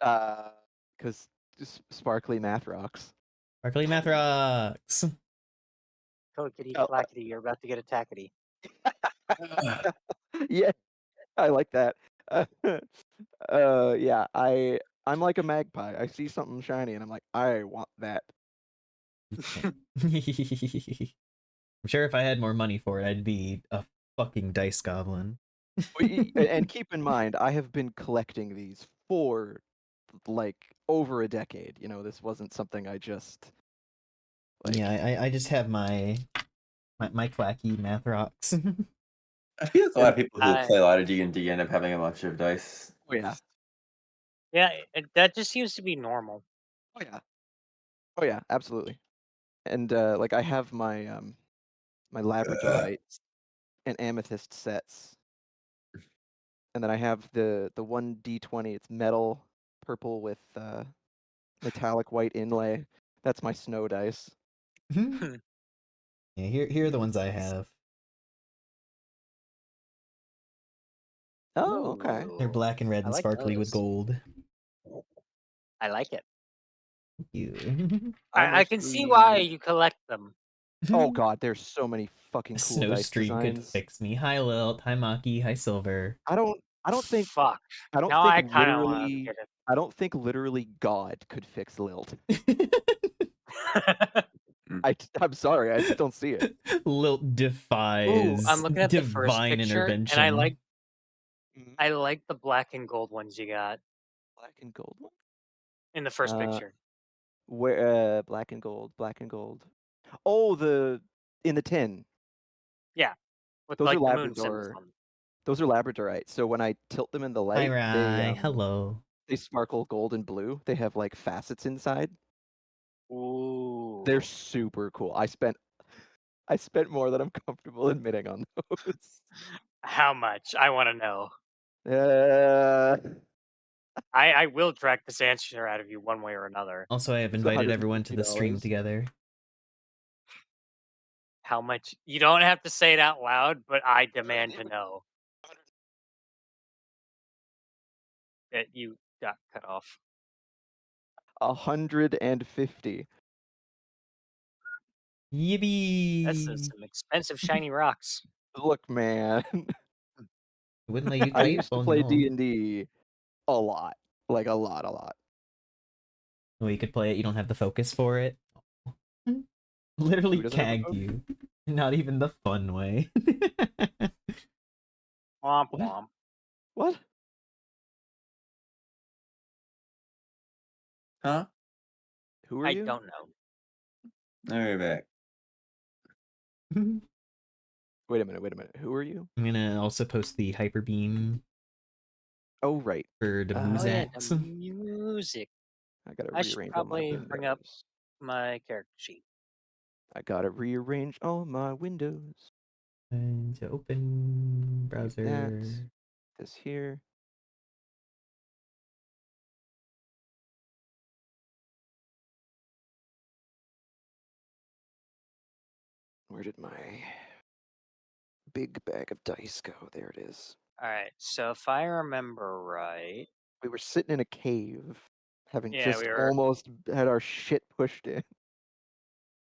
Because sparkly math rocks. Sparkly math rocks. Kokity Oh, clackety, you're about to get a tackety. yeah, I like that. Yeah, I'm like a magpie. I see something shiny and I'm like, I want that. I'm sure if I had more money for it, I'd be a fucking dice goblin. And keep in mind, I have been collecting these for like over a decade. You know, this wasn't something I just Yeah, like. I just have my quacky math rocks. I feel like a lot of people who I play a lot of D&D end up having a bunch of dice. Oh yeah, yeah, that just seems to be normal. oh yeah, oh yeah, absolutely. And like I have my labradorite and amethyst sets, and then I have the one D20. It's metal, purple with metallic white inlay. That's my snow dice. Yeah, here are the ones I S- have. Oh, okay. They're Ooh, black and red I and like sparkly with those. gold. I like it. You. I I can see why mostly. you collect them. Oh god, there's so many A fucking cool snow dice streak could designs. fix me. Hi Lilt, hi Maki, hi Silver. I don't think Fuck. I don't Now think I kind of want to literally get it. I don't think literally God could fix Lilt. I'm sorry, I just don't see it. Lilt Ooh, defies I'm looking at the first divine picture, and intervention. Mhm. I like the black and gold ones you got Black and gold one? in the first Uh, picture. where black and gold, black and gold. Oh, the in the tin. Yeah, with Those are like the moon symbols Labrador. on them. Those are Labradorite. So when I tilt them in the Hi light, Rai, hello. they sparkle gold and blue. They have like facets inside. They're Ooh, super cool. I spent more than I'm comfortable admitting on those. how much? I want to know. Uh, I will track this answer out of you one way or another. Also, I have it's invited everyone to the stream $150. together. How much? You don't have to say it out loud, but I demand to know that you got cut off. 150. That's Yippee! some expensive shiny rocks. Look, man, Wouldn't let you I type? used to Oh play no. D&D a lot, like a lot, a lot. Well, you could play it, you don't have the focus for it. Who Literally doesn't have a cagged phone? you. Not even the fun way. Womp What? womp. What? Huh? Who are I you? don't know. I'll be back. I'm Wait a minute, wait a minute. Who are you? gonna also post the hyper beam Oh, right. for the Oh yeah, the Muzaks. music. I gotta I should rearrange all my probably bring up windows. my character sheet. I gotta rearrange all my windows. And to open Do that. browser. This here. Where did my big bag of dice go? There it is. All right, so if I remember right, We were sitting in a cave, having yeah, just we were. almost had our shit pushed in.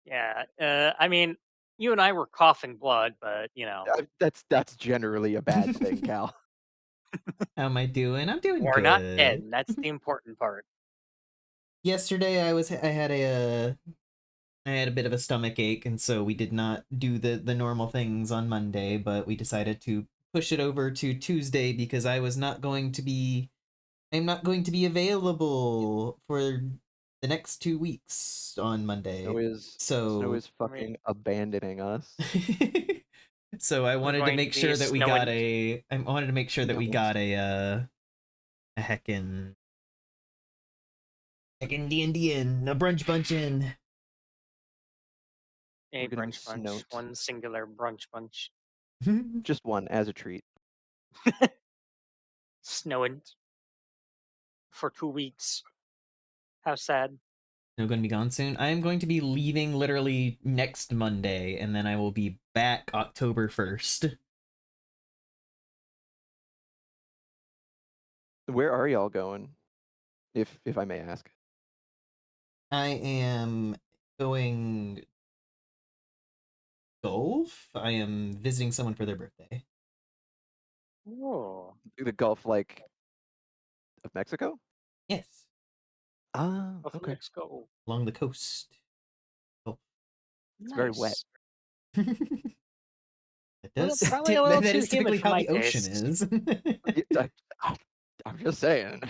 Yeah, I mean, you and I were coughing blood, but you know, That's generally a bad thing, Cal. How am I doing? I'm doing we're not dead, good. and that's the important part. Yesterday I had a bit of a stomach ache, and so we did not do the normal things on Monday, but we decided to push it over to Tuesday because I'm not going to be available for the next 2 weeks on Snow Monday. is Snow So is fucking abandoning us. so I We're wanted to going to make be sure that we got snowing. I wanted to make sure that we No. got a heckin' D&D in, a brunch bunch in. A We're gonna be brunch bunch, snowed. one singular brunch bunch. Just one as a treat. Snowing for 2 weeks. How sad. I'm going to be gone soon. I am going to be leaving literally next Monday, and then I will be back October 1st. Where are y'all going? if I may ask? I am going golf. I am visiting someone for their birthday. Oh, The Gulf, like, of Mexico? Yes, Ah, Gulf of okay. Mexico. along the coast. Oh, It's very wet. Nice. that Well, does. probably a little That too is humid typically for how my the ocean taste. is. Yeah, I'm just saying.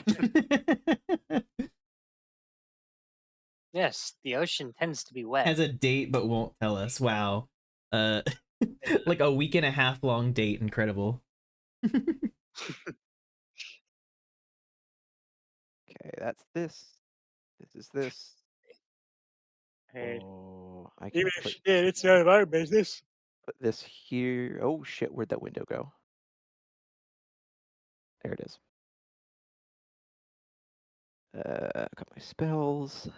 Yes, the ocean tends to be wet. Has a date but won't tell us. Wow. Uh, like a week and a half long date. Incredible. Okay, that's this. This is this. Hey, Oh, I can even put if it's none of our business. this here. Oh shit, where'd that window go? There it is. Got my spells.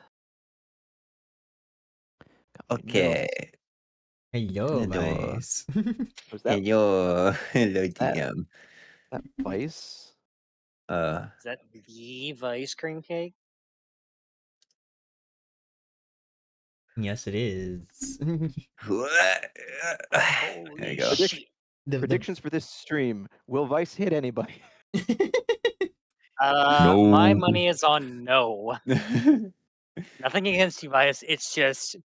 Got my Okay. notes. Hello, Hello. Vice. Was that Hello. Hello, that DM. that Vice? Is that the ice cream cake? Yes, it is. There Holy you go. Predict- shit. the Predictions for this stream. Will Vice hit anybody? My No. money is on no. Nothing against you, Bias. It's just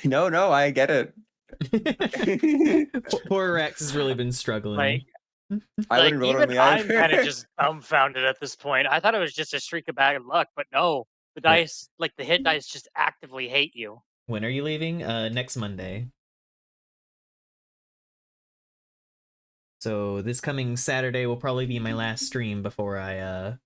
No, I get it. Poor Rex has really been like, struggling. I wouldn't vote on even me I'm kind of either. just dumbfounded at this point. I thought it was just a streak of bad luck, but no, the When, dice, like the hit dice, just actively hate you. when are you leaving? Next Monday. So this coming Saturday will probably be my last stream before I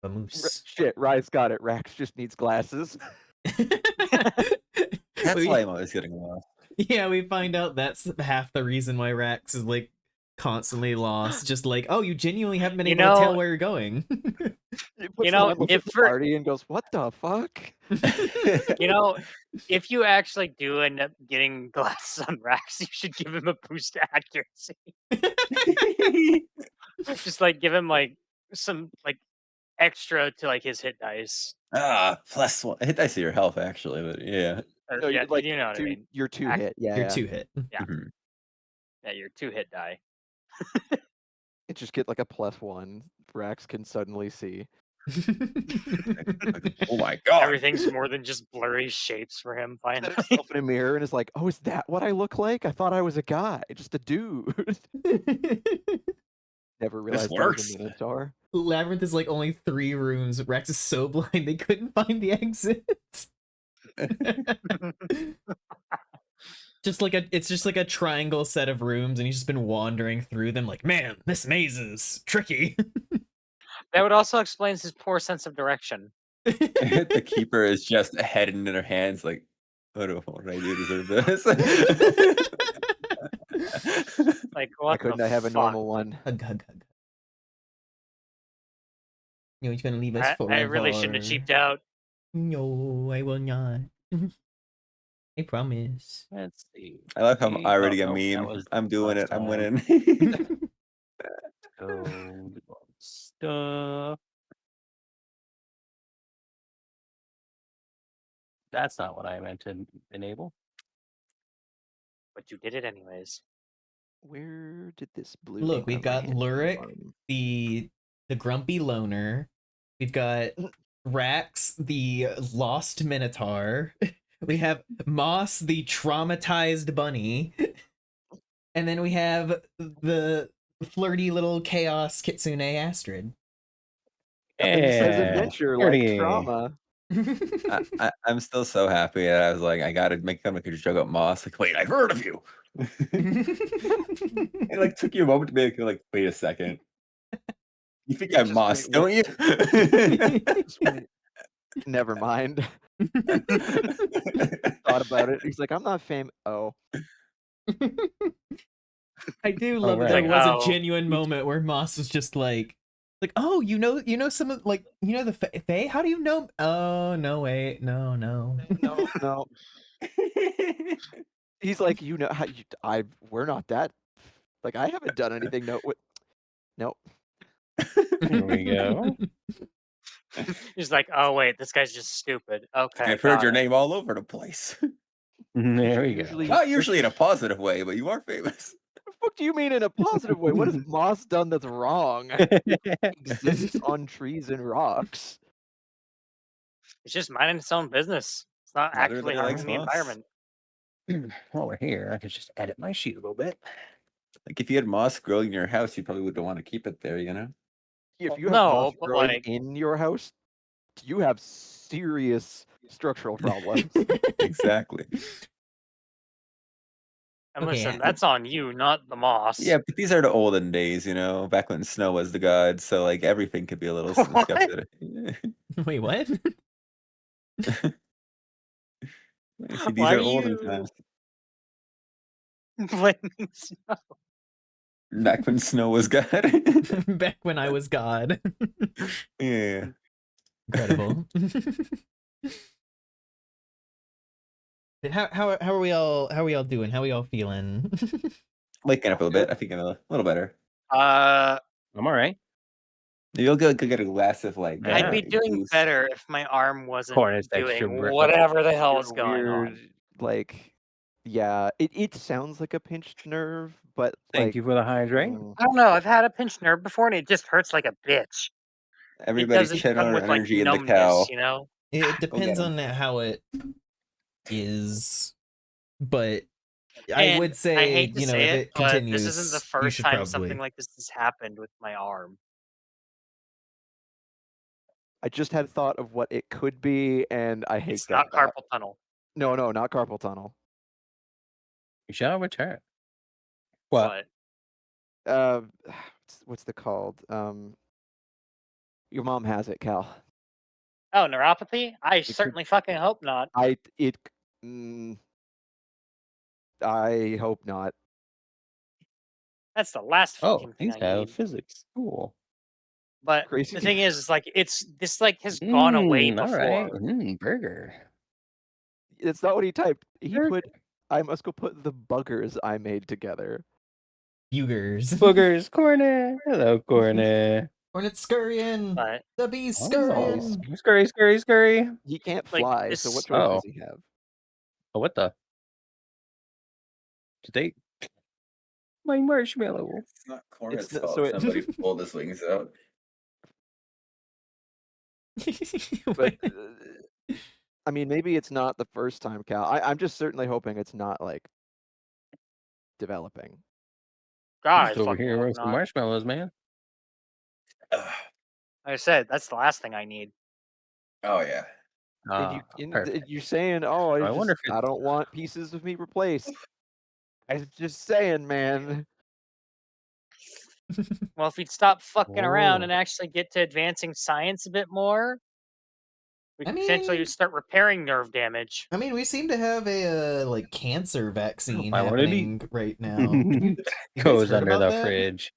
vamoose. Shit, Rise got it. Rax just needs glasses. That's why I'm always getting lost. Yeah, we find out that's half the reason why Rax is like constantly lost. Just like, oh, you genuinely haven't been You able to tell know, where you're going. He puts you them know, on, looks if at the for party, and goes, "What the fuck?" you know, if you actually do end up getting glasses on Rax, you should give him a boost to accuracy. Just like give him like some like extra to like his hit dice. +1. Hit dice to your health, actually, but yeah. Or, No, yeah, like you know what I two. mean. You're two Ac- hit. Yeah, You're yeah. two hit. Yeah, Mhm. yeah, your 2 hit die. It just get like a +1. Rax can suddenly see. Like, oh my god. Everything's more than just blurry shapes for him. Looks at Finally, himself in a mirror and is like, "Oh, is that what I look like? I thought I was a guy, just a dude." Never This realized he was works. a minotaur. Labyrinth is like only 3 rooms. Rex is so blind they couldn't find the exits. It's just like a triangle set of rooms, and he's just been wandering through them like, man, this maze is tricky. that would also explain his poor sense of direction. The keeper is just a head in her hands, like, what did I do to deserve this? Like, Why what the couldn't I have a fuck? normal one? Hug, hug, hug. You know, he's gonna leave us I really shouldn't have forever. cheaped out. No, I will not. I promise. Let's see. I love how I'm already a nope, that meme. was I'm doing last it. I'm time. winning. So stuff. That's not what I meant to enable. But you did it anyways. Where did this blue Look, ink we've on my got hand come Lurik, from? the grumpy loner. We've got Rax, the lost minotaur. We have Moss, the traumatized bunny. And then we have the flirty little chaos kitsune Astrid. It says Yeah, adventure like flirty. trauma. I'm still so happy that I was like, I gotta make a joke about Moss. Like, wait, I've heard of you. It like took you a moment to be like, wait a second. You think I'm Just Moss, wait, don't you? Just wait. Never mind. Thought about it. He's like, "I'm not famous." Oh, I do All love that there right. was a Oh, genuine moment where Moss was just like, oh, you know some of like the Fae. How do you know? Oh no, wait, no. no. He's like, "You know how we're not that. Like, I haven't done anything. No, what? Nope. Here we go. He's like, oh wait, this guy's just stupid. Okay, I've heard got your it. name all over the place. There we go. Usually, Not usually in a positive way, but you are famous. what the fuck do you mean in a positive way? What has Moss done that's wrong? Exists on trees and rocks. It's just minding its own business. It's not Not actually everybody likes harming the moss. environment. While we're here, I could just edit my sheet a little bit. Like if you had moss growing in your house, you probably wouldn't want to keep it there, you know? If Well, you have no, moss but growing like, in your house, you have serious structural problems. Exactly. and Okay, listen, that's on you, not the moss. Yeah, but these are the olden days, you know, back when snow was the god, so like everything could be a little What? skeptic. Wait, what? See, these Why are do olden you times. blame snow? Back when snow was god. Back when I was God. Yeah. Incredible. How are we all doing? How are we all feeling? Waking up a little bit. I think I'm a little better. I'm all right. Maybe I'll go get a glass of like I'd be doing goose. better if my arm wasn't Corn is doing extra whatever the hell Your is going on. like, yeah, it sounds like a pinched nerve, but Thank like, you for the hydrate. I don't know. I've had a pinched nerve before, and it just hurts like a bitch. It Everybody doesn't channel come our with like energy in the numbness, cow. you know. It Go get depends 'em. on how it is, but I And would I say, hate to you know, say if it, it but this isn't the continues, you first should time something probably. like this has happened with my arm. I just had thought of what it could be, and I hate It's that not thought. carpal tunnel. No, not carpal tunnel. You shall return. What? But What's the called? Your mom has it, Cal. oh, neuropathy? I It could. certainly fucking hope not. Mm, I hope not. That's the last Oh, fucking thing these I have need. physics. Cool. But Crazy. the thing is like this like has gone away All right. before. Burger. It's not what he typed. He Burger. put, I must go put the buggers I made together. Bugers. Boogers. Corner. Hello, corner. Hornets scurrying. But The bees Oh, scurrying. scurry, scurry, scurry. He can't like fly, so what this choice Oh. does he have? Oh, what the? Did they? My marshmallow. It's not Cornet's not- fault. so it- Somebody pulled his wings out. But I mean, maybe it's not the first time, Cal. I'm just certainly hoping it's not like developing. God, I Just over fucking here hope roasting not. marshmallows, man. Ugh. Like I said, that's the last thing I need. Oh yeah. And Perfect. you're saying, oh, I wonder if I don't want pieces of me replaced. I'm just saying, man. Well, if we'd stop fucking around Whoa. and actually get to advancing science a bit more, we I could potentially mean, start repairing nerve damage. we seem to have a like cancer vaccine I wanna be- happening right now. You guys Goes heard under about the that? fridge.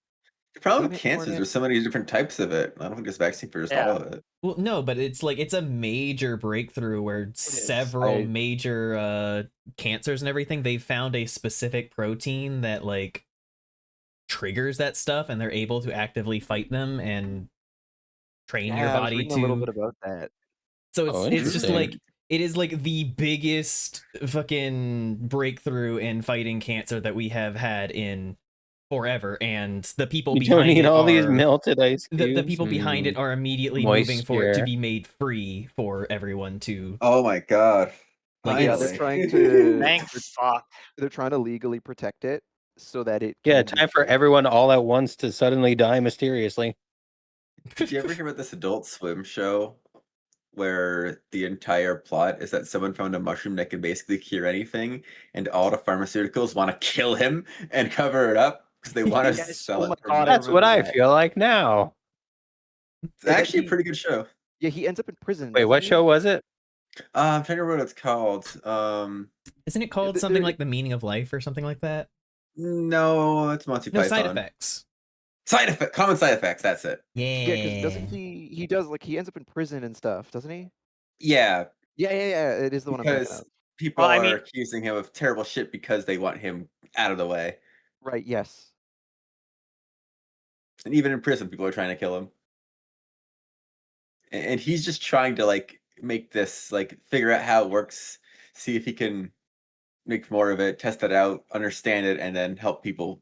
The problem Damn with it, cancer is Cornet. there's so many different types of it. I don't think there's vaccine for just Yeah. all of it. Well, no, but it's like it's a major breakthrough where several I- major cancers and everything, they found a specific protein that like triggers that stuff, and they're able to actively fight them and train your Yeah, I was body reading to. a little bit about that. So Oh, it's just interesting. like it is like the biggest fucking breakthrough in fighting cancer that we have had in forever, and the people You behind don't need it all these are melted ice cubes. the people behind it are immediately moving for it to moisture. be made free for everyone to. Oh my god. Like, Yeah, it's- they're Finally. trying to. Thank fuck. They're trying to legally protect it so that it. Yeah, can be time for free. everyone all at once to suddenly die mysteriously. Did you ever hear about this Adult Swim show where the entire plot is that someone found a mushroom that can basically cure anything, and all the pharmaceuticals want to kill him and cover it up because they want to Yes, sell oh my it for God, I money? That's what I remember that. feel like now. It's And then actually a he- pretty good show. Yeah, he ends up in prison. Wait, doesn't what he? show was it? I'm trying to remember what it's called. Isn't it called the- something the- like The Meaning of Life or something like that? No, it's Monty No, Python. Side Effects. Common side effects. That's it. Yeah, because Yeah. doesn't he does like he ends up in prison and stuff, doesn't he? Yeah, Yeah. It is the one I'm thinking because of. people Well, I are mean- accusing him of terrible shit because they want him out of the way. Right. Yes. And even in prison, people are trying to kill him. And he's just trying to like make this like figure out how it works, see if he can make more of it, test it out, understand it, and then help people,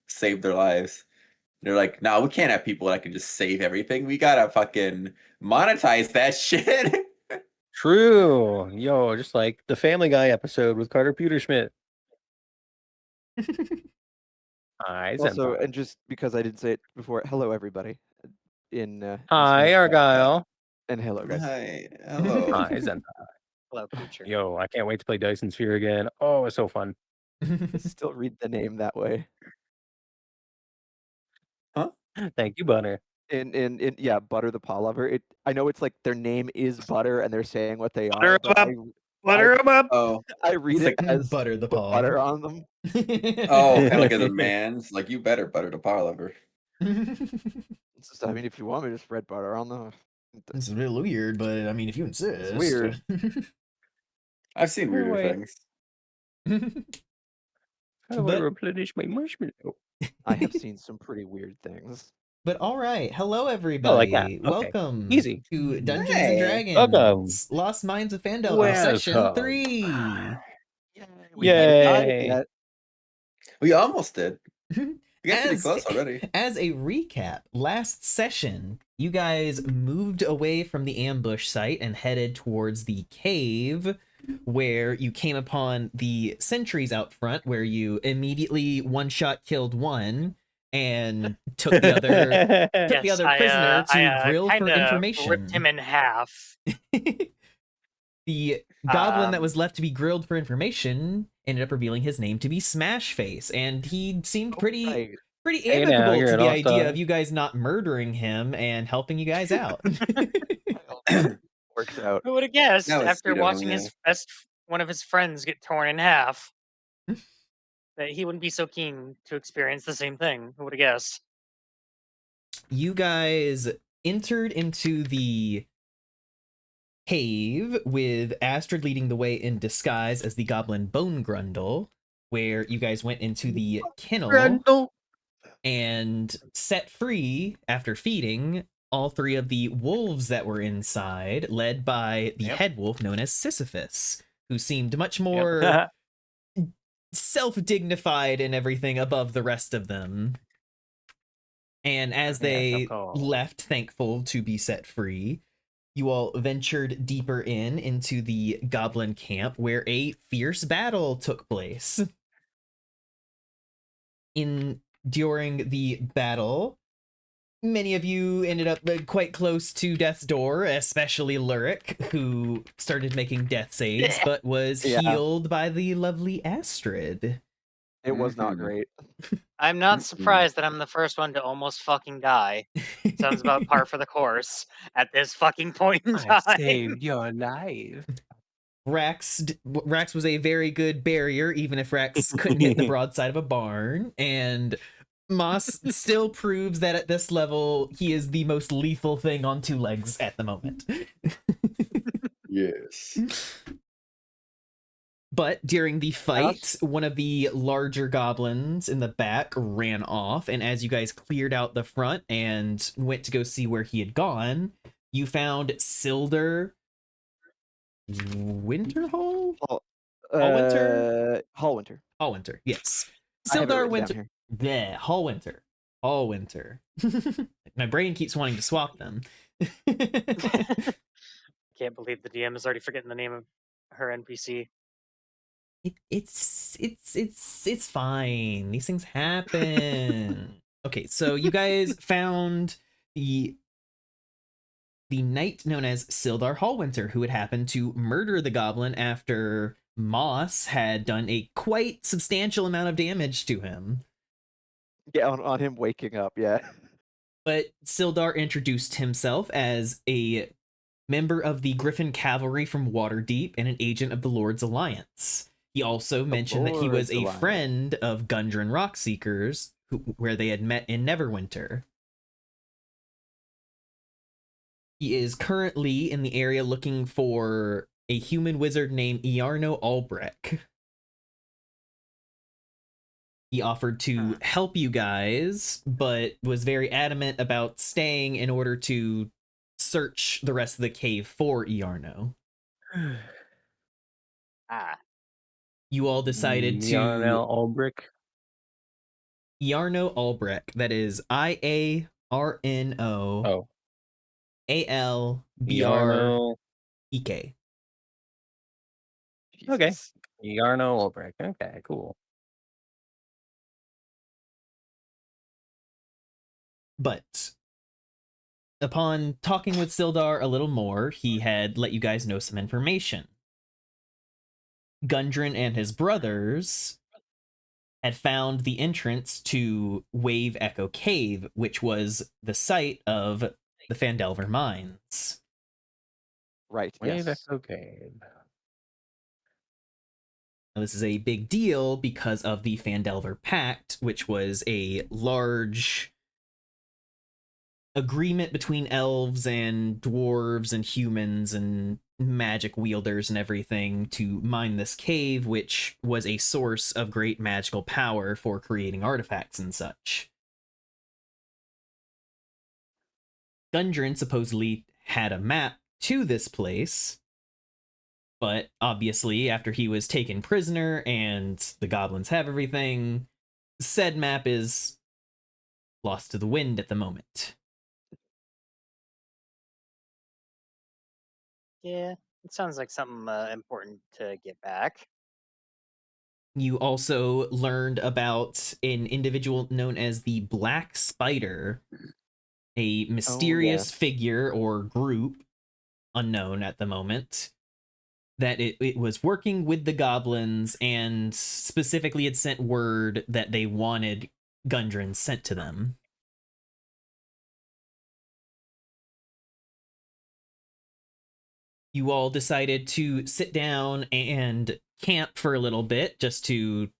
save their lives. They're like, no, we can't have people that can just save everything. We gotta fucking monetize that shit. True. Yo, just like the Family Guy episode with Carter Peterschmidt. Hi, Also, Senpai. and just because I didn't say it before, hello everybody in Hi, Smash Chat, Argyle. and hello guys. Hi, hello. Hi, Senpai. Hello, creature. Yo, I can't wait to play Dyson Sphere again. Oh, it's so fun. I still read the name that way. Huh? Thank you, Butter. In yeah, Butter the Paw Lover. I know it's like their name is Butter and they're saying what they Butter are, but 'em up. Butter 'em up. Oh, I read it's it like, as Butter the put paw. butter on them. like as a man, it's like you better butter the Phandelver. It's just, I mean, if you want me to spread butter on them, This is a little weird, but I mean, if you insist. it's weird. I've seen weirder wait. things. How do I But- replenish my marshmallow? I have seen some pretty weird things. But all right, hello everybody. that. Okay. Welcome Easy. to Dungeons Hey. and Dragons. Welcome. Lost Minds of Phandelver, Session Welcome. 3. We haven't died Yay. yet. We almost did. We got pretty As- close already. As a recap, last session, you guys moved away from the ambush site and headed towards the cave, where you came upon the sentries out front, where you immediately one-shot killed one and took the other prisoner to grill for kinda information. ripped him in half. The goblin that Um, was left to be grilled for information ended up revealing his name to be Smashface, and he seemed pretty Right. pretty Hey, now, amicable you're to an the all-star. idea of you guys not murdering him and helping you guys out. Works out. Who would have guessed That was after sweet of him, watching yeah. one of his friends get torn in half that he wouldn't be so keen to experience the same thing? Who would have guessed? You guys entered into the cave with Astrid leading the way in disguise as the goblin Bone Grundle, where you guys went into the kennel Grundle. and set free, after feeding, all three of the wolves that were inside, led by the Yep. head wolf known as Sisyphus, who seemed much more self-dignified and everything above the rest of them. And as they so-called. left, thankful to be set free, you all ventured deeper into the goblin camp, where a fierce battle took place. During the battle, many of you ended up quite close to death's door, especially Lurik, who started making death saves, but was Yeah. healed by the lovely Astrid. It was not Mhm. great. I'm not Mm-mm. surprised that I'm the first one to almost fucking die. Sounds about par for the course at this fucking point in I time. saved your life. Rax was a very good barrier, even if Rax couldn't hit the broadside of a barn, and Moss still proves that at this level he is the most lethal thing on two legs at the moment. Yes. But during the fight, one of the larger goblins in the back ran off, and as you guys cleared out the front and went to go see where he had gone, you found Silder Winterhole? Hallwinter? Hallwinter. Hallwinter, yes. I have it Sildar written Winter. down Bleh, Hallwinter. Hallwinter. My brain keeps wanting to swap them. Can't believe the DM is already forgetting the name of her NPC. It's fine. These things happen. Okay, so you guys found the knight known as Sildar Hallwinter, who had happened to murder the goblin after Moss had done a quite substantial amount of damage to him. Yeah, on him waking up, yeah. But Sildar introduced himself as a member of the Griffin Cavalry from Waterdeep and an agent of the Lord's Alliance. He also mentioned that he was Lord's a Alliance. friend of Gundren Rockseekers, where they had met in Neverwinter. He is currently in the area looking for a human wizard named Iarno Albrecht. He offered to help you guys, but was very adamant about staying in order to search the rest of the cave for Iarno. Ah, You all decided Yarnell to Ulbrich. Iarno Albrecht. That is IARNO Oh, ALBREK. Yarno. Okay. Jesus. Yarno Ulbrich. Okay, cool. But upon talking with Sildar a little more, he had let you guys know some information. Gundren and his brothers had found the entrance to Wave Echo Cave, which was the site of the Phandelver mines. Right. Wave Yes. Echo Cave. Now, this is a big deal because of the Phandelver Pact, which was a large agreement between elves and dwarves and humans and magic wielders and everything to mine this cave, which was a source of great magical power for creating artifacts and such. Gundren supposedly had a map to this place, but obviously, after he was taken prisoner and the goblins have everything, said map is lost to the wind at the moment. yeah. It sounds like something important to get back. You also learned about an individual known as the Black Spider, a mysterious yes. figure or group, unknown at the moment, that it was working with the goblins and specifically had sent word that they wanted Gundren sent to them. You all decided to sit down and camp for a little bit just to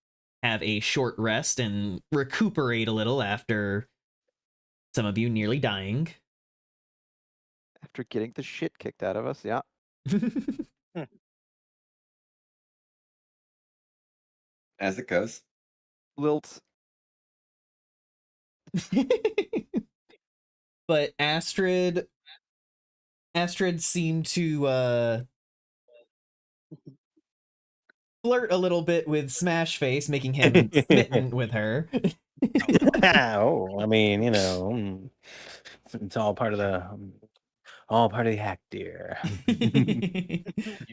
have a short rest and recuperate a little after some of you nearly dying. After getting the shit kicked out of us, yeah. As it goes. Lilt. But Astrid seemed to flirt a little bit with Smash Face, making him smitten with her. Oh, I mean, it's all part of the hack, dear. You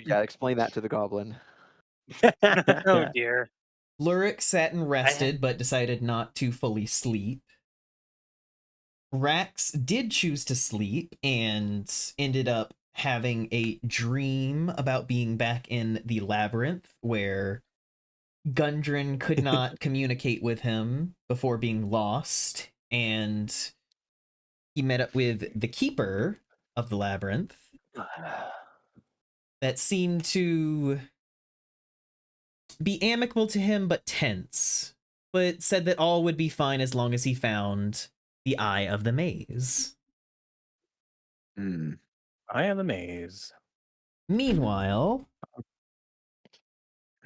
gotta explain that to the goblin. Oh dear. Lurik sat and I rested, but decided not to fully sleep. Rax did choose to sleep and ended up having a dream about being back in the labyrinth where Gundren could not communicate with him before being lost, and he met up with the keeper of the labyrinth that seemed to be amicable to him but tense, but said that all would be fine as long as he found the Eye of the Maze. Hmm. I am the maze. Meanwhile,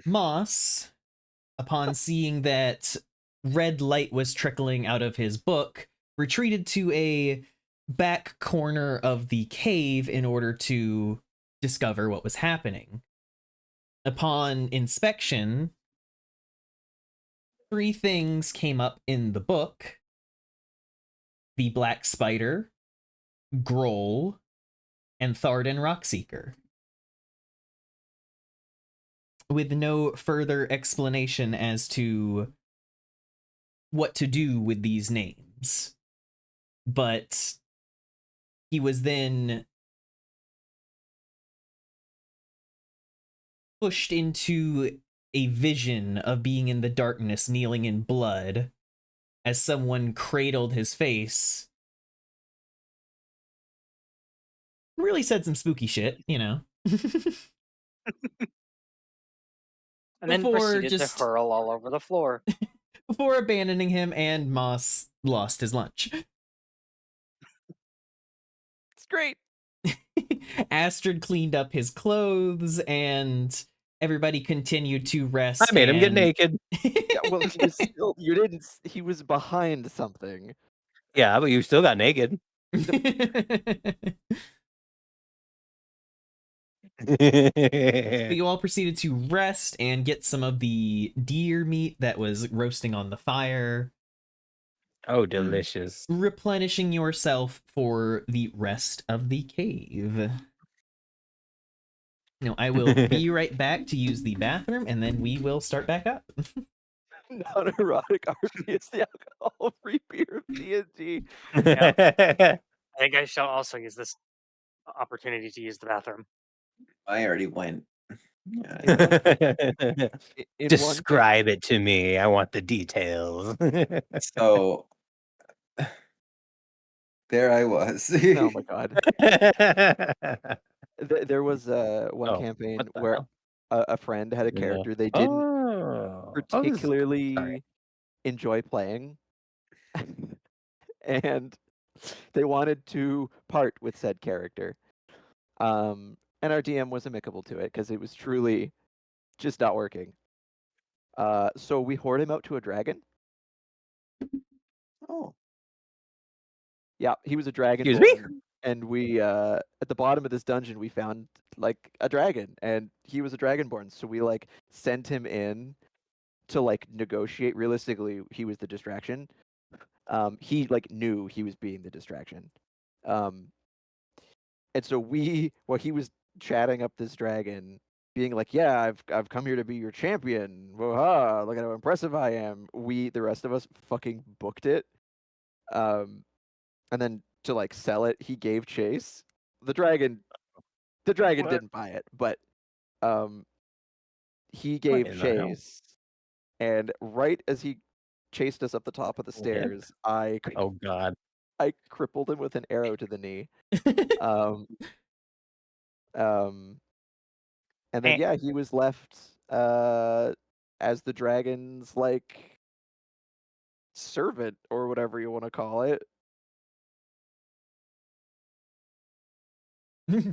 Moss, upon seeing that red light was trickling out of his book, retreated to a back corner of the cave in order to discover what was happening. Upon inspection, 3 things came up in the book: the Black Spider, Groll, and Tharden Rockseeker, with no further explanation as to what to do with these names. But he was then pushed into a vision of being in the darkness, kneeling in blood, as someone cradled his face. Really said some spooky shit, you know. and then Before proceeded to just hurl all over the floor. before abandoning him, and Moss lost his lunch. It's great. Astrid cleaned up his clothes and everybody continued to rest. I made him get and- naked. Yeah, well, he was still. You didn't. He was behind something. Yeah, but you still got naked. But you all proceeded to rest and get some of the deer meat that was roasting on the fire, Oh, delicious. replenishing yourself for the rest of the cave. Now, I will be right back to use the bathroom, and then we will start back up. Non-erotic RP is the alcohol-free beer of D&D. I think I shall also use this opportunity to use the bathroom. I already went. Yeah, In one Describe it to me. I want the details. so there I was. Oh my god. There was one Oh, campaign what the where hell? a friend had a Yeah. character they didn't Oh, sorry. particularly enjoy playing, and they wanted to part with said character. And our DM was amicable to it because it was truly just not working. So we hoard him out to a dragon. Oh, Yeah, he was a Excuse me? dragonborn, and we at the bottom of this dungeon we found like a dragon, and he was a dragonborn. So we like sent him in to like negotiate. Realistically, he was the distraction. He like knew he was being the distraction. And so while he was chatting up this dragon, being like, "Yeah, I've come here to be your champion. Whoa, look at how impressive I am." The rest of us, fucking booked it. And then to like sell it, he gave chase. The dragon, What? didn't buy it, but um, he What gave in the hell? chase. And right as he chased us up the top of the Yep. stairs, Oh, God. I crippled him with an arrow to the knee. Um, um, and then yeah, he was left as the dragon's like servant or whatever you want to call it.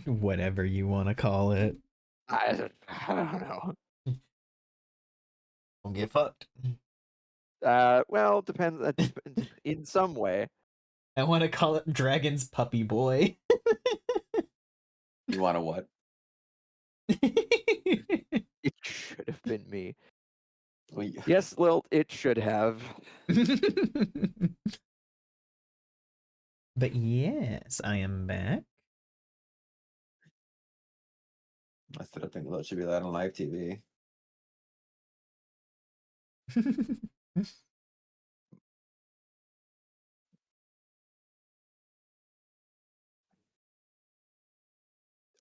Whatever you want to call it. I don't know. Don't get fucked. Well, depends in some way. I want to call it Dragon's Puppy Boy. you want to what? It should have been me. Well, yeah. Yes, Lilt, it should have. But yes, I am back. I still think that should be that on live TV.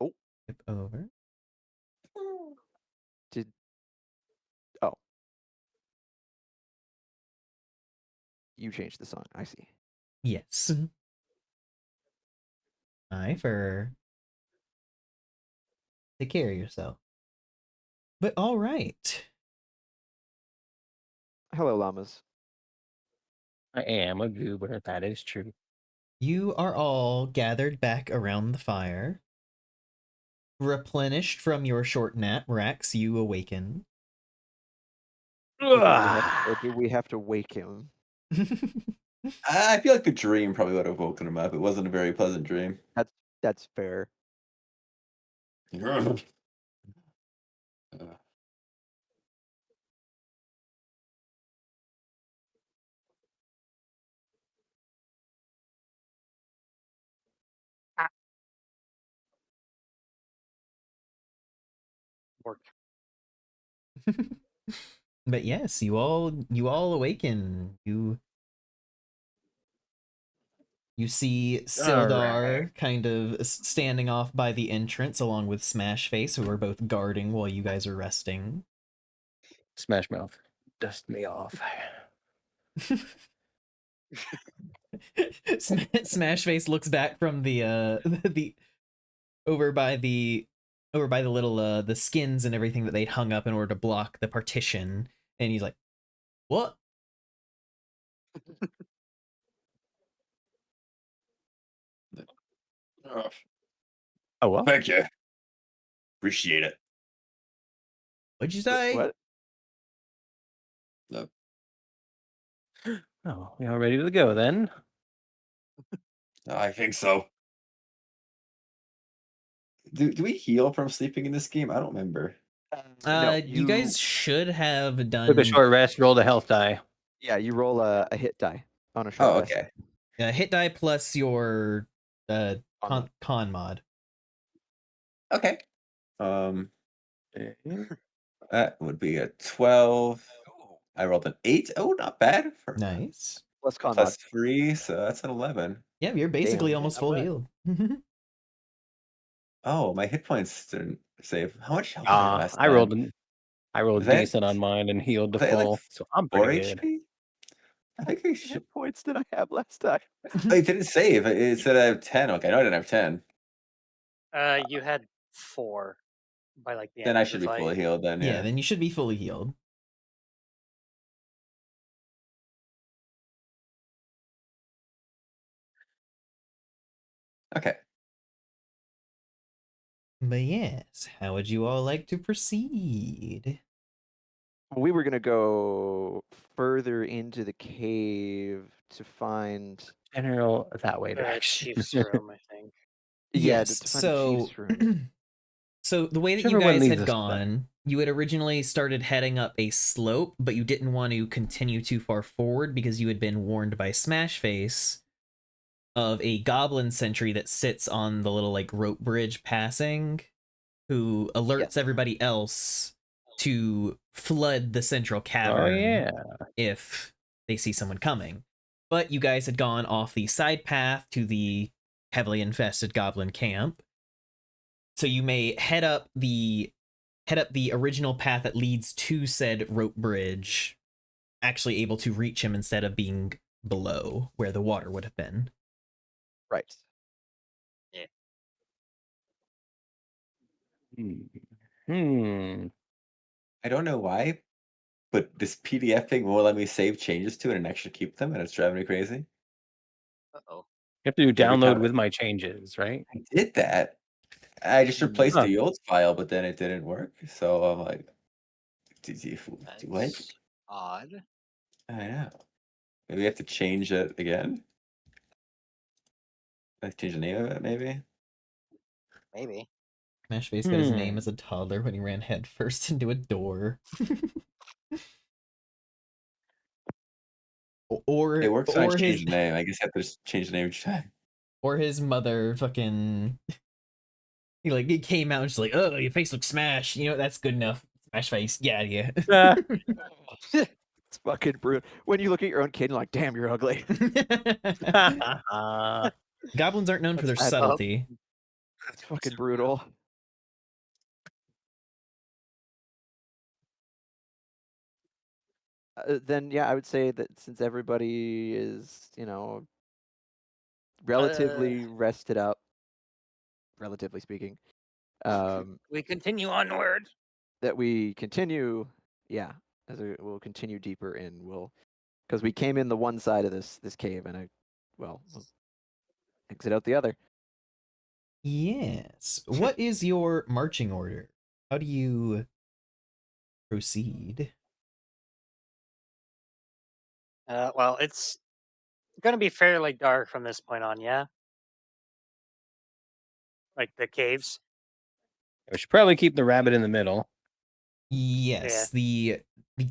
Oh, Skip over. did oh you changed the song? I see. Yes. Hi, Fur. Take care of yourself. But all right. Hello, llamas. I am a goober. That is true. You are all gathered back around the fire. Replenished from your short nap, Rax, you awaken. Or do we have to wake him? I feel like the dream probably would have woken him up. It wasn't a very pleasant dream. That's fair. Ah. Work. But yes, you all awaken. You see Sildar kind of standing off by the entrance along with Smashface, who are both guarding while you guys are resting. Smash Mouth. Dust me off. Smashface looks back from the the over by the little the skins and everything that they'd hung up in order to block the partition, and he's like, "What?" Oh, Oh, well. thank you. Appreciate it. What'd you say? What? No. Oh, we all ready to go then? I think so. Do we heal from sleeping in this game? I don't remember. No, You guys should have Took a done short rest, rolled a health die. yeah, you roll a hit die on a short Oh, rest. okay. hit die plus your Con con mod. Okay. That would be a 12. I rolled an 8. Oh, not bad. For Nice. plus con mod. plus 3, so that's an 11. Yeah, you're basically Damn, almost not full bad. healed. Oh, my hit points didn't save. How much health did I have last I time? rolled Was that- decent on mine and healed to was I like full, so I'm 4 pretty good. HP? I think I How should. many points did I have last time? It didn't save. It said I have 10. Okay, I know I didn't have 10. You had 4 by like the Then end I of the should be fight. fully healed then, Yeah, yeah. then you should be fully healed. Okay. But yes, how would you all like to proceed? We were gonna go further into the cave to find. General that way direction. Chief's room, I think. Yeah, Yes, to find the chief's room. so the way that you Whichever one guys leads had us back. gone, you had originally started heading up a slope, but you didn't want to continue too far forward because you had been warned by Smashface of a goblin sentry that sits on the little like rope bridge passing, who alerts Yes. everybody else to flood the central Oh cavern yeah. if they see someone coming. But you guys had gone off the side path to the heavily infested goblin camp. So you may head up the original path that leads to said rope bridge, actually able to reach him instead of being below where the water would have been. Right. Hmm. I don't know why, but this PDF thing won't let me save changes to it and actually keep them, and it's driving me crazy. Uh-oh. You have to do Every download time with my changes, right? I did that, I just replaced Huh. the old file, but then it didn't work. So I'm like, do what? That's odd. I know. Maybe I have to change it again. Like change the name of it, maybe. Maybe. Smashface got his name as a toddler when he ran headfirst into a door. It works when I or his change the name. I guess I have to just change the name each time. or his mother fucking he came out and she's like, oh, your face looks smashed. You know, that's good enough. Smash face. Yeah, yeah. Ah. It's fucking brutal. When you look at your own kid, you're like, damn, you're ugly. Goblins aren't known for their That's bad. subtlety. It's fucking brutal. Then yeah, I would say that since everybody is, relatively rested up, relatively speaking, We continue onward. that we continue, yeah, we'll continue deeper in. Because we came in the one side of this cave, and we'll exit out the other. Yes. What is your marching order? How do you proceed? Well, it's gonna be fairly dark from this point on, yeah? Like the caves. We should probably keep the rabbit in the middle. Yes, the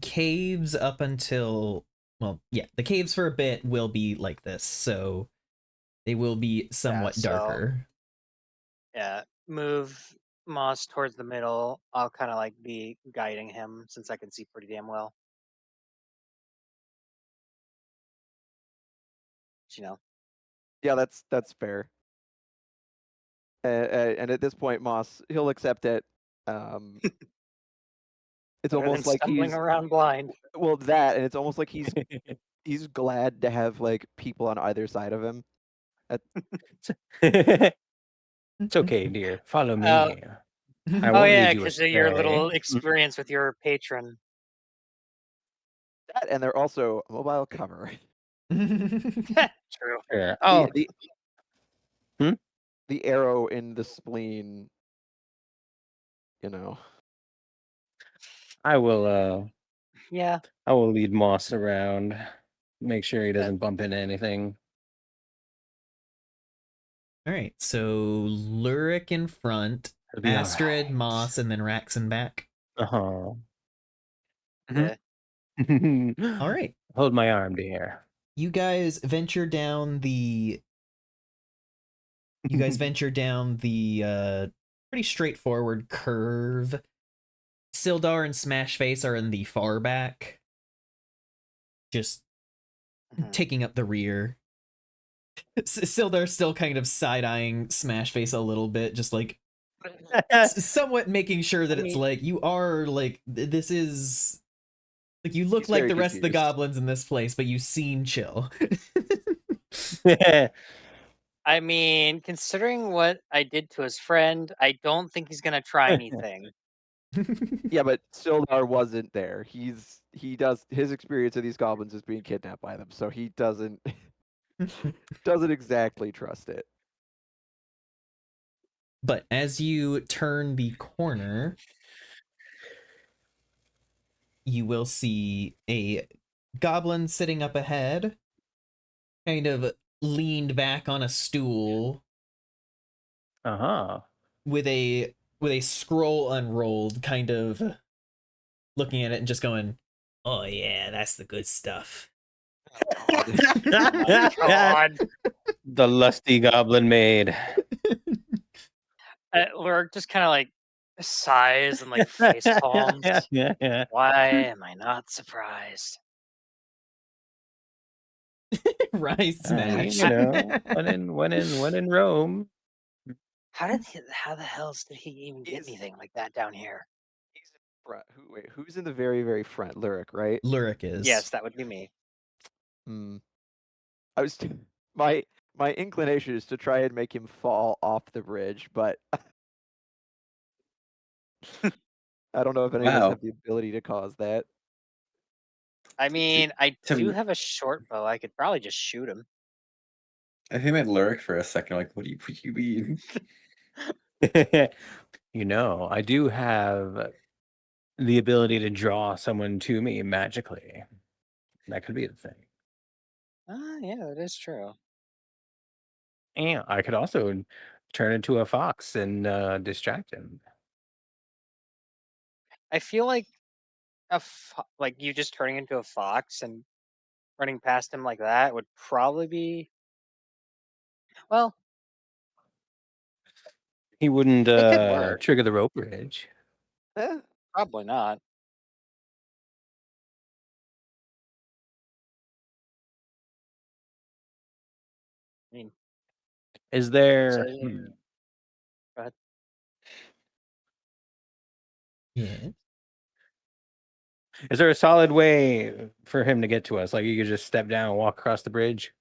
caves up until the caves for a bit will be like this, so they will be somewhat so- darker. Yeah. Move Moss towards the middle. I'll kind of like be guiding him since I can see pretty damn well. You know. Yeah, that's fair. And at this point, Moss, he'll accept it. It's Better almost than like stumbling he's around blind. well that, and it's almost like he's glad to have like people on either side of him. It's okay, dear. Follow me. Oh, I oh won't yeah, lead you because of your astray. little experience with your patron. That, and they're also mobile cover. True. Yeah. Oh, The arrow in the spleen, you know. I will Yeah. I will lead Moss around. Make sure he doesn't bump into anything. All right, so Lurik in front, It'll be Astrid, alright. Moss, and then Rax in back. Uh-huh. Yeah. All right, Hold my arm, dear. you guys venture down the. You guys venture down the pretty straightforward curve. Sildar and Smashface are in the far back, just Mhm. taking up the rear. Sildar's still kind of side-eyeing Smashface a little bit, just like somewhat making sure that I it's mean- like you are like this is like you look He's like very the rest of the confused. goblins in this place, but you seem chill. I mean, considering what I did to his friend, I don't think he's gonna try anything. Yeah, but Sildar wasn't there. He does his experience of these goblins is being kidnapped by them, so he doesn't doesn't exactly trust it. But as you turn the corner, you will see a goblin sitting up ahead, kind of leaned back on a stool Uh-huh. with a scroll unrolled, kind of looking at it and just going, "Oh yeah, that's the good stuff." God. The lusty goblin maid. Lurk just kind of like sighs and like face palms. Yeah. Why am I not surprised? Rise smash. You know, when in Rome. How the hell did he even get He's- anything like that down here? He's in front. Who's in the very, very front? Lyric, right? Lurik is. Yes, that would be me. Hmm. I was my inclination is to try and make him fall off the bridge, but I don't know if any of us Wow. have the ability to cause that. I mean, I to do m- have a short bow. I could probably just shoot him. I think I meant lyric for a second. Like, what do you mean? You know, I do have the ability to draw someone to me magically. That could be the thing. Ah, yeah, that is true. And I could also turn into a fox and distract him. I feel like like you just turning into a fox and running past him like that would probably be well. He wouldn't It could work. trigger the rope bridge. Eh, Probably not. I mean, Is there so- go ahead. Yeah. is there a solid way for him to get to us? Like you could just step down and walk across the bridge?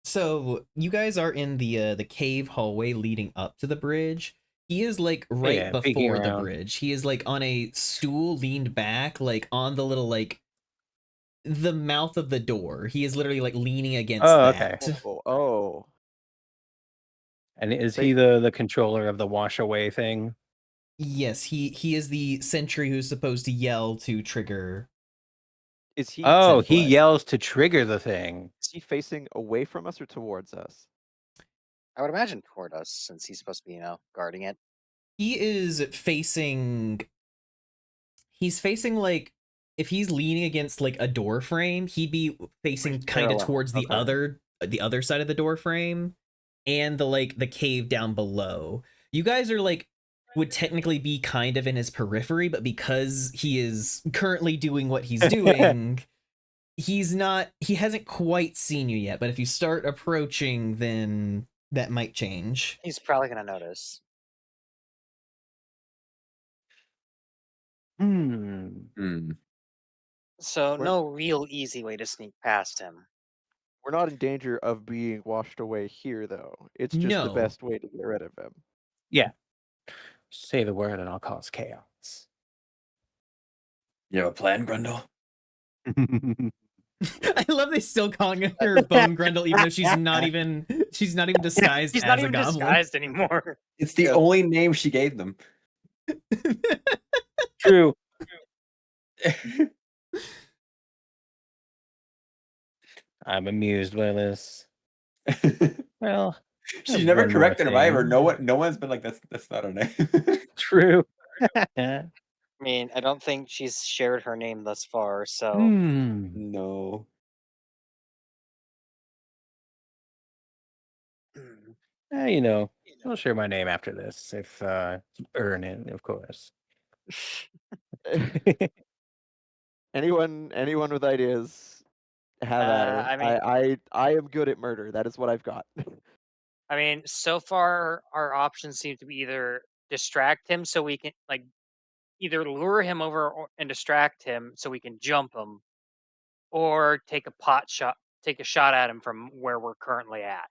So you guys are in the cave hallway leading up to the bridge. He is like right Yeah, peeking before the around. bridge. He is like on a stool leaned back, like on the little like the mouth of the door. He is literally like leaning against Oh, that. okay. oh. And is They- he the controller of the wash away thing? Yes, he is the sentry who's supposed to yell to trigger. Is he Oh, he blood. yells to trigger the thing. is he facing away from us or towards us? I would imagine toward us since he's supposed to be, guarding it. He is facing. He's facing like if he's leaning against like a door frame, he'd be facing kind of Parallel, towards the okay. other side of the door frame and the cave down below. You guys are like would technically be kind of in his periphery, but because he is currently doing what he's doing, he hasn't quite seen you yet, but if you start approaching, then that might change. He's probably gonna notice. Hmm. So We're- no real easy way to sneak past him. We're not in danger of being washed away here, though. It's just the No. best way to get rid of him. Yeah. Say the word and I'll cause chaos. You have a plan, Grundle? I love they still calling her Bone Grundle, even though she's not even disguised He's as not a even goblin. disguised anymore. It's the Yeah. only name she gave them. True. I'm amused by this. Well, I She's have never one more corrected him either. thing. No one's been like, that's not her name. True. I mean, I don't think she's shared her name thus far, so No. You know, I'll share my name after this if earn it, of course. Anyone with ideas, have at her. I mean, I am good at murder. That is what I've got. so far our options seem to be either distract him so we can like either lure him over and distract him so we can jump him, or take a shot at him from where we're currently at.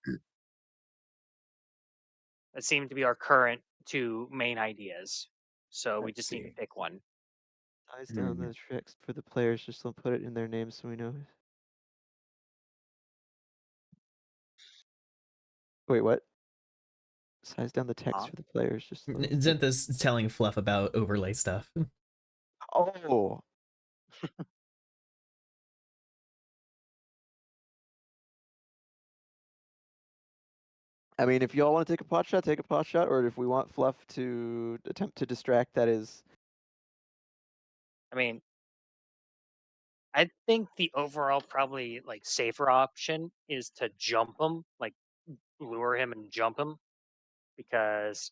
That seem to be our current two main ideas. So we Let's just need to see. pick one. Ties down the tricks for the players. Just don't put it in their names so we know. Wait, what? Size down the text Huh? for the players. Just Zentha's telling Fluff about overlay stuff. oh, I mean, if y'all want to take a pot shot, take a pot shot. Or if we want Fluff to attempt to distract, that is. I mean, I think the overall probably like safer option is to jump him, like lure him and jump him, because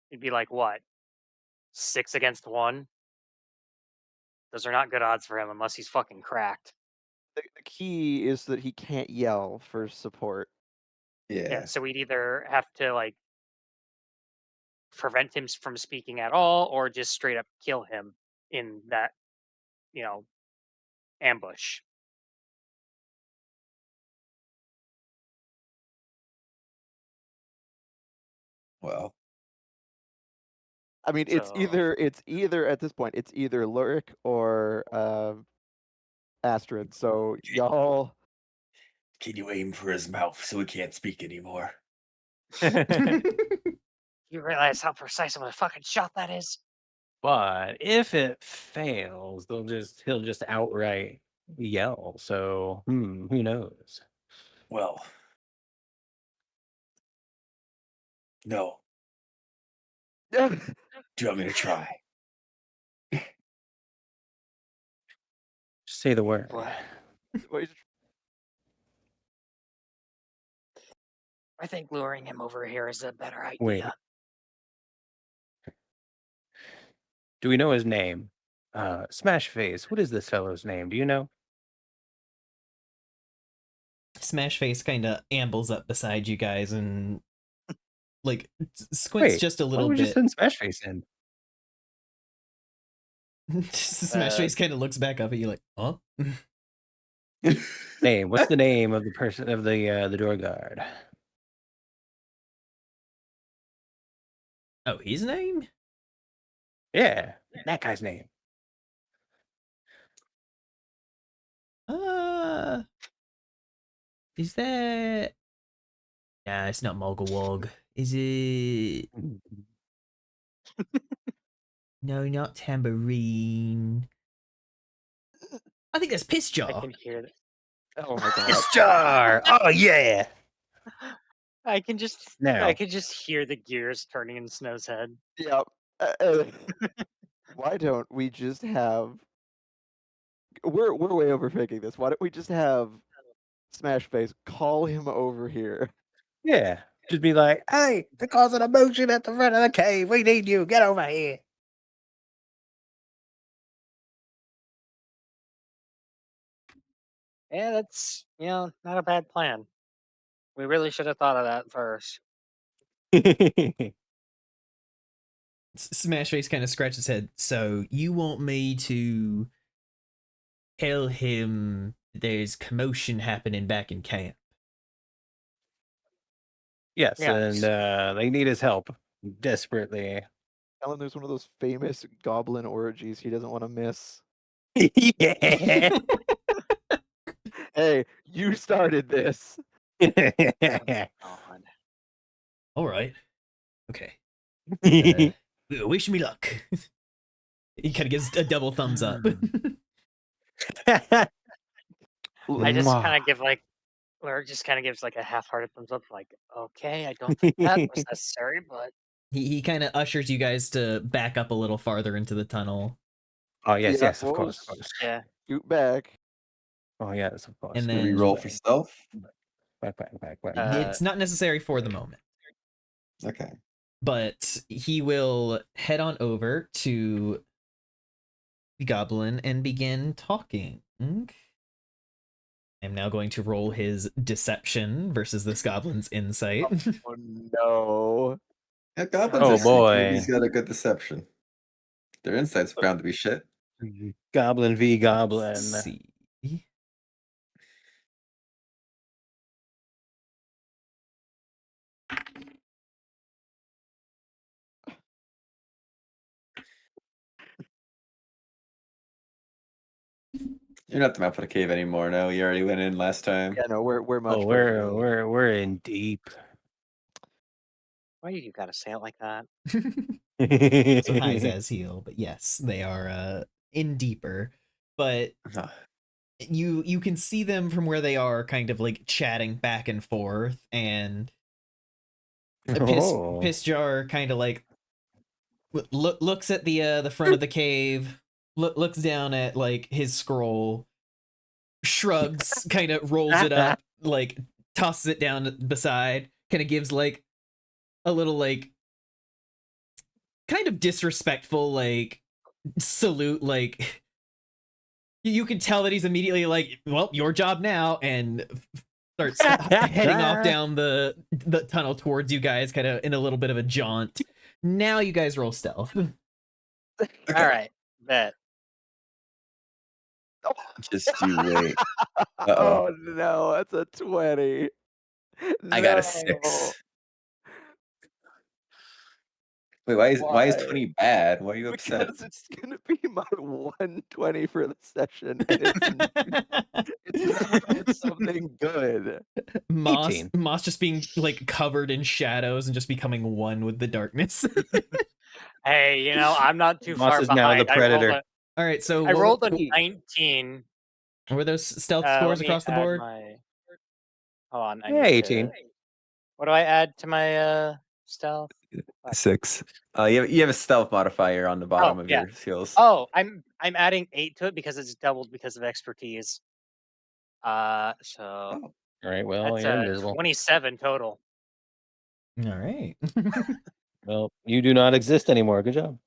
it'd be like what 6 against 1. Those are not good odds for him unless he's fucking cracked. The key is that he can't yell for support. Yeah, Yeah. so we'd either have to like prevent him from speaking at all, or just straight up kill him in that, you know, ambush. Well, I mean, it's So either at this point, it's either Lurik or Astrid. So y'all. can you aim for his mouth so he can't speak anymore? you realize how precise of a fucking shot that is? But if it fails, he'll just outright yell. So who knows? Well, no. Do you want me to try? Just say the word. What? I think luring him over here is a better idea. Wait. Do we know his name? Smash Face. What is this fellow's name? Do you know? Smash Face kind of ambles up beside you guys and like squints Wait, just a why little don't we just bit. send Smash Face in? Smash Face kind of looks back up at you like, huh? Name. What's the name of the person of the door guard? Oh, his name? Yeah, that guy's name. Is that? Nah, it's not Mogglewog. Is it? No, not Tambourine. I think that's I Pissjaw. can hear that. Oh my god. It's Jar. Oh yeah. I can just Now, hear the gears turning in Snow's head. Yeah. Why don't we just have? We're way overthinking this. Why don't we just have Smash Face call him over here? yeah, just be like, "Hey, they're causing a motion at the front of the cave. We need you. Get over here." Yeah, that's not a bad plan. We really should have thought of that first. Smash Face kind of scratches his head. So you want me to tell him there's commotion happening back in camp? Yes, Yes. and they need his help desperately. Tell him there's one of those famous goblin orgies he doesn't want to miss. Yeah. Hey, you started this. God. All right. Okay. Wish me luck. He kind of gives a double thumbs up. I just Mwah. kind of give like, Lyric just kind of gives like a half-hearted thumbs up, like, okay, I don't think that was necessary, but He kind of ushers you guys to back up a little farther into the tunnel. Oh yes, Yeah, yes, of course, of boys. course. yeah. Shoot back. Oh yes, of course. And Do we then roll for stealth? Back. it's not necessary for the moment, Okay. but he will head on over to the goblin and begin talking. I'm now going to roll his deception versus this goblin's insight. Oh no. Yeah, goblins Oh, are sneaky. boy. He's got a good deception. Their insight's bound to be shit. Goblin v Goblin. Let's see. You're not the map of the cave anymore. No, you already went in last time. Yeah, no, we're much. Oh, further in. we're in deep. Why do you gotta say it like that? So highs as heal, but yes, they are in deeper. But Ah, you can see them from where they are, kind of like chatting back and forth, and Oh. Piss Jar kind of like looks at the front of the cave, looks down at like his scroll, shrugs, kind of rolls it up, like tosses it down beside, kind of gives like a little like kind of disrespectful like salute, like you can tell that he's immediately like, well, your job now, and starts heading off down the tunnel towards you guys, kind of in a little bit of a jaunt. Now you guys roll stealth. okay. All right, bet. Just you wait. Oh no, that's a 20. I got a No. 6. Wait, why is 20 bad? Why are you upset? Because it's gonna be my 120 for the session, and it's not something good. Moss 18. just being like covered in shadows and just becoming one with the darkness. Hey, you know, I'm not too Moss far is now the behind. predator. All right, so I rolled a what 19. were those stealth Let scores me across the add board? my. Hold on, I Yeah, need 18. to. What do I add to my stealth? 6. You have a stealth modifier on the bottom of yeah. your skills. Oh, I'm adding 8 to it because it's doubled because of expertise. So Oh. All right, well, that's you're a invisible. 27 total. All right. Well, you do not exist anymore. Good job.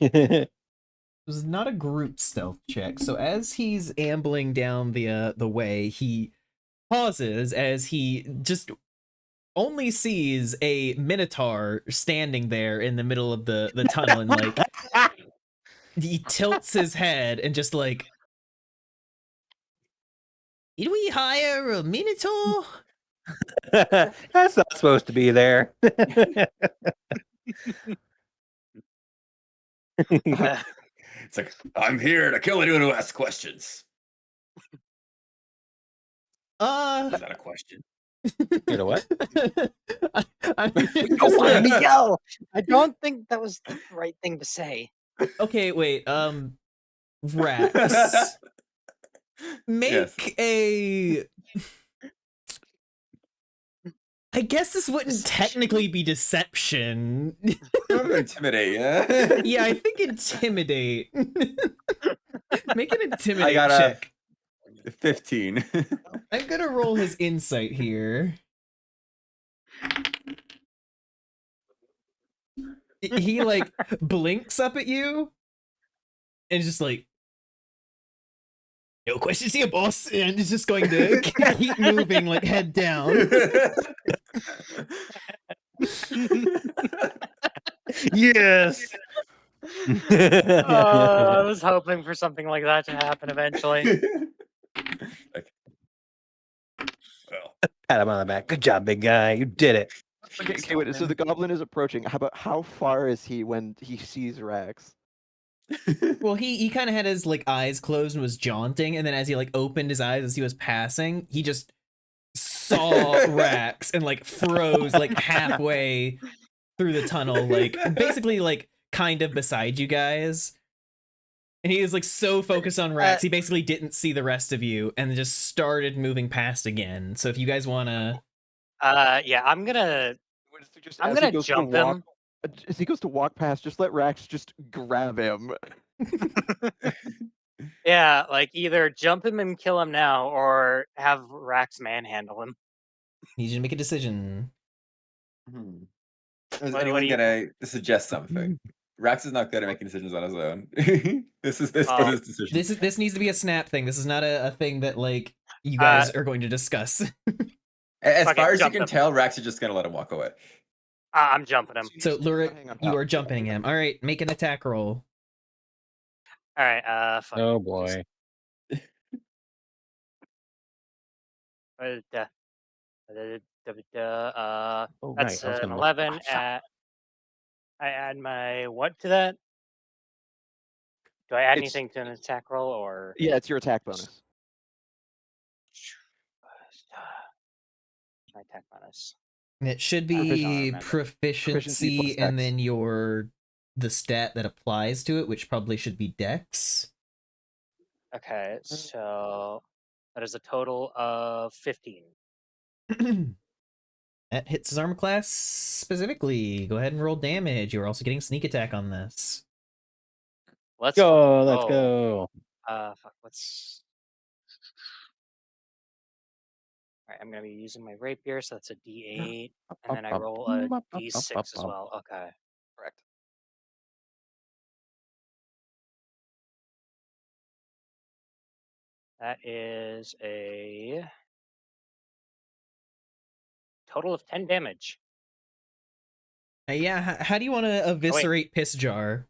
It was not a group stealth check. So as he's ambling down the way, he pauses as he just only sees a minotaur standing there in the middle of the tunnel, and like he tilts his head and just like, did we hire a minotaur? That's not supposed to be there. It's like, I'm here to kill anyone who asks questions. Is that a question? You know what? I mean, Don't let me go. I don't think that was the right thing to say. okay, wait. Rax, make a. I guess this wouldn't technically be deception. Intimidate, yeah? Yeah, I think intimidate. Make an intimidate I got a check. 15. I'm gonna roll his insight here. He like blinks up at you and is just like, no questions here, boss, and is just going to keep moving, like head down. Yes. I was hoping for something like that to happen eventually. Like, well, Pat him on the back. Good job, big guy. You did it. Okay, wait. So the goblin is approaching. How far is he when he sees Rax? Well, he kind of had his like eyes closed and was jaunting, and then as he like opened his eyes as he was passing, he just saw Rax and like froze like halfway through the tunnel, like basically like kind of beside you guys. And he is like so focused on Rex, he basically didn't see the rest of you and just started moving past again. So if you guys wanna yeah, I'm gonna Just I'm as he gonna goes to jump walk, him. as he goes to walk past, just let Rax just grab him. Yeah, like either jump him and kill him now, or have Rax manhandle him. need you to make a decision. Hmm. Is What do anyone you? gonna suggest something? Rax is not good at making decisions on his own. this was Oh, his decision. This needs to be a snap thing. This is not a thing that like you Uh, guys are going to discuss. As fuck it, far as you jump can him. tell, Rax is just gonna let him walk away. I'm jumping him. So Lurik, Hang on, you pal. are jumping him. All right, make an attack roll. All right. Fuck. Oh boy. Oh right, That's I was an gonna look. 11. Ah, fuck. I add my what to that? Do I add It's anything to an attack roll or? yeah, it's your attack bonus. My attack bonus. It should I don't be remember. Proficiency plus proficiency and dex. then the stat that applies to it, which probably should be dex. Okay, so that is a total of 15. That hits his armor class specifically. Go ahead and roll damage. You're also getting sneak attack on this. Let's Go, fucking let's go. go. Fuck. All right, I'm gonna be using my rapier, so that's a D8, and then I roll a D6 as well. Okay. Correct. That is a total of 10 damage. Yeah, how do you want to eviscerate Piss Jar?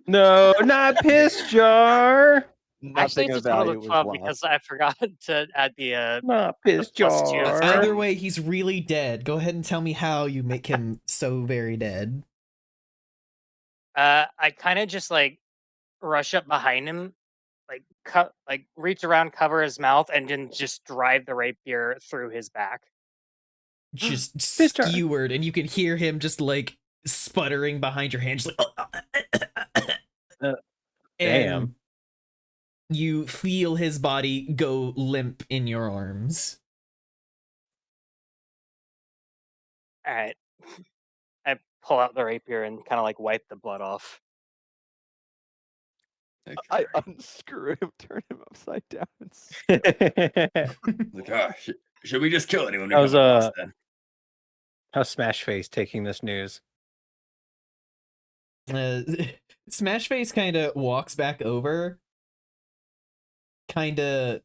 No, not piss jar. Actually, Nothing it's a of total value of was 12 lost. because I forgot to add the Not piss plus 2 jar. for. Either way, he's really dead. Go ahead and tell me how you make him so very dead. I kind of just like rush up behind him, like reach around, cover his mouth, and then just drive the rapier through his back. Just Piss jar. skewered, and you can hear him just like sputtering behind your hand, just like, Damn. and you feel his body go limp in your arms. All right. I pull out the rapier and kind of like wipe the blood off. I unscrew him, turn him upside down, and Like, oh, should we just kill anyone we How's, come across then? How's Smash Face taking this news? Smash Face kind of walks back over, kind of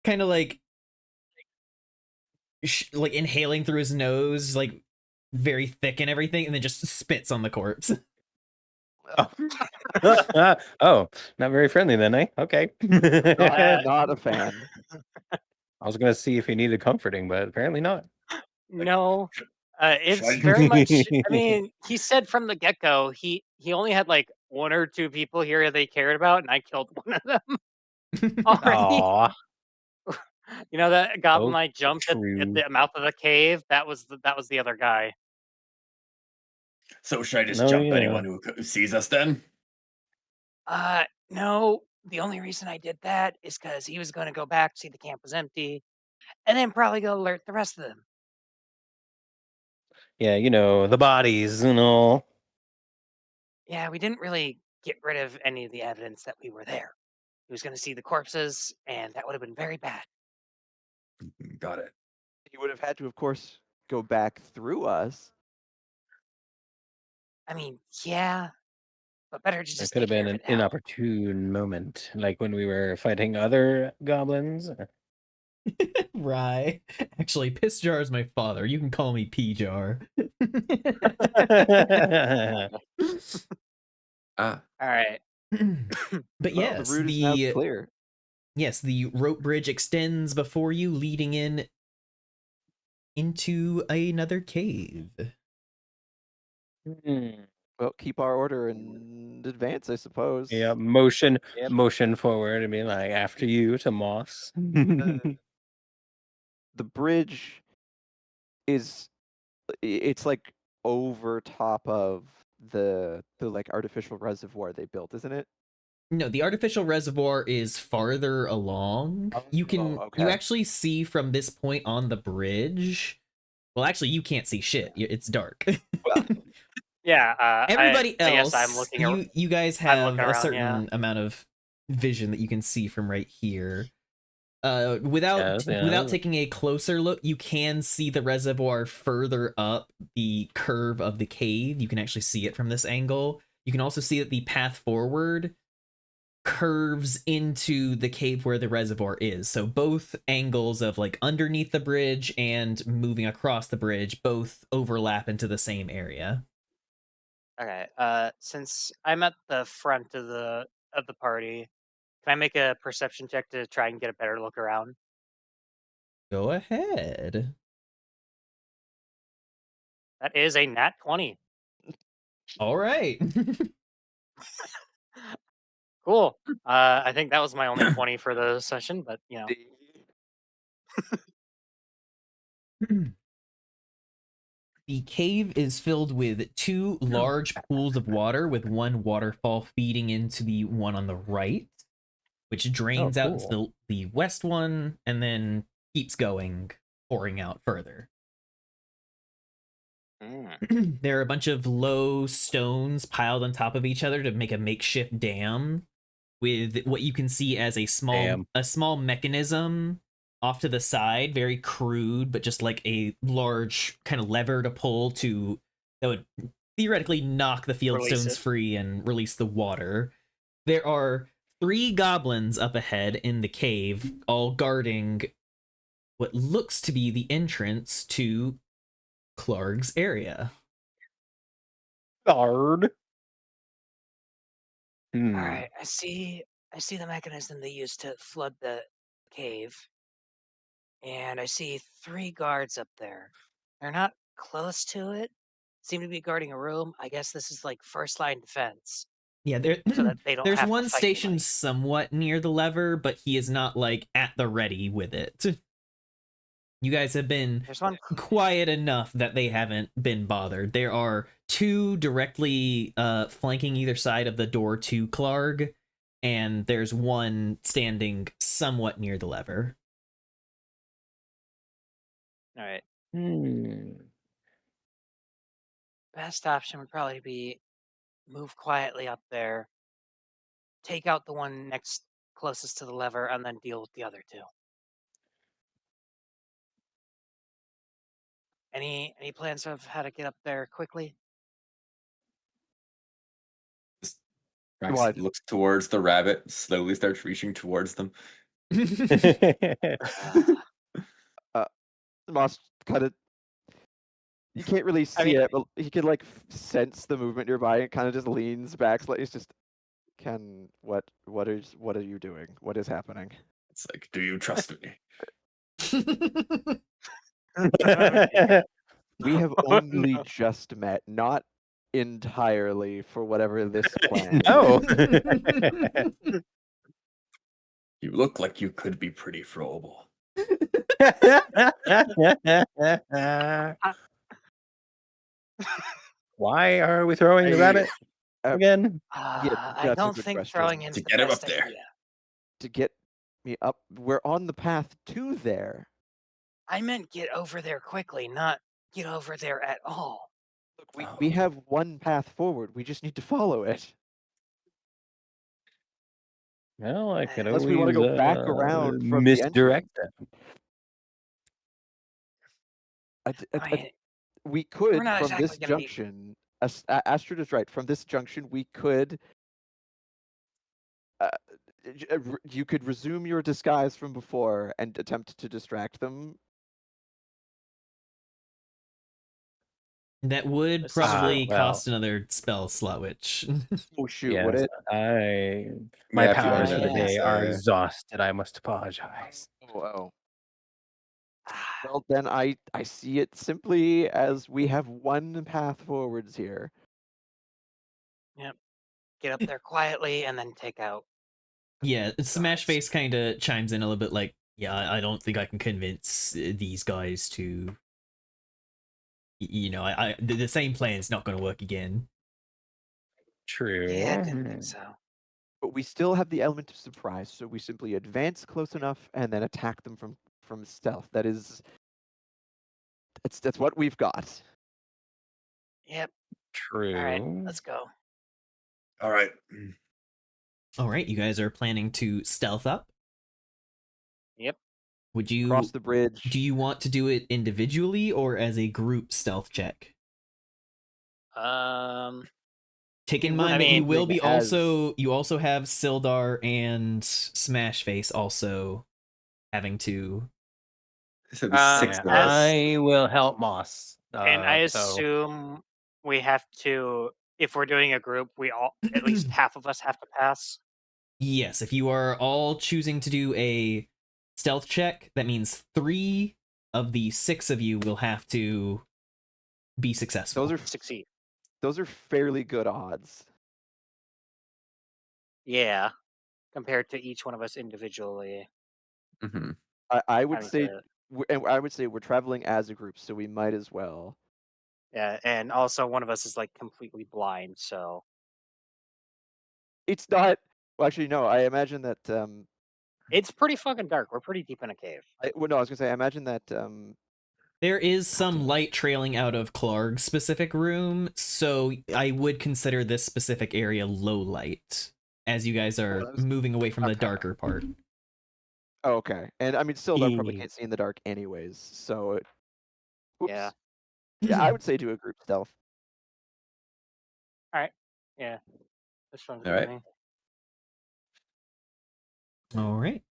like like inhaling through his nose, like very thick and everything, and then just spits on the corpse. Oh, not very friendly then, eh? Okay. not a fan. I was gonna see if he needed comforting, but apparently not. No, it's Should I- very much. I mean, he said from the get go he only had like 1 or 2 people here that he cared about, and I killed one of them already. Aw. You know that goblin Oh, I jumped at true. the mouth of the cave? That was the other guy. So should I just Oh, jump yeah. anyone who sees us then? No. The only reason I did that is because he was going to go back, see the camp was empty, and then probably go alert the rest of them. Yeah, you know, the bodies and all. Yeah, we didn't really get rid of any of the evidence that we were there. He was going to see the corpses, and that would have been very bad. Got it. He would have had to, of course, go back through us. I mean, yeah, but better to It just could have take care been of an it now. inopportune moment, like when we were fighting other goblins. Right. Actually, Piss Jar is my father. You can call me P Jar. Ah, All right. But Well, yes, the route is now clear. yes, the rope bridge extends before you, leading into another cave. Well, keep our order and advance, I suppose. Yeah, motion forward and be like, after you to Moss. The bridge is it's like over top of the like artificial reservoir they built, isn't it? No, the artificial reservoir is farther along. You Oh, you okay. actually see from this point on the bridge. Well, actually, you can't see shit. It's dark. Well, Yeah, Everybody I guess I'm else, looking. you guys I'm have looking a around. Yeah. certain amount of vision that you can see from right here. Without Yes, yes. taking a closer look, you can see the reservoir further up the curve of the cave. You can actually see it from this angle. You can also see that the path forward curves into the cave where the reservoir is. So both angles of like underneath the bridge and moving across the bridge both overlap into the same area. Okay. Since I'm at the front of the party, can I make a perception check to try and get a better look around? Go ahead. That is a nat 20. All right. Cool. I think that was my only 20 for the session, but you know. The cave is filled with two large pools of water, with one waterfall feeding into the one on the right, which drains out into cool. the west one and then keeps going, pouring out further. There are a bunch of low stones piled on top of each other to make a makeshift dam, with what you can see as a small mechanism off to the side, very crude, but just like a large kind of lever to pull to that would theoretically knock the field Release stones it. free and release the water. There are 3 goblins up ahead in the cave, all guarding what looks to be the entrance to Clarg's area. Guard. All right, I see the mechanism they used to flood the cave, and I see 3 guards up there. They're not close to it. Seem to be guarding a room. I guess this is like first line defense, Yeah, there so that they don't there's have to one fight stationed anybody. somewhat near the lever, but he is not like at the ready with it. You guys have been There's one. quiet enough that they haven't been bothered. There are 2 directly flanking either side of the door to Clarg, and there's one standing somewhat near the lever. All right. Hmm. Best option would probably be move quietly up there, take out the one next closest to the lever, and then deal with the other 2. Any plans of how to get up there quickly? Rex What? looks towards the rabbit, slowly starts reaching towards them. Moss kind of you can't really I see mean, it, but he can like sense the movement nearby and kind of just leans back slightly. He's just, what are you doing? What is happening? It's like, do you trust me? We have only just met, not entirely for whatever this plan No. is. You look like you could be pretty throwable. Why are we throwing the rabbit again? Yeah, I that's a don't good think throwing question. him's To the get him best up there. idea. To get me up, we're on the path to there. I meant get over there quickly, not get over there at all. Look, we have one path forward. We just need to follow it. Well, I could Unless we want to always go back around from the entrance. misdirect them. I mean, We we're could, not from this exactly gonna be. junction, Astrid is right, from this junction, we could, you could resume your disguise from before and attempt to distract them. That would Assuming probably well. cost another spell slot, which Oh shoot, would Yes, it? my Yeah, if you powers wanna for the Yeah. day are exhausted. I must apologize. Oh. Well, then I see it simply as we have one path forwards here. Yep. Get up there quietly and then take out. yeah, guards. Smash Face kind of chimes in a little bit like, yeah, I don't think I can convince these guys to you know, the same plan is not going to work again. True. Yeah, I didn't think so. But we still have the element of surprise, so we simply advance close enough and then attack them from stealth. That's what we've got. Yep. True. All right, let's go. All right. All right, you guys are planning to stealth up. Yep. Would you Cross the bridge. do you want to do it individually or as a group stealth check? Take I in mean, we're mind that you will moving be as- you also have Sildar and Smash Face also having to. So it'd be 6 Yeah, of us. I will help Moss. And I So assume we have to, if we're doing a group, we all at least half of us have to pass. Yes, if you are all choosing to do a stealth check, that means 3 of the 6 of you will have to be successful. Succeed. Those are fairly good odds. Yeah, compared to each one of us individually. hmm I would having say to- and I would say we're traveling as a group, so we might as well. Yeah, and also one of us is like completely blind, so It's not. Well, actually, no. I imagine that. it's pretty fucking dark. We're pretty deep in a cave. Well, no, I was gonna say. I imagine that. There is some damn it. light trailing out of Clark's specific room, so I would consider this specific area low light as you guys are moving away from the Okay. darker part. Oh, okay, and I mean, still, I probably E- can't see in the dark anyways. So, oops. Yeah. Yeah, I would say do a group stealth. All right. Yeah. This sounds good All to right. me. All right.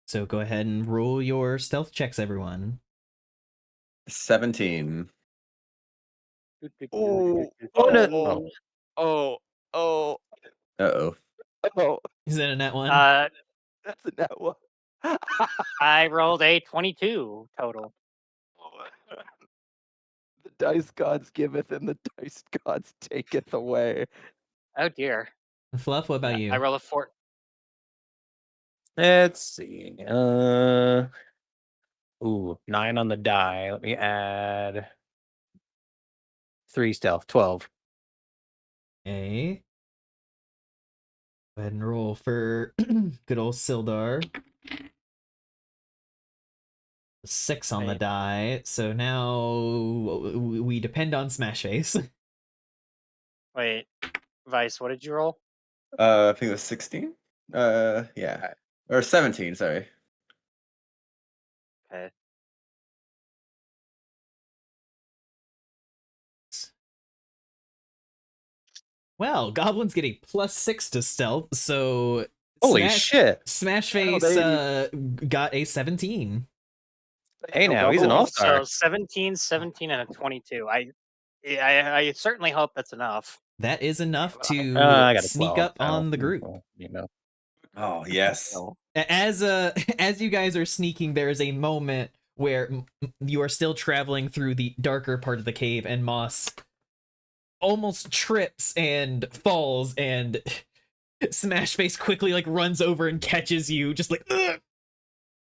So go ahead and roll your stealth checks, everyone. 17. Oh, Oh, no. oh, oh, oh, Uh-oh. oh! Is that a net one? That's a net one. I rolled a 22 total. The dice gods giveth, and the dice gods taketh away. Oh dear. Fluff, what about you? I roll a 4. Let's see. 9 on the die. Let me add 3 stealth. 12. Okay. Go ahead and roll for good old Sildar. 6 on the Right. die. So now we depend on Smash Face. Wait, Vice, what did you roll? I think it was 16. Yeah, Alright. or 17. Sorry. Okay. Well, goblins get a +6 to stealth, so Holy shit. Smash Oh, Face got a 17. Hey, No now he's an double. all-star. So 17, 17, and a 22. I certainly hope that's enough. That is enough to I got a sneak 12. up on the group. Well, you know. Oh, yes. No. As as you guys are sneaking, there is a moment where you are still traveling through the darker part of the cave, and Moss almost trips and falls, and Smash Face quickly like runs over and catches you, just like ugh!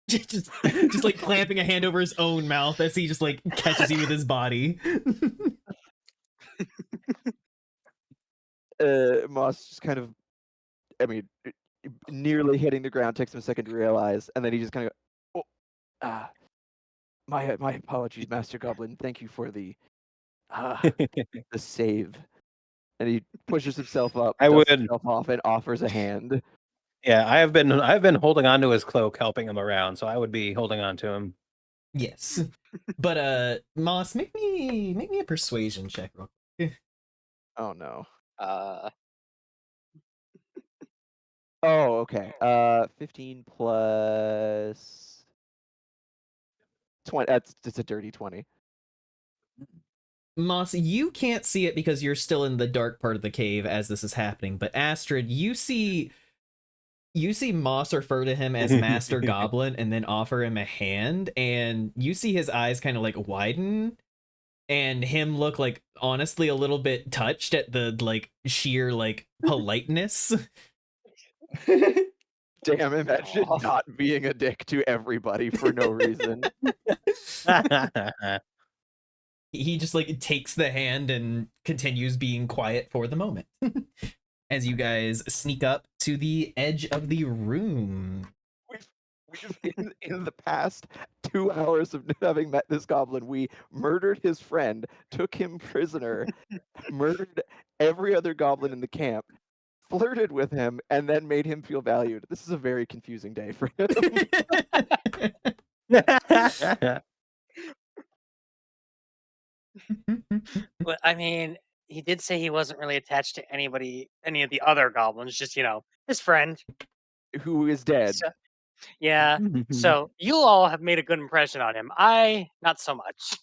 just like clamping a hand over his own mouth as he just like catches you with his body. Moss just kind of, I mean, nearly hitting the ground, takes him a second to realize, and then he just kind of, my apologies, Master Goblin. Thank you for the save. And he pushes himself up, dusts himself off, and offers a hand. Yeah, I've been holding on to his cloak, helping him around, so I would be holding on to him. Yes, but Moss, make me a persuasion check real quick. Oh no. Oh, okay. 15 plus 20. That's just a dirty 20. Moss, you can't see it because you're still in the dark part of the cave as this is happening, but Astrid, you see Moss refer to him as Master Goblin and then offer him a hand, and you see his eyes kind of like widen and him look like honestly a little bit touched at the like sheer like politeness. Damn, imagine not being a dick to everybody for no reason. he just like takes the hand and continues being quiet for the moment. As you guys sneak up to the edge of the room. We've in the past 2 hours of having met this goblin, we murdered his friend, took him prisoner, murdered every other goblin in the camp, flirted with him, and then made him feel valued. This is a very confusing day for him. But I mean, he did say he wasn't really attached to anybody, any of the other goblins. Just his friend. Who is dead. So, yeah. So you all have made a good impression on him. I not so much.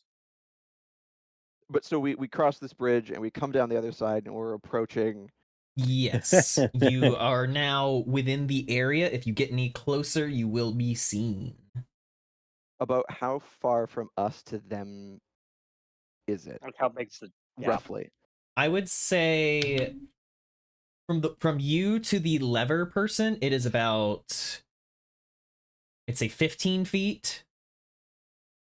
But so we cross this bridge and we come down the other side and we're approaching. Yes, you are now within the area. If you get any closer, you will be seen. About how far from us to them is it? Like how big's the gap? Roughly. I would say from you to the lever person, it is about, it's a 15 feet.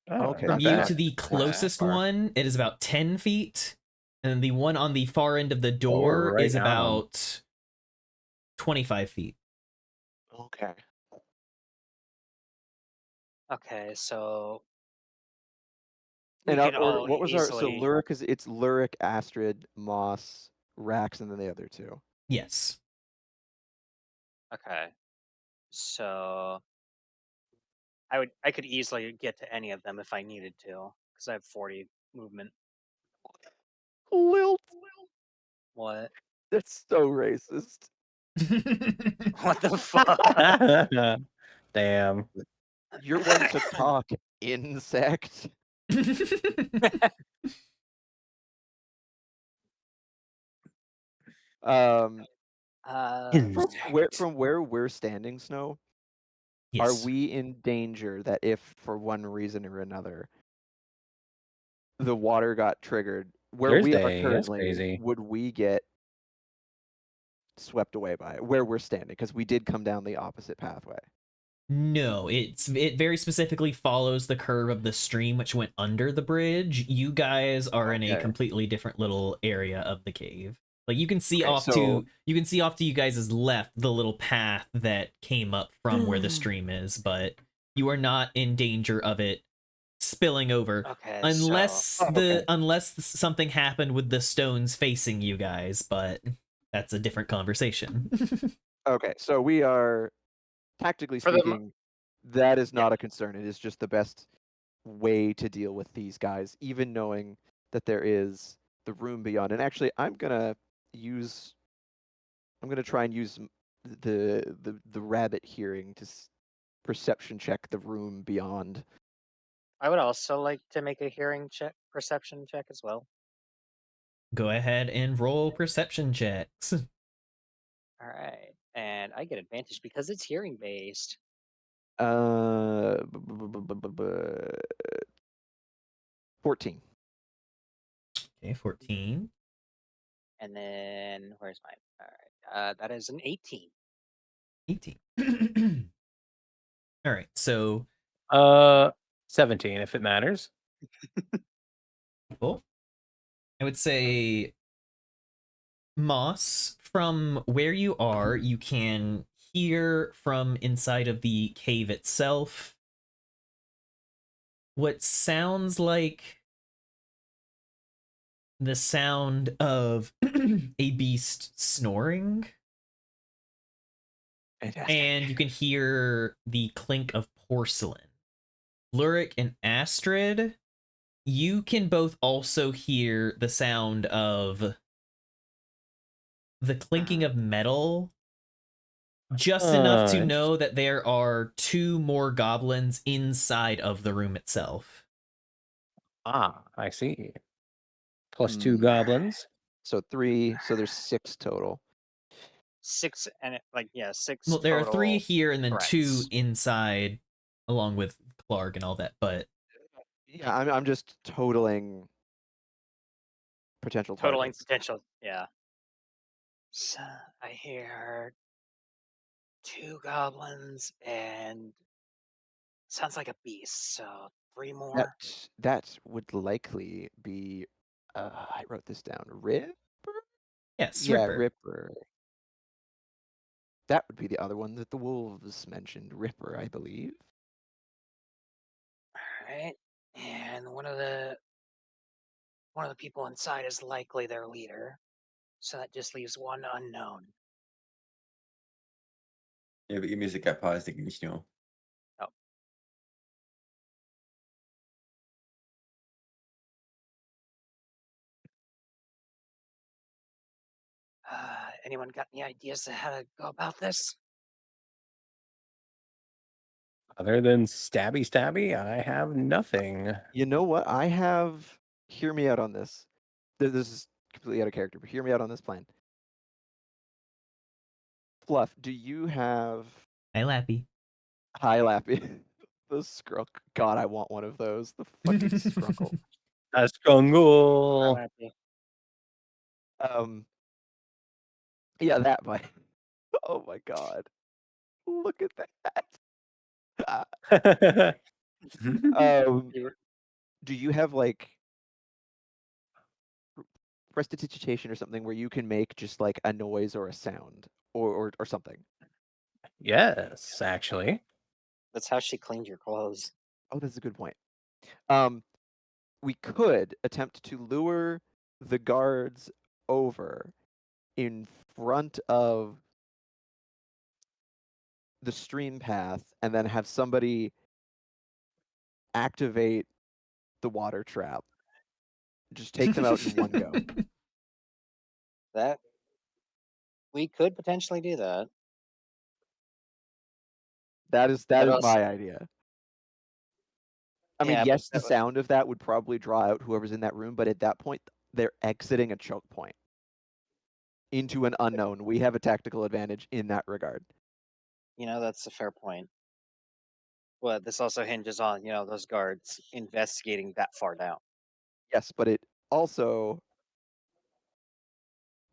Okay, From not you bad. to the Not that closest far. one, it is about 10 feet. And the one on the far end of the Oh, door right is on. about 25 feet. Okay. Okay, so we And could or all what was our so easily. Lurik is it's Lurik, Astrid, Moss, Rax, and then the other two. Yes. Okay, so I could easily get to any of them if I needed to, because I have 40 movement. Lilt. What? That's so racist. What the fuck? Damn. You're one to talk, insect. Um, from Insect. where we're standing, Snow, are Yes. we in danger that if for one reason or another the water got triggered where we are Thursday. That's currently, crazy. would we get swept away by it where we're standing? Because we did come down the opposite pathway. No, it very specifically follows the curve of the stream which went under the bridge. You guys are in a Okay. completely different little area of the cave. Like you can see Okay, off to you guys' left the little path that came up from where the stream is, but you are not in danger of it spilling over Okay, unless okay. unless something happened with the stones facing you guys, but that's a different conversation. Okay, so we are tactically For the speaking, that is yeah, not a concern. It is just the best way to deal with these guys, even knowing that there is the room beyond. And actually, I'm gonna try and use the rabbit hearing to perception check the room beyond. I would also like to make a hearing check, perception check as well. Go ahead and roll perception checks. All right, and I get advantage because it's hearing based. 14. Okay, 14. And then where's mine? All right, that is an 18. 18. All right, so 17 if it matters. cool. I would say, Moss, from where you are, you can hear from inside of the cave itself what sounds like the sound of a beast snoring. Fantastic. And you can hear the clink of porcelain. Lurik and Astrid, you can both also hear the sound of the clinking of metal, just enough to know that there are 2 more goblins inside of the room itself. I see. Plus 2 goblins. So 3. So there's 6 total. 6 and Well, 6 there are 3 total here and then 2 threats. inside, along with Clark and all that. But Yeah, I'm just totaling potential Totaling targets. potential, yeah. So I hear 2 goblins and sounds like a beast. So 3 more. That would likely be. I wrote this down. Ripper. Yes, Yeah, Ripper. Ripper. That would be the other one that the wolves mentioned. Ripper, I believe. Alright. And one of the people inside is likely their leader. So that just leaves one unknown. Yeah, but your music got paused again, you know. Oh. Anyone got any ideas to how to go about this? Other than stabby stabby, I have nothing. You know what? I have. Hear me out on this. This is completely out of character, but hear me out on this plan. Fluff, do you have Hi, Lappy. Hi Lappy? The Scrunk. God, I want one of those. The fucking Scrunkle. A scrungle. Happy. Yeah, that bite. Oh my god. Look at that. Do you have like prestidigitation or something where you can make just like a noise or a sound or something? Yes, actually. That's how she cleaned your clothes. Oh, that's a good point. We could attempt to lure the guards over in front of the stream path and then have somebody activate the water trap. Just take them out in one go. That we could potentially do that. That is That also, my idea. I mean, yeah, but yes, the sound of that would probably draw out whoever's in that room, but at that point, they're exiting a choke point into an unknown. We have a tactical advantage in that regard. that's a fair point. But this also hinges on, those guards investigating that far down. Yes, but it also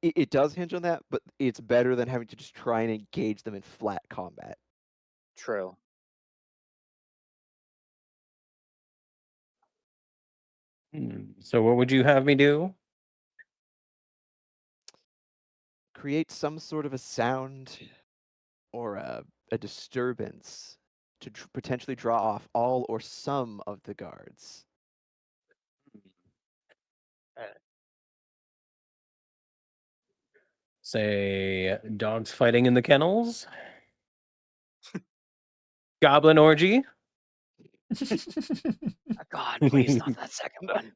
it does hinge on that, but it's better than having to just try and engage them in flat combat. True. So what would you have me do? Create some sort of a sound or a disturbance to potentially draw off all or some of the guards. Say dogs fighting in the kennels? Goblin orgy? God, please not that second No. one.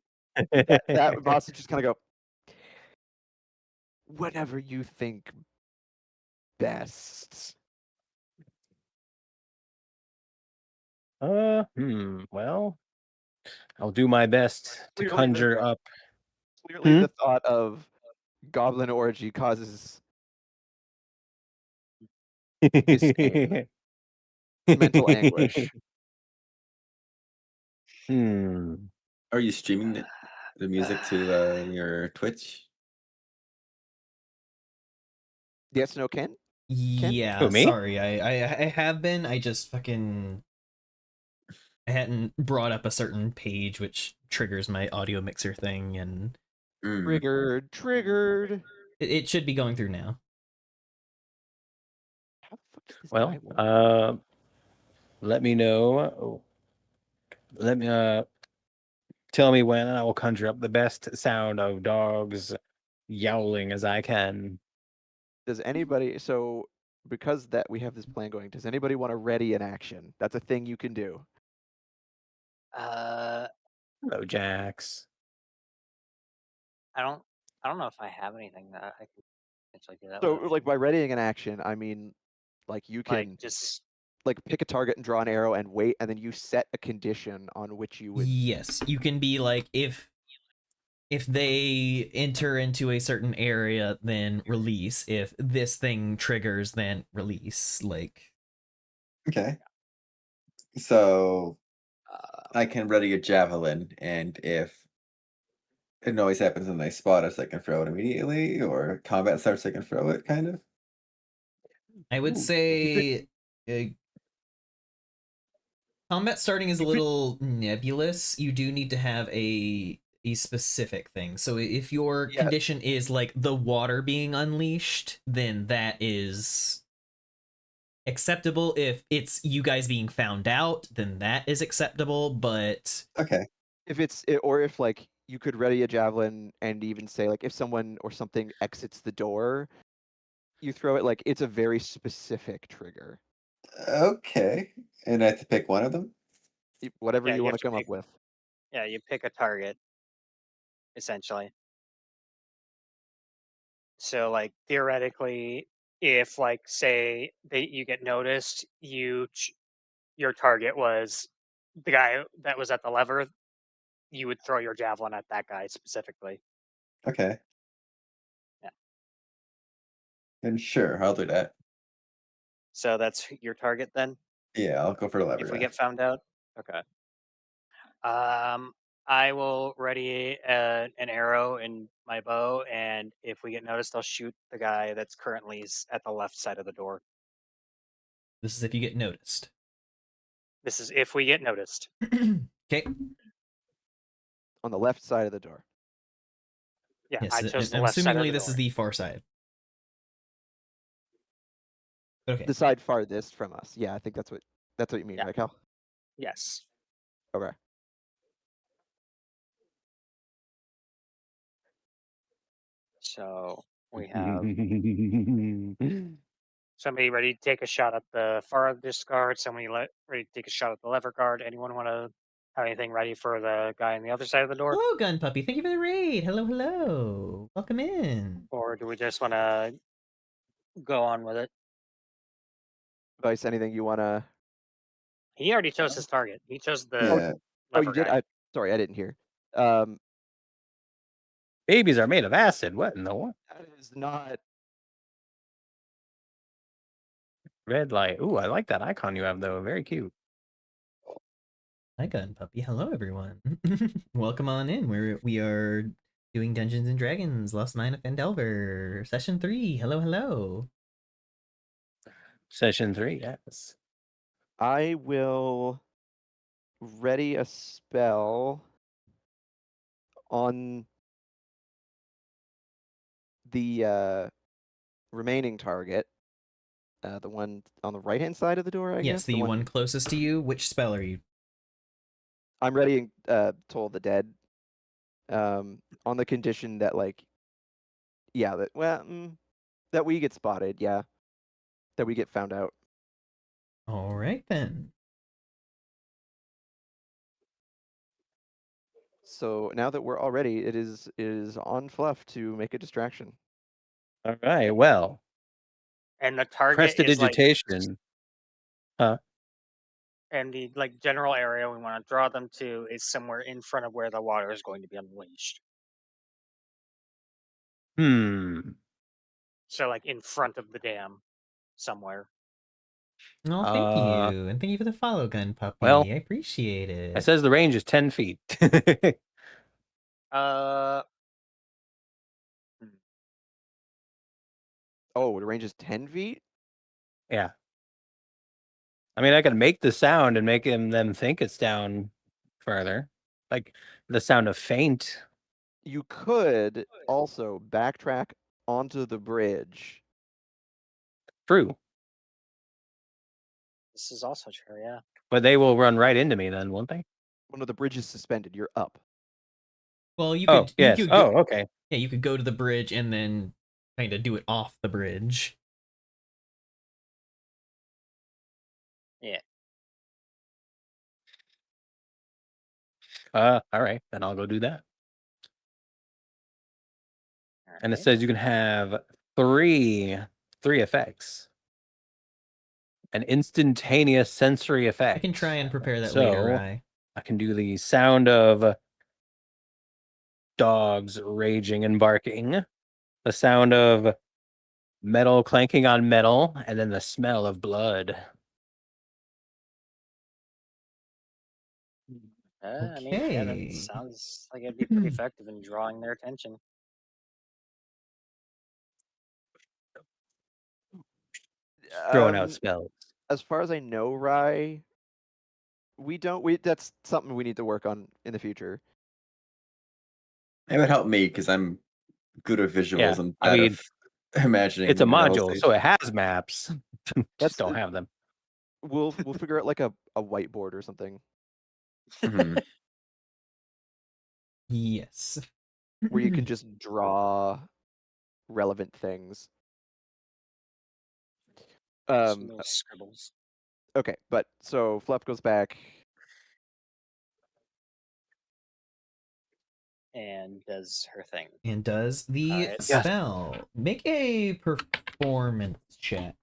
That boss would just kind of go, whatever you think best. Well, I'll do my best to Clearly conjure up. Clearly, the thought of goblin orgy causes disdain, mental anguish. Are you streaming the music to your Twitch? Yes, no, Ken? Yeah, Who, me? sorry. I have been. I just fucking I hadn't brought up a certain page which triggers my audio mixer thing, and Triggered. it should be going through now. How the fuck did this Well, die work? let me know. Let me tell me when, and I will conjure up the best sound of dogs yowling as I can. Does anybody so because that we have this plan going, does anybody want to ready an action? That's a thing you can do. Hello, Jax. I don't know if I have anything that I can potentially do that So with. like by readying an action, I mean like you Like can just like pick a target and draw an arrow and wait, and then you set a condition on which you would. Yes, you can be like, if they enter into a certain area, then release. If this thing triggers, then release. Like, Okay. So I can ready a javelin, and if a noise happens and they spot us, I can throw it immediately, or combat starts, I can throw it, kind of. I would Ooh, say Combat starting is a You could- little nebulous. You do need to have a specific thing. So if your Yeah. condition is like the water being unleashed, then that is acceptable. If it's you guys being found out, then that is acceptable. But Okay. or if like you could ready a javelin and even say like if someone or something exits the door, you throw it. Like it's a very specific trigger. Okay. And I have to pick one of them? Whatever Yeah, you you want have to to come up pick. with. Yeah, you pick a target essentially. So like theoretically, if like say you get noticed, your target was the guy that was at the lever, you would throw your javelin at that guy specifically. Okay. Yeah. And sure, I'll do that. So that's your target then. Yeah, I'll go for the lever If we guy. get found out, okay. I will ready an arrow in my bow, and if we get noticed, I'll shoot the guy that's currently at the left side of the door. this is if you get noticed. This is if we get noticed. Okay. On the left side of the door. Yeah, Yes, I chose the I'm left side of assumingly the this door. is the far side. Okay. The side farthest from us. Yeah, I think that's what you mean, Yeah. right, Cal? Yes. Okay. So we have somebody ready to take a shot at the farthest guard. Somebody ready to take a shot at the lever guard. Anyone want to have anything ready for the guy on the other side of the door, Hello, Gun Puppy. Thank you for the raid. Hello, hello. Welcome in. or do we just want to go on with it? Vice, anything you wanna? He already chose his target. He chose the Yeah. Oh, lever you did. guy. Sorry, I didn't hear. Um, Babies are made of acid. What in the what? that is not. Red light. Ooh, I like that icon you have though. Very cute. Hi, Gun Puppy. Hello, everyone. Welcome on in. We are doing Dungeons and Dragons: Lost Mine of Phandelver, Session 3. Hello, hello. Session 3, yes. I will ready a spell on the remaining target. The one on the right-hand side of the door, I Yes, guess. the one closest to you. Which spell are you? I'm readying Toll the Dead. On the condition that like, yeah, that we get spotted, yeah, that we get found out. All right then. So now that we're all ready, it is on Fluff to make a distraction. All right. Well, And the target is like, prestidigitation. Huh? and the like general area we want to draw them to is somewhere in front of where the water is going to be unleashed. Hmm. So like in front of the dam somewhere. Oh, thank you, and thank you for the follow, Gun Puppy. Well, I appreciate It it. says the range is 10 feet. Uh hmm. Oh, the range is 10 feet? Yeah. I mean, I can make the sound and make them think it's down further. Like the sound of faint. You could also backtrack onto the bridge. True. This is also true, yeah. But they will run right into me then, won't they? Well, no, the bridge is suspended. You're up. Well, you Oh, could yes. you could Oh, go, okay. yeah, you could go to the bridge and then kind of do it off the bridge. Yeah. All right. Then I'll go do that. And it Alright. says you can have three effects. An instantaneous sensory effect. I can try and prepare that So, later, Rye. I can do the sound of dogs raging and barking, the sound of metal clanking on metal, and then the smell of blood. I mean, yeah, that Okay. sounds like it'd be pretty effective in drawing their attention. Throwing out spells. As far as I know, Rye, We don't. We That's something we need to work on in the future. It would help me because I'm good at Yeah, visuals and I bad mean, of imagining it's a module, so visualization. it has maps. That's Just don't have them. We'll figure out like a whiteboard or something Mhm. Yes. where you can just draw relevant things. Some Um. little scribbles. Okay, but so Fluff goes back. And does her thing. And does the Alright. Yes. spell. Make a performance check.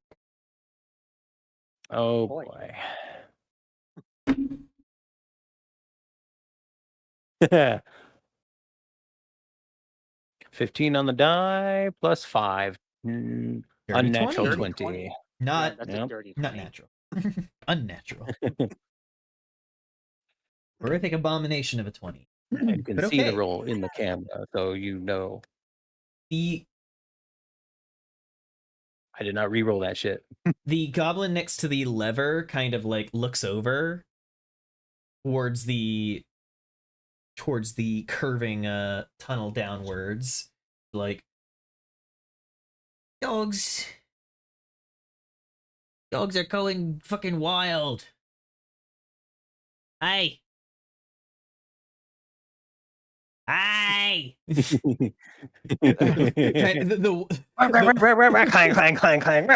Oh Boy. boy. 15 on the die plus 5. Unnatural 20. 20. Yeah, Not that's a Yep. dirty not 20. natural. Unnatural. Horrific abomination of a 20. You can But see the okay. roll in the camera, so you know. The I did not re-roll that shit. the goblin next to the lever kind of like looks over towards the curving tunnel downwards, like, dogs are going fucking wild. Hey, hey. Kind of Clang, clang, clang, clang.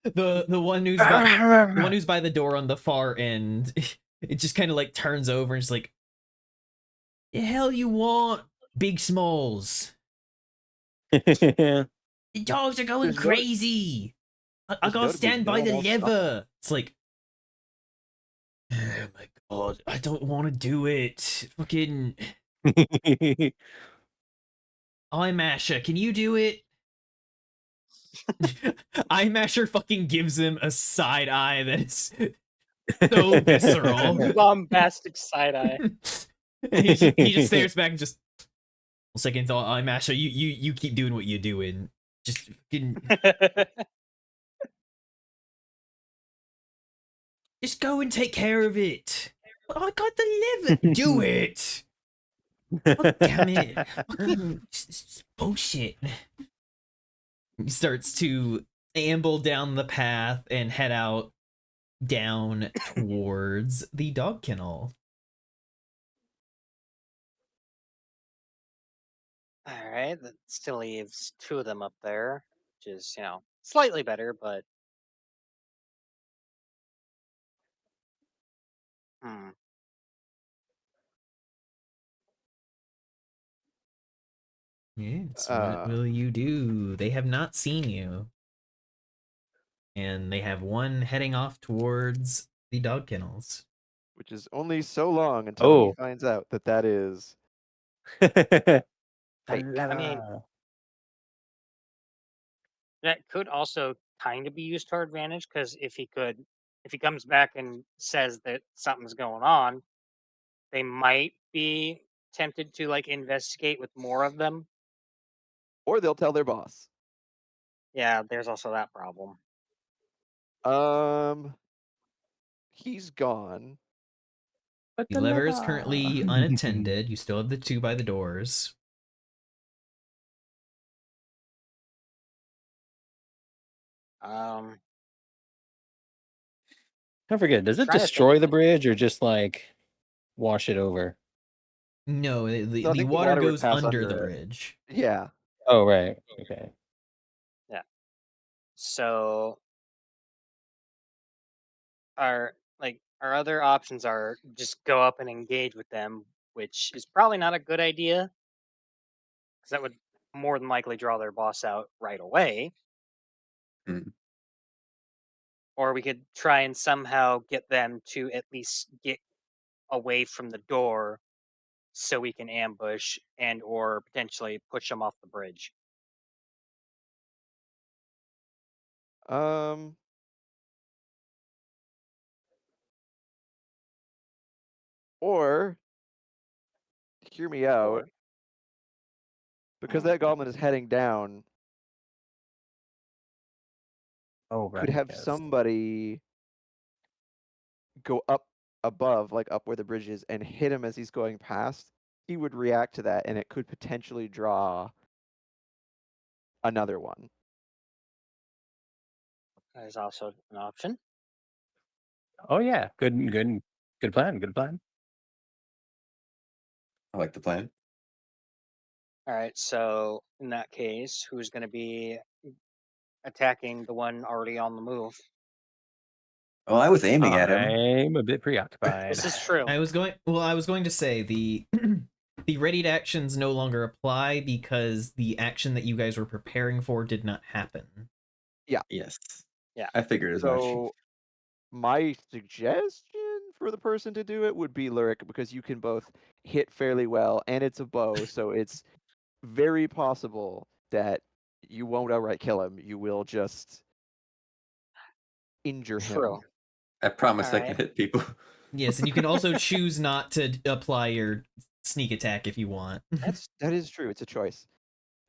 the one who's by the door on the far end, it just kind of like turns over and just like, the hell you want, Big Smalls? The dogs are going There's no- crazy. I There's gotta notably stand no by one the else stopping. lever. It's like, oh my god, I don't want to do it. Fucking Eye Masher, can you do it? Eye Masher fucking gives him a side eye that is so visceral. Bombastic side eye. And he just stares back and just second thought, Eye Masher, you keep doing what you're doing. Just fucking just go and take care of it. I got the liver. Do it. God damn it. Fucking bullshit. He starts to amble down the path and head out down towards the dog kennel. Alright, that still leaves 2 of them up there, which is, slightly better, but hmm. Yes, what will you do? They have not seen you. And they have one heading off towards the dog kennels. which is only so long until he Oh. finds out that is The fake. I mean, lever. that could also kind of be used to our advantage because if he comes back and says that something's going on, they might be tempted to like investigate with more of them. Or they'll tell their boss. Yeah, there's also that problem. He's gone. But The lever is currently unattended. You still have the 2 by the doors. Um, I forget, does it trying to destroy think. the bridge or just like wash it over? No, So I the think the water water would goes pass under under the it. bridge. Yeah. Oh, right. Okay. So our other options are just go up and engage with them, which is probably not a good idea because that would more than likely draw their boss out right away. Mm. Or we could try and somehow get them to at least get away from the door so we can ambush and or potentially push them off the bridge. Um. Or hear me out. Or Because that goblin is heading down, Oh, could right. have Yes. somebody go up above, like up where the bridge is, and hit him as he's going past, he would react to that, and it could potentially draw another one. That is also an option. Oh yeah, good plan. Good plan. I like the plan. All right, so in that case, who's going to be attacking the one already on the move? Well, I was aiming at him. I'm a bit preoccupied. This is true. I was going to say the the readied actions no longer apply because the action that you guys were preparing for did not happen. Yes. Yeah. I figured as much. So my suggestion for the person to do it would be Lyric, because you can both hit fairly well, and it's a bow, so it's very possible that you won't outright kill him. You will just injure him. True. I promise I can Alright. hit people. Yes, and you can also choose not to apply your sneak attack if you want. That is true. It's a choice.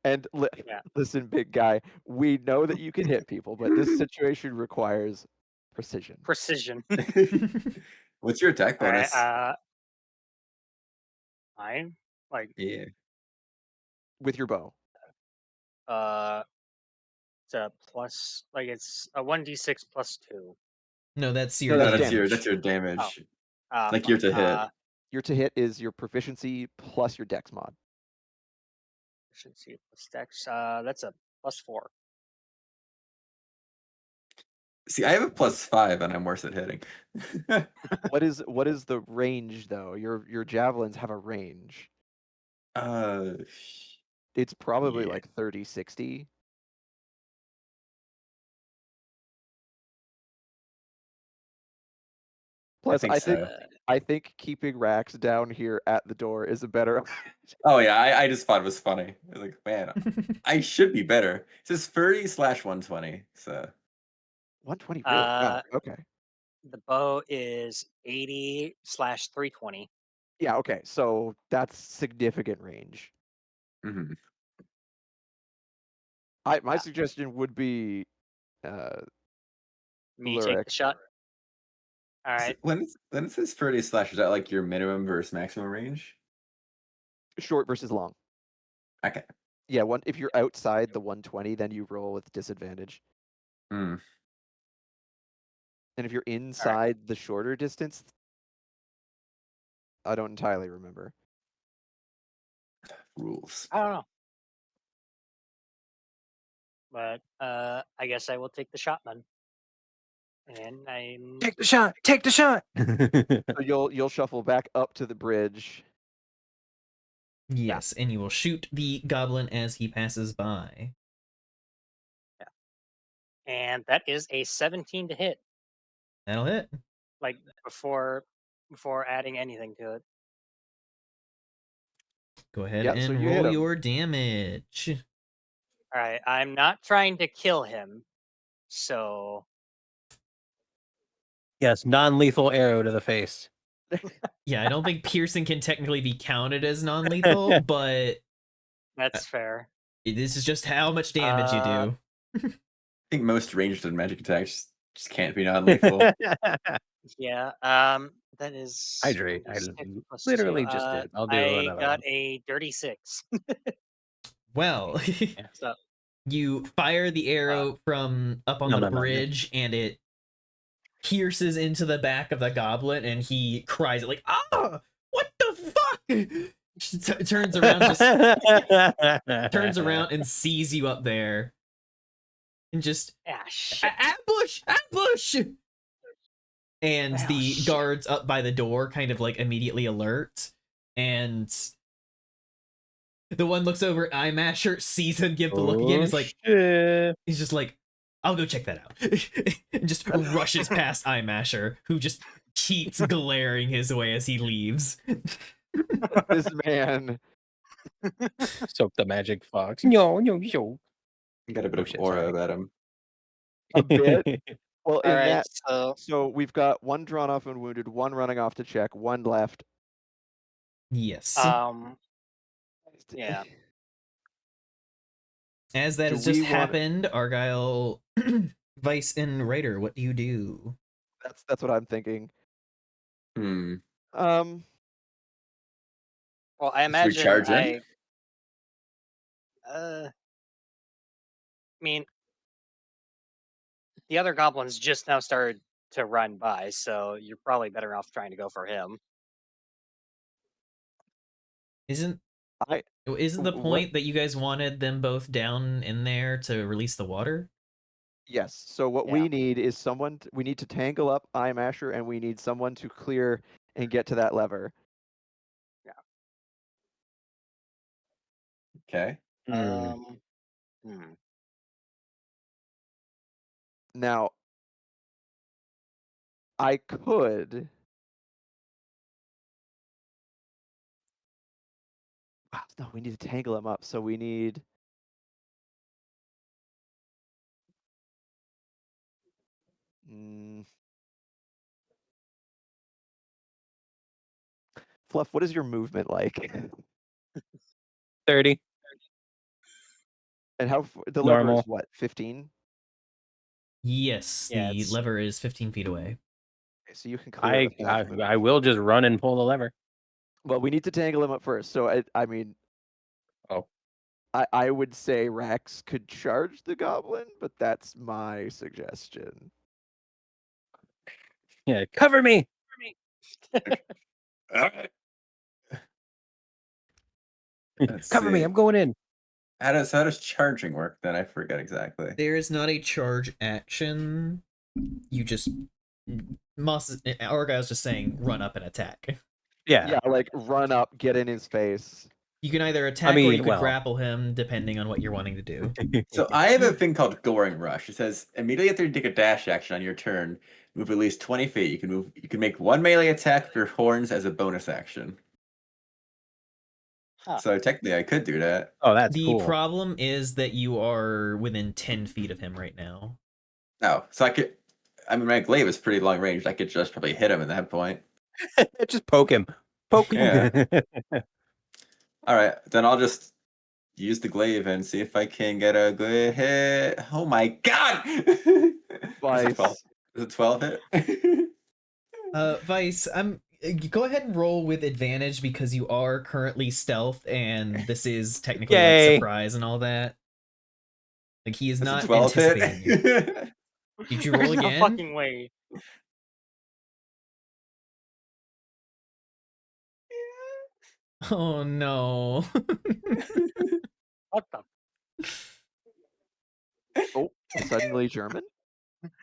And Yeah. listen, big guy, we know that you can hit people, but this situation requires precision. Precision. What's your attack All bonus? right. Mine, like, Yeah. With your bow. it's a plus, like it's a 1d6 plus 2. No, that's No, your that's No, damage. that's your damage. Like Fuck. you're to hit. Your to hit is your proficiency plus your dex mod. Efficiency plus dex. That's a plus 4. See, I have a +5 and I'm worse at hitting. What is the range though? Your javelins have a range. uh It's probably Yeah. like 30, 60. Plus, I think keeping Rax down here at the door is a better. Oh yeah, I just thought it was funny. I was like, man, I should be better. It says 30/120, so 120, really? Wow. Okay. The bow is 80/320. Yeah. Okay. So that's significant range. mhm. My suggestion would be Me take Lyric. the shot. All right. When it says 30 slash, is that like your minimum versus maximum range? Short versus long. Okay. Yeah. If you're outside the 120, then you roll with disadvantage. Hmm. And if you're inside the shorter distance, I don't entirely remember. Rules. I don't know. But I guess I will take the shot then. And I'm Take the shot. Take the shot. So you'll shuffle back up to the bridge. Yes, and you will shoot the goblin as he passes by. and that is a 17 to hit, That'll hit. like before adding anything to it. Go ahead Yeah, so and you hit roll him. your damage. All right, I'm not trying to kill him, so Yes, non-lethal arrow to the face. Yeah, I don't think piercing can technically be counted as non-lethal, but that's fair. this is just how much damage you do. I think most ranged and magic attacks just can't be non-lethal. Yeah, that is Hydrate. I 1d6 plus literally 2. just did. I'll do I another got one. a dirty 6. Well, So you fire the arrow from up on the bridge, and it pierces into the back of the goblin, and he cries like, "Ah! What the fuck?" Turns around and sees you up there, and just shit. ambush. And Oh, the shit. guards up by the door kind of like immediately alert, and the one looks over, eye masher, sees him give the look again, is like, shit. he's just like, I'll go check that out. And just rushes past eye masher, who just keeps glaring his way as he leaves. This man. Soak the magic fox. Yo. Got a bit Oh, of shit, aura sorry. about him. A bit. Well, in All right, that, so we've got one drawn off and wounded, one running off to check, one left. Yes. Yeah. As that Do has just we want- happened, Argyle, Vice, and Raider, what do you do? That's what I'm thinking. Hmm. Um, Well, I Should we imagine charge in? I mean, the other goblins just now started to run by, so you're probably better off trying to go for him. Isn't I isn't the what? point that you guys wanted them both down in there to release the water? Yes. So what Yeah. we need is someone. We need to tangle up Eye Masher, and we need someone to clear and get to that lever. Okay. Um. Hmm. Now, I could. No, we need to tangle him up. So we need. Mm, Fluff, what is your movement like? 30. And the lever is Normal. what? 15. Yes, Yeah. the It's lever is 15 feet away. Okay, so you can clear it with that move. I will just run and pull the lever. Well, we need to tangle him up first. So I mean, Oh. I would say Rax could charge the goblin, but that's my suggestion. Yeah, cover me. Alright. Let's Cover me. see. I'm going in. How does charging work then? I forget exactly. There is not a charge action. You just Moss Argyle's just saying run up and attack. Yeah. Yeah, like run up, get in his face. You can either attack or you mean, could well. grapple him, depending on what you're wanting to do. So I have a thing called Goring Rush. It says immediately after you take a dash action on your turn, move at least 20 feet. You can make one melee attack with your horns as a bonus action. Huh. So technically I could do that. Oh, that's The cool. problem is that you are within 10 feet of him right now. No. So I mean my glaive is pretty long range. I could just probably hit him at that point. Just poke him. Poke him. Yeah. Alright, then I'll just use the glaive and see if I can get a good hit. Oh my god! Vice. Is it 12 hit? Vice, go ahead and roll with advantage because you are currently stealth and this is technically like Yay. surprise and all that. Like he is Is it not 12 anticipating you. hit? Did you roll There's no again? fucking way. Oh no. What the? Oh, suddenly German?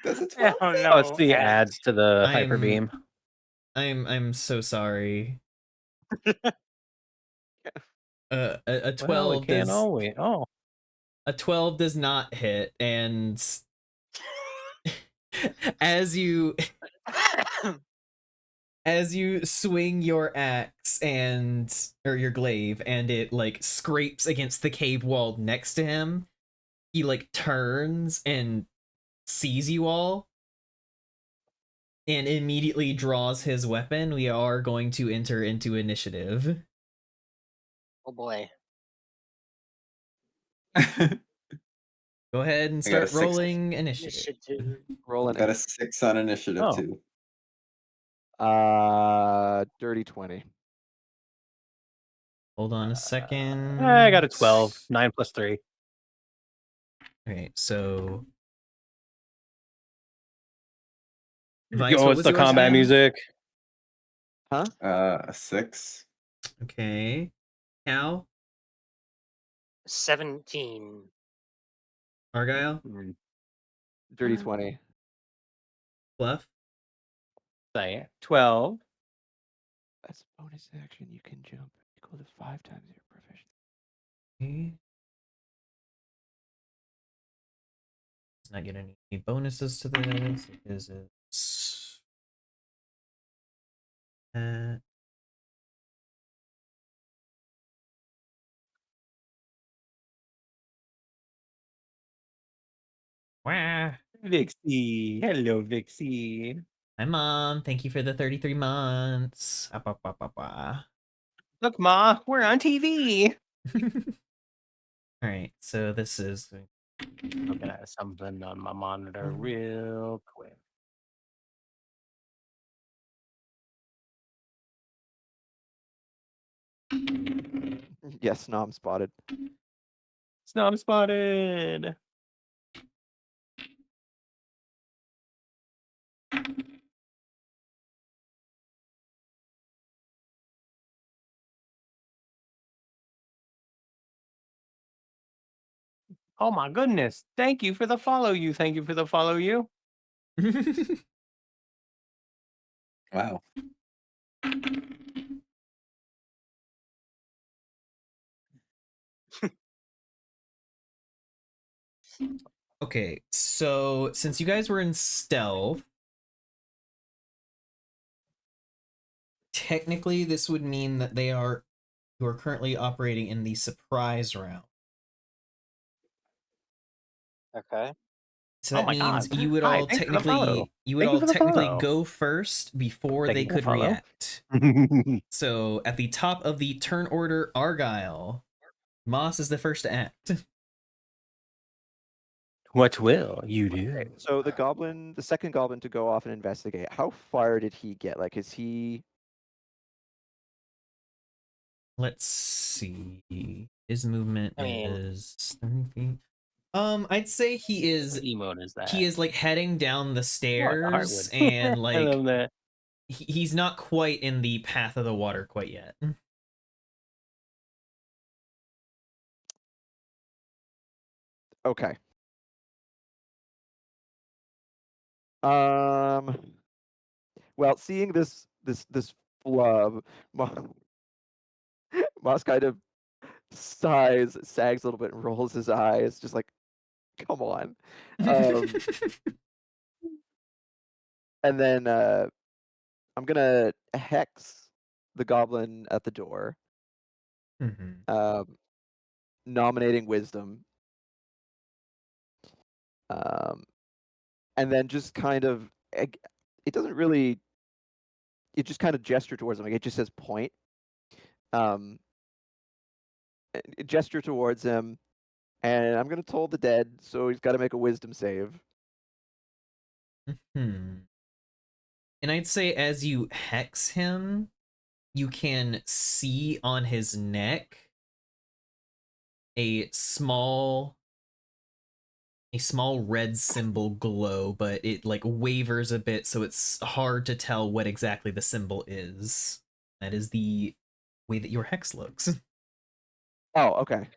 Does it 12 Oh hit? no! Oh, it's the adds to the hyper I'm- beam. I'm so sorry. A Well, 12 it can't does always. Oh. a 12 does not hit, and as you swing your axe or your glaive and it like scrapes against the cave wall next to him, he like turns and sees you all and immediately draws his weapon. We are going to enter into initiative. Oh boy. Go ahead and I got a start 6. rolling initiative. Rolling Got a it. 6 on initiative Oh. too. Dirty 20. Hold on a second. I got a 12. 9 plus 3. Okay, so Vice, Oh, what it's was the yours combat again? music. A 6. Okay. Cal? 17. Argyle? Dirty 20. Fluff? Say 12. As a bonus action, you can jump equal to 5 times your proficiency. Okay. Does not get any bonuses to this. Is it? Wah. Vixie. Hello, Vixie. Hi, Mom. Thank you for the 33 months. Ah, bah, bah, bah, bah. Look, Ma, we're on TV. All right, so this is Looking at something on my monitor real quick. Yes, Nom spotted. Snob spotted. Oh my goodness. Thank you for the follow you. Thank you for the follow you. Wow. Okay, so since you guys were in stealth, technically this would mean that you are currently operating in the surprise round. Okay. So Oh that my means god. Hi, thanks for the follow. you would Thank you all for the technically follow. go first before Thank they you for the could follow. react. So at the top of the turn order, Argyle. Moss is the first to act. What will you Okay, do? so the second goblin to go off and investigate. How far did he get? Like, is he? Let's see. His movement I mean, is 30 feet. I'd say he What emote is that? he is like heading down the Oh, the stairs heartwood. and I like love that. he's not quite in the path of the water quite yet. Okay. Well, seeing this flub, Moss kind of sighs, sags a little bit, and rolls his eyes, just like, come on. And then I'm gonna hex the goblin at the door, Mhm. nominating wisdom, and then just kind of it doesn't really. It just kind of gesture towards him. Like it just says point. Um, gesture towards him, and I'm gonna toll the dead, so he's got to make a wisdom save. Hmm. And I'd say as you hex him, you can see on his neck a small red symbol glow, but it like wavers a bit, so it's hard to tell what exactly the symbol is. That is the way that your hex looks. Oh, okay.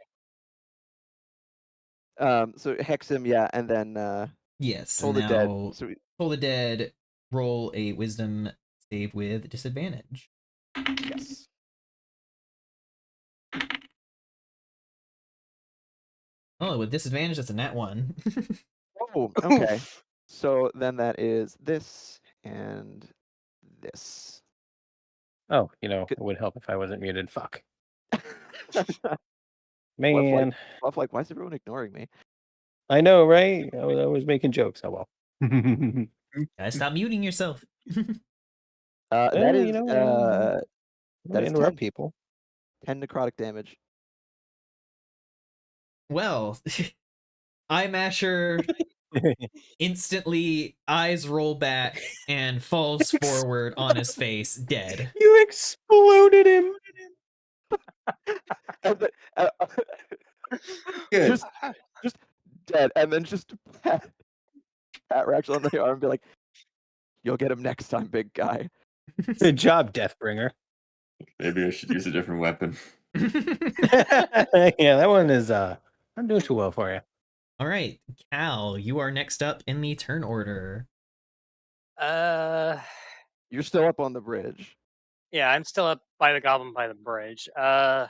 So hex him, yeah, and then Yes, toll the dead. now So Toll the Dead, roll a wisdom save with disadvantage. yes. Oh, with disadvantage, that's a nat 1. Oh, okay. So then that is this and this. Oh, it Good. would help if I wasn't muted. Fuck. Fluff like, Man. Fluff like, why is everyone ignoring me? I know, right? I was making jokes. Oh well. Gotta stop muting yourself. That is I don't that is interrupt 10, people. 10 necrotic damage. Well, Eye Masher instantly eyes roll back and falls forward on his face, dead. You exploded him. And then, Good. just dead, and then just pat Raxel on the arm and be like, "You'll get him next time, big guy." Good job, Deathbringer. Maybe I should use a different weapon. Yeah, that one is not doing too well for you. All right, Cal, you are next up in the turn order. You're still up on the bridge. Yeah, I'm still up by the goblin by the bridge. I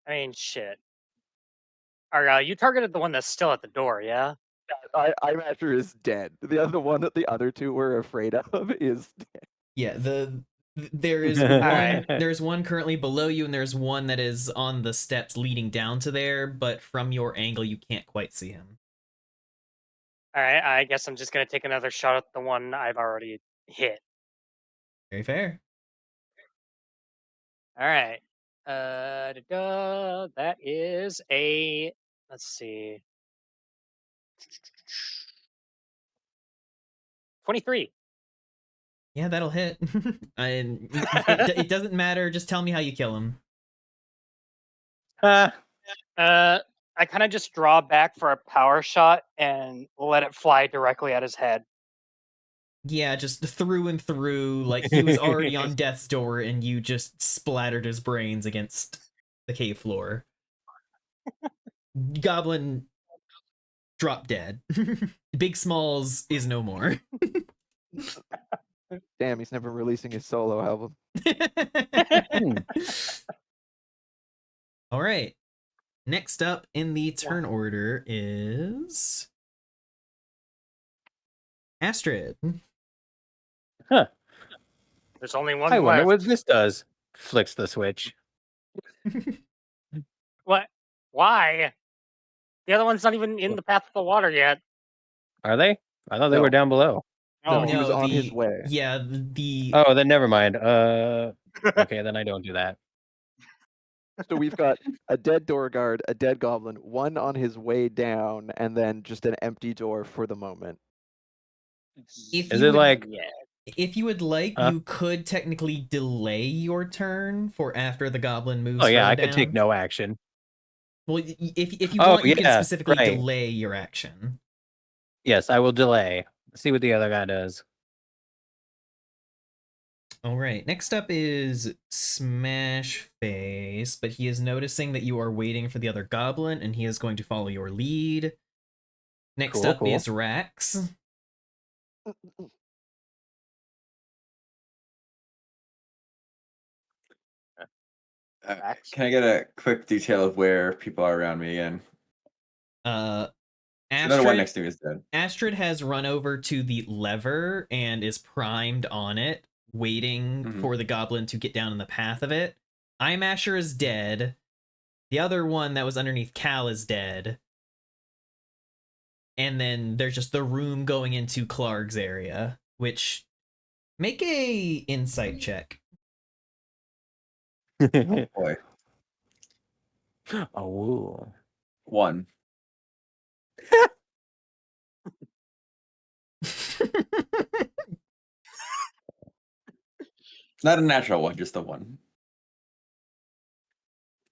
mean, shit. Argyle, you targeted the one that's still at the door, yeah? Imasher is dead. The other one that the other two were afraid of is dead. Yeah, there is Alright. there's one currently below you, and there's one that is on the steps leading down to there, but from your angle you can't quite see him. Alright, I guess I'm just gonna take another shot at the one I've already hit. Very fair. Alright. That is a, let's see, 23. Yeah, that'll hit. And it doesn't matter. Just tell me how you kill him. I kind of just draw back for a power shot and let it fly directly at his head. Yeah, just through and through. Like he was already on death's door, and you just splattered his brains against the cave floor. Goblin drop dead. Big Smalls is no more. Damn, he's never releasing his solo album. All right. Next up in the turn order is Astrid. Huh. There's only one I wonder what left. this does. Flicks the switch. What? Why? The other one's not even in the path of the water yet. Are they? I thought they No. were down below. No, Oh, he was on his way. Yeah, the Oh, then never mind. Okay, then I don't do that. So we've got a dead door guard, a dead goblin, one on his way down, and then just an empty door for the moment. if Is you it would, like? yeah. if you would like, Huh? you could technically delay your turn for after the goblin moves. Oh yeah, I further could take down. no action. Well, if you Oh, want, you can yeah, specifically right. delay your action. Yes, I will delay. See what the other guy does. All right. Next up is Smash Face, but he is noticing that you are waiting for the other goblin, and he is going to follow your lead. Next Cool, up cool. is Rax. Can I get a quick detail of where people are around me again? Another one Astrid, next to me is dead. Astrid has run over to the lever and is primed on it, waiting Mhm. for the goblin to get down in the path of it. I'm Asher is dead. The other one that was underneath Cal is dead. And then there's just the room going into Clark's area, which make a insight check. Oh boy. Oh. 1. Not a natural one, just a 1.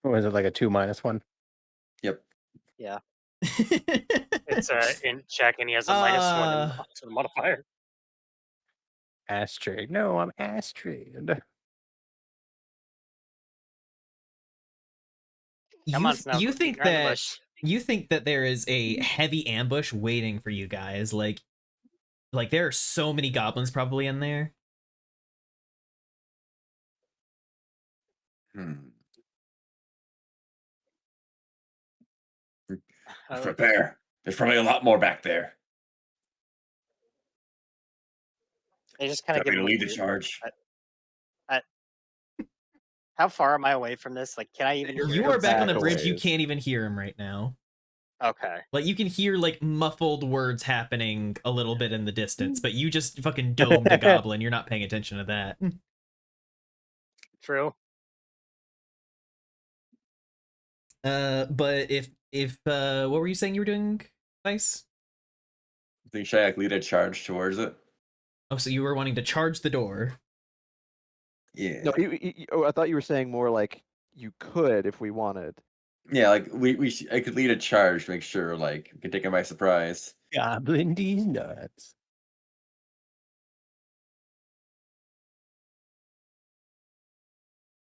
Or is it like a 2-1? Yep. Yeah. It's a int check, and he has a -1 to the modifier. Astrid. No, I'm Astrid. Come on, Snow, You go think peek around the that bush. you think that there is a heavy ambush waiting for you guys, like there are so many goblins probably in there. Prepare. There's probably a lot more back there. They just kind of give To him lead a the charge. How far am I away from this? Like, can I even hear You him are back on the say bridge. this? You can't even hear him right now. Okay. Like you can hear like muffled words happening a little bit in the distance, but you just fucking domed a goblin. You're not paying attention to that. True. But if what were you saying you were doing, Vice? Should I like lead a charge towards it? Oh, so you were wanting to charge the door. Yeah. No, I thought you were saying more like you could if we wanted. Yeah, like I could lead a charge to make sure like we can take him by surprise. Goblin these nuts.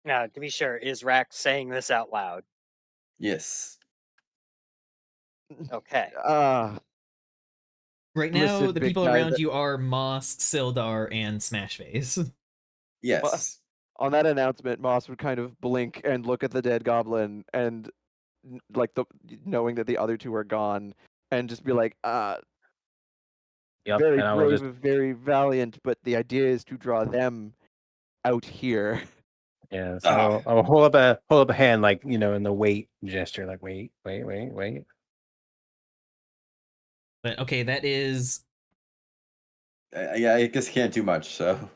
Now, to be sure, is Rax saying this out loud? Yes. Okay. Right now, Listen, the big people guy, around you are Moss, Sildar, and Smashface. Yes. on that announcement, Moss would kind of blink and look at the dead goblin and like knowing that the other two are gone and just be like, Yep, very and I will brave, just very valiant, but the idea is to draw them out here. yeah. So I'll hold up a hand like in the wait gesture, like wait. But okay, that is Yeah, I guess can't do much. So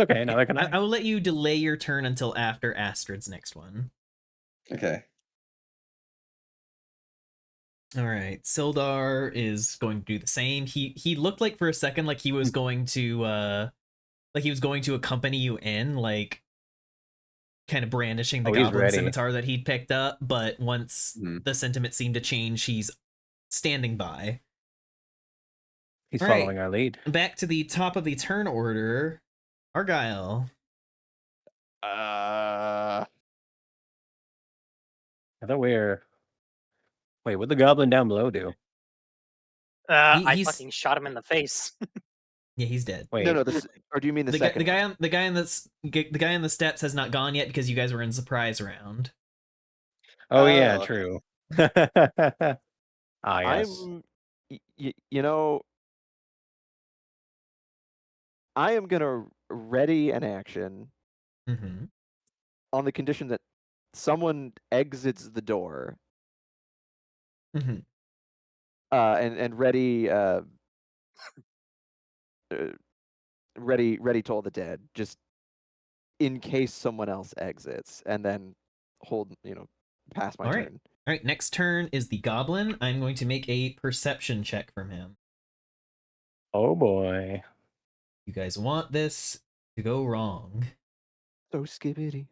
okay. Now can I will let you delay your turn until after Astrid's next one. okay. All right, Sildar is going to do the same. He looked like for a second like he was going to accompany you in, like kind of brandishing the Oh, he's goblin ready. scimitar that he'd picked up, but once Mhm. the sentiment seemed to change, he's standing by. He's All right. following our lead. Back to the top of the turn order. Argyle. I thought we were. Wait, what'd the goblin down below do? I He's fucking shot him in the face. yeah, he's dead. Wait, No, this or do you mean the The second guy one? on the guy on the steps has not gone yet because you guys were in surprise round. oh yeah, Oh, okay. true. Ah, yes. I'm, you know, I am gonna ready an action Mm-hmm. on the condition that someone exits the door, Mm-hmm. and ready Toll the Dead, just in case someone else exits, and then hold, pass my All right. turn. All right, next turn is the goblin. I'm going to make a perception check from him. Oh boy. You guys want this to go wrong. So skibbity.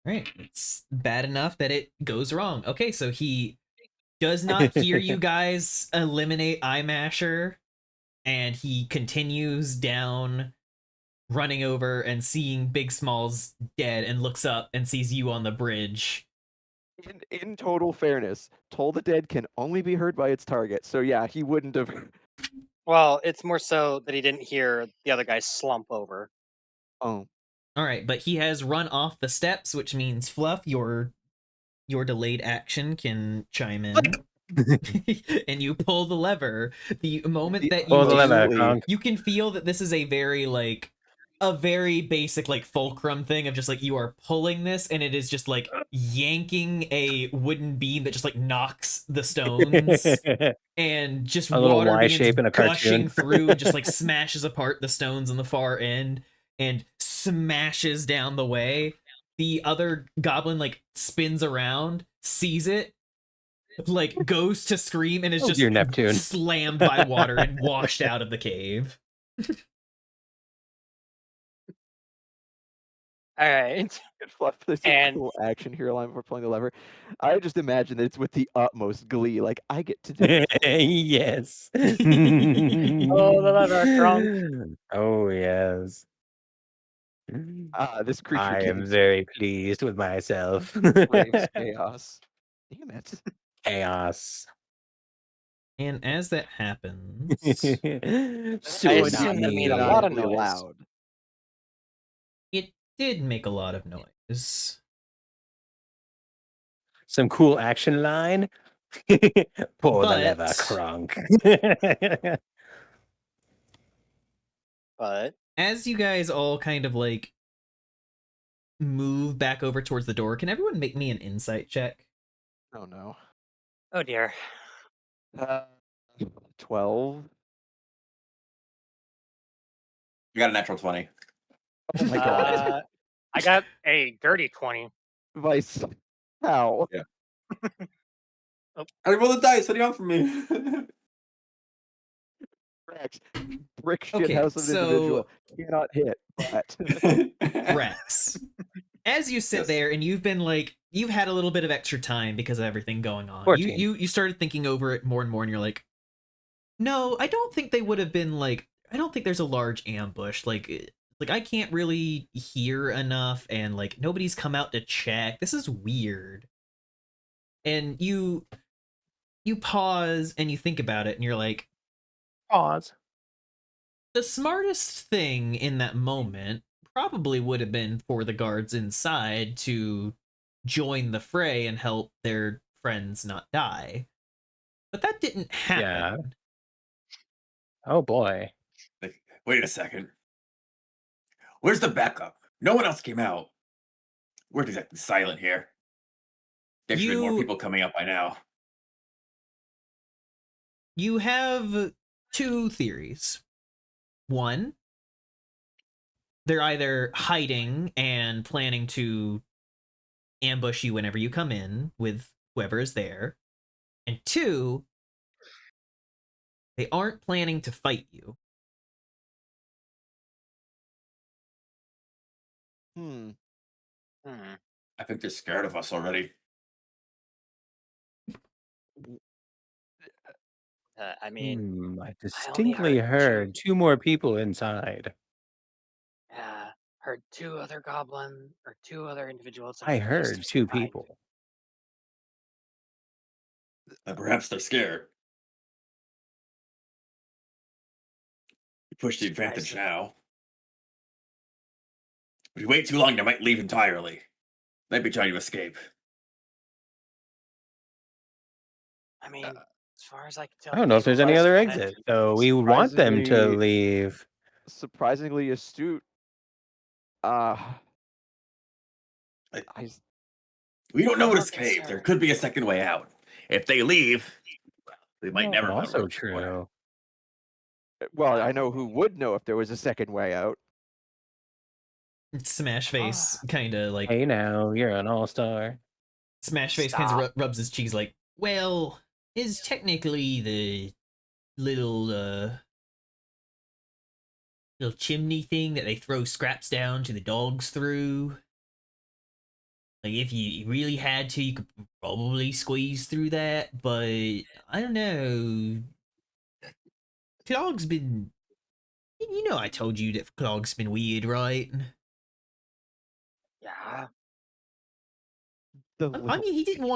All right, it's bad enough that it goes wrong. Okay, so he does not hear you guys eliminate Eye Masher, and he continues down, running over and seeing Big Smalls dead, and looks up and sees you on the bridge. In total fairness, Toll the Dead can only be heard by its target. So yeah, he wouldn't have. Well, it's more so that he didn't hear the other guy slump over. Oh, All right, but he has run off the steps, which means Fluff, your delayed action can chime in. And you pull the lever. The moment that you Pull the lever, do, Kronk. you can feel that this is a very basic fulcrum thing of just like you are pulling this, and it is just like yanking a wooden beam that just like knocks the stones, and just A little water Y begins shape in a gushing cartoon. through and just like smashes apart the stones on the far end and smashes down the way. The other goblin like spins around, sees it, like goes to scream, and is Oh, just dear Neptune. slammed by water and washed out of the cave. All right. good fluff. There's a And- cool action here line for pulling the lever. I just imagine that it's with the utmost glee. Like, I get to do it. Yes. Oh, the lever, Kronk. Oh yes. This creature I am craves very pleased with myself. chaos. Damn it. Chaos. And as that happens, So I not assume that made a me. lot of Maniacally noise. loud. it did make a lot of noise. Some cool action line. Pull the lever, But- Kronk. But As you guys all kind of like move back over towards the door, can everyone make me an insight check? Oh no. oh dear. 12. You got a natural 20. Oh my god. I got a dirty 20. Vice. How? I rolled the dice. What do you want from me? Rex. Brick Okay, shithouse of an so- individual. Cannot hit, but. Rex. As you sit Yes. there and you've had a little bit of extra time because of everything going on. 14. You started thinking over it more and more, and you're like, no, I don't think they would have been like, I don't think there's a large ambush. Like I can't really hear enough, and like nobody's come out to check. This is weird. And you pause and you think about it, and you're like, Pause. the smartest thing in that moment probably would have been for the guards inside to join the fray and help their friends not die. But that didn't happen. Yeah. Oh boy. Like, wait a second. Where's the backup? No one else came out. We're exactly silent here. There should be more You- people coming up by now. You have two theories. One, they're either hiding and planning to ambush you whenever you come in with whoever is there. And two, they aren't planning to fight you. Hmm. Hmm. I think they're scared of us already. I mean, I I only distinctly heard heard two more people inside. heard two other individuals that I are close heard to two behind. people. And perhaps they're scared. We push the Surprised advantage that now. If we wait too long, they might leave entirely. They'd be trying to escape. I mean, as far as I can tell, I don't know if there's there's any only other one exit, entrance. so we want them to Surprisingly, leave. surprisingly astute. Uh, I- I We don't know I'm what more escape. There concerned. could be a second way out. If they leave, they might Well, never find a also road somewhere. true. well, I know who Probably. would know if there was a second way out. Smash Face Ah, kind of like Hey now, you're an all-star. Smash Face kind stop. of rubs his cheeks like, well, is technically the little little chimney thing that they throw scraps down to the dogs through. Like if you really had to, you could probably squeeze through that, but I don't know. Clog's been, you know, I told you that Clog's been weird, right? Yeah. The I little mean, he didn't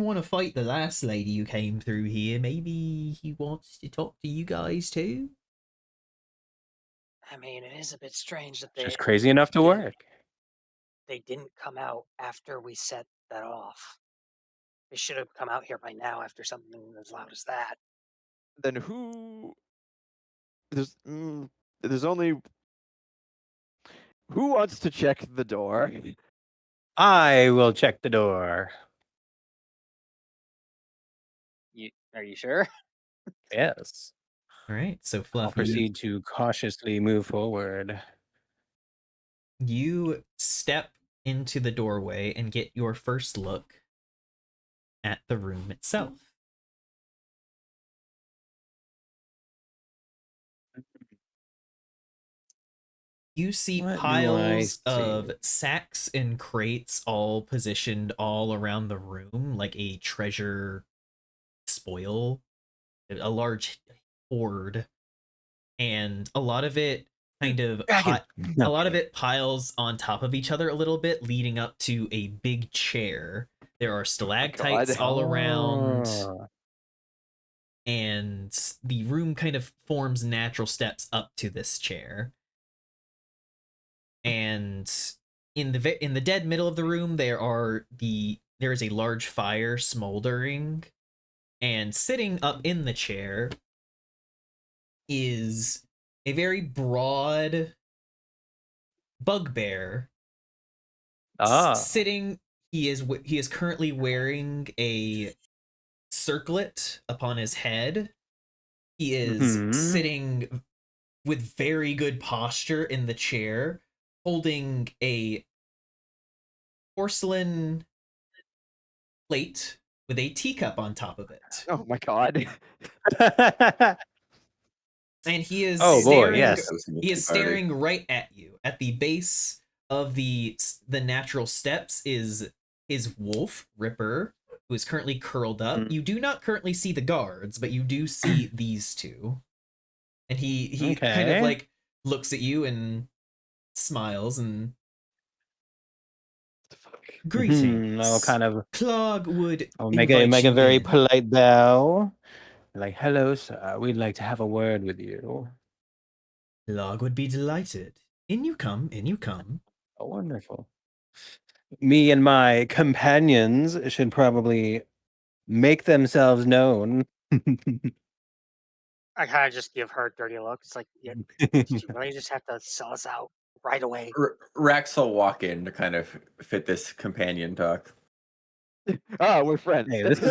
want to fight the last lady who came through here. Maybe he wants to talk to you guys too. I mean, it is a bit strange that Just crazy enough to didn't work. they didn't come out after we set that off. They should have come out here by now after something as loud as that. then who? There's only who wants to check the door. I will check the door. Are you sure? Yes. All right, so I'll Fluffy, proceed to cautiously move forward. you step into the doorway and get your first look at the room itself. You see What do I piles of see? sacks and crates all positioned all around the room like a treasure spoil, a large hoard, and a lot of it kind of Dragon! a lot of Okay. it piles on top of each other a little bit, leading up to a big chair. There are stalactites God. all around, Oh. and the room kind of forms natural steps up to this chair. And in the dead middle of the room, there is a large fire smoldering, and sitting up in the chair is a very broad bugbear Ah. sitting. He is currently wearing a circlet upon his head. He is Mhm. sitting with very good posture in the chair, holding a porcelain plate with a teacup on top of it. Oh my god. And he is Oh boy, staring yes. he is staring right at you. At the base of the natural steps is his wolf Ripper, who is currently curled up. Mm. You do not currently see the guards, but you do see these two. And he kind of Okay. like looks at you and smiles and greetings. I'll kind of Clog would I'll invite make a you very in. polite bow. Like, hello, sir. We'd like to have a word with you. Clog would be delighted. In you come, in you come. Oh, wonderful. Me and my companions should probably make themselves known. I kind of just give her a dirty look. It's like, yeah, did you really just have to sell us out right away? Rex will walk in to kind of fit this companion talk. Ah, we're friends. Hey, this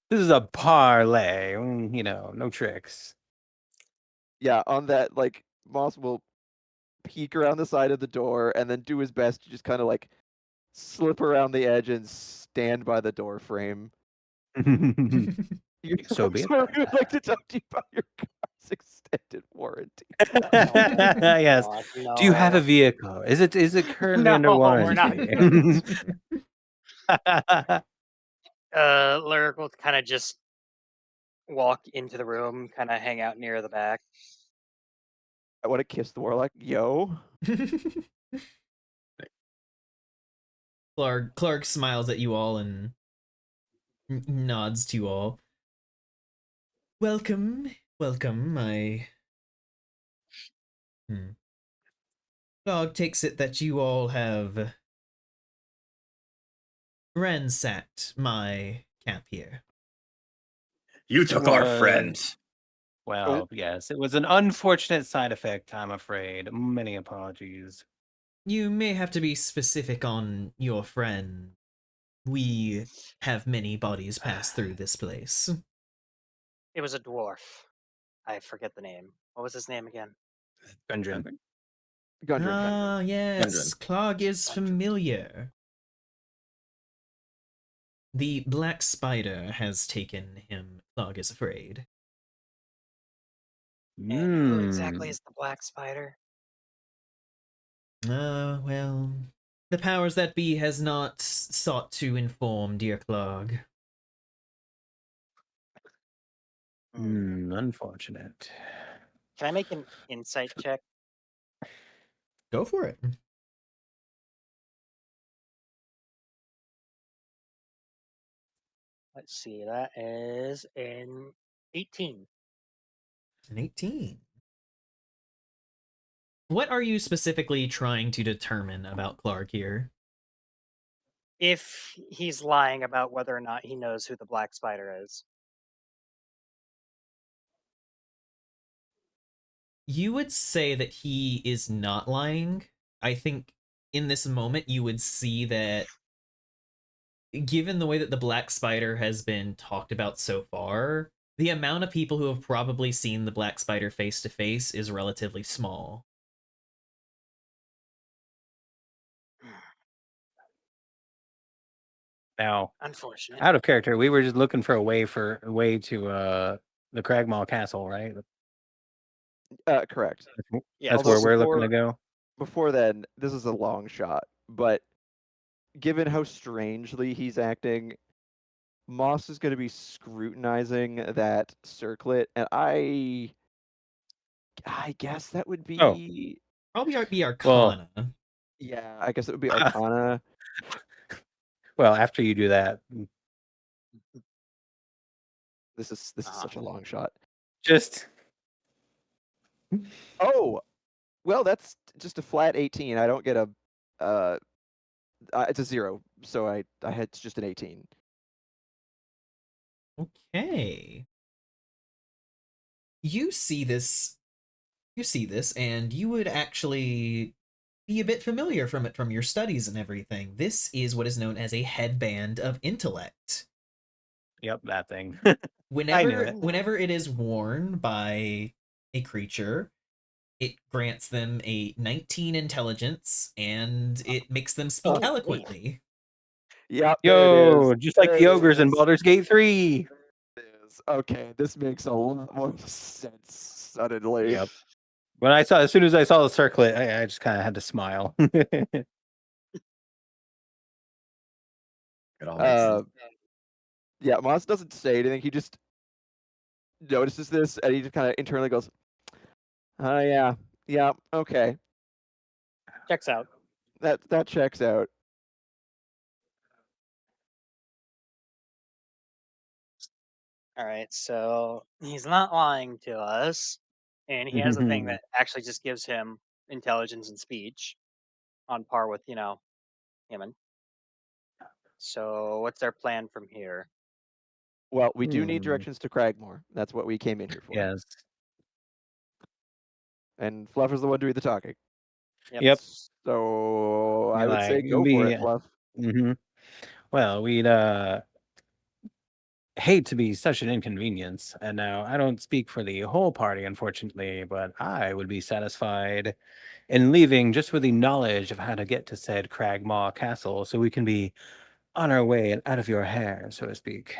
is a parlay. You know, no tricks. Yeah, on that, like, Moss will peek around the side of the door and then do his best to just kind of like slip around the edge and stand by the door frame. So be it. We would like to talk to you about your car's extended warranty. warranty. Oh Yes. God, Do you have a no. vehicle? Is it currently No, under we're not warranty? doing this. Lyric will kind of just walk into the room, kind of hang out near the back. I want to kiss the warlock. Yo. Clark smiles at you all and nods to you all. Welcome, welcome. Dog takes it that you all have ransacked my camp here. You It took our was friend. well, yes. It was an unfortunate side effect, I'm afraid. Many apologies. You may have to be specific on your friend. We have many bodies pass through this place. It was a dwarf. I forget the name. What was his name again? Gundren. Gundren. Ah, yes, Gundren. Clog is Gundren. familiar. The Black Spider has taken him. Clog is afraid. And who exactly Mm. is the Black Spider? Well, the powers that be has not sought to inform dear Clog. Unfortunate. Can I make an insight check? Go for it. Let's see. That is an 18. An 18. What are you specifically trying to determine about Clark here? If he's lying about whether or not he knows who the Black Spider is. You would say that he is not lying. I think in this moment you would see that given the way that the Black Spider has been talked about so far, the amount of people who have probably seen the Black Spider face to face is relatively small. Now, Unfortunate. out of character, we were just looking for a way to the Cragmaw Castle, right? Correct. Yeah. That's where Although we're looking to go. before then, this is a long shot. But given how strangely he's acting, Moss is going to be scrutinizing that circlet, and I guess that would Oh, be Probably be well, Arcana. yeah. I guess it would be Arcana. well, after you do that, This is such a long shot. just Oh, well, that's just a flat 18. I don't get a it's a 0, so I had just an 18. Okay. You see this, and you would actually be a bit familiar from it from your studies and everything. This is what is known as a headband of intellect. yep, that thing. I knew it. Whenever it is worn by a creature, it grants them a 19 intelligence and it makes them speak Oh, eloquently. Yep, there it is. Yo, just like There the it ogres in is. Baldur's Gate 3. It is. Okay, this makes a lot more sense suddenly. Yep. As soon as I saw the circlet, I just kind of had to smile. It all makes sense. Yeah, Moss doesn't say anything. He just notices this, and he just kind of internally goes, "Oh yeah, okay, Checks out. that checks out." All right. So he's not lying to us. And he has a thing that actually just gives him intelligence and speech on par with, human. So what's their plan from here? Well, we do need Hmm. directions to Cragmore. That's what we came in here for. Yes. And Fluff is the one doing the talking. Yep. So I You're would say like, go for it, Fluff. Well, we'd hate to be such an inconvenience. And now I don't speak for the whole party, unfortunately, but I would be satisfied in leaving just with the knowledge of how to get to said Cragmaw Castle so we can be on our way and out of your hair, so to speak.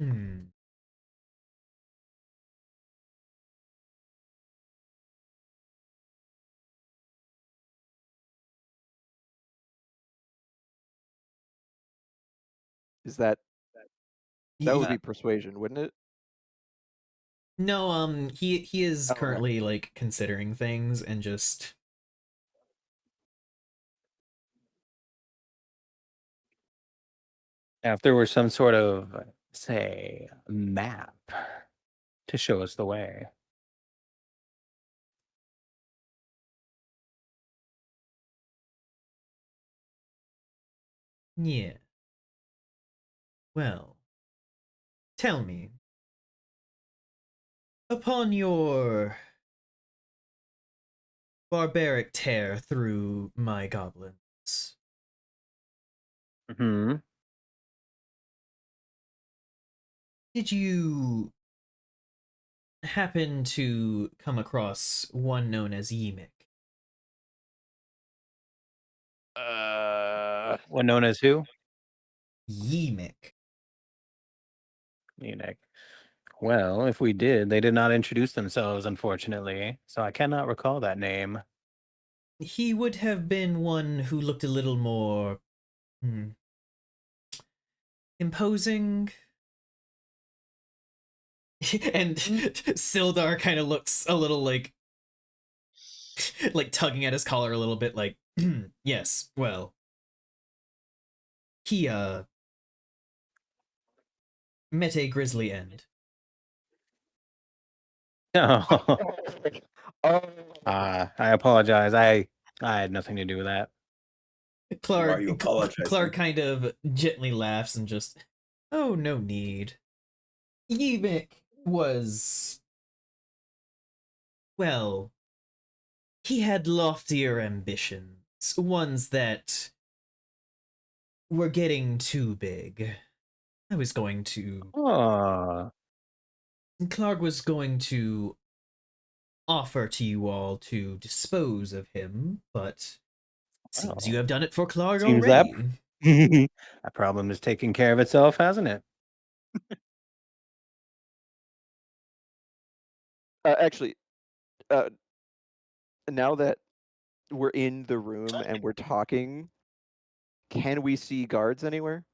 Hmm. Is that would Yeah. be persuasion, wouldn't it? No, he is Oh, okay. currently like considering things and just Now, if there were some sort of, say, map to show us the way. yeah. Well, tell me, upon your barbaric tear through my goblins, Hmm. did you happen to come across one known as Yimik? One known as who? Yimik. Munich. Well, if we did, they did not introduce themselves, unfortunately, so I cannot recall that name. He would have been one who looked a little more imposing. And Sildar kind of looks a little like tugging at his collar a little bit like yes, well, he met a grisly end. Oh, Oh. I apologize. I had nothing to do with that. Why are you apologizing? Clark kind of gently laughs and just, oh, no need. Yimik was, well, he had loftier ambitions, ones that were getting too big. I was going to Oh, Clark was going to offer to you all to dispose of him, but it seems you well, have done it for Clark seems that already. that problem is taking care of itself, hasn't it? Actually, now that we're in the room and we're talking, can we see guards anywhere?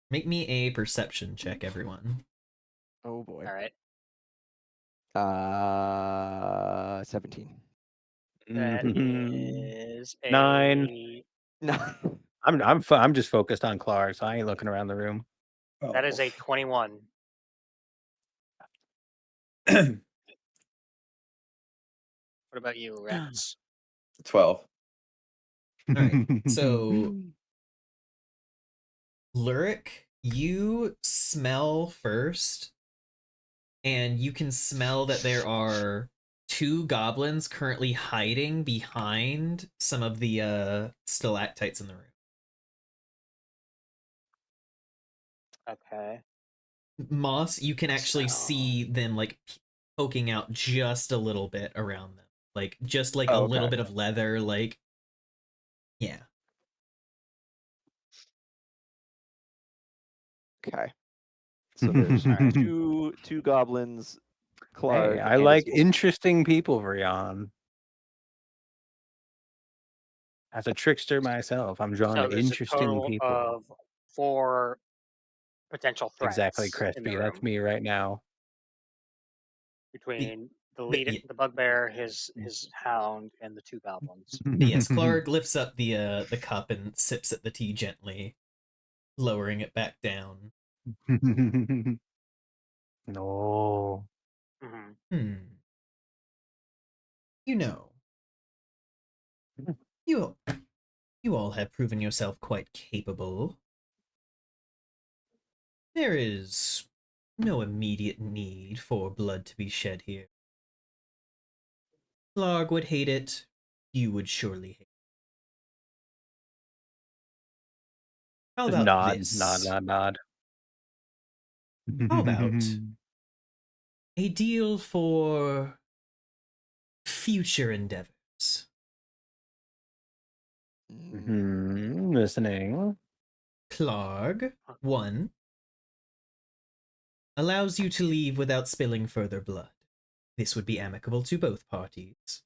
Make me a perception check, everyone. Oh boy. All right. 17. That Mhm. is 9. a No. I'm just focused on Clark, so I ain't looking around the room. that is a 21. What about you, Rex? 12. All right, so Lurik, you smell first, and you can smell that there are two goblins currently hiding behind some of the stalactites in the room. Okay. Moss, you can actually Smell. see them like poking out just a little bit around them, like just like a Oh, little okay. bit of leather, like yeah. Okay. So there's All right. two goblins, Hey, Clark, I and like interesting people, Vrion. As a trickster myself, I'm drawn So to there's a interesting total people. of 4 potential Exactly, threats in the Crispy. That's room me right now. between Y- the bugbear, his hound, and the 2 goblins. yes, Clark lifts up the cup and sips at the tea gently, lowering it back down. No. Hmm. You know, you you all have proven yourself quite capable. There is no immediate need for blood to be shed here. Clark would hate it. You would surely hate it. How Just about nod, nod, this? nod, nod. How about a deal for future endeavors? Listening. Clark, 1, allows you to leave without spilling further blood. This would be amicable to both parties.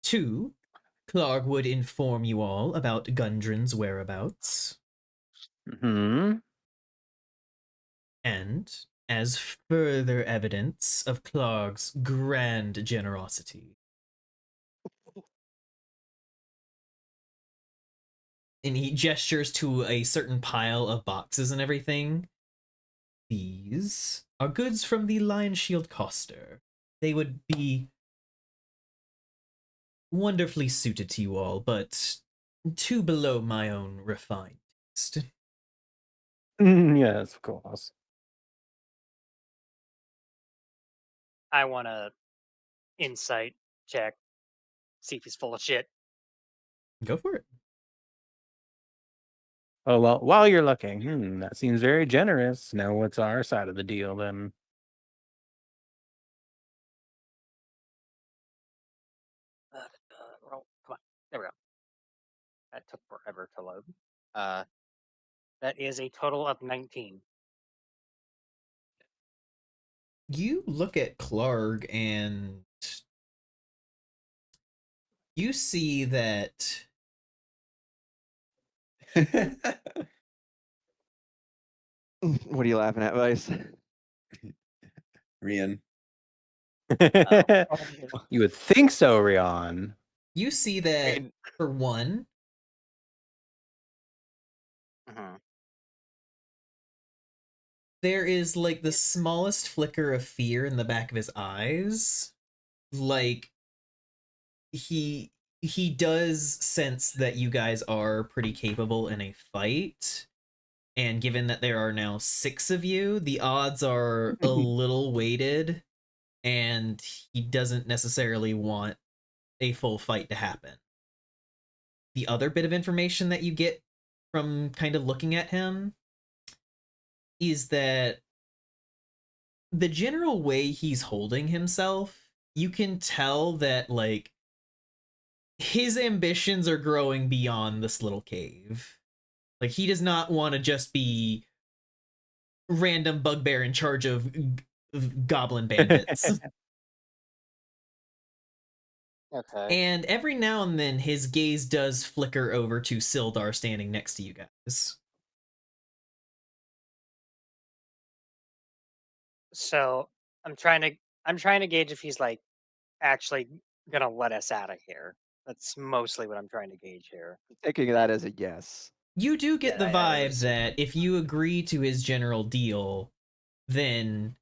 2, Clark would inform you all about Gundren's whereabouts. And as further evidence of Clark's grand generosity, and he gestures to a certain pile of boxes and everything, these are goods from the Lion Shield Coster. They would be wonderfully suited to you all, but too below my own refined taste. Yes, of course. I want to insight check, see if he's full of shit. Go for it. Oh, well, while you're looking, that seems very generous. Now, what's our side of the deal then? Roll. Come on. There we go. That took forever to load. Uh, that is a total of 19. You look at Clark and you see that What are you laughing at, Vice? Rian. Oh. You would think so, Rion. you see I that mean, for one, Mm-hmm. there is like the smallest flicker of fear in the back of his eyes. Like he does sense that you guys are pretty capable in a fight. And given that there are now 6 of you, the odds are a little weighted, and he doesn't necessarily want a full fight to happen. The other bit of information that you get from kind of looking at him is that the general way he's holding himself, you can tell that, like, his ambitions are growing beyond this little cave. Like, he does not want to just be random bugbear in charge of goblin bandits. Okay. And every now and then his gaze does flicker over to Sildar standing next to you guys. So I'm trying to gauge if he's like actually gonna let us out of here. That's mostly what I'm trying to gauge here. taking that as a yes. You do get Yeah, the I would vibe assume. that if you agree to his general deal, then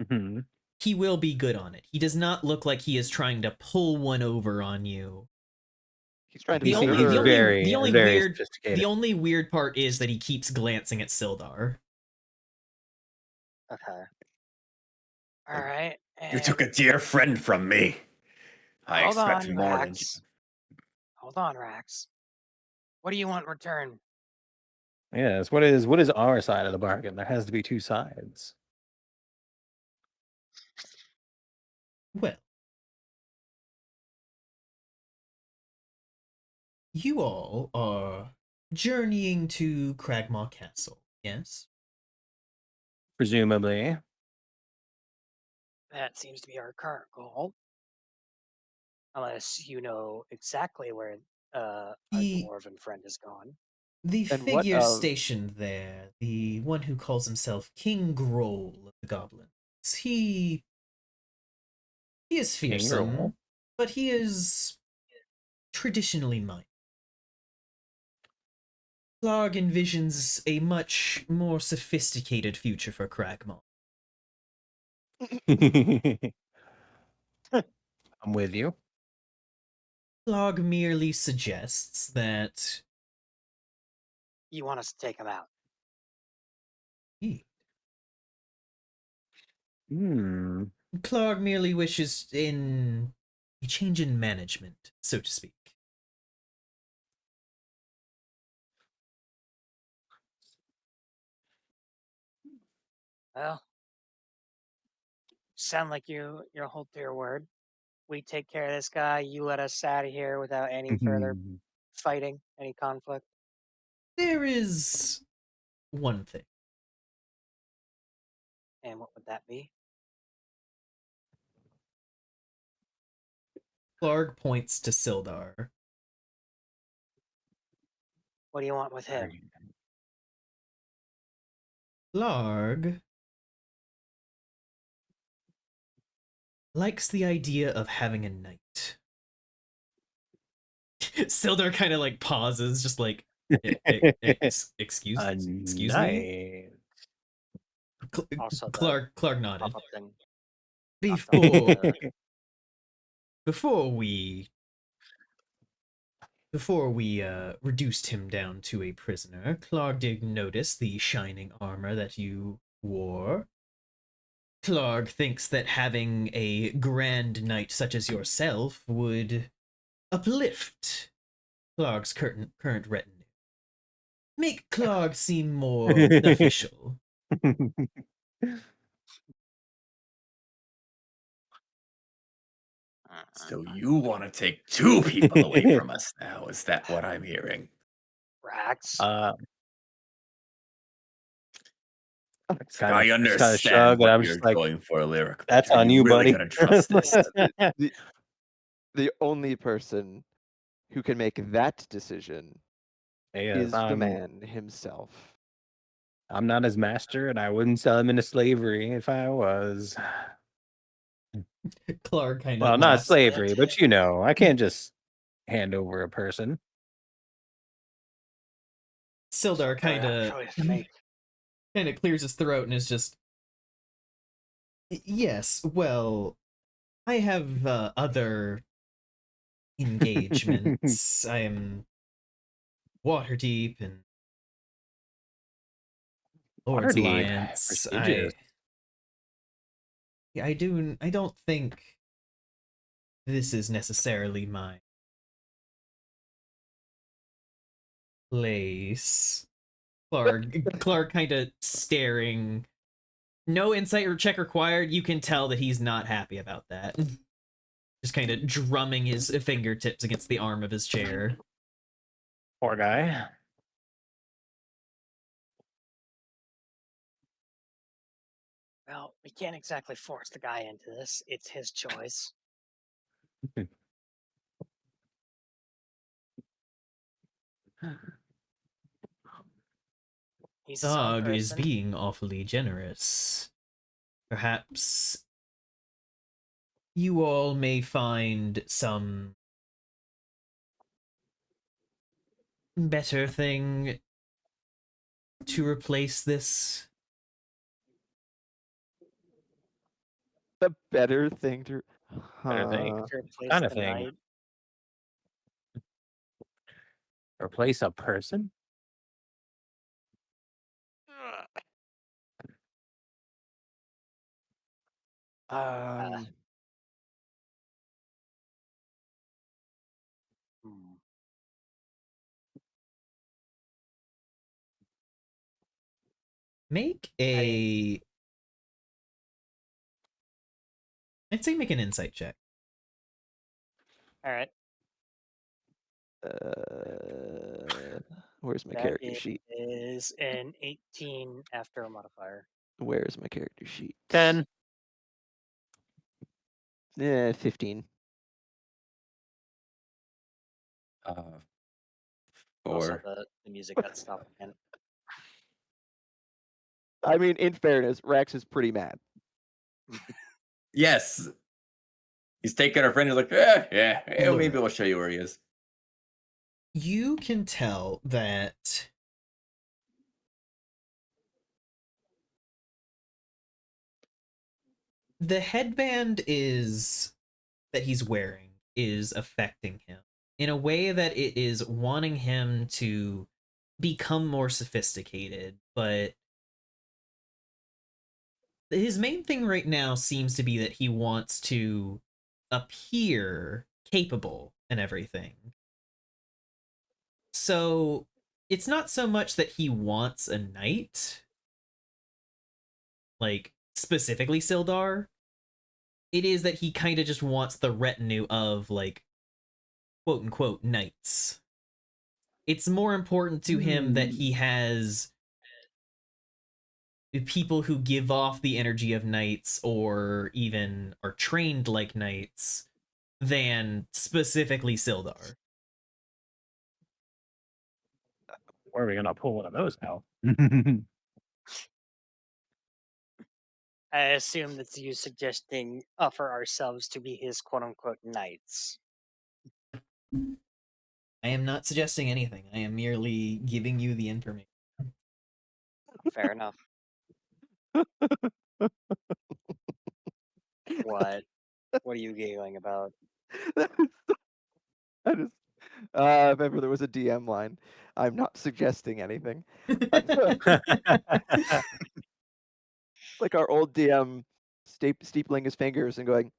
Mhm. he will be good on it. He does not look like he is trying to pull one over on you. He's trying to He The be only seems the sure. only very, the only very weird sophisticated. the only weird part is that he keeps glancing at Sildar. Okay. All right. You took And a dear friend from me. I hold expect on, more than. Rax. Hold on, Rax. What do you want in return? Yes. What is our side of the bargain? There has to be two sides. Well, you all are journeying to Cragmaw Castle, yes? Presumably. That seems to be our current goal. Unless you know exactly where our The dwarven friend has gone. the And what figure of stationed there, the one who calls himself King Groll of the Goblins, he is King fearsome, roll. but he is traditionally mine. Clark envisions a much more sophisticated future for Cragmaw. I'm with you. Clark merely suggests that You want us to take him out? he, Hmm. Clark merely wishes in a change in management, so to speak. Well, sound like you'll hold to your word. We take care of this guy. You let us out of here without any further fighting, any conflict. There is one thing. And what would that be? Clark points to Sildar. What do you want with him? Larg likes the idea of having a knight. Sildar kind of like pauses, just like, excuse, A excuse me. night. Also, the Clark nodded. pop-up thing. Before before we reduced him down to a prisoner, Clark did notice the shining armor that you wore. Clark thinks that having a grand knight such as yourself would uplift Clark's current retinue. Make Clark seem more official. So you want to take 2 people away from us now? Is that what I'm hearing? Rax. It's kind I of understand shrug, and what I'm you're just like, going for, Lyric, but that's are on you you, really buddy. gonna trust this? the, the only person who can make that decision Yes, is the man himself. I'm not his master, and I wouldn't sell him into slavery if I was. Clark kind of Well, not laughs. slavery, but you know, I can't just hand over a person. Sildar kind of clears his throat and is just, yes, well, I have other engagements. I am Waterdeep and Lord's Waterdeep, Alliance. prestigious. I don't think this is necessarily my place. Clark kind of staring. No insight or check required. You can tell that he's not happy about that. Just kind of drumming his fingertips against the arm of his chair. Poor guy. Well, we can't exactly force the guy into this. It's his choice. He's his own Dog is person. being awfully generous. Perhaps you all may find some better thing to replace this. The better thing to. Better thing. To replace Kind of the thing. knight. Replace a person? Um, Hmm. Make a. I'd say make an insight check. All right. Where's my That character sheet? is an 18 after a modifier. Where's my character sheet? 10. Yeah, 15. Also, 4. the music got stopped again. I mean, in fairness, Rex is pretty mad. Yes. He's taking our friend. He's like, yeah, maybe Look. we'll show you where he is. You can tell that the headband that he's wearing is affecting him in a way that it is wanting him to become more sophisticated, but his main thing right now seems to be that he wants to appear capable and everything. So it's not so much that he wants a knight, like specifically Sildar. It is that he kind of just wants the retinue of, like, quote unquote knights. It's more important to him that he has people who give off the energy of knights or even are trained like knights than specifically Sildar. Where are we gonna pull one of those out? I assume that's you suggesting offer ourselves to be his quote unquote knights. I am not suggesting anything. I am merely giving you the information. Fair enough. What? What are you giggling about? I just if ever there was a DM line, I'm not suggesting anything. It's like our old DM steepling his fingers and going,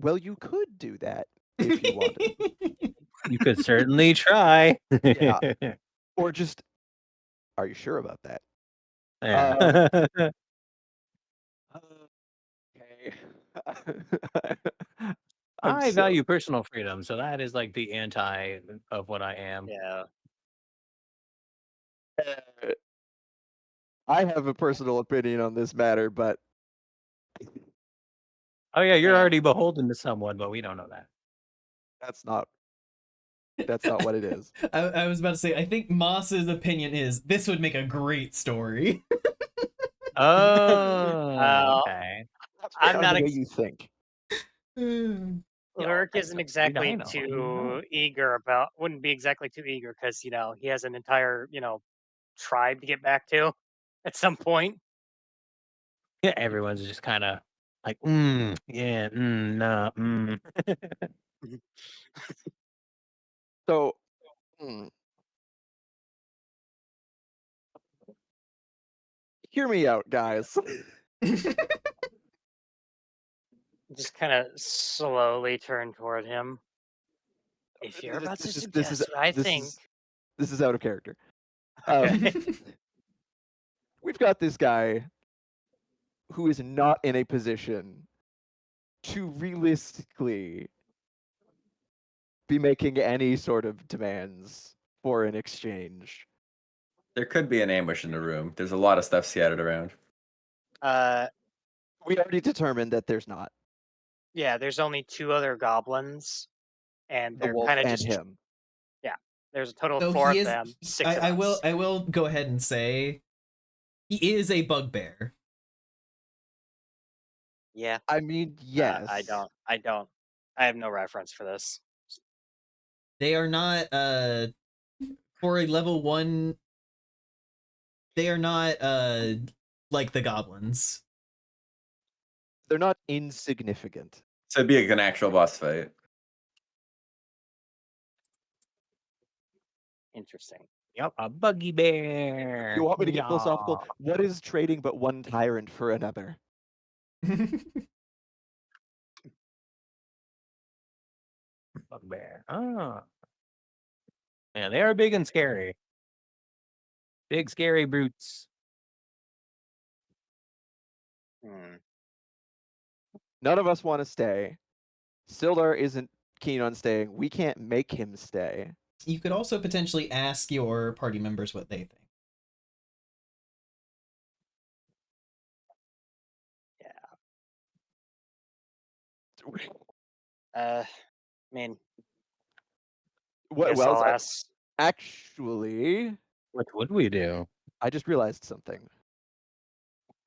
"Well, you could do that if you wanted." You could certainly try. Yeah. Or just, "Are you sure about that?" Yeah. Okay. I'm I so value personal freedom, so that is like the anti of what I am. Yeah. uh, I have a personal opinion on this matter, but Oh yeah, you're Man, already beholden to someone, but we don't know that. that's not what it is. I was about to say, I think Moss's opinion is this would make a great story. Oh, uh, okay. That's I'm based on not. the way you think. Yeah, Lurk isn't I exactly know. I too know. eager about. Wouldn't be exactly too eager because he has an entire tribe to get back to at some point. Yeah, everyone's just kind of like, yeah, nah, So, hmm, hear me out, guys. Just kind of slowly turn toward him. If you're about to This is suggest what I this think, is this is out of character. okay. Um, we've got this guy who is not in a position to realistically be making any sort of demands for an exchange. There could be an ambush in the room. There's a lot of stuff scattered around. We already determined that there's not. Yeah, there's only two other goblins, and The they're wolf kind of and just him. yeah. There's a total of So four he of is. them, six of I will. us. I will go ahead and say he is a bugbear. Yeah, I mean, I yes. don't. I don't. I have no reference for this. They are not. For a level 1, they are not. Like the goblins. They're not insignificant. So it'd be like an actual boss fight. Interesting. Yep, a buggy bear. You want me to get Yeah, philosophical? What is trading but one tyrant for another? bugbear. Ah, yeah, they are big and scary. Big scary brutes. Hmm. None of us want to stay. Sildar isn't keen on staying. We can't make him stay. You could also potentially ask your party members what they think. I mean, I What? guess Well, I'll ask. actually, What would we do? I just realized something.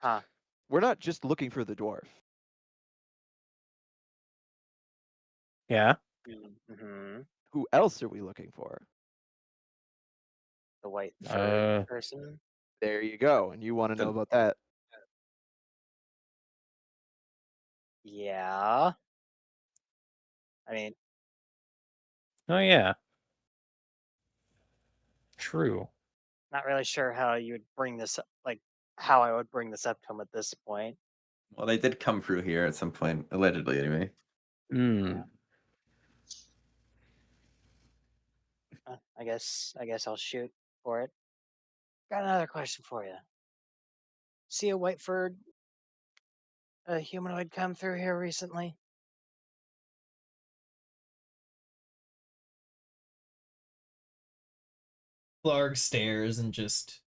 Huh. We're not just looking for the dwarf. Yeah. Mm-hmm. Who else are we looking for? The white furred Uh, person. There you go. And you want to know The- about that? Yeah. I mean, oh yeah. True. not really sure how you would bring this up, like how I would bring this up to him at this point. Well, they did come through here at some point, allegedly, anyway. Hmm. I guess I'll shoot for it. Got another question for you. See a white furred humanoid come through here recently? Clark stares and just.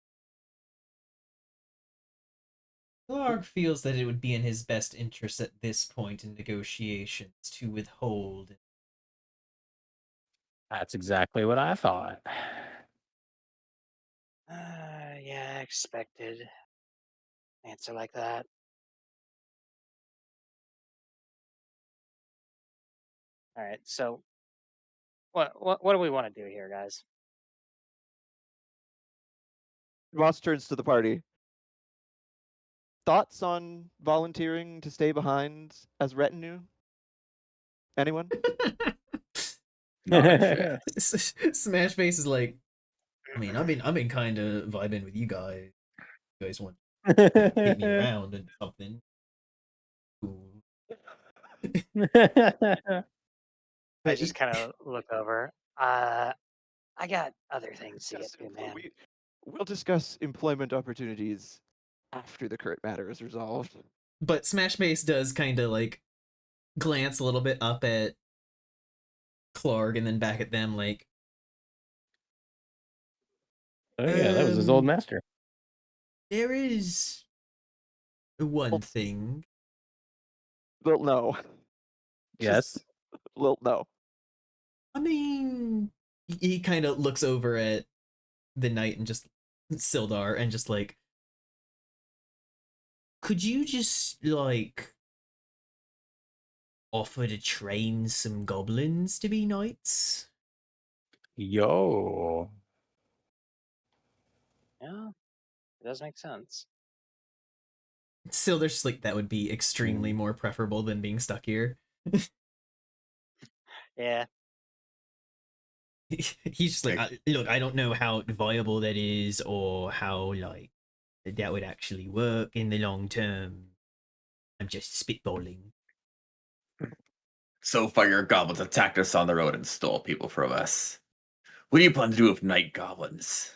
Clark feels that it would be in his best interest at this point in negotiations to withhold. That's exactly what I thought. Yeah, expected. answer like that. All right, so what do we want to do here, guys? Moss turns to the party. Thoughts on volunteering to stay behind as retinue? Anyone? Not yet. Smash Face is like, I mean, I've been kind of vibing with you guys. You guys want to keep me around and something. Cool. I But just kind of look over. I got other things to get Discuss to, empl- man. we'll discuss employment opportunities after the current matter is resolved. but Smash Face does kind of like glance a little bit up at Clark and then back at them, like, Oh yeah, that was his old Um, master. there is one Lilt, thing. Lilt, no. Just Yes. Lilt, no. I mean, he kind of looks over at the knight and just Sildar and just like, could you just like offer to train some goblins to be knights? Yo. Yeah, it does make sense. Sildar's just like, that would be extremely more preferable than being stuck here. Yeah, He's just like, look, I don't know how viable that is or how like that would actually work in the long term. I'm just spitballing. So far, your goblins attacked us on the road and stole people from us. What do you plan to do with night goblins?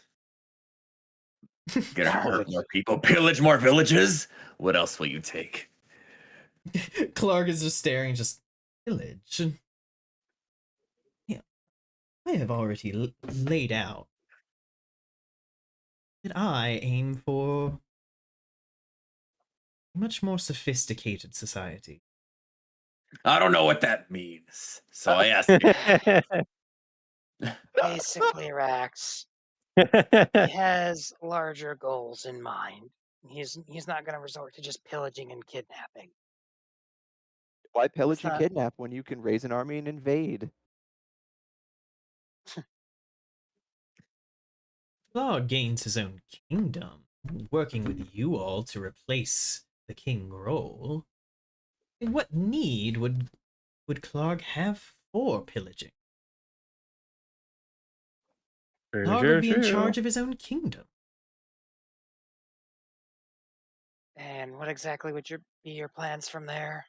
Gonna hurt more people, pillage more villages? What else will you take? Clark is just staring, just village. Yeah, I have already laid out that I aim for a much more sophisticated society. I don't know what that means, so I asked you. basically, Rax. He has larger goals in mind. He's not going to resort to just pillaging and kidnapping. Why It's pillage and not. kidnap when you can raise an army and invade? Clark gains his own kingdom, working with you all to replace the king role. And what need would Clark have for pillaging? Clark would be in True. charge of his own kingdom. And what exactly would be your plans from there?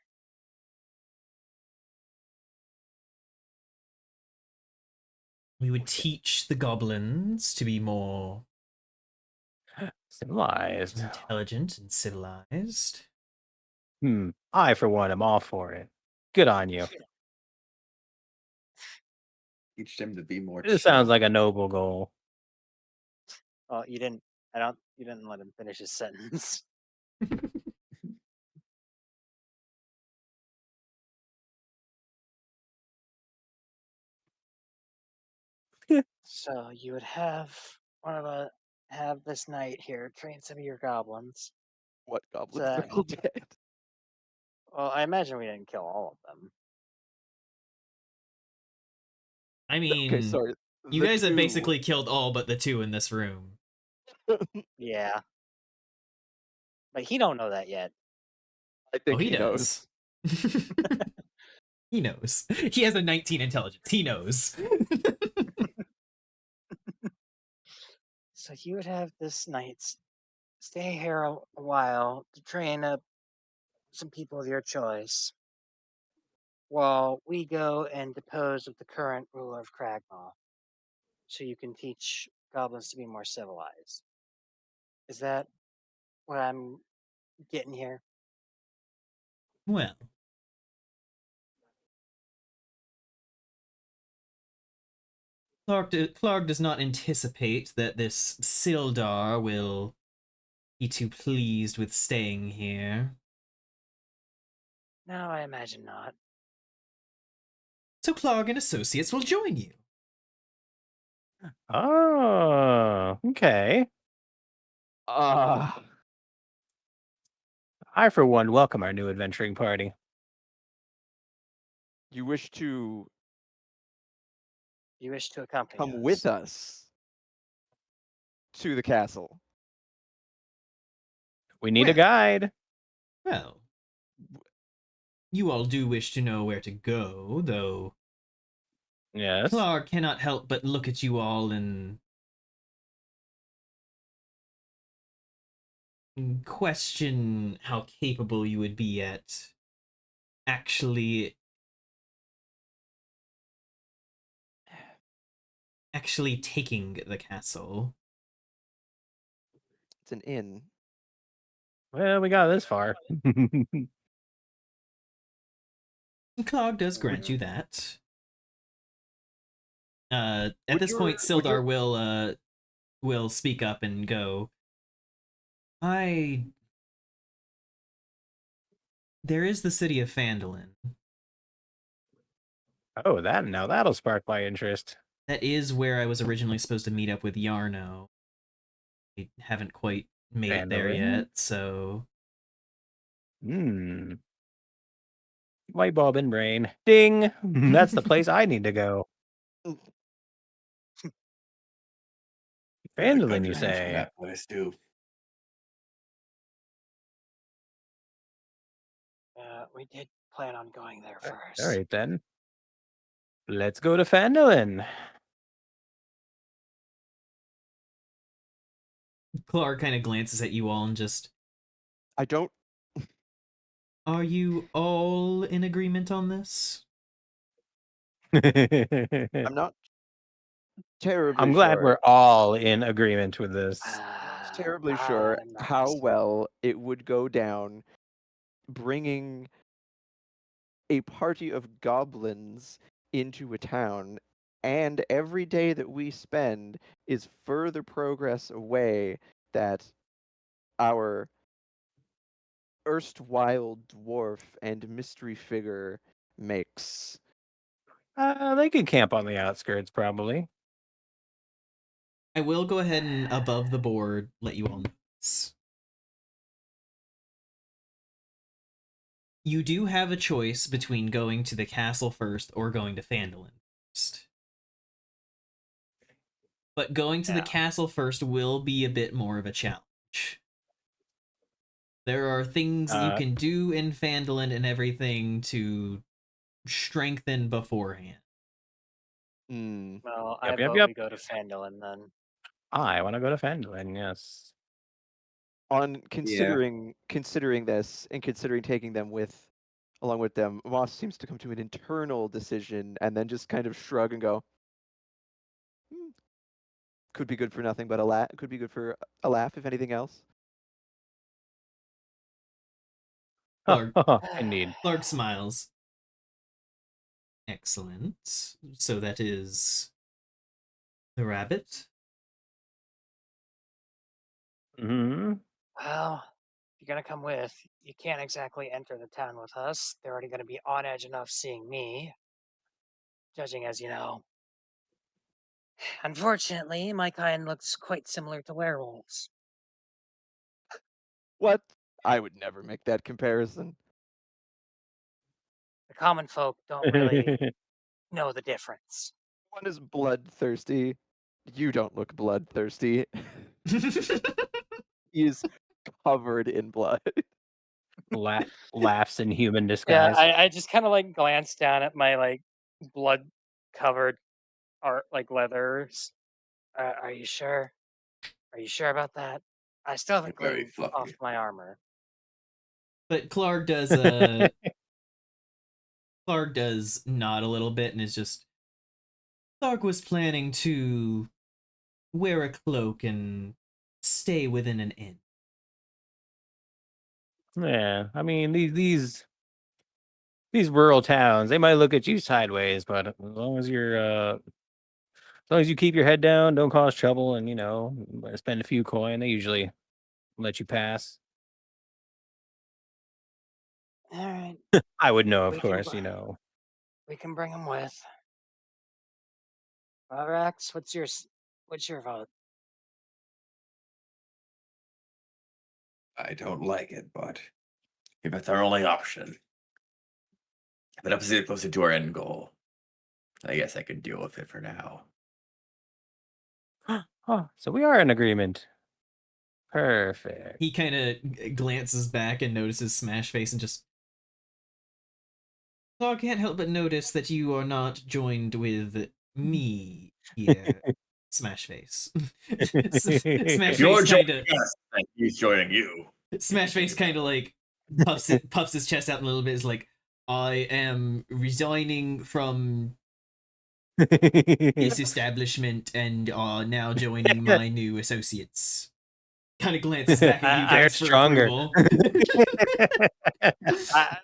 We would teach the goblins to be more Civilized. intelligent and civilized. I, for one, am all for it. Good on you. Teach them to be more This sounds chill. like a noble goal. Oh, you didn't. I don't. You didn't let him finish his sentence. So you would have one of have this knight here train some of your goblins. What goblins? So, They're all dead. well, I imagine we didn't kill all of them. I mean, Okay, sorry. you The guys have two- basically killed all but the two in this room. Yeah, but he don't know that yet. I think Oh, he knows. does. He knows. He has a 19 intelligence. He knows. So you would have this knight stay here a while to train up some people of your choice, while we go and depose of the current ruler of Cragmaw, so you can teach goblins to be more civilized. Is that what I'm getting here? Well, Clark does not anticipate that this Sildar will be too pleased with staying here. No, I imagine not. So Clark and Associates will join you. Oh, okay. Ah, I, for one, welcome our new adventuring party. You wish to You wish to accompany come us? with us to the castle. We need a Well. guide. Well, you all do wish to know where to go, though Yes. Clark cannot help but look at you all and question how capable you would be at actually taking the castle. It's an inn. Well, we got this far. Clark does grant Mhm. you that. At Would this point, would Sildar will speak up and go, there is the city of Phandelver. Oh, that'll spark my interest. That is where I was originally supposed to meet up with Yarno. I haven't quite made it there Phandelver? yet, so Hmm. Light bulb in brain. Ding! That's the place I need to go. Got a Phandalin, good you range for say? that place too. We did plan on going there All first. right, then. Let's go to Phandalin. Clark kind of glances at you all and just, I don't. are you all in agreement on this? I'm not terribly I'm glad sure. we're all in agreement with this. Not terribly sure I'm not how so- well it would go down bringing a party of goblins into a town, and every day that we spend is further progress away that our erstwhile dwarf and mystery figure makes. They could camp on the outskirts, probably. I will go ahead and above the board let you all know this. You do have a choice between going to the castle first or going to Phandalin first. But going to the Yeah. castle first will be a bit more of a challenge. There are things that you can do in Phandalin and everything to strengthen beforehand. Mm. Well, I Yep, yep, vote yep. we go to Phandalin then. I want to go to Phandalin, yes. On Yeah. considering this and considering taking them along with them, Moss seems to come to an internal decision and then just kind of shrug and go, "Hmm, could be good for nothing but a laugh. Could be good for a laugh, if anything else." Clark, Indeed. Clark smiles. Excellent. So that is the rabbit. Hmm. Well, if you're gonna come with, you can't exactly enter the town with us. They're already gonna be on edge enough seeing me, judging as you know. Unfortunately, my kind looks quite similar to werewolves. What? I would never make that comparison. The common folk don't really know the difference. One is bloodthirsty. You don't look bloodthirsty. He is covered in blood. Laughs in human Yeah, disguise. I just kind of like glance down at my like blood covered art like leathers. Are you sure? Are you sure about that? I still haven't Very cleaned off fluffy. my armor. But Clark does nod a little bit and is just, Clark was planning to wear a cloak and stay within an inn. Yeah, I mean these rural towns, they might look at you sideways, but as long as you keep your head down, don't cause trouble, and spend a few coin, they usually let you pass. All right, I would know, of we can course. we can bring him with. Rex, what's your vote? I don't like it, but If it's our only option, if it helps us get closer to our end goal, I guess I can deal with it for now. Oh, so we are in agreement. Perfect. He kind of glances back and notices Smash Face and just. So I can't help but notice that you are not joined with me here. Smash Face. Smash You're Face joining kind of. us, and he's joining you. Smash Face kind of like puffs his chest out a little bit. Is like, I am resigning from this establishment and are now joining my new associates. Kind of glances back at you I- They're guys for stronger. approval. I,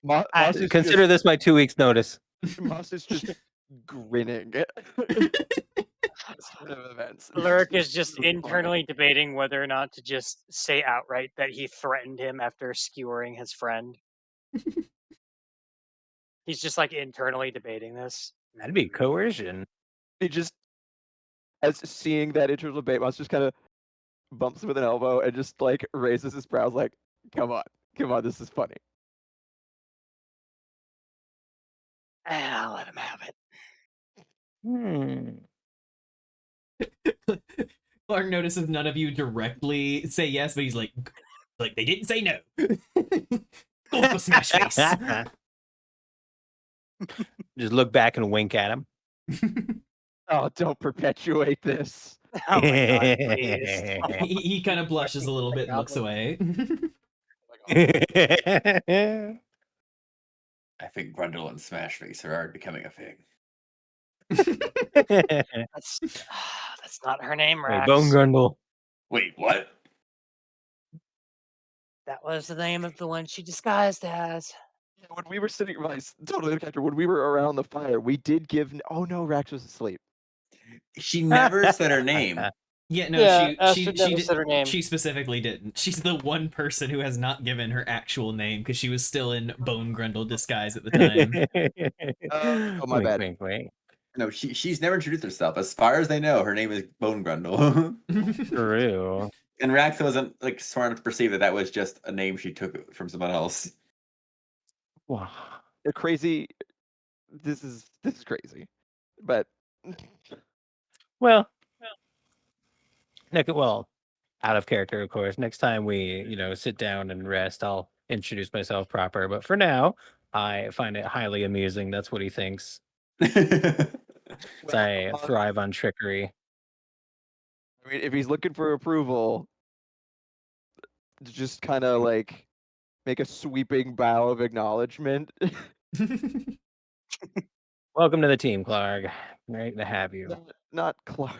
Moss I- is Consider just this my 2 weeks notice. Moss is just grinning at this turn of events. Lurk is just really funny. internally debating whether or not to just say outright that he threatened him after skewering his friend. He's just like internally debating this. That'd be coercion. He just, as seeing that internal debate, Moss just kind of bumps with an elbow and just like raises his brows, like, come on, this is funny. I'll let him have it. Clark notices none of you directly say yes, but he's like they didn't say no. Go for Smash Face. Just look back and wink at him. Oh, don't perpetuate this. Oh my god, please. He kind of blushes a little bit and looks away. I think Grundle and Smash Face are already becoming a thing. That's not her name, Hey, Rax. Bone Grundle. Wait, what? That was the name of the one she disguised as. Yeah, when we were sitting, totally the character. When we were around the fire, we did give. Oh no, Rax was asleep. She never said her name. Yeah, no, Yeah, she Astrid never said her name. She specifically didn't. She's the one person who has not given her actual name because she was still in Bone Grundle disguise at the time. Oh, my Wink, bad. wink, wink. No, she's never introduced herself. As far as they know, her name is Bone Grundle. True. And Raxa wasn't like smart enough to perceive that that was just a name she took from someone else. Wow. The crazy. This is crazy, but Well, out of character, of course. Next time we, sit down and rest, I'll introduce myself proper. But for now, I find it highly amusing. That's what he thinks. well, I thrive on trickery. I mean, if he's looking for approval, just kind of like make a sweeping bow of acknowledgement. Welcome to the team, Clark. Great to have you. Not Clark.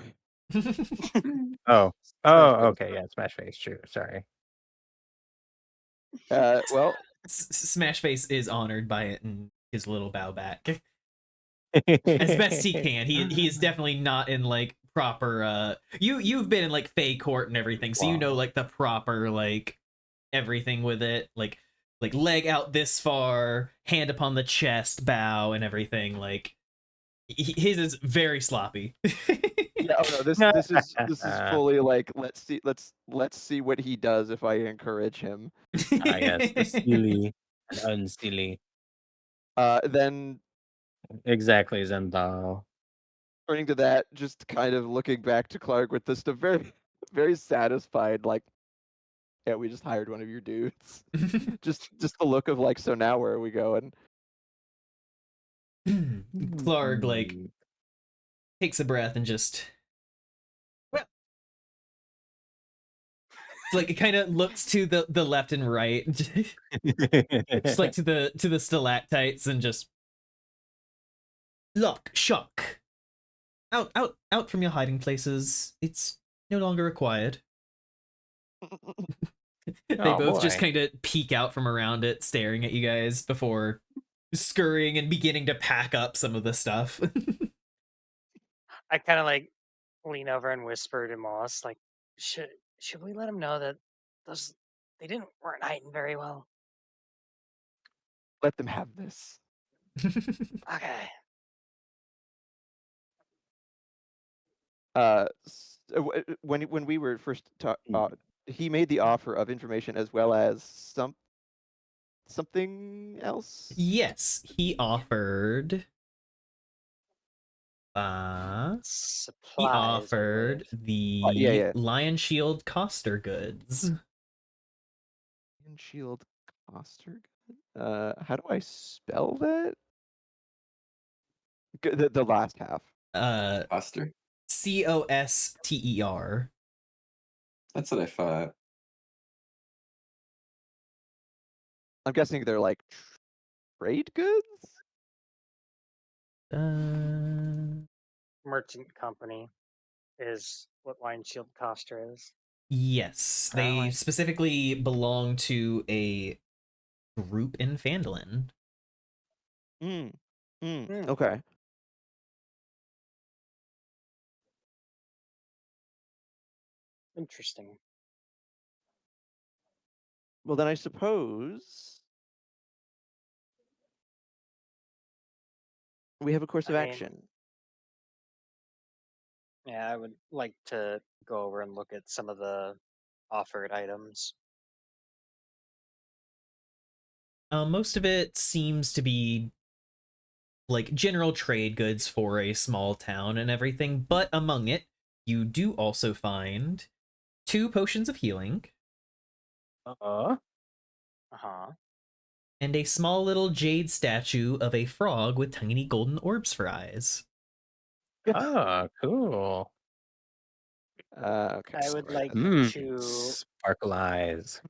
Oh, Smash Face. okay, yeah, Smash Face. True. Sorry. Well, Smash Face is honored by it and his little bow back as best he can. He is definitely not in like proper. You've been in like Fey court and everything, so you know like the proper like everything with it, like leg out this far, hand upon the chest, bow, and everything. Like his is very sloppy. yeah. Oh no, this is fully like let's see what he does if I encourage him. Yes, the silly and unsilly. Then Exactly, Zendal. turning to that, just kind of looking back to Clark with just a very, very satisfied, like, yeah, we just hired one of your dudes. just the look of like, so now where are we going? Clark like takes a breath and just like it kind of looks to the left and right, just like to the stalactites and just lock shock out from your hiding places. It's no longer required. They both just kind of peek out from around it, staring at you guys before scurrying and beginning to pack up some of the stuff. I kind of like lean over and whisper to Moss, like, should we let him know that they weren't hiding very well? Let them have this. Okay. When we were first he made the offer of information as well as something else? Yes, he offered. He Supplies, I offered believe. Yeah, the yeah. Lion Shield Coster goods. Iron Shield Coster. How do I spell that? The last half. Foster. Coster. That's what I thought. I'm guessing they're like trade goods. Merchant company is what Lion Shield Coster is. Yes, they Apparently. specifically belong to a group in Phandalin. Hmm. Hmm. Okay. Interesting. Well, then I suppose we have a course I of mean, action. yeah, I would like to go over and look at some of the offered items. Most of it seems to be like general trade goods for a small town and everything, but among it, you do also find 2 potions of healing Uh, Uh-huh. and a small little jade statue of a frog with tiny golden orbs for eyes. cool. Okay. I would like Hmm. to Sparkle eyes.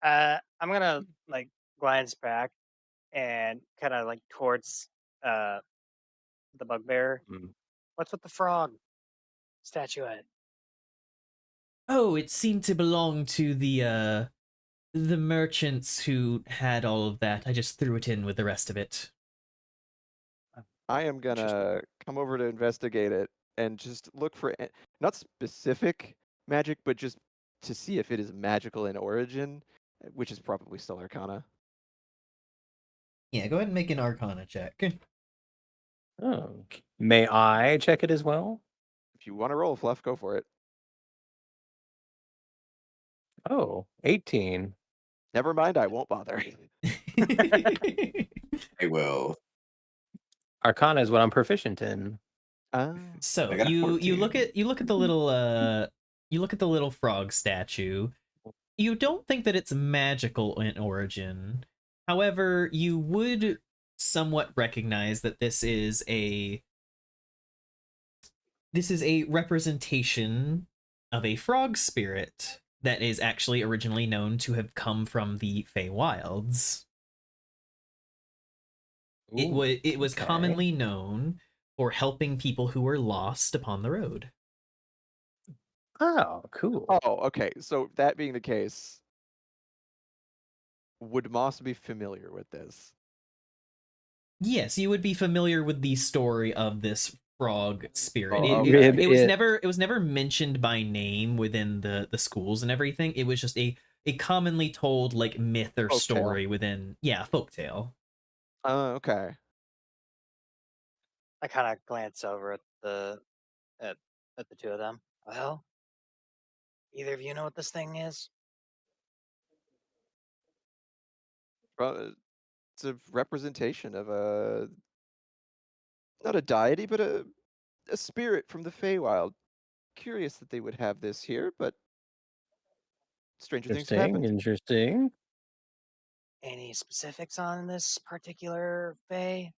I'm gonna like glance back and kind of like towards uh the bugbear. Mm. What's with the frog statuette? Oh, it seemed to belong to the merchants who had all of that. I just threw it in with the rest of it. I am Interesting. gonna come over to investigate it and just look for not specific magic, but just to see if it is magical in origin, which is probably still Arcana. Yeah, go ahead and make an Arcana check. Oh. May I check it as well? If you want to roll, Fluff, go for it. Oh, 18. Never mind, I won't bother. I will. Arcana is what I'm proficient in. Ah, So I got a you 14. look at the little you look at the little frog statue. You don't think that it's magical in origin. However, you would somewhat recognize that this is a representation of a frog spirit that is actually originally known to have come from the Feywilds. Ooh, It was okay. commonly known for helping people who were lost upon the road. Oh, cool. oh, okay. So that being the case, would Moss be familiar with this? Yes, you would be familiar with the story of this frog spirit. Oh, okay. It was never mentioned by name within the schools and everything. It was just a commonly told like myth or Folktale. story within folktale. Oh, okay. I kind of glance over at at the two of them. Well, either of you know what this thing is? It's a representation of a not a deity, but a spirit from the Feywild. Curious that they would have this here, but stranger things have Interesting. happened. Interesting. Any specifics on this particular Fae?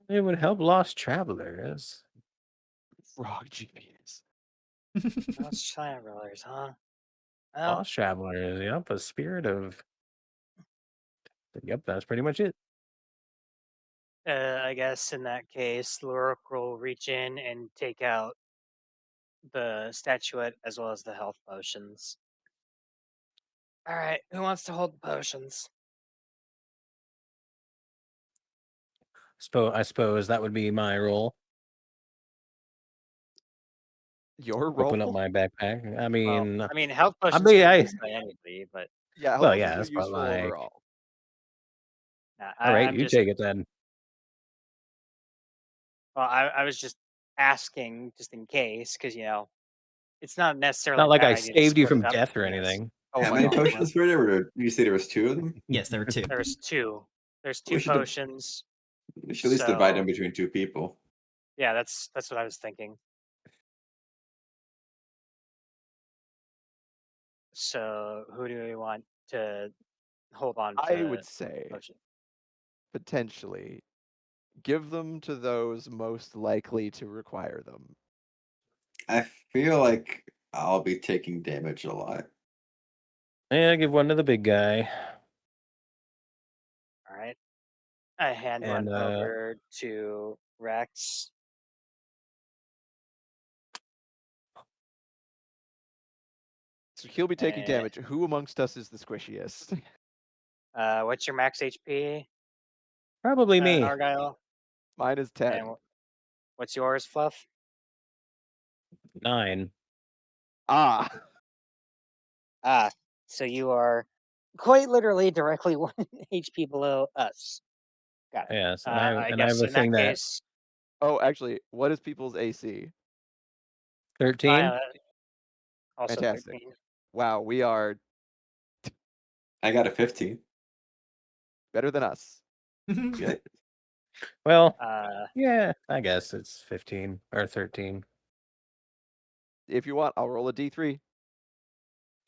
It would help lost travelers. Frog GPS. Lost travelers, huh? Well, Lost travelers. Yep. A spirit of. Yep. That's pretty much it. I guess in that case, Lurik will reach in and take out the statuette as well as the health potions. All right, who wants to hold the potions? I suppose that would be my role. Your Open up role? my backpack. Well, I I mean, health I potions mean, can be I. used by anybody, but Yeah, health Well, potions are yes, but useful like, overall. all right, I'm you just, take it then. well, I was just asking just in case, because, it's not necessarily a Not like bad I idea to saved you split from it up death or between us. anything. Oh How my many god. potions were there? You say there was 2 of them? Yes, there were two. There's two. There's We two should div potions. we should at least divide them So between 2 people. yeah, that's what I was thinking. So who do we want to hold on I would to say potion? potentially give them to those most likely to require them. I feel like I'll be taking damage a lot. Yeah, give one to the big guy. All right. I hand one And over to Rex. So he'll be taking And damage. Who amongst us is the squishiest? what's your max HP, probably me. Argyle? Mine is And 10. what's yours, Fluff? 9. Ah, Ah, so you are quite literally directly 1 HP below us. Got it. Yes, I and I have guess a in that thing that case, oh, actually, what is people's AC? 13. also Fantastic. 13. Wow, we are I got a 15. better than us. Yeah. Well, Uh, yeah, I guess it's 15 or 13. If you want, I'll roll a d3.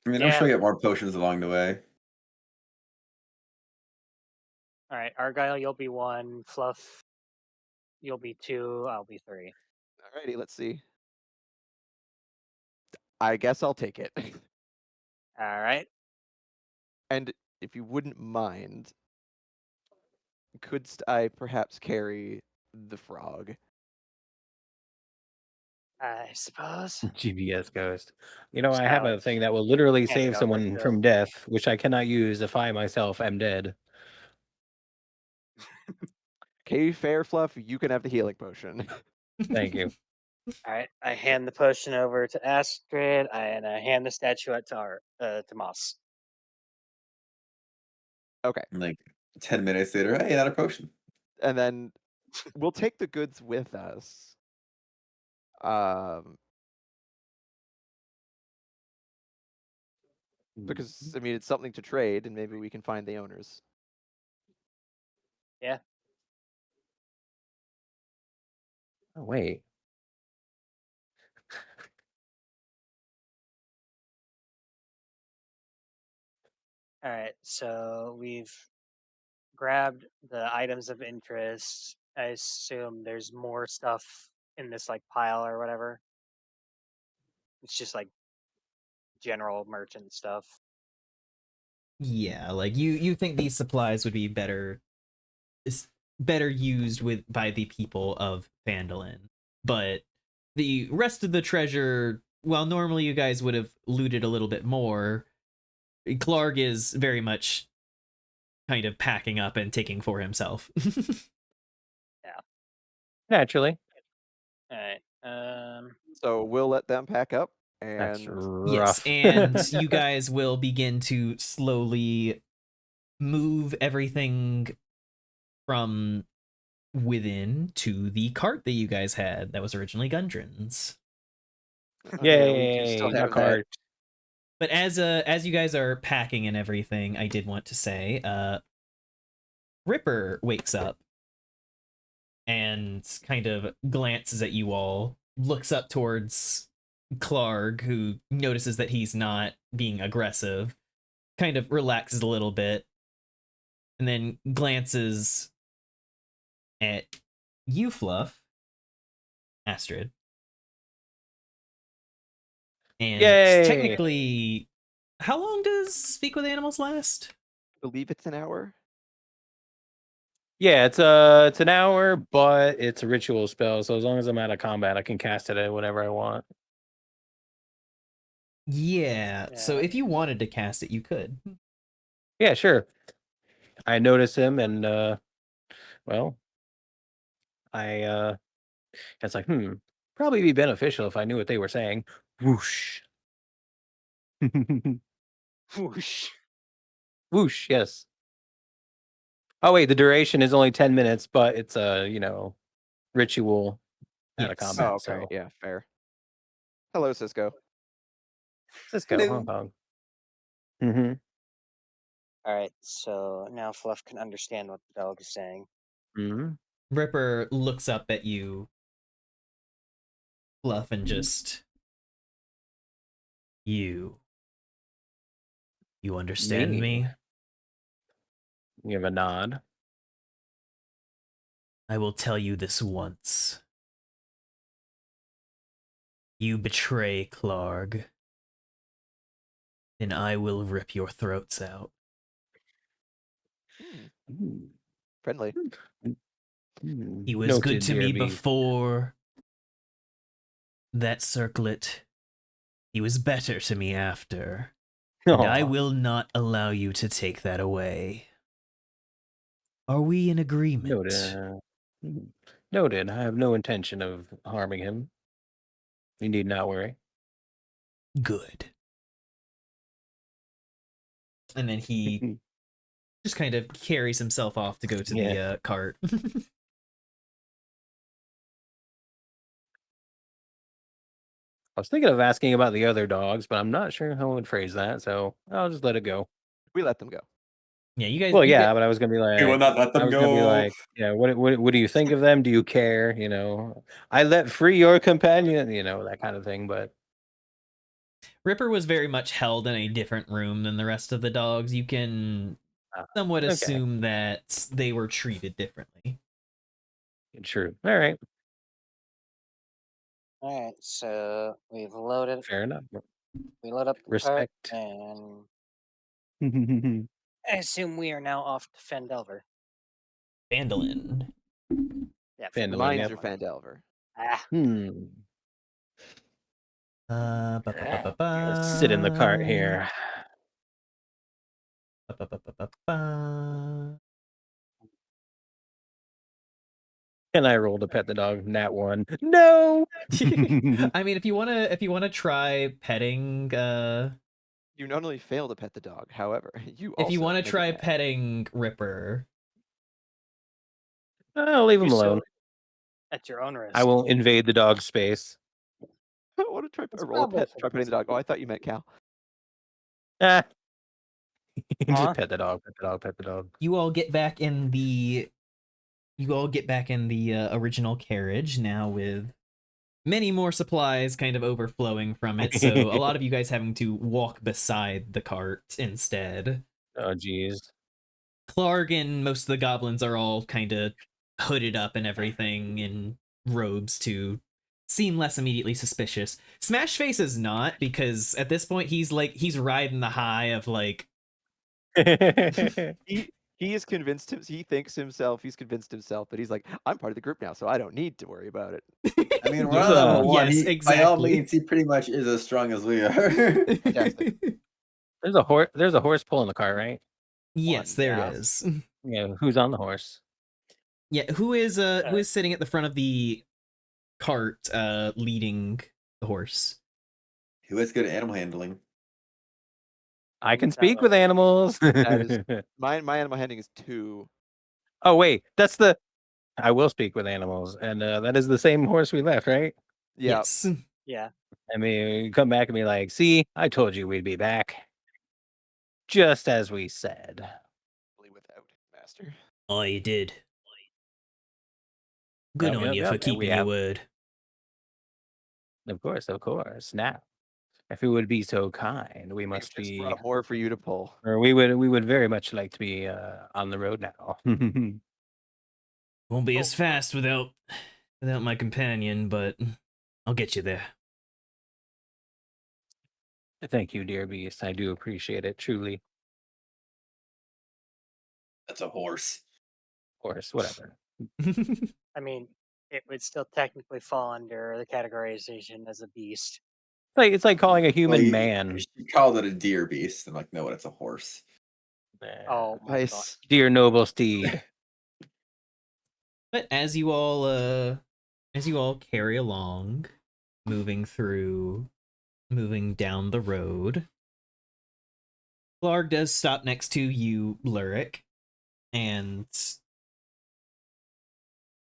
I mean, I'm yeah. sure I get more potions along the way. All right, Argyle, you'll be 1. Fluff, you'll be 2. I'll be 3. Alrighty, let's see. I guess I'll take it. All right. And if you wouldn't mind, I perhaps carry the frog? I suppose. GBS ghost. You know, Just I kind have of a like thing that will literally hand it save over someone to him. from death, which I cannot use if I myself am dead. Okay, fair fluff, you can have the healing potion. Thank you. All right, I hand the potion over to Astrid, and I hand the statuette to Moss. Okay, And like 10 minutes later, hey, not a potion. and then we'll take the goods with us. Because I mean it's something to trade, and maybe we can find the owners. Yeah. Oh, wait. All right, so we've grabbed the items of interest. I assume there's more stuff in this like pile or whatever. It's just like general merchant stuff. Yeah, like you think these supplies would be better used with by the people of Phandalin, but the rest of the treasure, while normally you guys would have looted a little bit more, Clark is very much kind of packing up and taking for himself. Naturally. All right. So we'll let them pack up, That's and Yes, rough. and you guys will begin to slowly move everything from within to the cart that you guys had that was originally Gundren's. yeah, we do still Yay, the have that. cart. But as you guys are packing and everything, I did want to say, Ripper wakes up and kind of glances at you all, looks up towards Clark, who notices that he's not being aggressive, kind of relaxes a little bit, and then glances at you, Fluff, Astrid. And Yay! technically, how long does Speak with Animals last? I believe it's an hour. Yeah, it's an hour, but it's a ritual spell, so as long as I'm out of combat, I can cast it at whenever I want. Yeah, so Yeah. if you wanted to cast it, you could. Yeah, sure. I notice him and well, I it's like, probably be beneficial if I knew what they were saying. Whoosh. Whoosh. Whoosh, yes. Oh wait, the duration is only 10 minutes, but it's a, ritual out of Yes. combat, Oh, okay, so yeah, fair. Hello, Cisco. let's go, Hong Hello. Kong. Mm-hmm. All right, so now Fluff can understand what the dog is saying. Mm-hmm. Ripper looks up at you, Fluff, and just you understand Me. me? You have a nod. I will tell you this once. You betray Clarg, and I will rip your throats out. Mm. Friendly. He was good Noted, to dear me beast. before that circlet. He was better to me after. And I Aw. will not allow you to take that away. Are we in agreement? Noted. Noted. I have no intention of harming him. You need not worry. Good. And then he just kind of carries himself off to go to Yeah. the cart. I was thinking of asking about the other dogs, but I'm not sure how I would phrase that, so I'll just let it go. We let them go. Yeah, you guys. Well, you yeah, get, but I was gonna be We will like, not let them go. yeah, what do you think of them? Do you care? I let free your companion, that kind of thing. But Ripper was very much held in a different room than the rest of the dogs. You can somewhat okay, assume that they were treated differently. true. All right, All right, so we've loaded. fair enough. We load up the cart, Respect. and Hmm. I assume we are now off to Phandelver. Phandalin. Yeah, The Phandalin, mines yep. are Phandelver. Ah, Hmm. Let's sit in the cart here. And I rolled to pet the dog. Nat 1. No. I mean, if you wanna try petting, You not only fail to pet the dog, however, you if you also wanna make it try mad. petting Ripper, I'll leave do him so alone. at your own risk. I will invade the dog's space. I want to try It's roll a probably pet. for Try the petting the best. dog. Oh, I thought you meant Cal. Ah. Huh? Just pet the dog. Pet the dog. Pet the dog. you all get back in the original carriage now with many more supplies kind of overflowing from it. So a lot of you guys having to walk beside the cart instead. Oh, geez. Clark and most of the goblins are all kind of hooded up and everything in robes to seem less immediately suspicious. Smash Face is not, because at this point he's riding the high of like He is convinced he thinks himself. He's convinced himself that he's like, I'm part of the group now, so I don't need to worry about it. I mean, we're There's on level a one. Yes, He, by all exactly. means, he pretty much is as strong as we are. Fantastic. there's a horse. There's a horse pulling the cart, right? Yes, One, there yeah. is. Yeah. Who's on the horse? Yeah, who is sitting at the front of the cart leading the horse? Who has good animal handling? I can That speak with was- animals. That is my animal handling is 2. Oh wait, that's the. I will speak with animals, and that is the same horse we left, right? Yeah. Yes. Yeah. I mean, come back and be like, "See, I told you we'd be back, just as we said." Without master. Oh, you did. Good Yep, on yep, you yep, for and keeping your word. Of course, of course. Now, if you would be so kind, we We've must just be, brought more for you to pull. or we would very much like to be on the road now. Won't be Oh. as fast without my companion, but I'll get you there. Thank you, dear beast. I do appreciate it, truly. That's a horse. Of course, whatever. I mean, it would still technically fall under the categorization as a beast. It's like calling a human Well, man. you called it a deer beast. I'm like, no, it's a horse. Oh my god. Nice. Dear noble steed. But as you all carry along, moving down the road, Clark does stop next to you, Lurik, and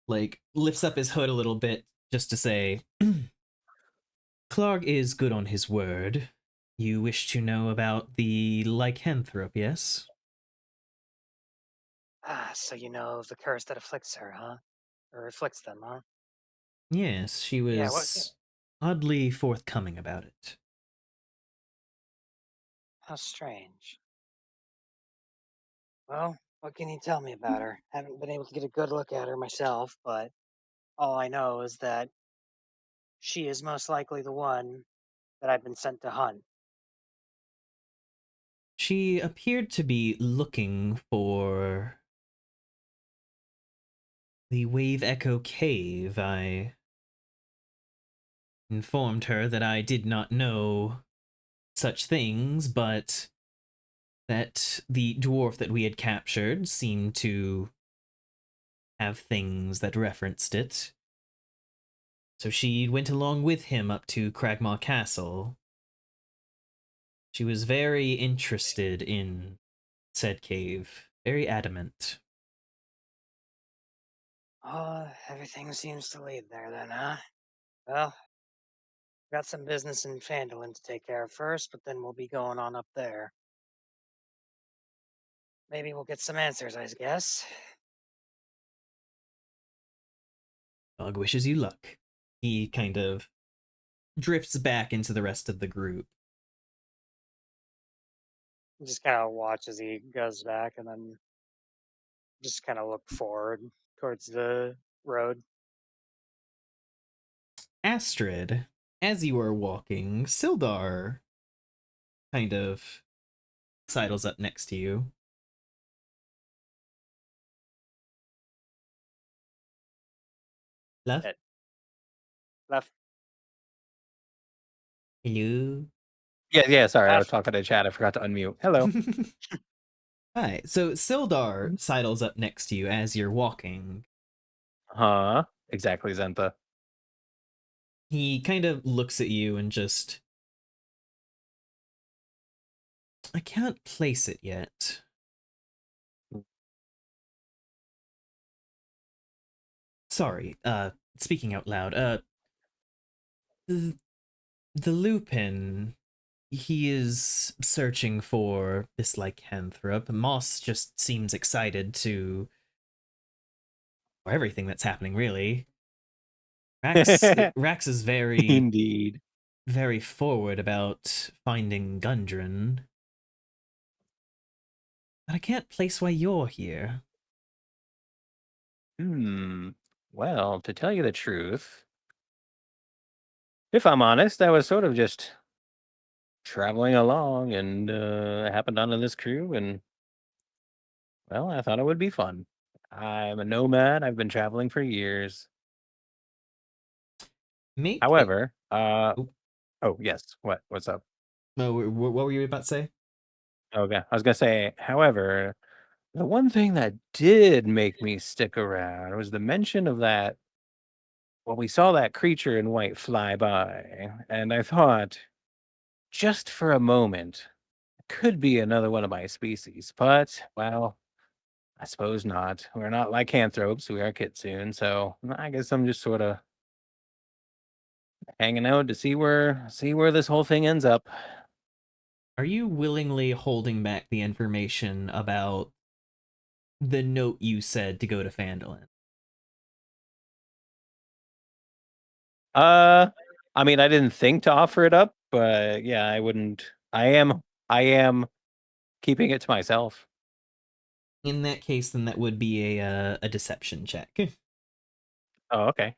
like lifts up his hood a little bit just to say, Clark is good on his word. You wish to know about the lycanthrope, yes? Ah, so you know of the curse that afflicts her, huh? Or afflicts them, huh? Yes, she Yeah, was oddly forthcoming about it. how strange. Well, what can you tell me about her? Haven't been able to get a good look at her myself, but all I know is that she is most likely the one that I've been sent to hunt. She appeared to be looking for the Wave Echo Cave. I informed her that I did not know such things, but that the dwarf that we had captured seemed to have things that referenced it. So she went along with him up to Cragmaw Castle. She was very interested in said cave, very adamant. Oh, everything seems to lead there then, huh? Well, got some business in Phandelver to take care of first, but then we'll be going on up there. Maybe we'll get some answers, I guess. Dog wishes you luck. He kind of drifts back into the rest of the group. Just kind of watch as he goes back and then just kind of look forward towards the road. Astrid, as you are walking, Sildar kind of sidles up next to you. Love? It left, Hello? Yeah. Sorry, I was left. talking to chat. I forgot to unmute. Hello. Hi. So Sildar sidles up next to you as you're walking. Huh? Exactly, Zenta. He kind of looks at you and just... I can't place it yet. Sorry, speaking out loud, the, the Lupin, he is searching for this lycanthrope. Moss just seems excited for everything that's happening, really. Rax is very, Indeed. very forward about finding Gundren. But I can't place why you're here. Well, to tell you the truth, if I'm honest, I was sort of just traveling along and I happened onto this crew and, well, I thought it would be fun. I'm a nomad. I've been traveling for years. Make a... However, Oh, oh, yes. What's up? no, what were you about to say? Okay. I was going to say, however, the one thing that did make me stick around was the mention of that. Well, we saw that creature in white fly by, and I thought, just for a moment, it could be another one of my species. But, well, I suppose not. We're not lycanthropes. We are kitsune, so I guess I'm just sort of hanging out to see where this whole thing ends up. Are you willingly holding back the information about the note you said to go to Phandelver? Uh, I mean, I didn't think to offer it up, but yeah, I wouldn't. I am keeping it to myself. In that case, then that would be a deception check. Oh, okay.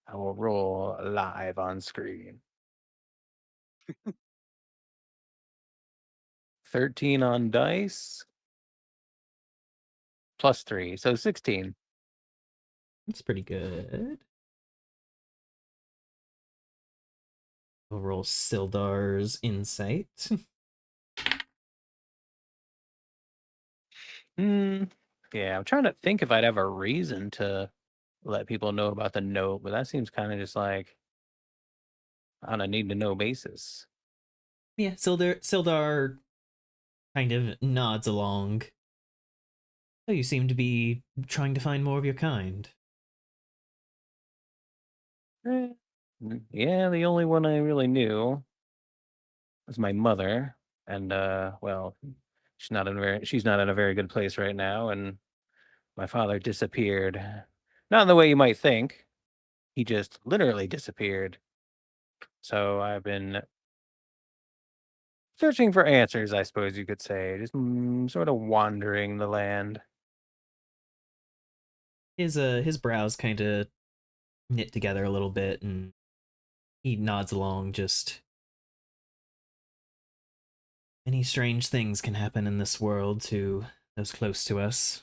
I will roll live on screen. 13 on dice plus 3, so 16. That's pretty good. We'll roll Sildar's insight. Hmm. Yeah, I'm trying to think if I'd have a reason to let people know about the note, but that seems kind of just like on a need to know basis. Yeah, Sildar kind of nods along. Oh, you seem to be trying to find more of your kind. Eh, Yeah, the only one I really knew was my mother, and well, she's not in a very good place right now, and my father disappeared. Not in the way you might think. He just literally disappeared. So I've been searching for answers, I suppose you could say. Just sort of wandering the land. His brows kind of knit together a little bit, and he nods along. Just many strange things can happen in this world to those close to us.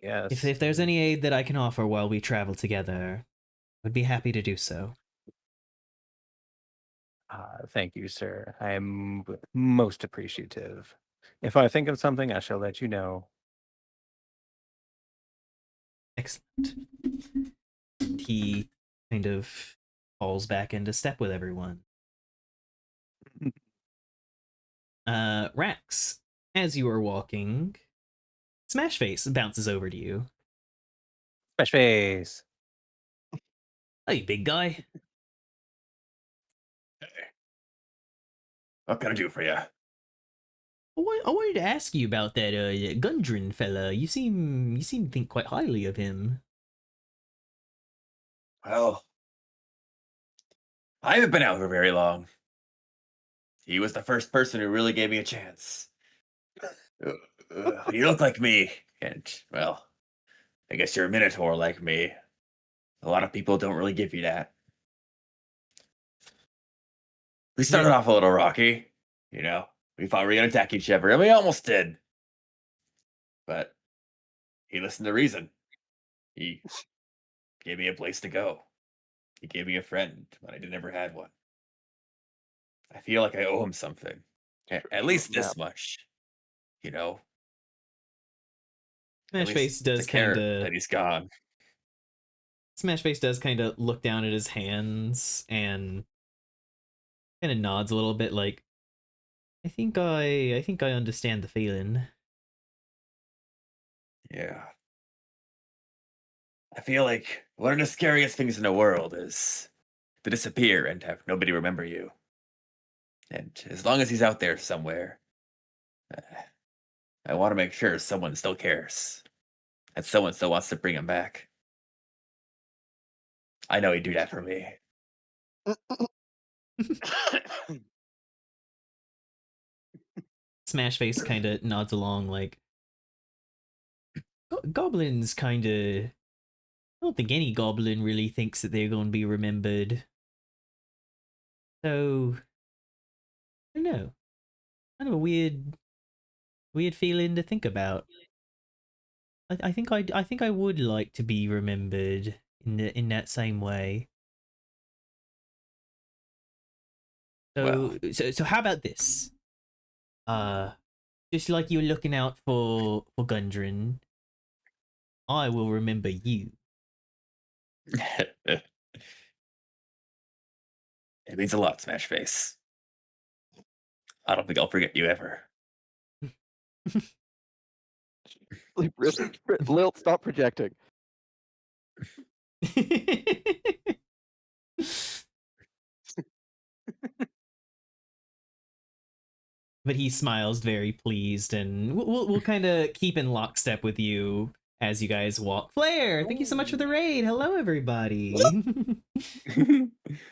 Yes. If there's any aid that I can offer while we travel together, I'd be happy to do so. Thank you, sir. I am most appreciative. If I think of something, I shall let you know. Excellent. And he kind of falls back into step with everyone. Rax, as you are walking, Smash Face bounces over to you. Smash face. Hey, big guy. What can I do for you? I wanted to ask you about that Gundren fella. You seem to think quite highly of him. Well, I haven't been out for very long. He was the first person who really gave me a chance. You look like me, and, well, I guess you're a Minotaur like me. A lot of people don't really give you that. We started Yeah. off a little rocky, you know. We thought we were gonna attack each other, and we almost did. But he listened to reason. He gave me a place to go. He gave me a friend when I never had one. I feel like I owe him something. At least Yeah. this much, you know. At Smash least Face to does kind care of that he's gone. look down at his hands and kind of nods a little bit, like, I think I understand the feeling. Yeah. I feel like one of the scariest things in the world is to disappear and have nobody remember you. And as long as he's out there somewhere, uh, I want to make sure someone still cares. And someone still wants to bring him back. I know he'd do that for me. Smash Face kind of nods along, like, goblins kind of. I don't think any goblin really thinks that they're going to be remembered. So, I don't know. Kind of a weird feeling to think about. I think I would like to be remembered in that same way. Well, So how about this? Just like you're looking out for Gundren, I will remember you. it means a lot, Smash Face. I don't think I'll forget you ever. Lil, stop projecting. But he smiles, very pleased, and we'll kind of keep in lockstep with you as you guys walk. Flair, thank you so much for the raid. Hello, everybody.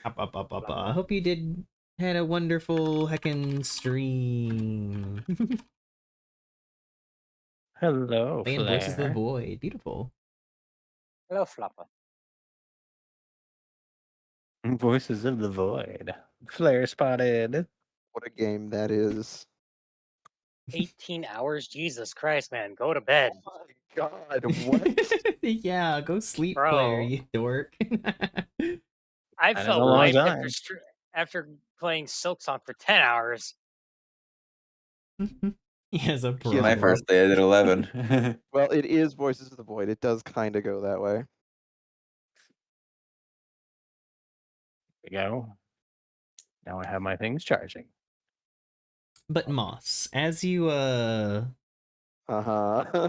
I hope you had a wonderful heckin' stream. Hello, Playing Voices of the Flair. Void, beautiful. Hello, Flopper. Voices of the Void. Flair spotted. What a game that is. 18 hours? Jesus Christ, man. Go to bed. Oh my god, what? Yeah, go sleep, Flair, Bro, you dork. I That is a felt long life after time. after playing Silksong for 10 hours. He has a He has My a problem. problem. first day I did 11. Well, it is Voices of the Void. It does kind of go that way. There we go. Now I have my things charging. But Moss, as you Uh huh.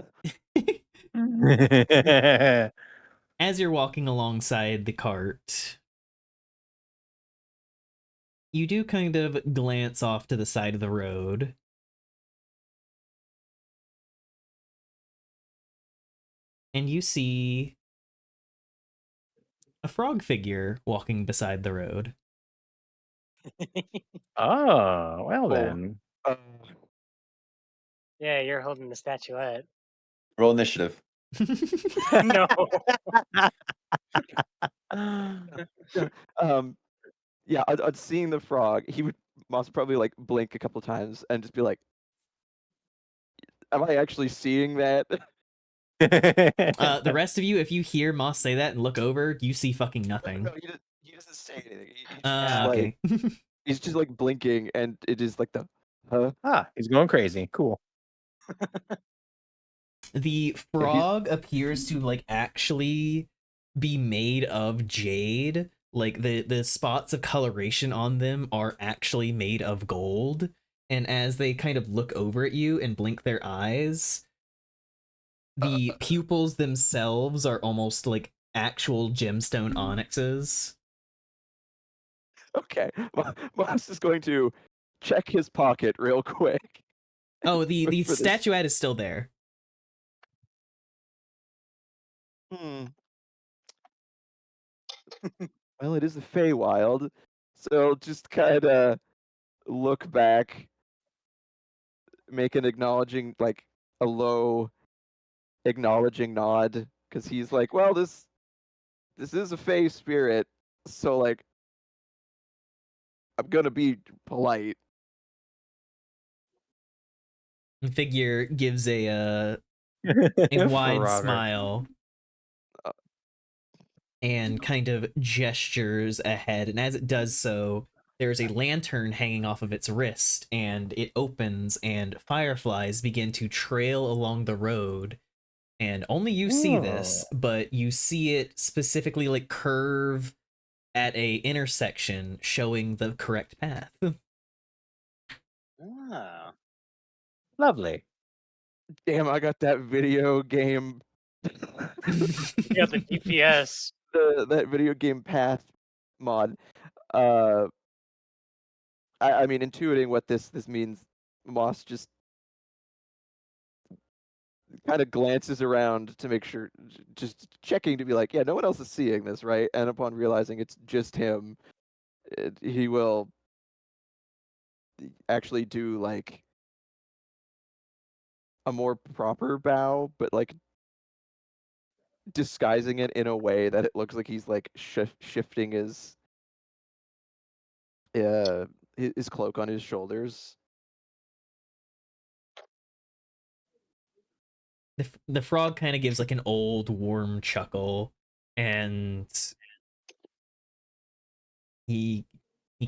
as you're walking alongside the cart, you do kind of glance off to the side of the road. And you see a frog figure walking beside the road. Oh, well Oh, then. Yeah, you're holding the statuette. Roll initiative. No. yeah, yeah. On seeing the frog, he would Moss would probably like blink a couple times and just be like, "Am I actually seeing that?" The rest of you, if you hear Moss say that and look over, you see fucking nothing. No, he doesn't say anything. He's just like Okay. he's just like blinking, and it is like the huh. He's going crazy. Cool. The Yeah, he's frog appears to like actually be made of jade. Like the spots of coloration on them are actually made of gold. And as they kind of look over at you and blink their eyes, the pupils themselves are almost like actual gemstone onyxes. okay. Moss is going to check his pocket real quick. Oh, the For this. statuette is still there. Hmm. Well, it is the Feywild, so just kind of look back, make an acknowledging, like a low acknowledging nod, because he's like, well, this is a Fey spirit, so like I'm gonna be polite. The figure gives a wide Frogger. smile Uh, and kind of gestures ahead. And as it does so, there's a lantern hanging off of its wrist, and it opens, and fireflies begin to trail along the road. And only you see this, but you see it specifically like curve at a intersection, showing the correct path. Ah. Lovely. Damn, I got that video game. Yeah, the GPS. That video game path mod. Uh, I mean, intuiting what this means, Moss just kind of glances around to make sure, just checking to be like, yeah, no one else is seeing this, right? And upon realizing it's just him, he will actually do like a more proper bow, but like disguising it in a way that it looks like he's like shifting uh his cloak on his shoulders. The frog kind of gives like an old warm chuckle, and he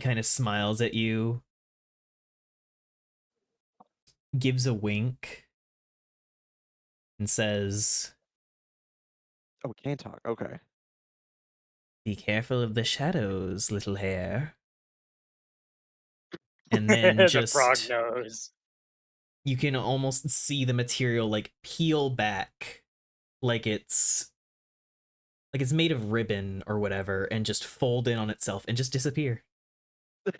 kind of smiles at you, gives a wink, and says, Oh, we can talk. Okay. "Be careful of the shadows, little hare." And then The frog just knows. you can almost see the material like peel back, like it's made of ribbon or whatever, and just fold in on itself and just disappear. The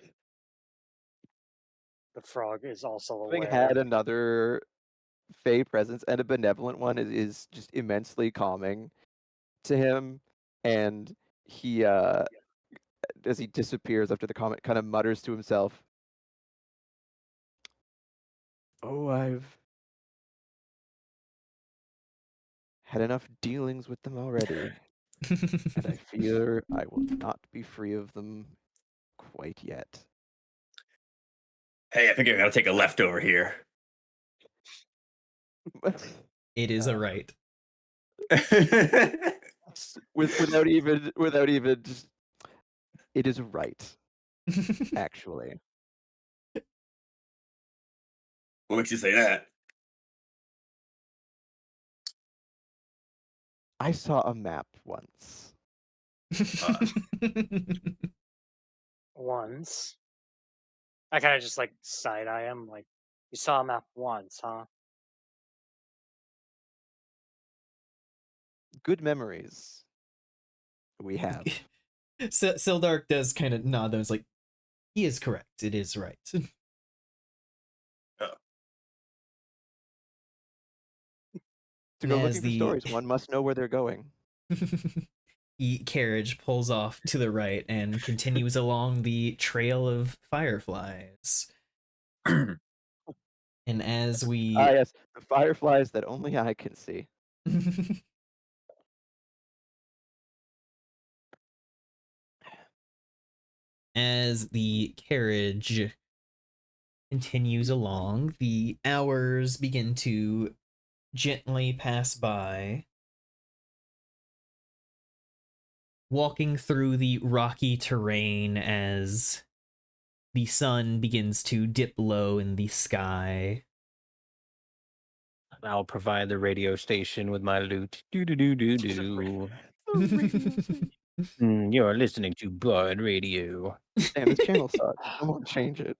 frog is also Having aware. had another Fey presence and a benevolent one is just immensely calming to him, and he as he disappears after the comment, kind of mutters to himself, "Oh, I've had enough dealings with them already, and I fear I will not be free of them quite yet." Hey, I think I gotta take a left over here. It is a right. Without even just, it is right, actually. What makes you say that? I saw a map once. Once. I kind of just like side eye him, like, you saw a map once, huh? Good memories. We have. Sildark does kind of nod. Those like he is correct. It is right. To go As looking for the stories, one must know where they're going. the carriage pulls off to the right and continues along the trail of fireflies. And as Ah, we yes, the fireflies that only I can see. as the carriage continues along, the hours begin to gently pass by, walking through the rocky terrain as the sun begins to dip low in the sky. I'll provide the radio station with my loot. Do do do do do. The radio station. You're listening to Blood Radio. Damn, this channel sucks. Someone change it.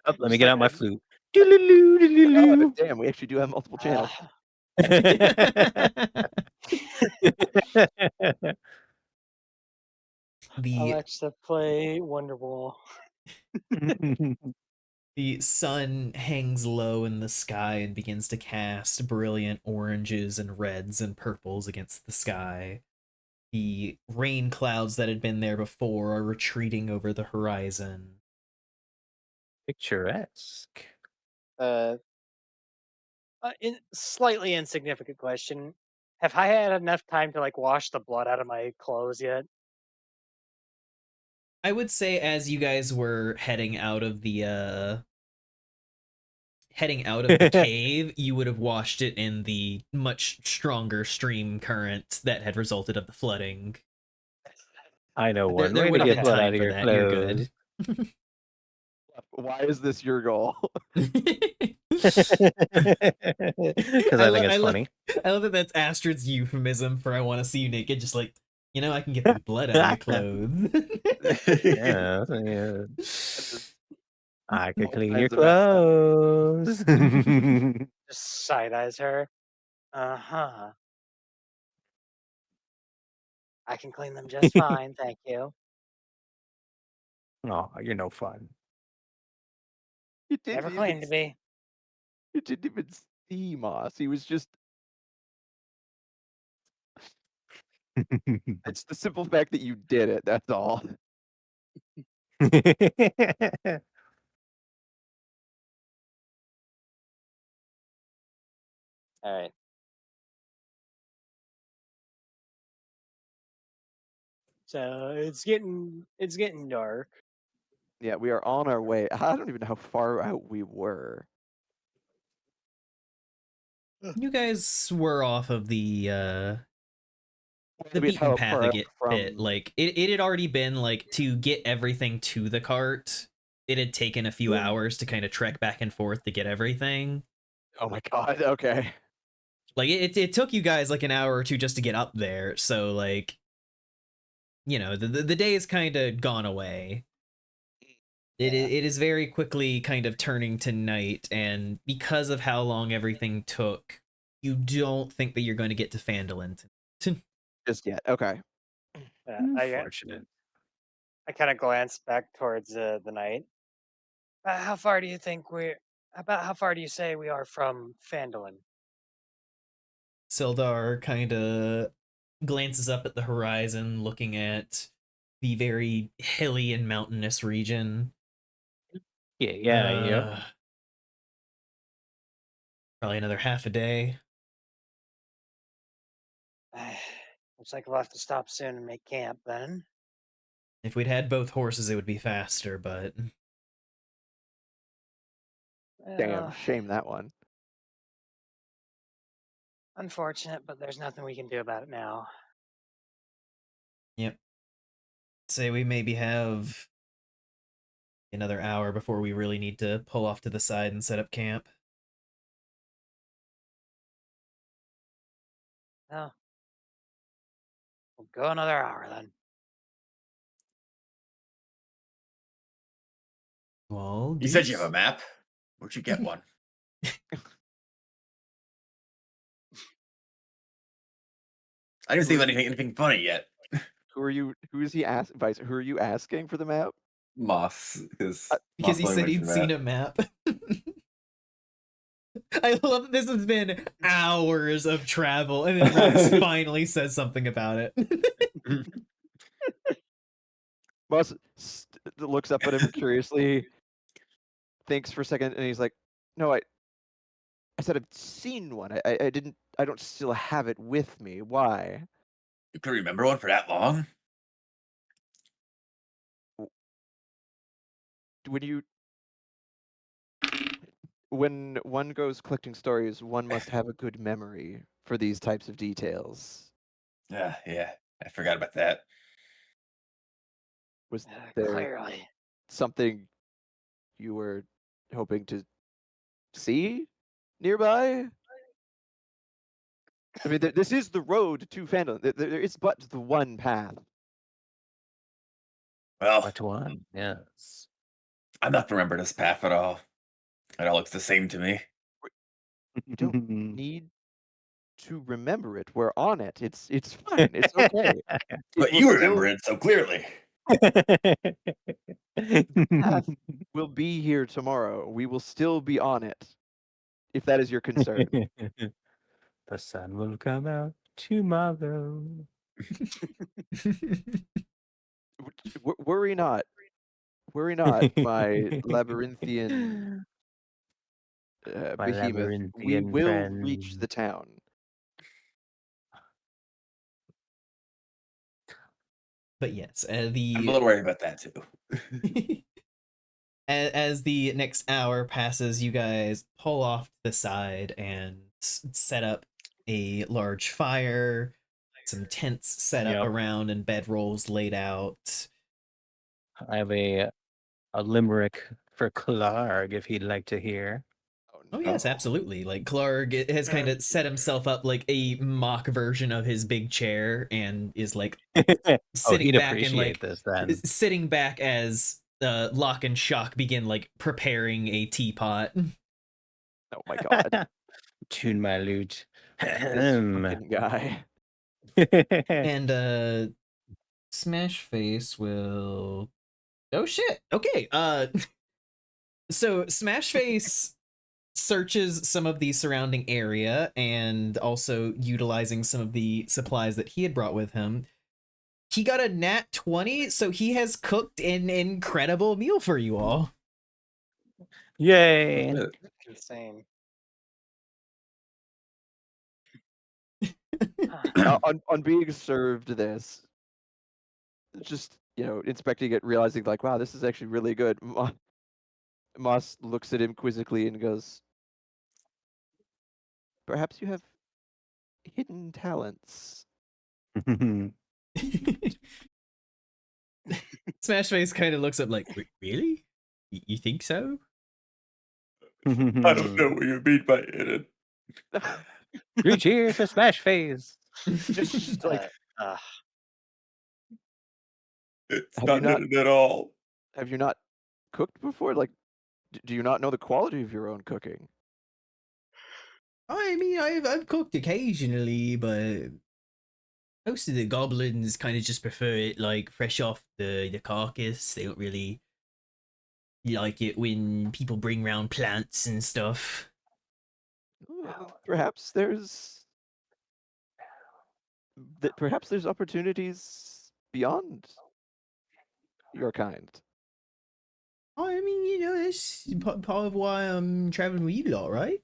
Oh, let me Just get like out my a, flute. Oh, Doodaloo, damn, we actually do have multiple channels. doodaloo. the Alexa, play Wonderwall. The sun hangs low in the sky and begins to cast brilliant oranges and reds and purples against the sky. The rain clouds that had been there before are retreating over the horizon. Picturesque. Uh, slightly insignificant question. Have I had enough time to like wash the blood out of my clothes yet? I would say as you guys were heading out of the cave, you would have washed it in the much stronger stream current that had resulted of the flooding. I know There, one there way to would have get been blood out time of for your that. You're clothes. good. Why is this your goal? Because I think it's funny. I love that that's Astrid's euphemism for I want to see you naked. Just like, I can get the blood out of your clothes. Yeah, yeah. I could All clean your kinds of messed up. clothes. Just side eyes her. Uh-huh. I can clean them just fine, thank you. Oh, you're no fun. You didn't Never even claimed to be. you didn't even see Moss. He was just it's the simple fact that you did it, that's all. All right. So it's getting dark. Yeah, we are on our way. I don't even know how far out we were. You guys were off of the I mean, beaten how path far a out bit. from Like it had already been like to get everything to the cart. It had taken a few hours to kind of trek back and forth to get everything. Oh my god, okay. Like it took you guys like an hour or two just to get up there. So like, the day is kind of gone away. It is very quickly kind of turning to night, and because of how long everything took, you don't think that you're going to get to Phandelver. Just yet. Okay. Unfortunate. I kind of glanced back towards the night. How far do you think we're? About how far do you say we are from Phandalin? Sildar kind of glances up at the horizon, looking at the very hilly and mountainous region. Yeah. Probably another half a day. Looks like we'll have to stop soon and make camp then. If we'd had both horses, it would be faster, but Damn, Well, shame that one. unfortunate, but there's nothing we can do about it now. yep. Say we maybe have another hour before we really need to pull off to the side and set up camp. Well, we'll go another hour then. Well, You said you have a dudes. map. Where'd you get one? I didn't Who say are you? anything funny yet. Who are you? Who is he ask? Vice? Who are you asking for the map? Moss, because Because Moss he only said he'd mentioned seen that. a map. I love that this has been hours of travel, and then Rex finally says something about it. Moss looks up at him curiously, thinks for a second, and he's like, "No, I said I've seen one. I didn't. I don't still have it with me. Why? You could remember one for that long? When you when one goes collecting stories, one must have a good memory for these types of details. Yeah, I forgot about that. Was there Clearly. something you were hoping to see nearby? I mean, this is the road to Phandelver. There is but the one path. Well, But one, yes. I'm not gonna remember this path at all. It all looks the same to me. You don't need to remember it. We're on it. It's fine. It's okay. It But will you remember still it so clearly. path will be here tomorrow. We will still be on it. If that is your concern. The sun will come out tomorrow. Worry not. Worry not, my labyrinthian My behemoth. We labyrinthian will reach friend. the town. But yes, I'm a the little worried about that too. as the next hour passes, you guys pull off to the side and set up a large fire, some tents set up Yep. around, and bedrolls laid out. I have a limerick for Clark if he'd like to hear. Oh yes, Oh. absolutely. Like Clark has kind of set himself up like a mock version of his big chair and is like Oh, sitting he'd back and appreciate like this then. sitting back as Lock and Shock begin like preparing a teapot. Oh my god. Tune my lute. This fucking guy. And Smash Face will oh shit. Okay. So Smash Face searches some of the surrounding area and also utilizing some of the supplies that he had brought with him. He got a nat 20, so he has cooked an incredible meal for you all. Yay. Insane. On being served this, just, inspecting it, realizing like, wow, this is actually really good. Moss looks at him quizzically and goes, perhaps you have hidden talents. Smash Face kind of looks up like, really? You think so? I don't know what you mean by hidden. 3 cheers for Smash Face. just like, It's have you not not hidden at all. have you not cooked before? Like, do you not know the quality of your own cooking? I mean, I've cooked occasionally, but most of the goblins kind of just prefer it like fresh off the carcass. They don't really like it when people bring round plants and stuff. Perhaps there's opportunities beyond your kind. I mean, it's part of why I'm traveling with you lot, right?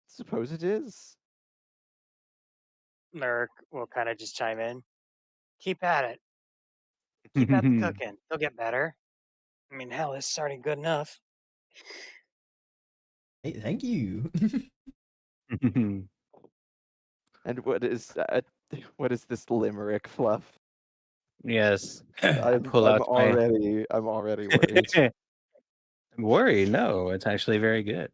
Suppose it is. Merrick will kind of just chime in. Keep at it. Keep at the cooking. They'll get better. I mean, hell, it's starting good enough. Hey, thank you. And what is this limerick fluff? Yes. I'm Pull I'm out my already worried. worry. No, it's actually very good.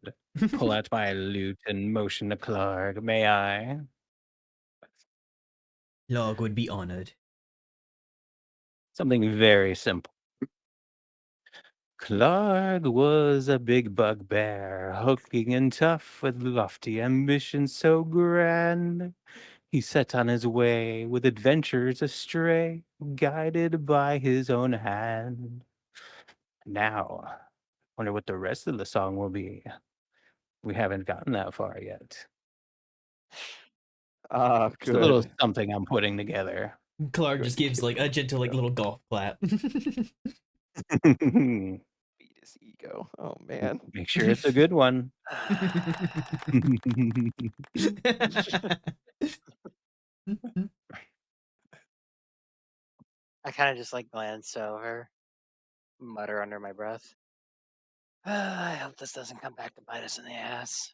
Pull out my lute and motion to Clark. May I? Log would be honored. Something very simple. Clark was a big bugbear, hulking and tough, with lofty ambitions so grand. He set on his way with adventures astray, guided by his own hand. Now, wonder what the rest of the song will be. We haven't gotten that far yet. Ah, Just a little good. something I'm putting together. Clark Good just gives like a kiddo. gentle like little golf clap. Beat his ego. Oh man. Make sure it's a good one. I kind of just like glance over, mutter under my breath. I hope this doesn't come back to bite us in the ass.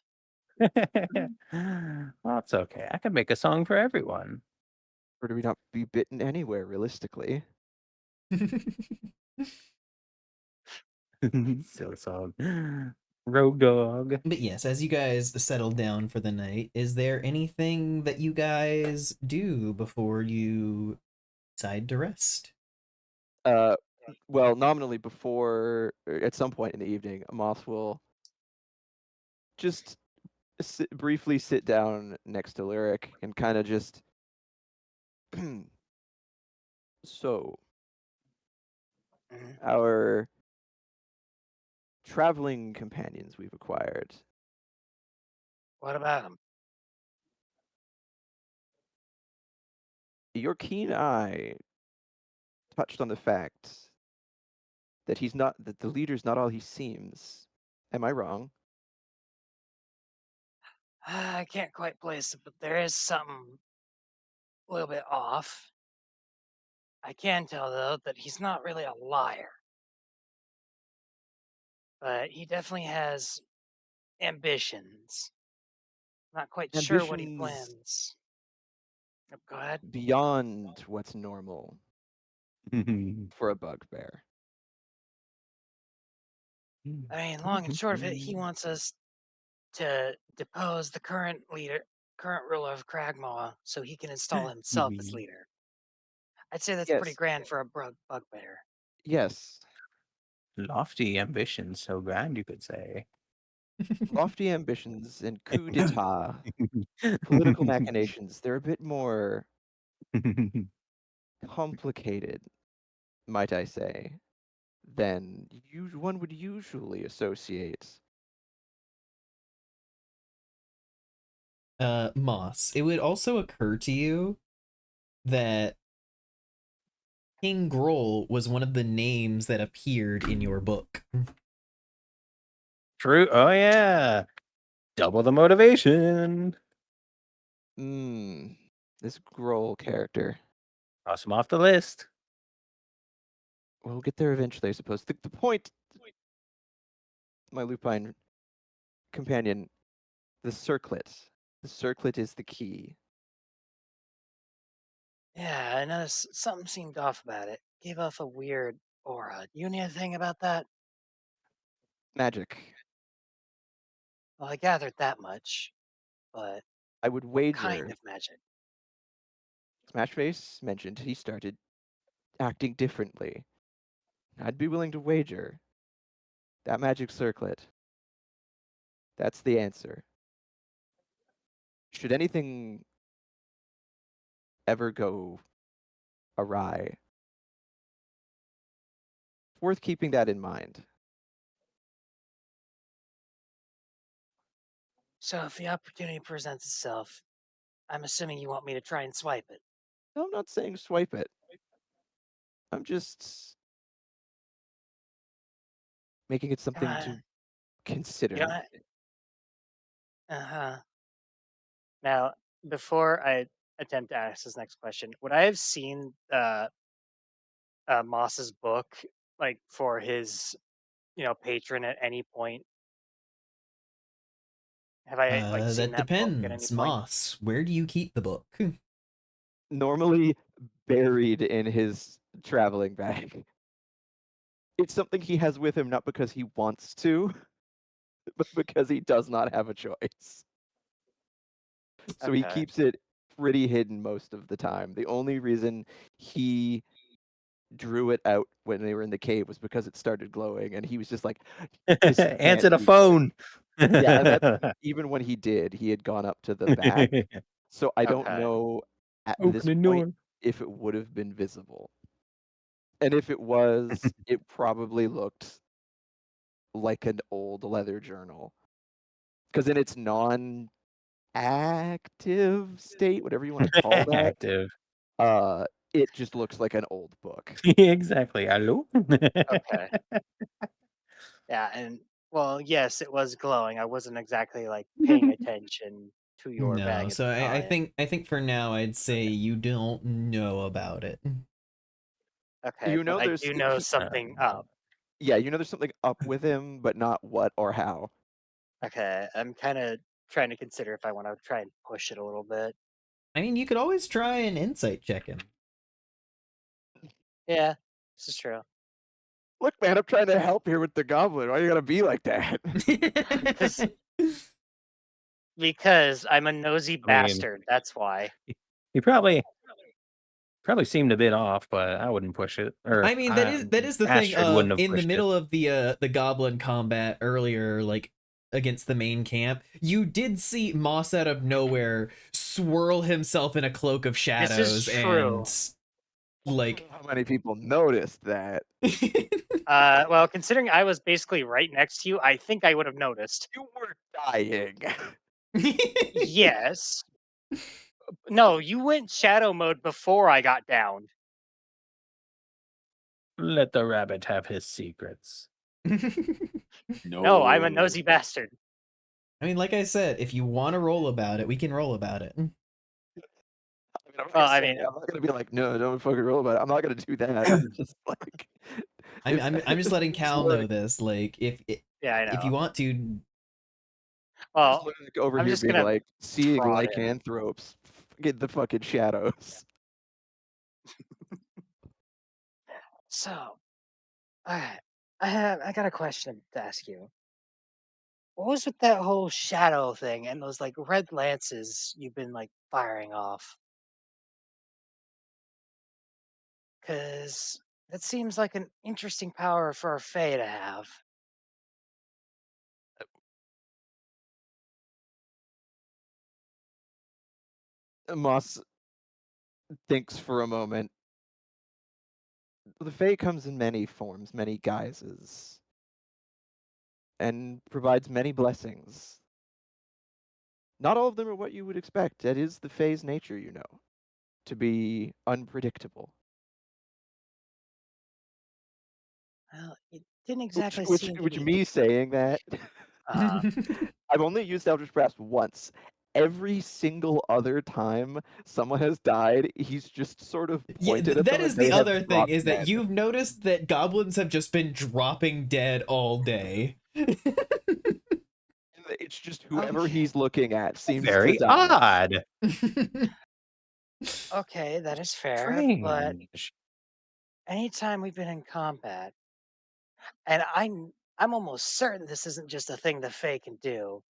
Well, it's okay. I can make a song for everyone. Or do we not be bitten anywhere, realistically? Silly song. Rogue Dog. But yes, as you guys settle down for the night, is there anything that you guys do before you decide to rest? Uh, well, nominally before, or at some point in the evening, Moss will just briefly sit down next to Lyric and kind of just. So, Mhm. our traveling companions we've acquired. What about him? Your keen eye touched on the fact that that the leader's not all he seems. Am I wrong? I can't quite place it, but there is something a little bit off. I can tell, though, that he's not really a liar, but he definitely has ambitions. Not quite sure what he Ambitions plans. Oh, go ahead. beyond what's normal for a bugbear. I mean, long and short of it, he wants us to depose the current ruler of Cragmaw, so he can install himself as leader. I'd say that's pretty Yes, grand for a bugbear. yes. Lofty ambitions, so grand, you could say. Lofty ambitions and coup d'etat, political machinations, they're a bit more complicated, might I say, than one would usually associate. Moss, it would also occur to you that King Groll was one of the names that appeared in your book. True. Oh, yeah. Double the motivation. This Grohl character. Cross him off the list. We'll get there eventually, I suppose. The point, my lupine companion, the circlet. The circlet is the key. Yeah, I noticed something seemed off about it. Gave off a weird aura. You knew anything about that? Magic. Well, I gathered that much, but I would what kind wager. of magic? Smashface mentioned he started acting differently. I'd be willing to wager that magic circlet. That's the answer. Should anything ever go awry, it's worth keeping that in mind. So if the opportunity presents itself, I'm assuming you want me to try and swipe it. No, I'm not saying swipe it. I'm just making it Come something to on. You consider. don't. Uh-huh. Now, before I attempt to ask this next question, would I have seen Moss's book like for his patron at any point? Have I like seen That that book at any depends. point? Moss, where do you keep the book? Normally buried in his traveling bag. It's something he has with him not because he wants to, but because he does not have a choice. So he Okay. keeps it pretty hidden most of the time. The only reason he drew it out when they were in the cave was because it started glowing, and he was just like, "This can't Answer the be good." phone. Yeah, and that's even when he had gone up to the back, so I don't Okay. know at Open this the point door. if it would have been visible. And if it was, it probably looked like an old leather journal. Because in its non-active state, whatever you wanna call that, Active. it just looks like an old book. Exactly. Hello? Okay. Yeah, and well, yes, it was glowing. I wasn't exactly like paying attention to your No, bag at so the I time. think for now I'd say Okay. you don't know about it. Okay, You but know I there's do know something up. yeah, you know there's something up with him, but not what or how. Okay, I'm kind of trying to consider if I want to try and push it a little bit. I mean, you could always try an insight check him. Yeah, this is true. "Look, man, I'm trying to help here with the goblin. Why you gotta be like that?" Because I'm a nosy I mean, bastard. That's why. he probably seemed a bit off, but I wouldn't push it. Or I mean, that is the thing Astrid of wouldn't have in the pushed it. middle of the goblin combat earlier, like against the main camp, you did see Moss out of nowhere swirl himself in a cloak of This is shadows true. and I don't know like how many people noticed that. Well, considering I was basically right next to you, I think I would have noticed. You were dying. Yes. No, you went shadow mode before I got down. Let the rabbit have his secrets. No, I'm a No. nosy bastard. I mean, like I said, if you want to roll about it, we can roll about it. I mean, Well, I mean, I'm not gonna be like, "No, don't fucking roll about it." I'm not gonna do that. I'm just like, if I'm just letting just Cal know look, this. Like, yeah, I if you know. want to, just Well, look over I'm here just being gonna like, seeing prod him. lycanthropes, get the fucking shadows. So, alright, I got a question to ask you. What was with that whole shadow thing and those like red lances you've been like firing off? Because that seems like an interesting power for a Fae to have. Moss thinks for a moment. The Fae comes in many forms, many guises, and provides many blessings. Not all of them are what you would expect. That is the Fae's nature, you know, to be unpredictable. Well, it didn't Which exactly which seem to which be. me saying that, Uh, I've only used Eldritch Blast once. Every single other time someone has died, he's just sort of yeah, pointed at that them and is the they have other thing dropped is that dead. you've noticed that goblins have just been dropping dead all day. It's just whoever okay, he's looking at seems to Very die. odd. okay, that is fair. But Strange. anytime we've been in combat, and I'm almost certain this isn't just a thing the Fae can do.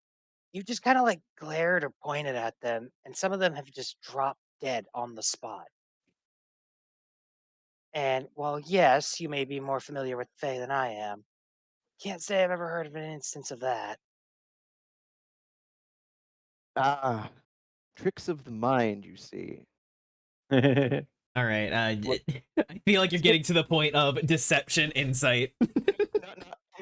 You just kind of like glared or pointed at them, and some of them have just dropped dead on the spot. And while yes, you may be more familiar with Fae than I am, can't say I've ever heard of an instance of that. Ah, tricks of the mind, you see. All right, What I feel like you're so getting to the point of deception insight. I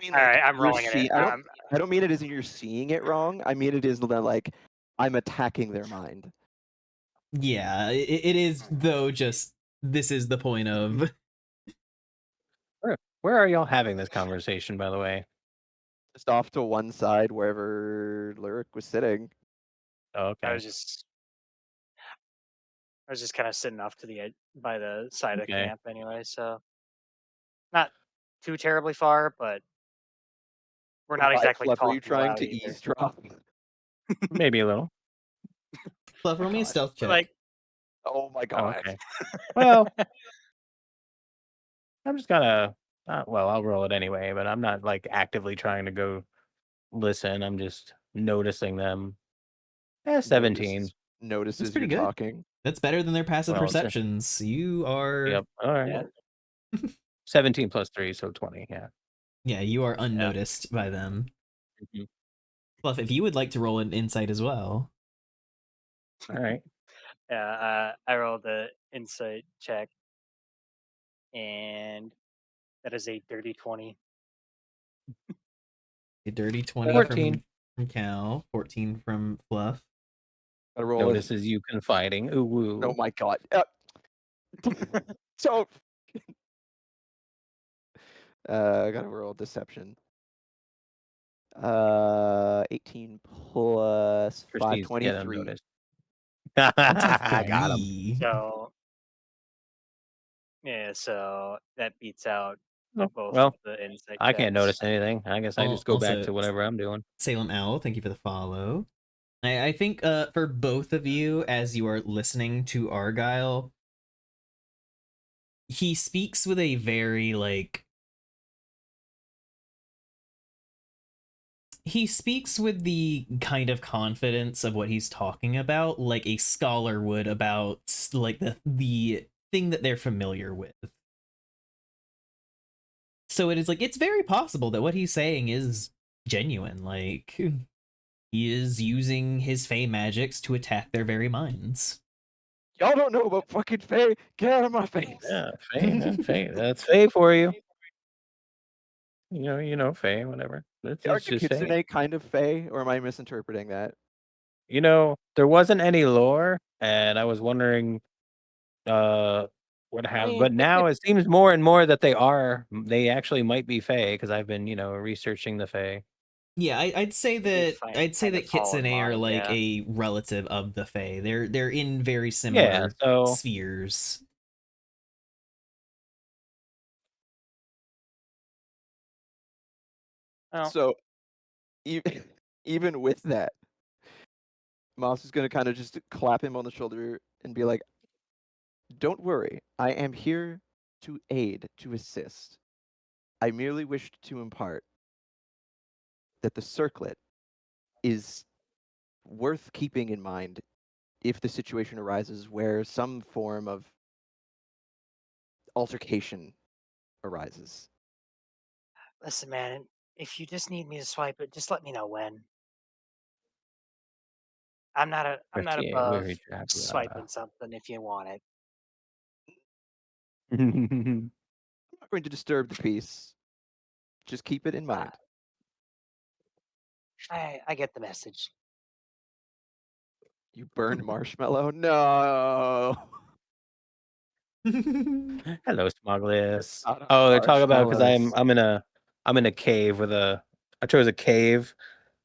mean, All right, like, I'm you're rolling in it. see I don't mean it as in you're seeing it wrong, I mean it is that, like, I'm attacking their mind. Yeah, it is though. Just this is the point of. Where are y'all having this conversation, by the way? Just off to one side wherever Lyric was sitting. Oh, I okay. was just I was just kind of sitting off to the edge by the side of Okay. camp anyway, so not too terribly far, but we're not Why, exactly Fluff, are you talking trying loud to either. eavesdrop? Maybe a little. Fluff, My roll me a gosh. stealth But check. like, Oh my Oh, god. okay. Well, I'm just gonna. Well, I'll roll it anyway, but I'm not like actively trying to go listen. I'm just noticing them. 17. That's Notices pretty you're good. talking. That's better than their passive Well, perceptions. You are yep. All right. yeah, 17 plus 3, so 20. Yeah. Yeah, you are unnoticed by them. Mhm. Fluff, if you would like to roll an insight as well. All right. Yeah, I rolled the insight check, and that is a dirty 20. A dirty 20 14 from Cal, 14 from Fluff. Gotta roll with. notices you confiding. Ooh, woo. Oh my god. So I gotta roll deception. 18 plus 5, Proceeds to get 23. unnoticed. That's a I got him. 3. So yeah, so that beats out Oh, both well, of the insight I can't checks. notice anything. I guess I just go back Also, to whatever I'm doing. Salem Owl, thank you for the follow. I think for both of you, as you are listening to Argyle, he speaks with a very he speaks with the kind of confidence of what he's talking about, like a scholar would about like the thing that they're familiar with. So it is like it's very possible that what he's saying is genuine. Like he is using his Fey magics to attack their very minds. Y'all don't know about fucking Faye. Get out of my face. Yeah, Faye. Faye. That's Faye for you. You know, Faye, whatever. It's Aren't the just Faye. Kitsune kind of Faye, or am I misinterpreting that? You know, there wasn't any lore, and I was wondering what I have mean, but now it seems more and more that they actually might be Fae because I've been, researching the Fae. Yeah, I'd say they do that kind of fall in Kitsune are line, like yeah. a relative of the Fae. They're in very Yeah, similar so spheres. Well, So even even with that, Moss is gonna kind of just clap him on the shoulder and be like, "Don't worry, I am here to aid, to assist. I merely wished to impart that the circlet is worth keeping in mind if the situation arises where some form of altercation arises." listen, man, if you just need me to swipe it, just let me know when. I'm not Pretty above weary traveler. swiping something if you want it. I'm not going to disturb the peace. Just keep it in Uh, mind. I get the message. You burned marshmallow? No. Hello, Smuggles. Not a Oh, they're talking about because marshmallows. I'm in a cave with a I chose a cave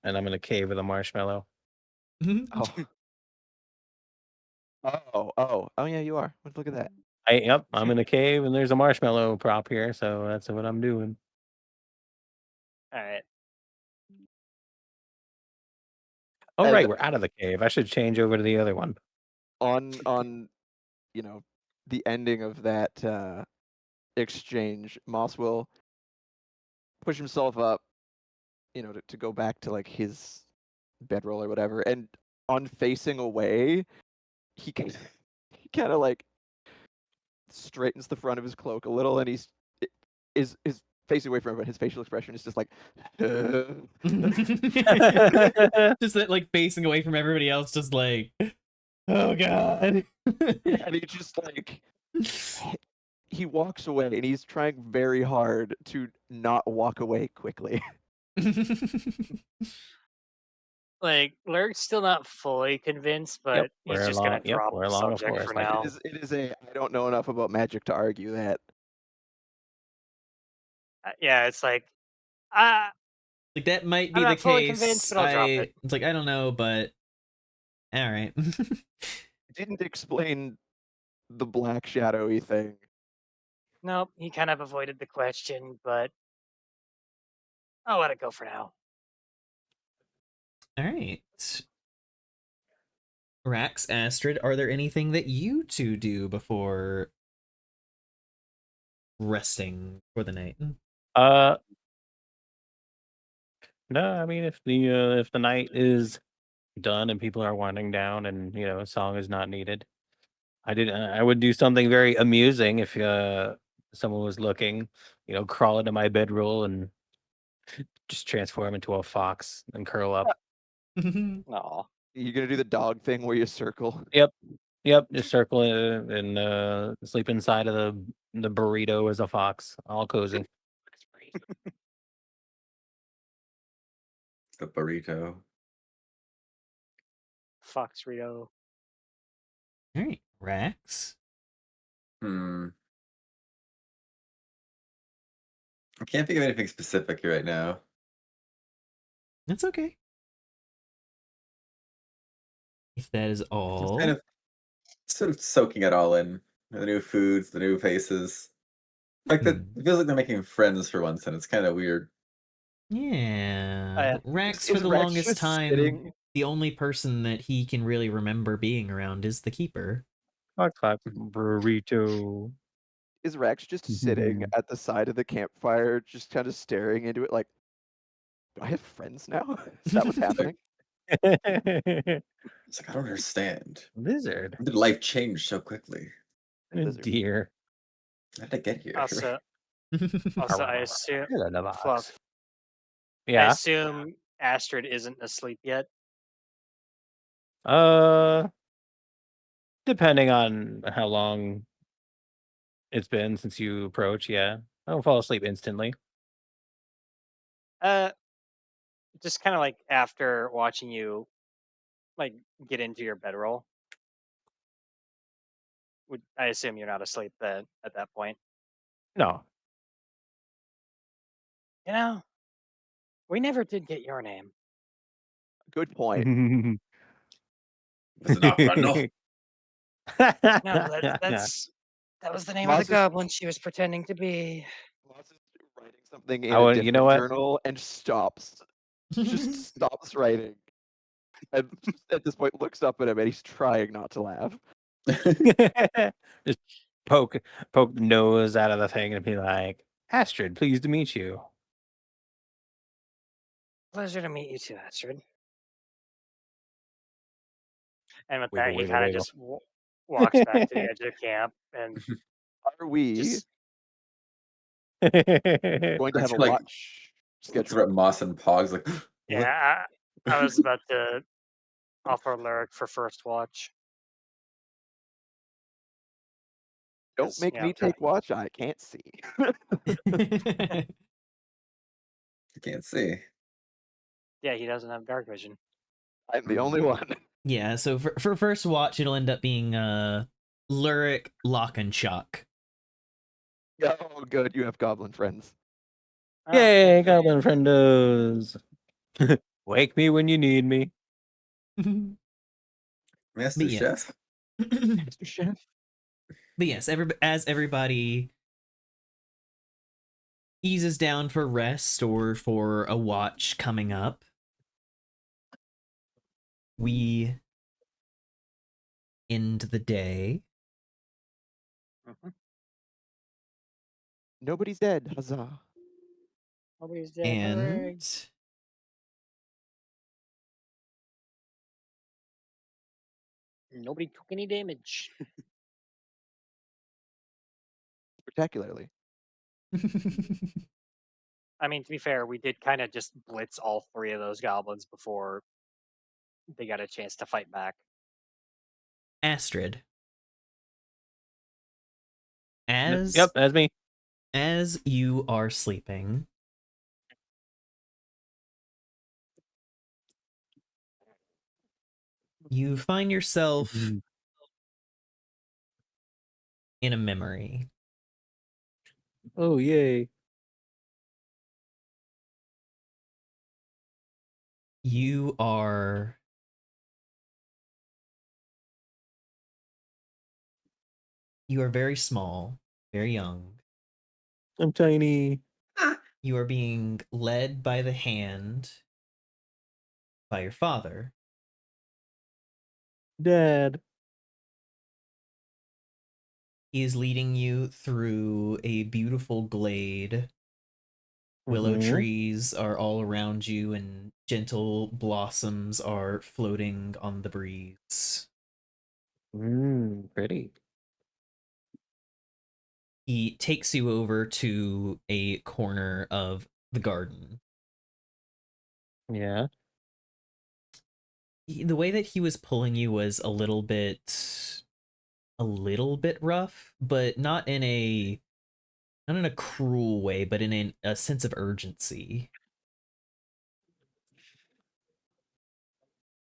and I'm in a cave with a marshmallow. Oh. Oh yeah, you are. Look at that. Yep, I'm in a cave and there's a marshmallow prop here, so that's what I'm doing. All right. Oh And right, we're out of the cave. I should change over to the other one. on you know the ending of that exchange, Moss will push himself up, to go back to like his bedroll or whatever, and on facing away, he kind he kind of like straightens the front of his cloak a little, and is facing away from everyone. His facial expression is just like, Just that like facing away from everybody else, just like, oh god. and he just like he walks away, and he's trying very hard to not walk away quickly. Like, Lurk's still not fully convinced, Yep, but he's just gonna drop we're the along a subject for forest like now. It is a I don't know enough about magic to argue that. Yeah, it's like, uh, Like that might I'm be the not fully convinced, case. but I'll drop it. It's like I don't know, but all right. Didn't explain the black shadowy thing. Nope, he kind of avoided the question, but I'll let it go for now. All right. Rax, Astrid, are there anything that you two do before resting for the night? Uh no, I mean if the night is done and people are winding down and a song is not needed. I would do something very amusing if someone was looking, crawl into my bedroll and just transform into a fox and curl up. Aw. You gonna do the dog thing where you circle? Yep. Yep. Just circle it and sleep inside of the burrito as a fox, all cozy. The burrito. Fox Rito. All right, Rex. Hmm. I can't think of anything specific right now. That's okay. If that is Just all. kind of sort of soaking it all in. The new foods, the new faces. Like that Hmm. it feels like they're making friends for once, and it's kind of weird. Yeah. Yeah. Rex, for Is the Rex longest just time, sitting? the only person that he can really remember being around is the keeper. Fox burrito. Is Rex just sitting at the side of the campfire, just kind of staring into it like, "Do I have friends now? Is that what's Like, happening?" it's like I don't understand. Lizard. When did life change so quickly? A Lizard. deer. How did I get here? Also, I assume Get in the box. Fluff. I Yeah. assume Astrid isn't asleep yet. Uh, Depending on how long it's been since you approach, yeah. I don't fall asleep instantly. Uh, just kind of like after watching you like get into your bedroll. I assume you're not asleep then at that point. No. You know, we never did get your name. Good point. Was it not Brundle? No, that was the name of the Moss is goblin she was pretending to be. Moss is writing something in I a would, you know different what? journal and stops. Just stops writing. And just at this point looks up at him and he's trying not to laugh. Just poke the nose out of the thing and be like, Astrid, pleased to meet you. Pleasure to meet you too, Astrid. And with that, Wiggle, he wiggle, kind of wiggle. just walks back to the edge of the camp and Are we just going to have a Like watch looks schedule? at Moss and Pogs like what? yeah. I was about to offer lyric for first watch Don't because make me to, take watch. I can't see. I can't see. yeah, he doesn't have dark vision. I'm the only one. Yeah, so for first watch, it'll end up being Lyric Lock and Shock. Oh, good. You have goblin friends. Oh, Yay, okay. Goblin Friendos. Wake me when you need me. Master yeah. Chef? Mr. Chef. But yes, as everybody eases down for rest or for a watch coming up, we end the day. Mhm. Nobody's dead. Huzzah. Nobody's dead. Hooray. And Nobody took any damage. Spectacularly. I mean, to be fair, we did kind of just blitz all three of those goblins before they got a chance to fight back. Astrid, Yep, that's me. as you are sleeping, you find yourself in a memory. Oh, yay. You are very small, very young. I'm tiny. You are being led by the hand by your father. Dad. He is leading you through a beautiful glade. Willow trees are all around you, and gentle blossoms are floating on the breeze. Pretty. He takes you over to a corner of the garden. Yeah. The way that he was pulling you was a little bit rough, but not in a cruel way, but in a sense of urgency.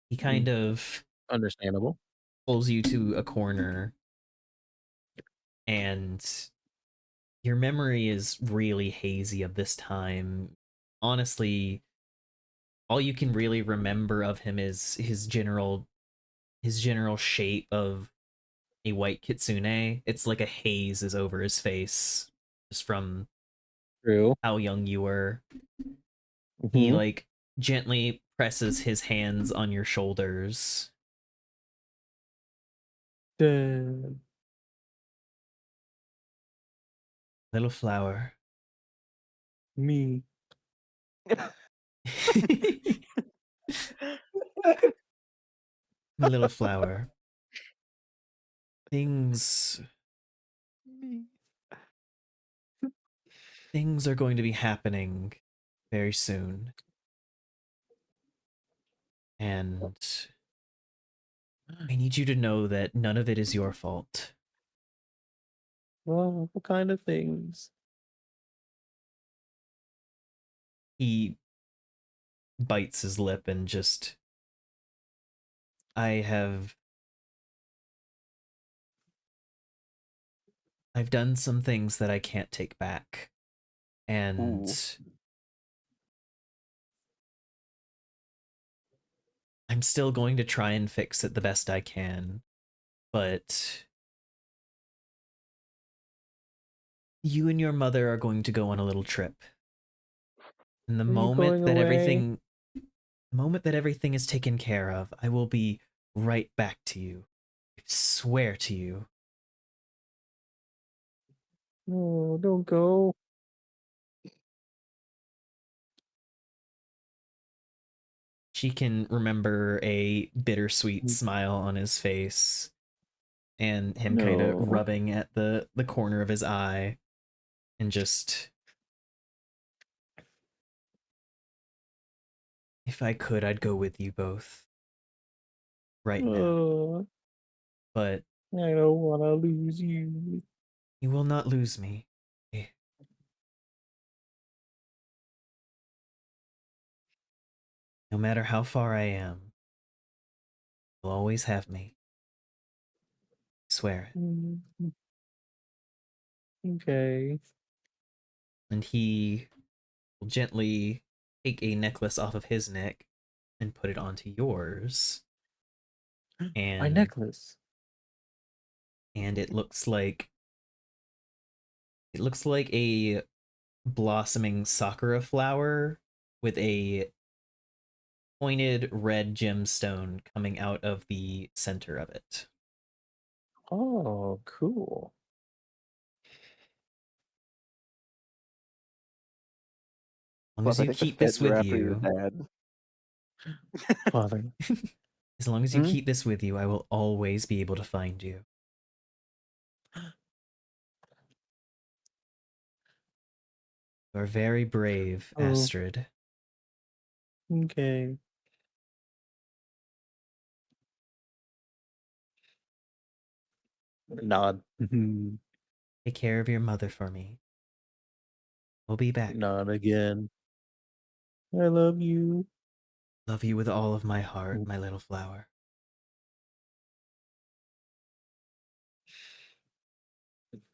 He kind of Understandable. pulls you to a corner, and your memory is really hazy of this time. Honestly, all you can really remember of him is his general shape of a white kitsune. It's like a haze is over his face just from True. how young you were. He Mhm. like gently presses his hands on your shoulders. Dad. Little flower. Me. My little flower. Things Me. things are going to be happening very soon. And I need you to know that none of it is your fault. Well, what kind of things? He bites his lip and just I have I've done some things that I can't take back. And Ooh. I'm still going to try and fix it the best I can. But you and your mother are going to go on a little trip. And Are you going away? the moment that everything is taken care of, I will be right back to you. I swear to you. No, don't go. She can remember a bittersweet smile on his face and him kind of No. rubbing at the corner of his eye and just if I could, I'd go with you both right now. Oh, But I don't want to lose you. you will not lose me. Eh, no matter how far I am, you'll always have me. I swear it. Mm, okay. And he will gently take a necklace off of his neck and put it onto yours. My And necklace. it looks like a blossoming sakura flower with a pointed red gemstone coming out of the center of it. Oh, cool. As long Plus, as I you think the keep this feds are with after your you, dad. Father. as long as you Hmm? keep this with you, I will always be able to find you. You are very brave, Oh, Astrid. okay. Nod. Take care of your mother for me. We'll be back. Nod again. I love you. Love you with all of my heart, my little flower.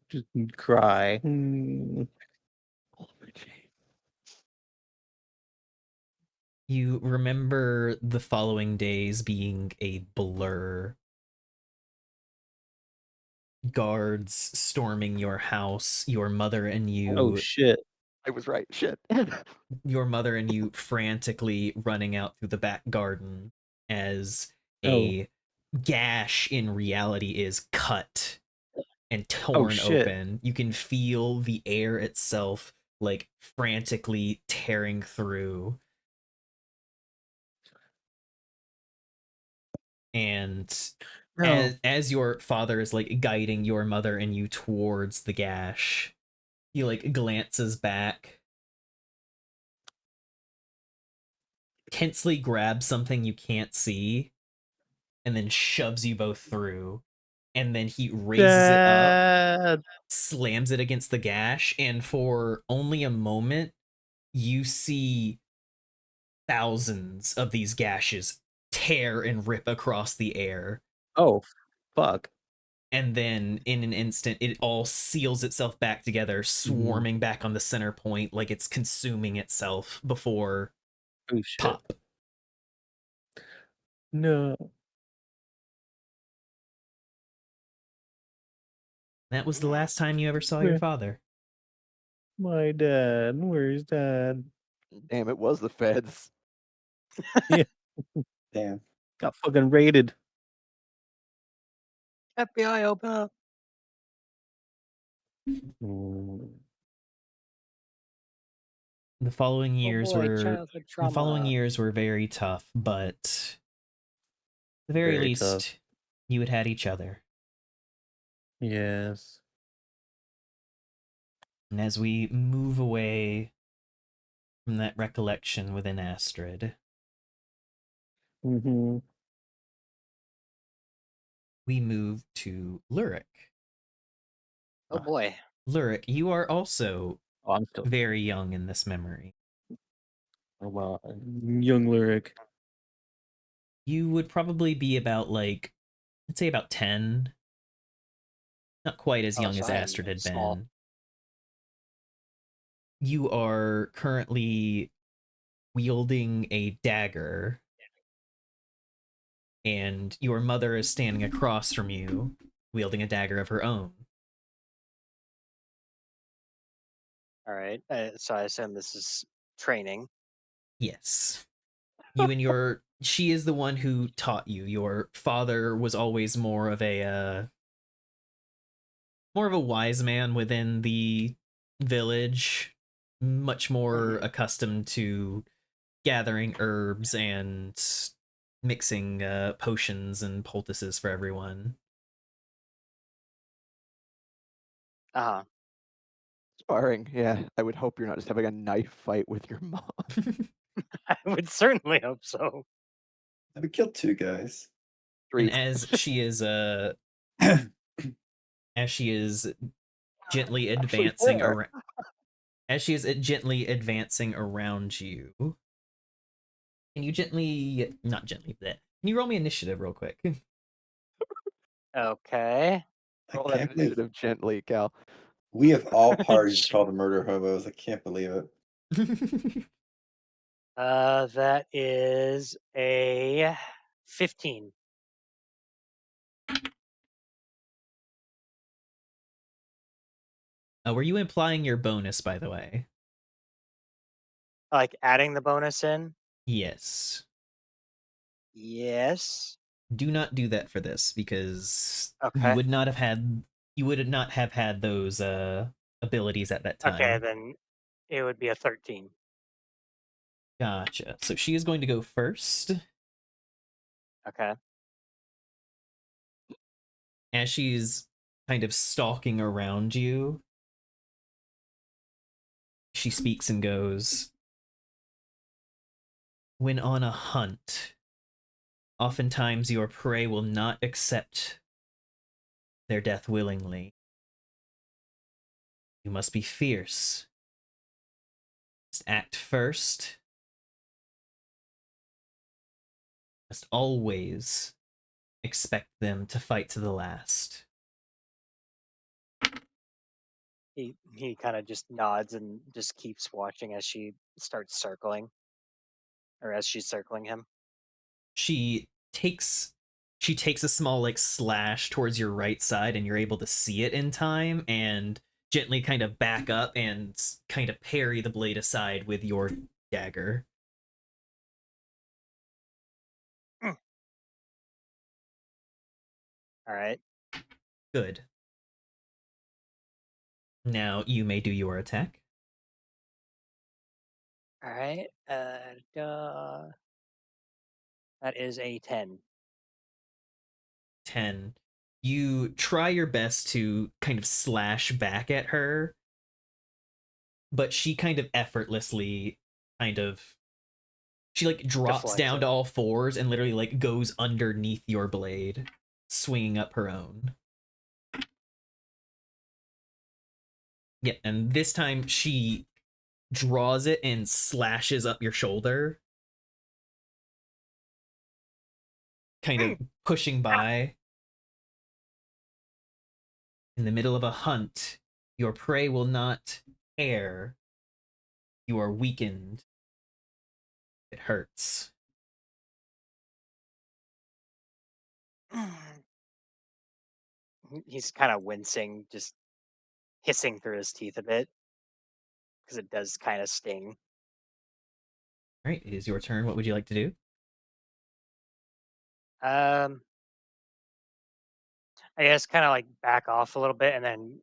Just cry. Hmm. You remember the following days being a blur. Guards storming your house, Oh shit. I was right. Shit. your mother and you frantically running out through the back garden as Oh. a gash in reality is cut and Oh torn shit. open. You can feel the air itself like frantically tearing through. And No. as your father is like guiding your mother and you towards the gash, he like glances back, tensely grabs something you can't see, and then shoves you both through. And then he raises it up, Dad. slams it against the gash, and for only a moment, you see thousands of these gashes tear and rip across the air. Oh, fuck. And then in an instant, it all seals itself back together, swarming back on the center point like it's consuming itself before Oh shit. pop. No. That was the last time you ever saw your Where- father. My dad. Where's dad? Damn, it was the feds. Damn. Got fucking raided. FBI, open up. Mm. The following years Oh boy, were childhood the following trauma. years were very tough, but at the very Very least, tough. you had each other. Yes. And as we move away from that recollection within Astrid, Mm-hmm. we move to Lurik. Oh boy. Lurik, you are also Oh, I'm still very young in this memory. well, young lyric. You would probably be about like, I'd say about 10. Not quite as Oh, young so as I am Astrid had small. been. You are currently wielding a dagger, and your mother is standing across from you, wielding a dagger of her own. All right. So I assume this is training. Yes. You and your she is the one who taught you. Your father was always more of a wise man within the village, much more Mhm. accustomed to gathering herbs and mixing potions and poultices for everyone. Uh-huh. Sparring, yeah. I would hope you're not just having a knife fight with your mom. I would certainly hope so. We killed 2 guys. And 3. as she is gently Actually, advancing 4. around as she is gently advancing around you, can you gently not gently that can you roll me initiative real quick? Okay. I Roll that can't believe initiative gently, Cal. we of all parties called murder hobos. I can't believe it. That is a 15. Were you implying your bonus, by the way? Like adding the bonus in? Yes. Yes. Do not do that for this because Okay. you would not have had those abilities at that Okay, time. then it would be a 13. Gotcha. So she is going to go first. Okay. As she's kind of stalking around you, she speaks and goes, when on a hunt, oftentimes your prey will not accept their death willingly. You must be fierce. Must act first. Must always expect them to fight to the last. He kind of just nods and just keeps watching as she starts circling, or as she's circling him. She takes she takes a small like slash towards your right side, and you're able to see it in time and gently kind of back up and kind of parry the blade aside with your dagger. Mm. All right. Good. Now you may do your attack. All right. That is a 10. 10. You try your best to kind of slash back at her, but she kind of effortlessly kind of she like drops Deflects down it. to all fours and literally like goes underneath your blade, swinging up her own. Yeah, and this time she draws it and slashes up your shoulder, kind of pushing by. In the middle of a hunt, your prey will not care. You are weakened. It hurts. He's kind of wincing, just hissing through his teeth a bit because it does kind of sting. All right, it is your turn. What would you like to do? Um, I guess kind of like back off a little bit and then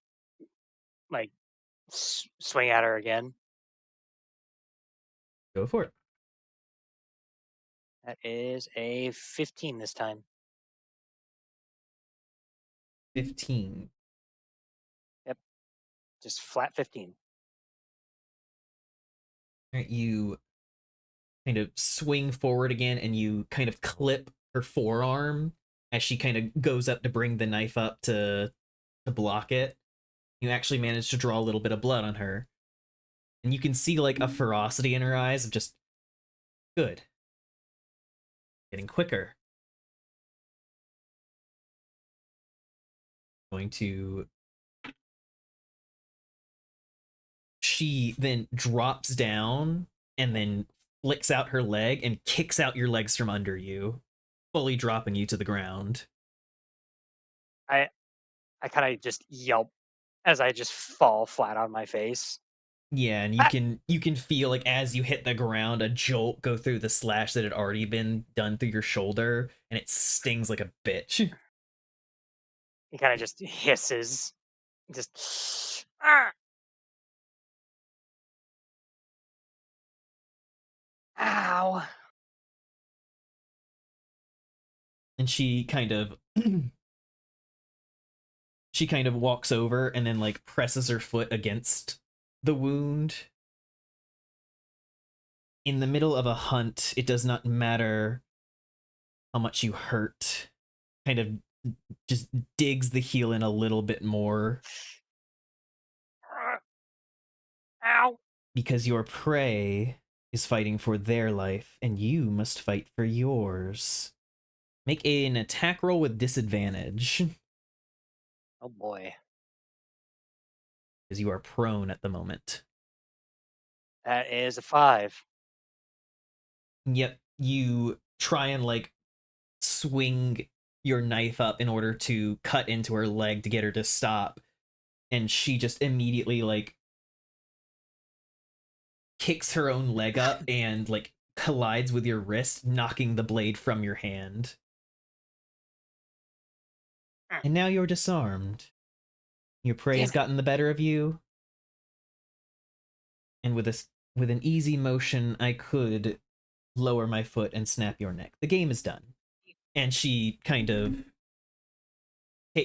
like swing at her again. Go for it. That is a 15 this time. 15. Yep, just flat 15. All right, you kind of swing forward again and you kind of clip her forearm as she kind of goes up to bring the knife up to block it. You actually manage to draw a little bit of blood on her. And you can see like a ferocity in her eyes of just good. Getting quicker. Going to she then drops down and then flicks out her leg and kicks out your legs from under you, fully dropping you to the ground. I I kind of just yelp as I just fall flat on my face. Yeah, and Ah! you can feel like as you hit the ground, a jolt go through the slash that had already been done through your shoulder, and it stings like a bitch. He kind of just hisses, just ah, ow. And she kind of walks over and then like presses her foot against the wound. In the middle of a hunt, it does not matter how much you hurt. Kind of just digs the heel in a little bit more Ah, ow. because your prey is fighting for their life and you must fight for yours. Make an attack roll with disadvantage Oh boy. because you are prone at the moment. That is a 5. Yep, you try and like swing your knife up in order to cut into her leg to get her to stop, and she just immediately like kicks her own leg up and like collides with your wrist, knocking the blade from your hand. Mm, And now you're disarmed. Your prey damn has it. gotten the better of you, and with an easy motion, I could lower my foot and snap your neck. The game is done. And she kind of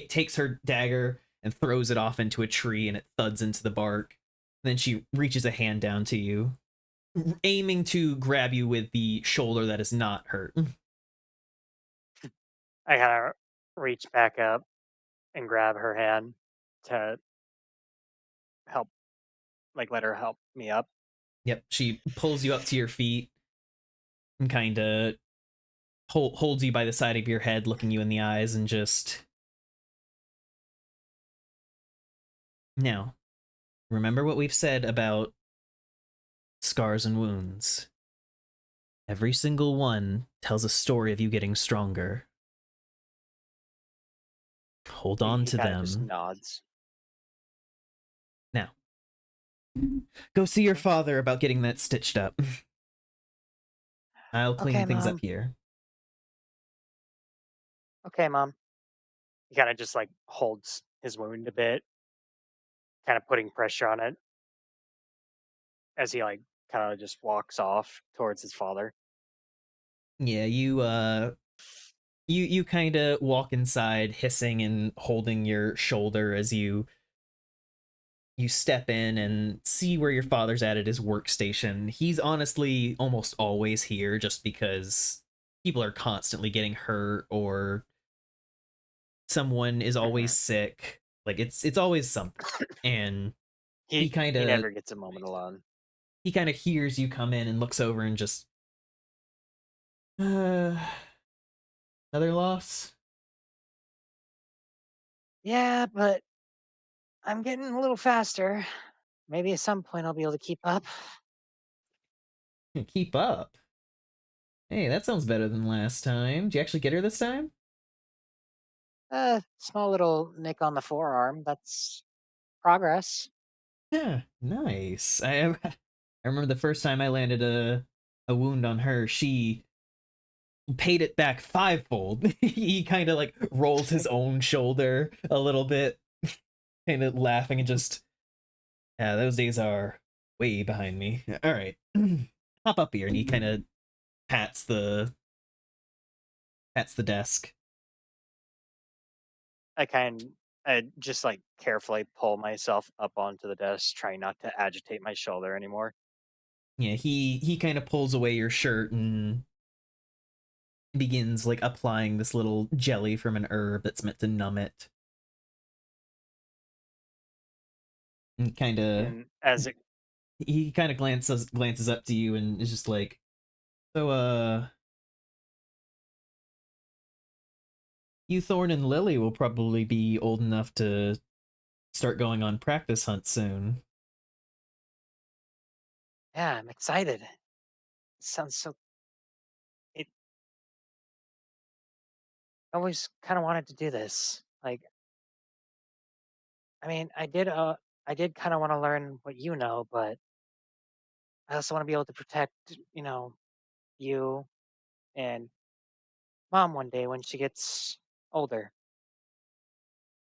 takes her dagger and throws it off into a tree, and it thuds into the bark. Then she reaches a hand down to you, aiming to grab you with the shoulder that is not hurt. I kind of reach back up and grab her hand to help, like let her help me up. Yep, she pulls you up to your feet and kind of holds you by the side of your head, looking you in the eyes, and just now remember what we've said about scars and wounds. Every single one tells a story of you getting stronger. Hold on He to kind of just them. nods. Now, go see your father about getting that stitched up. I'll Okay, clean things up mom. here. Okay, mom. He kind of just like holds his wound a bit, kind of putting pressure on it as he like kind of just walks off towards his father. Yeah, you you kind of walk inside, hissing and holding your shoulder as you step in and see where your father's at his workstation. He's honestly almost always here just because people are constantly getting hurt or someone is always Mhm. sick. Like it's always something. And he kind He of never gets a moment alone. he kind of hears you come in and looks over and just uh another loss. Yeah, but I'm getting a little faster. Maybe at some point I'll be able to keep up. Keep up. Hey, that sounds better than last time. Did you actually get her this time? Small little nick on the forearm. That's progress. Yeah, nice. I remember the first time I landed a wound on her, she paid it back fivefold. He kind of like rolls his own shoulder a little bit, kind of laughing and just, yeah, those days are way behind me. All right, hop up here, and he kind of pats the pats the desk. I just like carefully pull myself up onto the desk, trying not to agitate my shoulder anymore. Yeah, he kind of pulls away your shirt and begins like applying this little jelly from an herb that's meant to numb it. And kind of And as it he kind of glances up to you and is just like, so you Thorn and Lily will probably be old enough to start going on practice hunts soon. Yeah, I'm excited. It sounds so. It I always kind of wanted to do this. Like, I mean, I did kind of want to learn what you know, but I also want to be able to protect, you and mom one day when she gets older.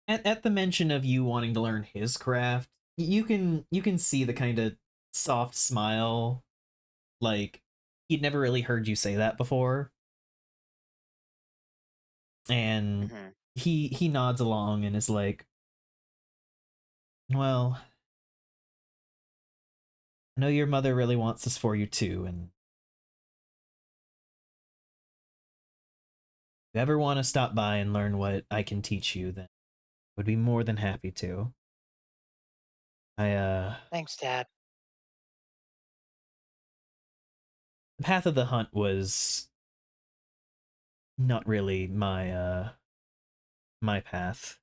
At the mention of you wanting to learn his craft, you can see the kind of soft smile, like he'd never really heard you say that before. And Hmm. he nods along and is like, well, I know your mother really wants this for you too, and if you ever want to stop by and learn what I can teach you, then I would be more than happy to. I Thanks, Dad. the path of the hunt was not really my path.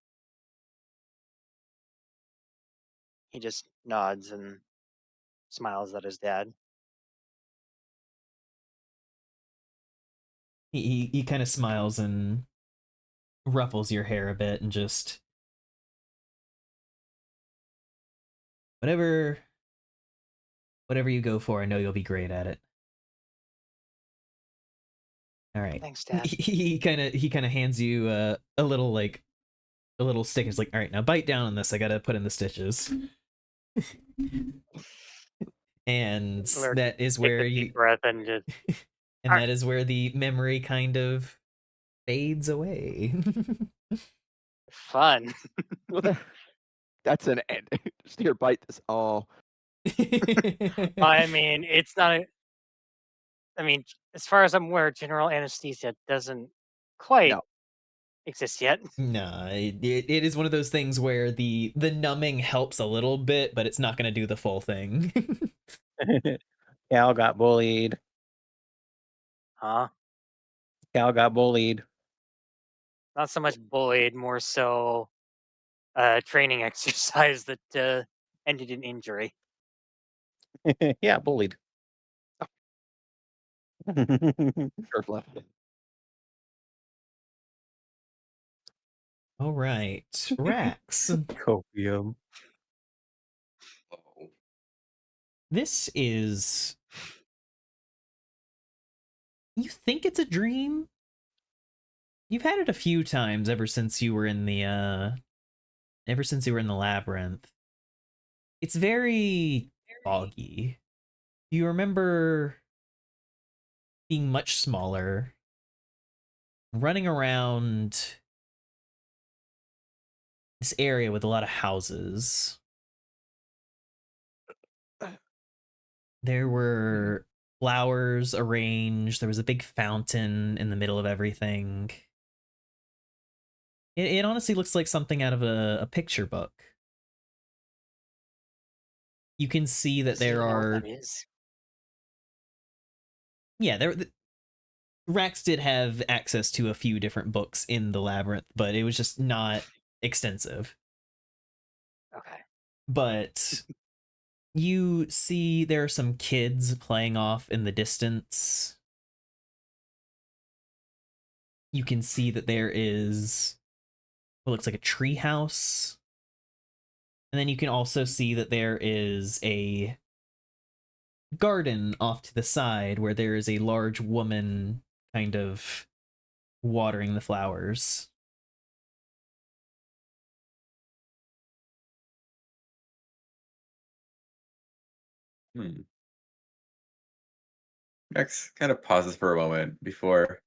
He just nods and smiles at his dad. He kind of smiles and ruffles your hair a bit and just whatever whatever you go for, I know you'll be great at it. All right. Thanks, Dad. He kind of hands you a little like a little stick. He's like, all right, now bite down on this. I gotta put in the stitches. And Lure that is takes where a deep you breath and just and "Arr, that is where the memory kind of fades away. fun. That's an end. Just here, bite this. Oh, I mean, it's not. I mean, as far as I'm aware, general anesthesia doesn't quite no. exist yet. No, it is one of those things where the numbing helps a little bit, but it's not going to do the full thing. Cal got bullied. Huh? Cal got bullied. Not so much bullied, more so training exercise that ended in injury. Yeah, bullied. Turf left. All right, Rax. Copium. Oh. This is, you think it's a dream? You've had it a few times ever since you were in the labyrinth. It's very foggy. You remember being much smaller, running around this area with a lot of houses. There were flowers arranged. There was a big fountain in the middle of everything. It honestly looks like something out of a picture book. You can see that Does he there even know what are... that is? Yeah, Rax did have access to a few different books in the labyrinth, but it was just not extensive. Okay. But you see there are some kids playing off in the distance. You can see that there is what looks like a tree house. And then you can also see that there is a garden off to the side where there is a large woman kind of watering the flowers. Hmm. Max kind of pauses for a moment before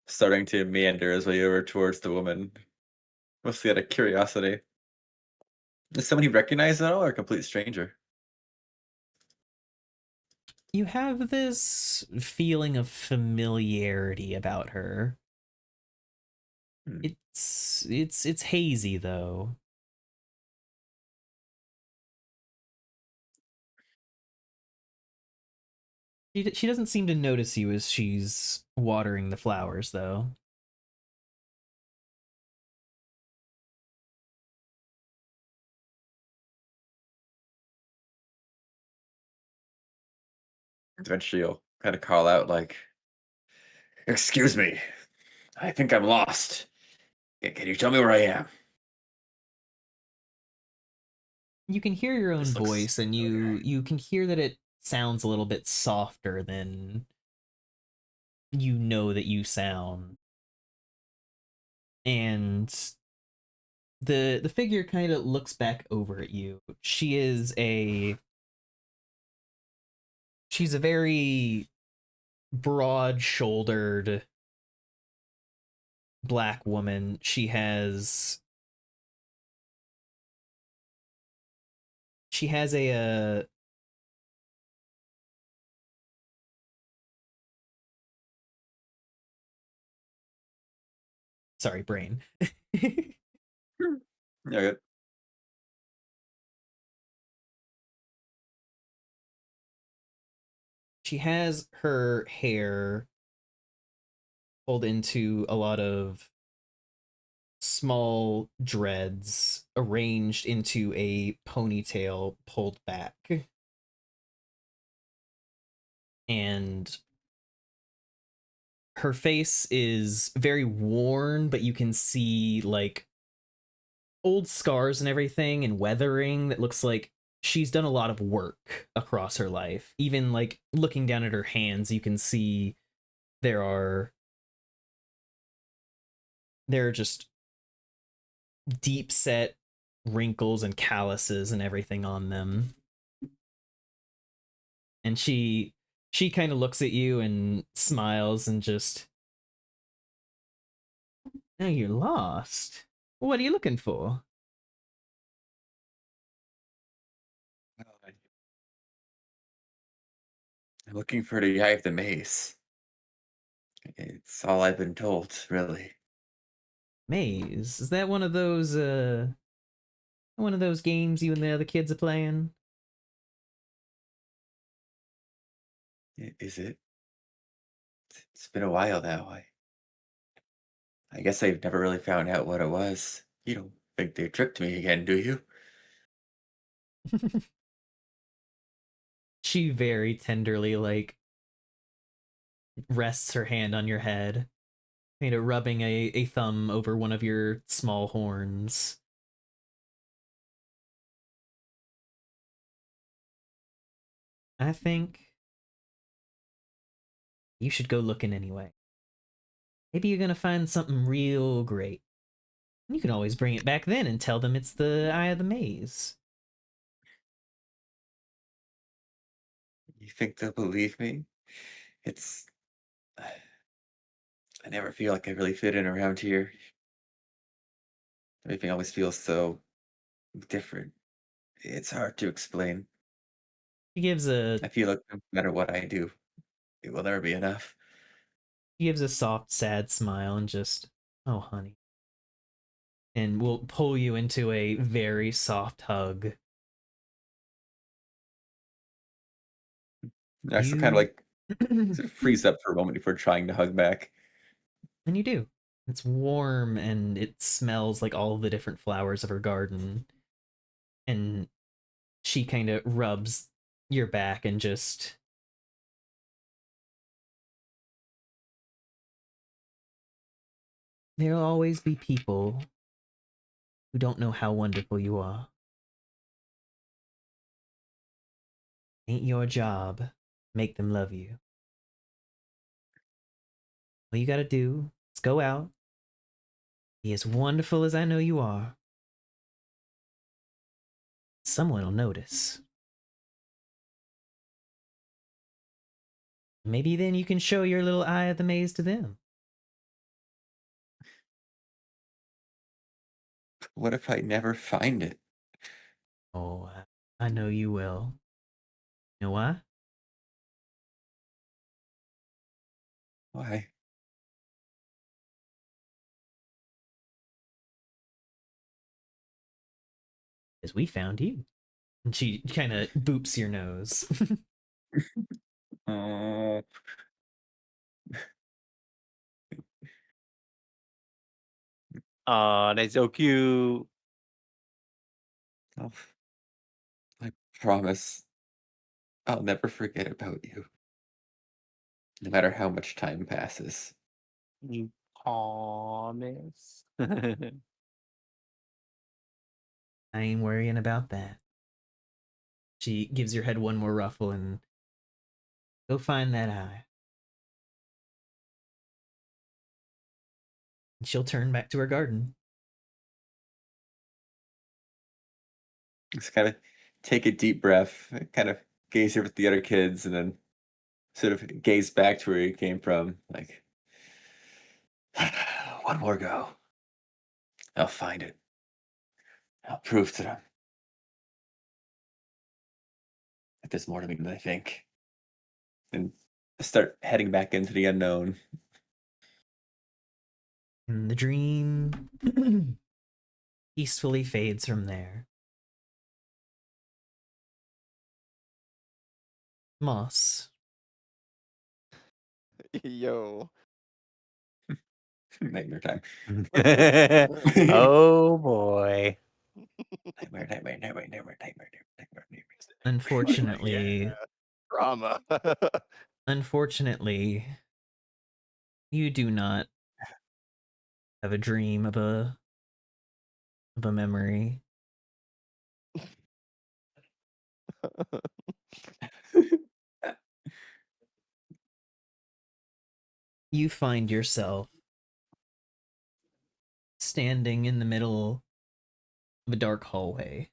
starting to meander his way over towards the woman, mostly out of curiosity. Is someone he recognized at all or a complete stranger? You have this feeling of familiarity about her. Hmm. It's hazy though. She doesn't seem to notice you as she's watering the flowers though. Eventually, you'll kind of call out, like, "Excuse me, I think I'm lost. Can you tell me where I am?" You can hear your own This looks voice and familiar. you can hear that it sounds a little bit softer than you know that you sound. And the figure kind of looks back over at you. She's a very broad-shouldered black woman. She has a sorry, brain. Hmm. Yeah, good. She has her hair pulled into a lot of small dreads arranged into a ponytail pulled back. And her face is very worn, but you can see like old scars and everything and weathering that looks like she's done a lot of work across her life. Even like looking down at her hands, you can see there are just deep set wrinkles and calluses and everything on them. And she kind of looks at you and smiles and just, "Oh, you're lost. What are you looking for?" I'm looking for the Eye of the Maze. It's all I've been told, really. Maze. Is that one of those games you and the other kids are playing? Is it? It's been a while now. I guess I've never really found out what it was. You don't think they tricked me again, do you? She very tenderly like rests her hand on your head, kind of rubbing a thumb over one of your small horns. I think you should go looking anyway. Maybe you're gonna find something real great. You can always bring it back then and tell them it's the Eye of the Maze. You think they'll believe me? It's I never feel like I really fit in around here. Everything always feels so different. It's hard to explain. She gives a I feel like no matter what I do, it will never be enough. she gives a soft, sad smile and just, oh honey. And will pull you into a very soft hug. I still kind of You like sort of freeze up for a moment before trying to hug back. and you do. It's warm and it smells like all the different flowers of her garden. And she kind of rubs your back and just, there'll always be people who don't know how wonderful you are. Ain't your job make them love you. All you gotta do is go out, be as wonderful as I know you are. Someone will notice. Maybe then you can show your little eye of the maze to them. What if I never find it? Oh, I know you will. You know why? Why? Because we found you. And she kind of boops your nose. Oh, Aw, that's so cute. oh, I promise I'll never forget about you, no matter how much time passes. You promise. I ain't worrying about that. She gives your head one more ruffle and go find that eye. And she'll turn back to her garden. Just kind of take a deep breath, kind of gaze over at the other kids, and then sort of gaze back to where he came from. Like, one more go. I'll find it. I'll prove to them that there's more to me than they think. And start heading back into the unknown. And the dream peacefully fades from there. Moss, Yo. Nightmare time. Oh boy. Nightmare. unfortunately, Yeah. Drama. unfortunately, you do not have a dream of a memory. You find yourself standing in the middle of a dark hallway.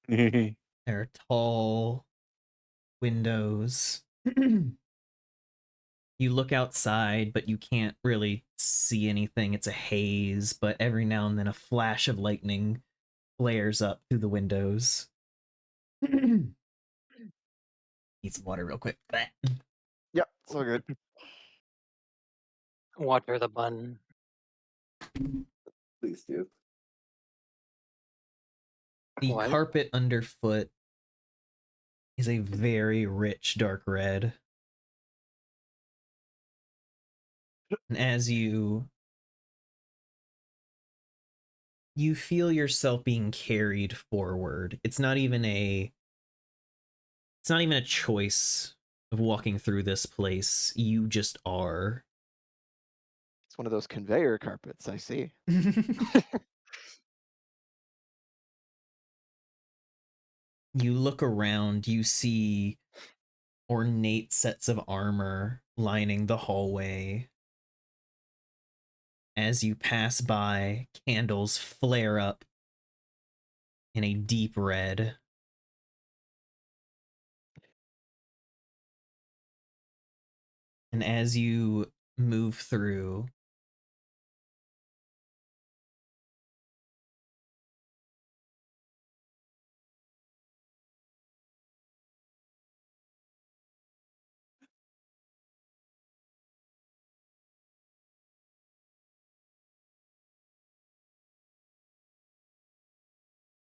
There are tall windows. You look outside, but you can't really see anything. It's a haze, but every now and then a flash of lightning flares up through the windows. Need some water real quick. Yep, so good. Water the bun. Please do. The What? carpet underfoot is a very rich dark red. And as you feel yourself being carried forward. It's not even a choice of walking through this place. You just are. It's one of those conveyor carpets, I see. You look around, you see ornate sets of armor lining the hallway. As you pass by, candles flare up in a deep red. And as you move through.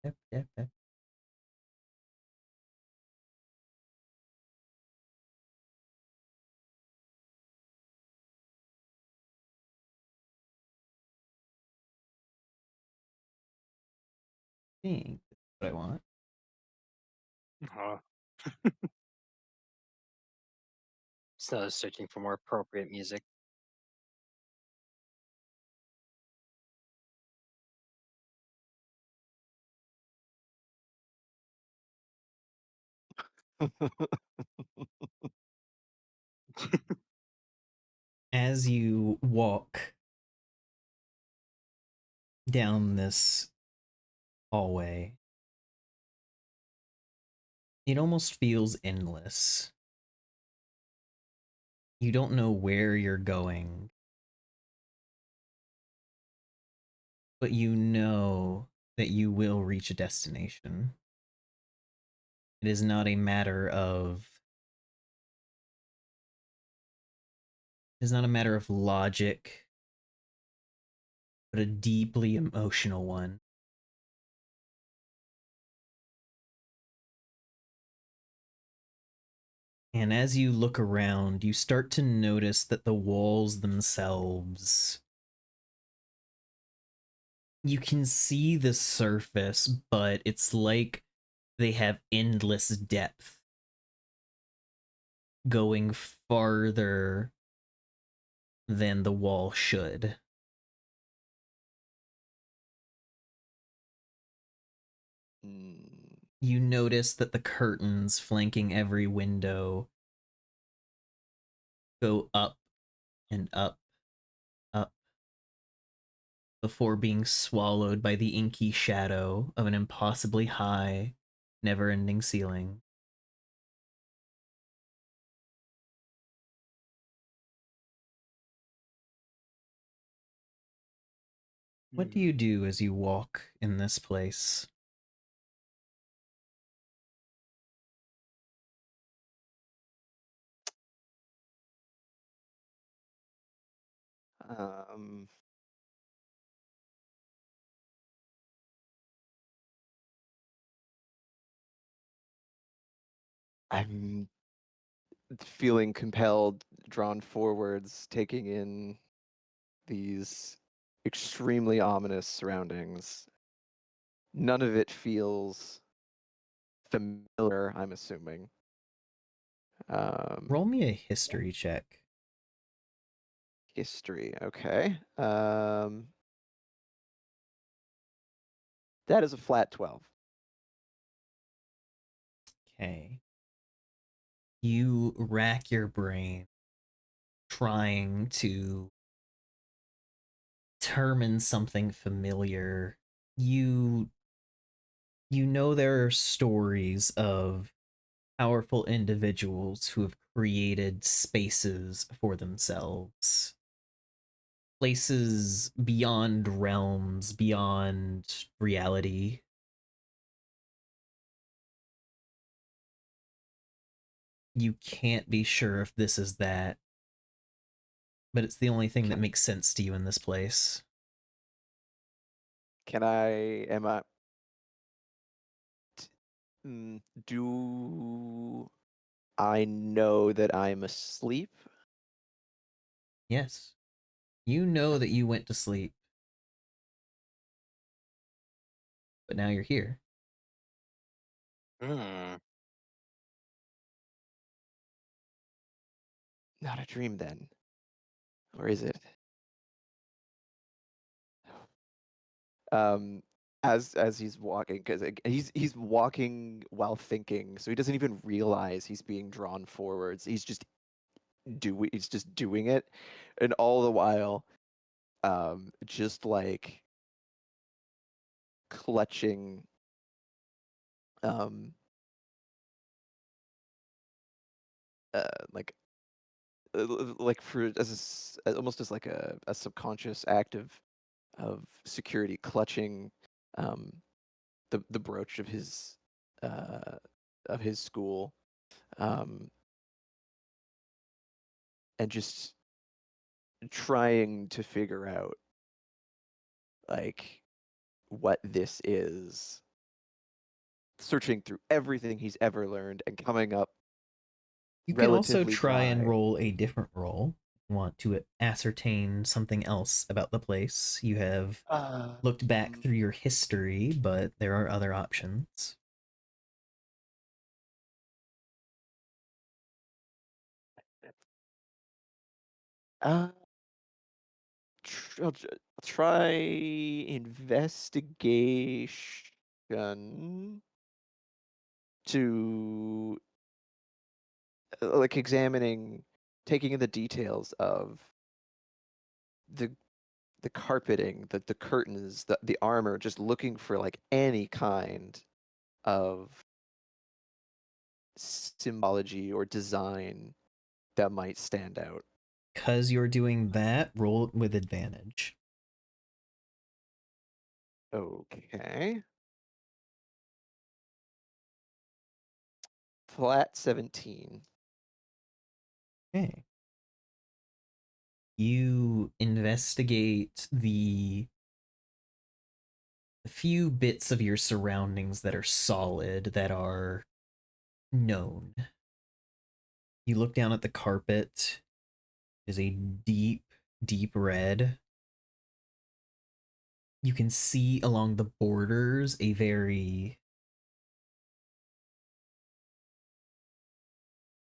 Yep. I think that's what I want. Uh, so searching for more appropriate music. As you walk down this hallway, it almost feels endless. You don't know where you're going, but you know that you will reach a destination. It is not a matter of logic, but a deeply emotional one. And as you look around, you start to notice that the walls themselves, you can see the surface, but it's like they have endless depth, going farther than the wall should. You notice that the curtains flanking every window go up and up, up, before being swallowed by the inky shadow of an impossibly high, never-ending ceiling. What do you do as you walk in this place? Um, I'm feeling compelled, drawn forwards, taking in these extremely ominous surroundings. None of it feels familiar, I'm assuming. Roll me a history check. History, okay. That is a flat 12. Okay. You rack your brain trying to determine something familiar. You know there are stories of powerful individuals who have created spaces for themselves. Places beyond realms, beyond reality. You can't be sure if this is that, but it's the only thing that makes sense to you in this place. Do I know that I'm asleep? Yes. You know that you went to sleep, but now you're here. Hmm. Not a dream then. Or is it? Um, as he's walking, because he's walking while thinking, so he doesn't even realize he's being drawn forwards. He's just doing it, and all the while, just like clutching, um, like like for almost as like a subconscious act of security, clutching um, the brooch uh, of his school, um, and just trying to figure out like what this is, searching through everything he's ever learned and coming up You can also relatively try and dry. roll a different roll. Want to ascertain something else about the place. You have looked back through your history, but there are other options. Uh, I'll try investigation to like examining, taking in the details of the the carpeting, the curtains, the armor, just looking for like any kind of symbology or design that might stand out. Because you're doing that, roll with advantage. Okay. Flat 17. Okay. You investigate the few bits of your surroundings that are solid, that are known. You look down at the carpet. Is a deep, deep red. You can see along the borders a very,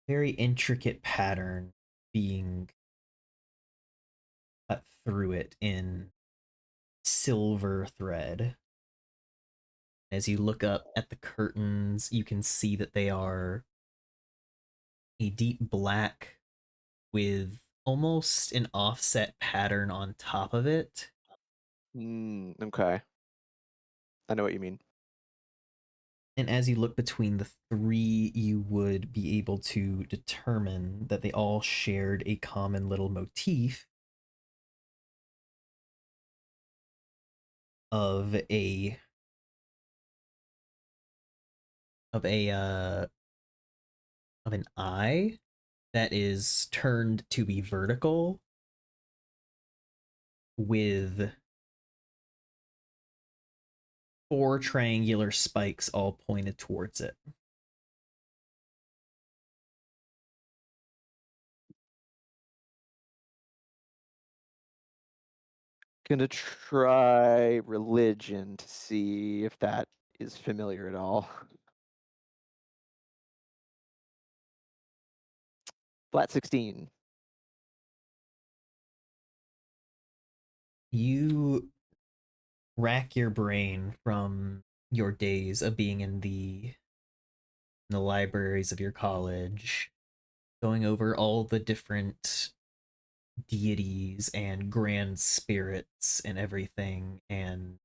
very intricate pattern being cut through it in silver thread. As you look up at the curtains, you can see that they are a deep black with almost an offset pattern on top of it. Okay. I know what you mean. And as you look between the three, you would be able to determine that they all shared a common little motif of a of a of an eye that is turned to be vertical with four triangular spikes all pointed towards it. Gonna try religion to see if that is familiar at all. Flat 16. You rack your brain from your days of being in the libraries of your college, going over all the different deities and grand spirits and everything, and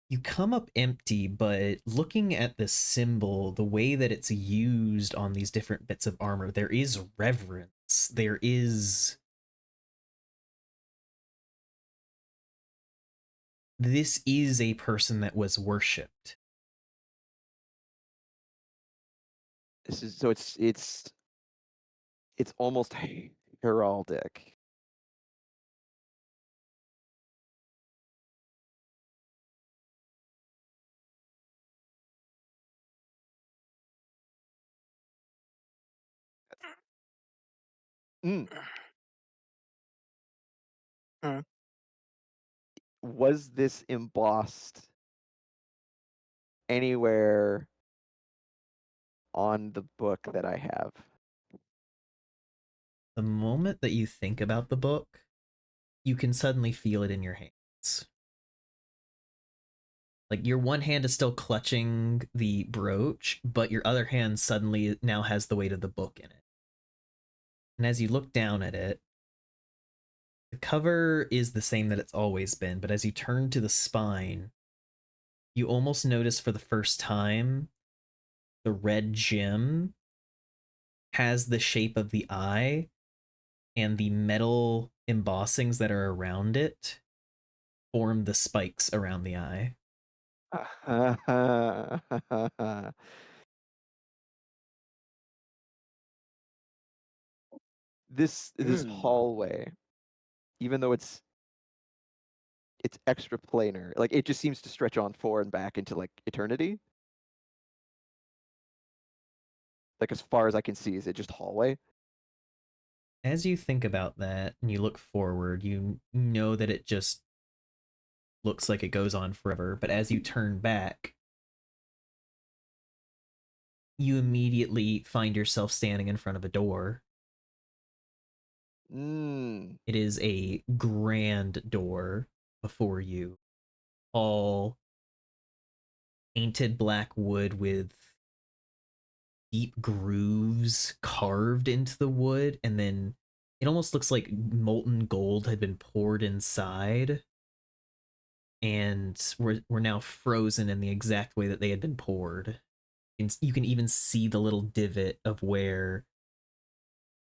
you come up empty. But looking at the symbol, the way that it's used on these different bits of armor, there is reverence. There is, this is a person that was worshipped. This is so it's almost heraldic. Mm. Mm. Was this embossed anywhere on the book that I have? The moment that you think about the book, you can suddenly feel it in your hands. Like your one hand is still clutching the brooch, but your other hand suddenly now has the weight of the book in it. And as you look down at it, the cover is the same that it's always been, but as you turn to the spine, you almost notice for the first time the red gem has the shape of the eye, and the metal embossings that are around it form the spikes around the eye. This Hmm. hallway, even though it's extra planar, like it just seems to stretch on forward and back into like eternity. Like as far as I can see, is it just hallway? As you think about that and you look forward, you know that it just looks like it goes on forever, but as you turn back, you immediately find yourself standing in front of a door. Mm. It is a grand door before you. All painted black wood with deep grooves carved into the wood, and then it almost looks like molten gold had been poured inside, and we're now frozen in the exact way that they had been poured. And you can even see the little divot of where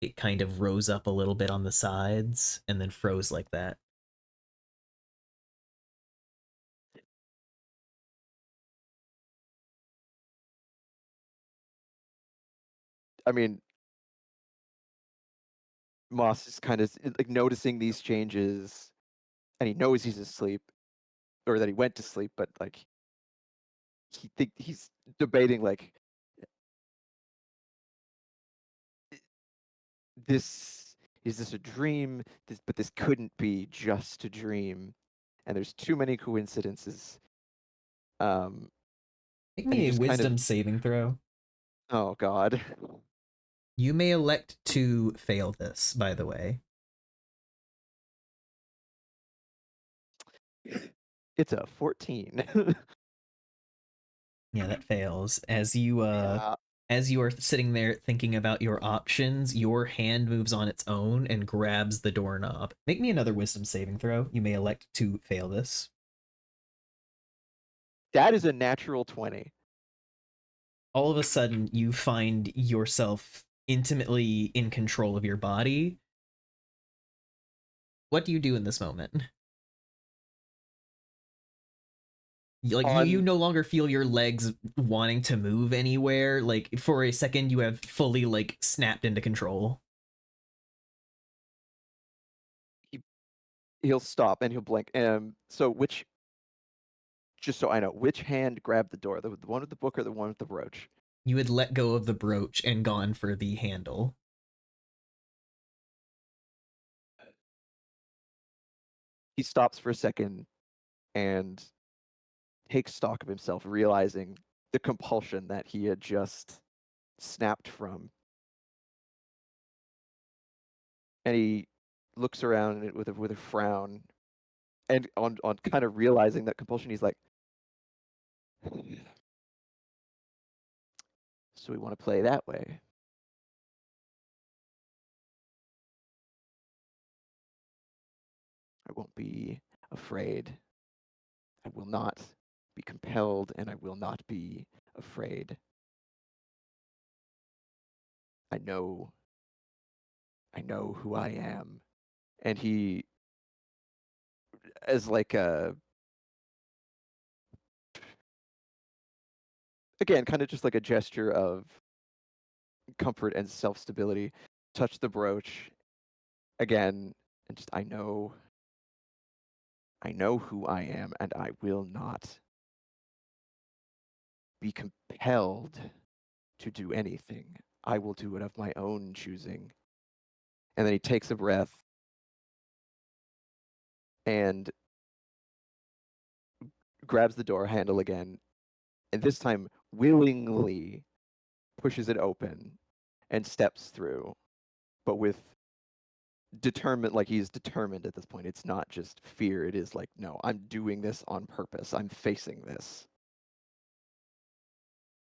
it kind of rose up a little bit on the sides and then froze like that. I mean, Moss is kind of like noticing these changes, and he knows he's asleep, or that he went to sleep, but like he's debating like this is this a dream? But this couldn't be just a dream, and there's too many coincidences. Um, Make and he me a just kind of, wisdom saving throw. oh god, You may elect to fail this, by the way. it's a 14. Yeah, that fails. Yeah. As you are sitting there thinking about your options, your hand moves on its own and grabs the doorknob. Make me another wisdom saving throw. You may elect to fail this. That is a natural 20. All of a sudden, you find yourself intimately in control of your body. What do you do in this moment? Like you On no longer feel your legs wanting to move anywhere. Like for a second, you have fully like snapped into control. he'll stop and he'll blink. So just so I know, which hand grabbed the door? The one with the book or the one with the brooch? You had let go of the brooch and gone for the handle. He stops for a second and takes stock of himself, realizing the compulsion that he had just snapped from. And he looks around with a frown, and on kind of realizing that compulsion, he's like, "So we want to play that way." I won't be afraid. I will not be compelled, and I will not be afraid. I know who I am. And he, as like a, again, kind of just like a gesture of comfort and self-stability, touch the brooch again, and just, I know who I am, and I will not be compelled to do anything. I will do it of my own choosing. And then he takes a breath and grabs the door handle again, and this time willingly pushes it open and steps through, but with determined, like he's determined at this point. It's not just fear, it is like, no, I'm doing this on purpose. I'm facing this.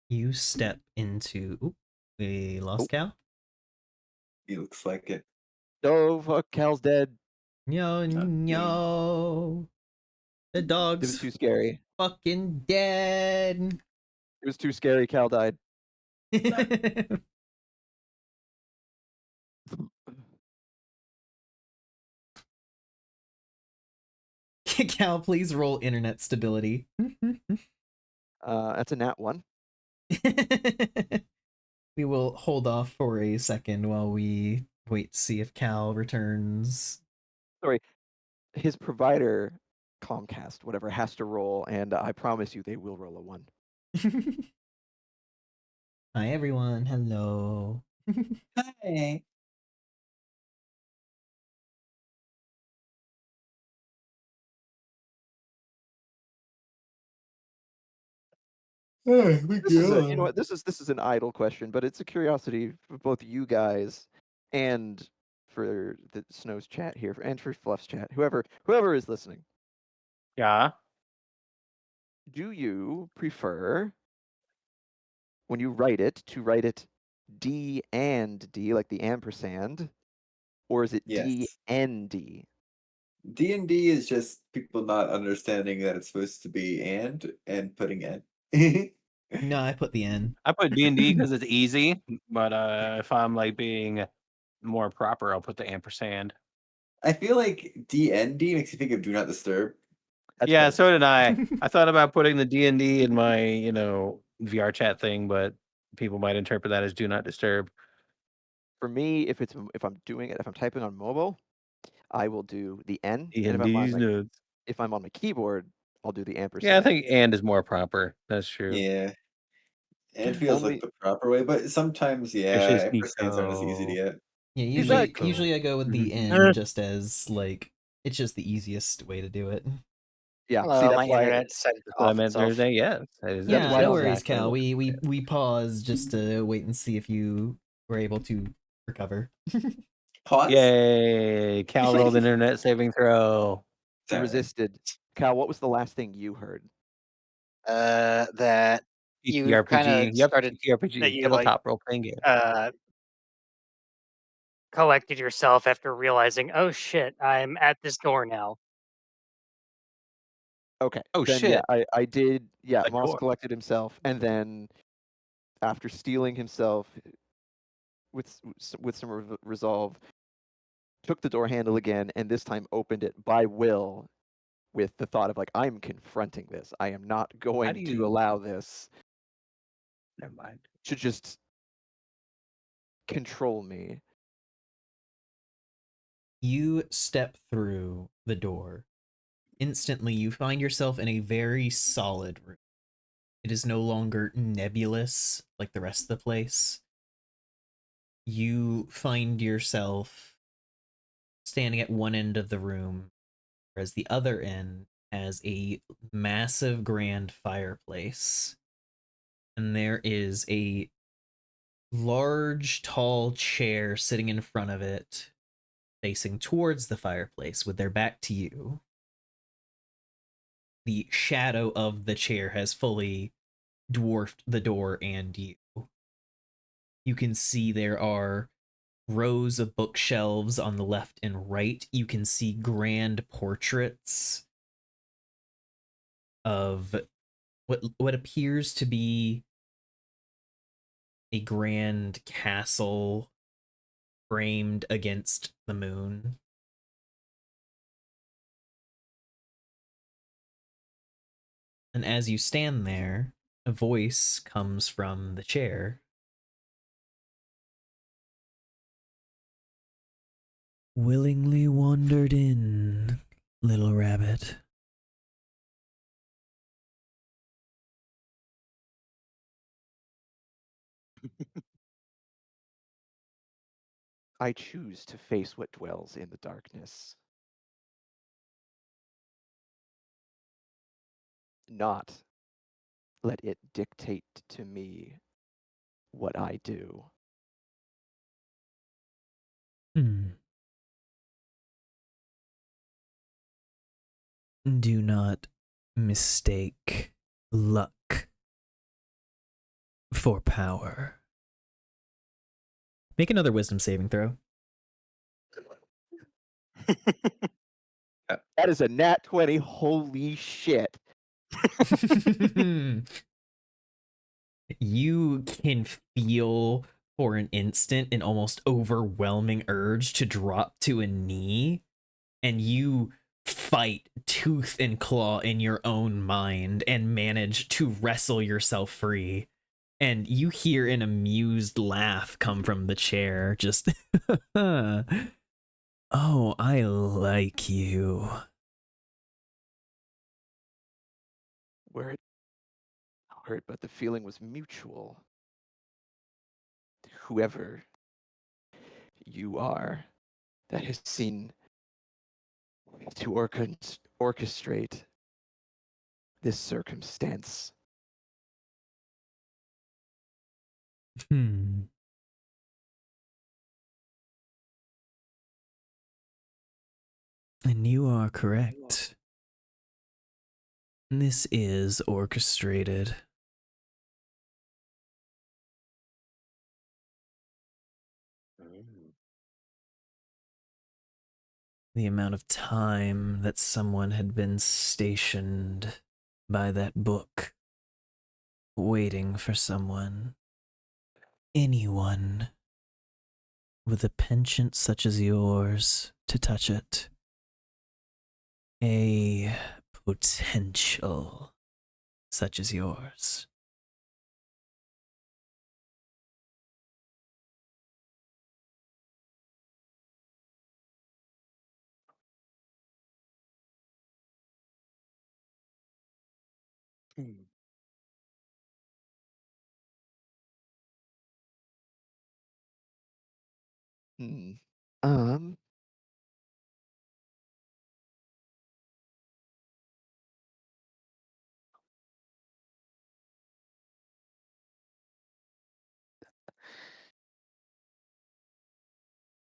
You step into. Oop, we Oh, lost Cal. He looks like it. no, fuck, Cal's dead. No, Not me. no. The It was dog's too scary. fucking dead. It was too scary. Cal died. Cal, please roll internet stability. That's a nat 1. We will hold off for a second while we wait to see if Cal returns. Sorry, his provider, Comcast, whatever, has to roll, and I promise you they will roll a 1. Hi everyone, hello. Hi. Hey, we This is you know what? This is an idle question, but it's a curiosity for both you guys and for the Snow's chat here, and for Fluff's chat, whoever is listening. Yeah. Do you prefer when you write it to write it D and D, like the ampersand, or is it Yes. DND? D&D is just people not understanding that it's supposed to be and putting N. No, I put the N. I put D&D because it's easy, but if I'm like being more proper, I'll put the ampersand. I feel like DND makes you think of Do Not Disturb. That's Yeah, fair. so did I. I thought about putting the D&D in my, VR chat thing, but people might interpret that as do not disturb. For me, if I'm doing it, if I'm typing on mobile, I will do the N, and D&D's nudes. if I'm on my keyboard, I'll do the Yeah, I ampersand. think and is more proper. That's true. Yeah. And feels like Only the proper way, but sometimes, It's yeah, just ampersands aren't as easy to Nico. get. Yeah, Exactly. usually I go with the N just as like it's just the easiest way to do it. yeah. See, Hello, my internet decided to That's what I off meant itself. Thursday. Yes, that is That's Yeah, why no on- worries, exactly Cal. what- We paused just to wait and see if you were able to recover. Pause? Yay! Cal rolled an internet saving throw. Sorry. resisted. Cal, what was the last thing you heard? That you kind of TTRPG. Yep, started that TTRPG. you like Tabletop role playing game. collected yourself after realizing, oh shit, I'm at this door now. Okay. Oh, then yeah, shit. I did. Yeah, A Moss door. collected himself, and then after stealing himself with some resolve, took the door handle again, and this time opened it by will, with the thought of like, I'm confronting this. I am not going do to you- allow this Never mind. to just control me. You step through the door. Instantly, you find yourself in a very solid room. It is no longer nebulous like the rest of the place. You find yourself standing at one end of the room, whereas the other end has a massive grand fireplace. And there is a large, tall chair sitting in front of it, facing towards the fireplace with their back to you. The shadow of the chair has fully dwarfed the door and you. You can see there are rows of bookshelves on the left and right. You can see grand portraits of what appears to be a grand castle framed against the moon. And as you stand there, a voice comes from the chair. Willingly wandered in, little rabbit. I choose to face what dwells in the darkness. Not let it dictate to me what I do. Do not mistake luck for power. Make another wisdom saving throw. That is a nat 20. Holy shit. You can feel for an instant an almost overwhelming urge to drop to a knee, and you fight tooth and claw in your own mind and manage to wrestle yourself free. And you hear an amused laugh come from the chair, just, oh, I like you. Were it hurt, but the feeling was mutual. Whoever you are that has seen to orchestrate this circumstance. Hmm. And you are correct. This is orchestrated. Mm. The amount of time that someone had been stationed by that book, waiting for someone, anyone, with a penchant such as yours to touch it. A potential such as yours. Hmm. Hmm. Um.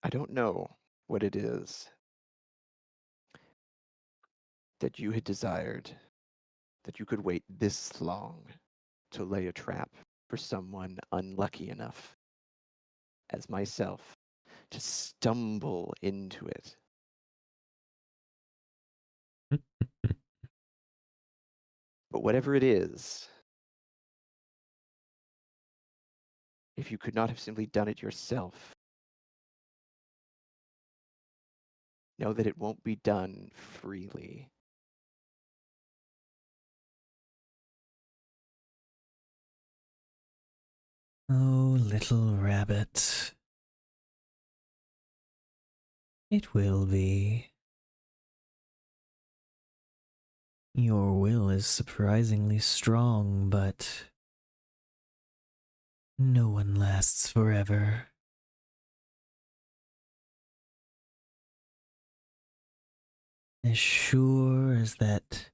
I don't know what it is that you had desired, that you could wait this long to lay a trap for someone unlucky enough as myself to stumble into it. But whatever it is, if you could not have simply done it yourself, know that it won't be done freely. Oh, little rabbit. It will be. Your will is surprisingly strong, but no one lasts forever. As sure as that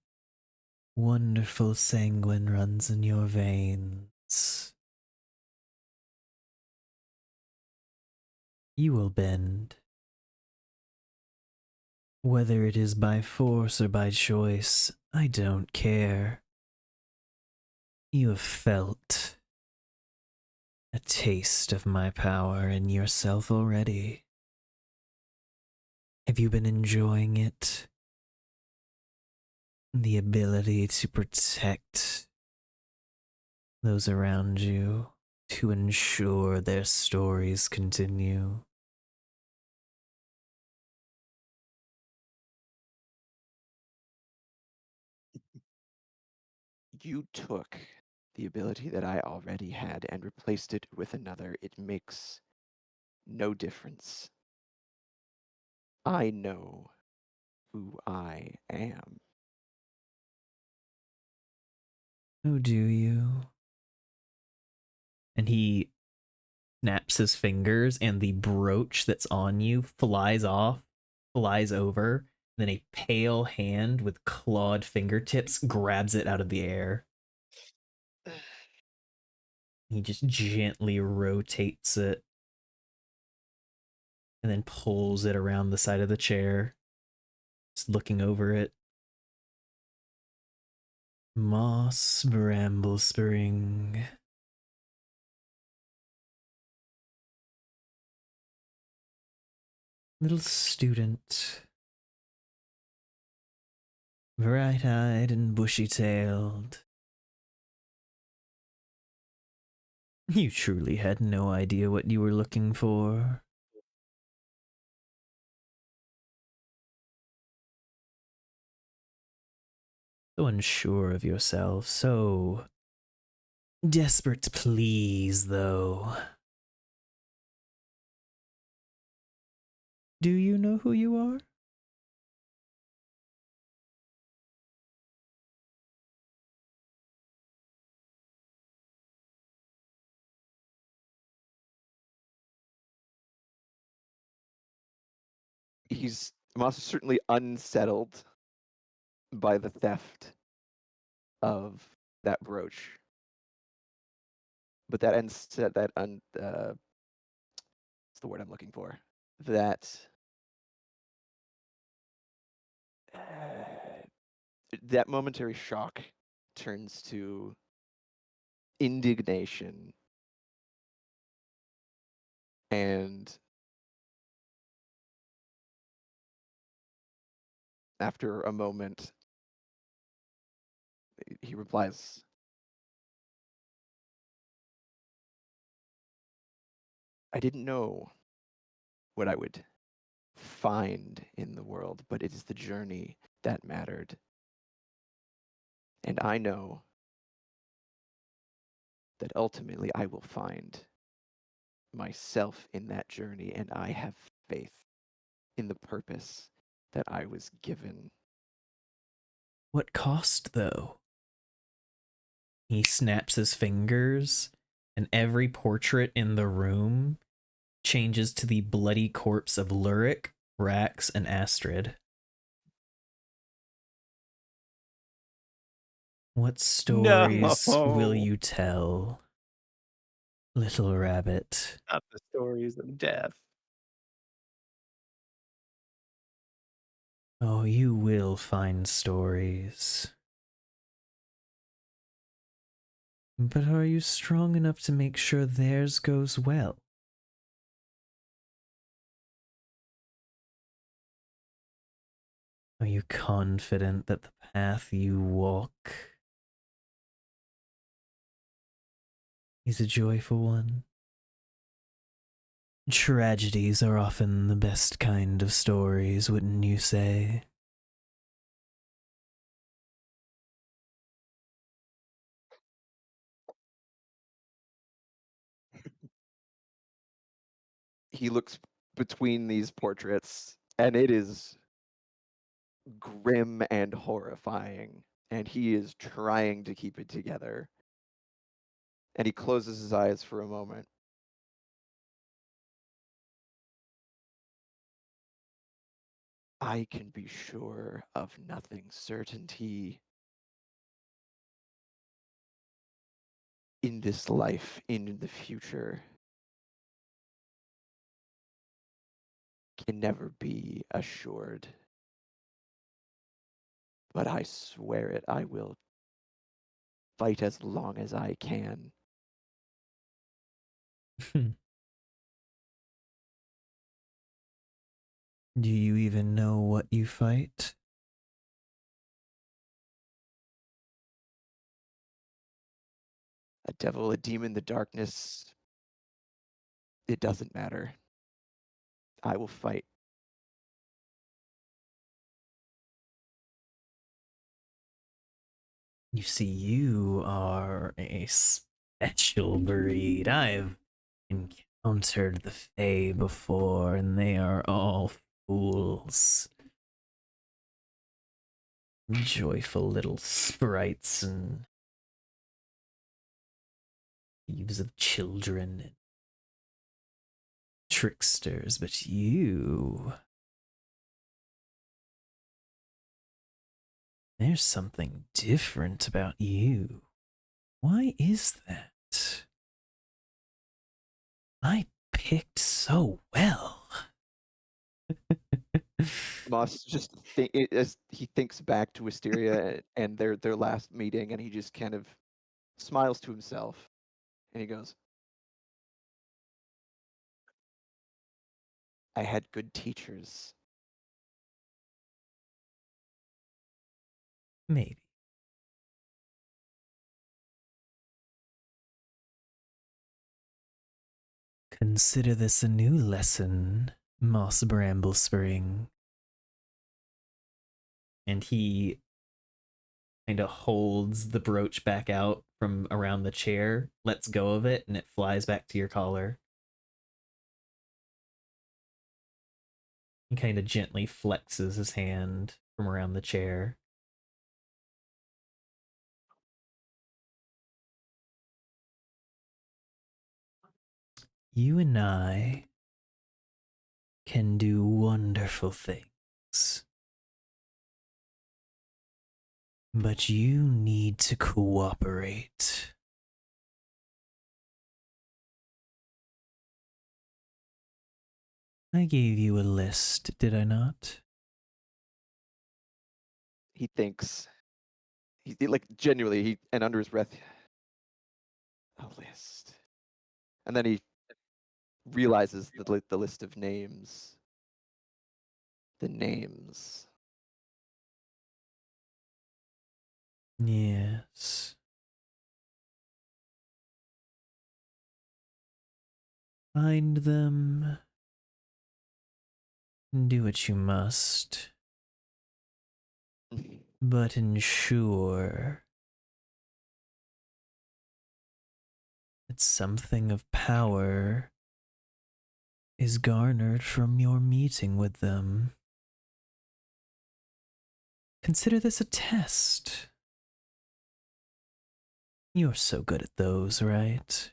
wonderful sanguine runs in your veins, you will bend. Whether it is by force or by choice, I don't care. You have felt a taste of my power in yourself already. Have you been enjoying it? The ability to protect those around you, to ensure their stories continue. You took the ability that I already had and replaced it with another. It makes no difference. I know who I am. Oh, do you? And he snaps his fingers, and the brooch that's on you flies off, flies over. Then a pale hand with clawed fingertips grabs it out of the air. He just gently rotates it and then pulls it around the side of the chair, just looking over it. Moss Bramble Spring. Little student, bright-eyed and bushy-tailed. You truly had no idea what you were looking for. So unsure of yourself, so desperate to please, though. Do you know who you are? Moss is certainly unsettled by the theft of that brooch. But that what's the word I'm looking for? That momentary shock turns to indignation and after a moment he replies, I didn't know what I would find in the world, but it is the journey that mattered. And I know that ultimately I will find myself in that journey, and I have faith in the purpose that I was given. What cost, though? He snaps his fingers, and every portrait in the room changes to the bloody corpse of Lurik, Rax, and Astrid. What stories will No. you tell, little rabbit? Not the stories of death. Oh, you will find stories. But are you strong enough to make sure theirs goes well? Are you confident that the path you walk is a joyful one? Tragedies are often the best kind of stories, wouldn't you say? He looks between these portraits, and it is grim and horrifying, and he is trying to keep it together. And he closes his eyes for a moment. I can be sure of nothing's certainty in this life, in the future, can never be assured. But I swear it, I will fight as long as I can. Do you even know what you fight? A devil, a demon, the darkness, it doesn't matter. I will fight. You see, you are a special breed. I've encountered the Fae before, and they are all fools. Joyful little sprites and thieves of children and tricksters, but you... There's something different about you. Why is that? I picked so well. Moss just as he thinks back to Wisteria and their last meeting, and he just kind of smiles to himself, and he goes, I had good teachers. Maybe. Consider this a new lesson, Moss Bramblespring. And he kind of holds the brooch back out from around the chair, lets go of it, and it flies back to your collar. He kind of gently flexes his hand from around the chair. You and I can do wonderful things. But you need to cooperate. I gave you a list, did I not? He thinks. Like genuinely, and under his breath, a list. And then he realizes the list of names. The names. Yes. Find them. Do what you must. But ensure that something of power is garnered from your meeting with them. Consider this a test. You're so good at those, right?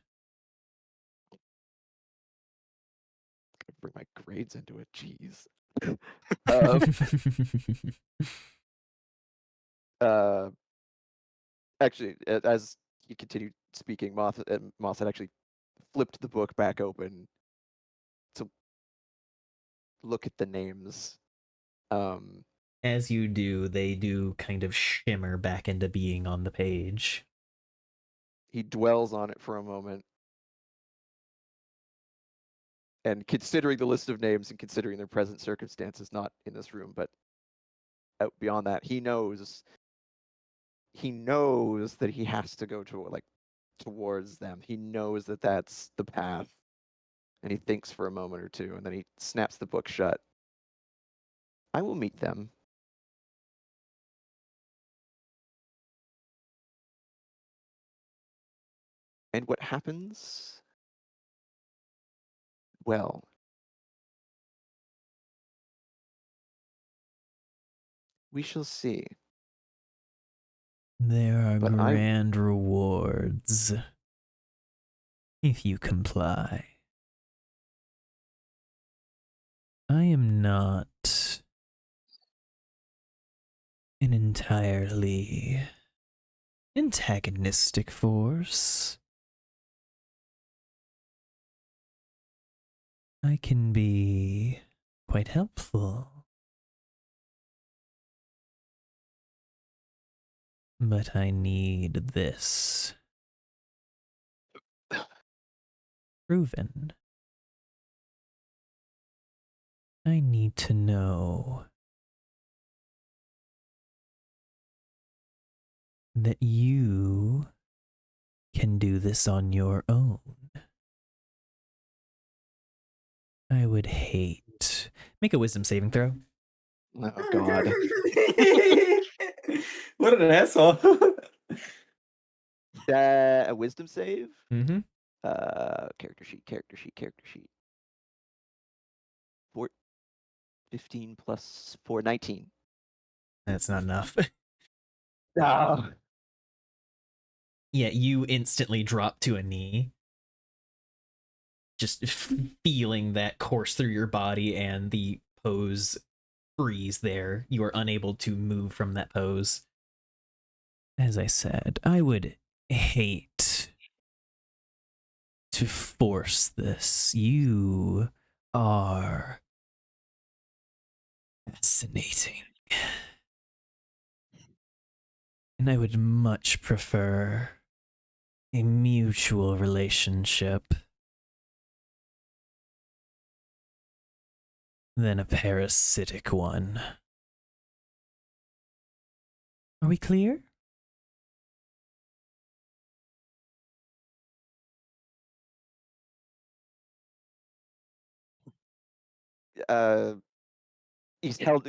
Bring my grades into it, jeez. Actually, as he continued speaking, Moss had actually flipped the book back open to look at the names. As you do, they do kind of shimmer back into being on the page. He dwells on it for a moment. And considering the list of names and considering their present circumstances, not in this room, but out beyond that, he knows that he has to go towards them. He knows that that's the path. And he thinks for a moment or two, and then he snaps the book shut. I will meet them. And what happens? Well, we shall see. There are But grand rewards if you comply. I am not an entirely antagonistic force. I can be quite helpful. But I need this proven. I need to know that you can do this on your own. I would hate. Make a wisdom saving throw. oh god. What an asshole. A wisdom save? Mm-hmm. Character sheet. 15 plus 4, 19. That's not enough. No. Yeah, you instantly drop to a knee. Just feeling that course through your body and the pose freeze there. You are unable to move from that pose. As I said, I would hate to force this. You are fascinating. And I would much prefer a mutual relationship than a parasitic one. Are we clear? He's held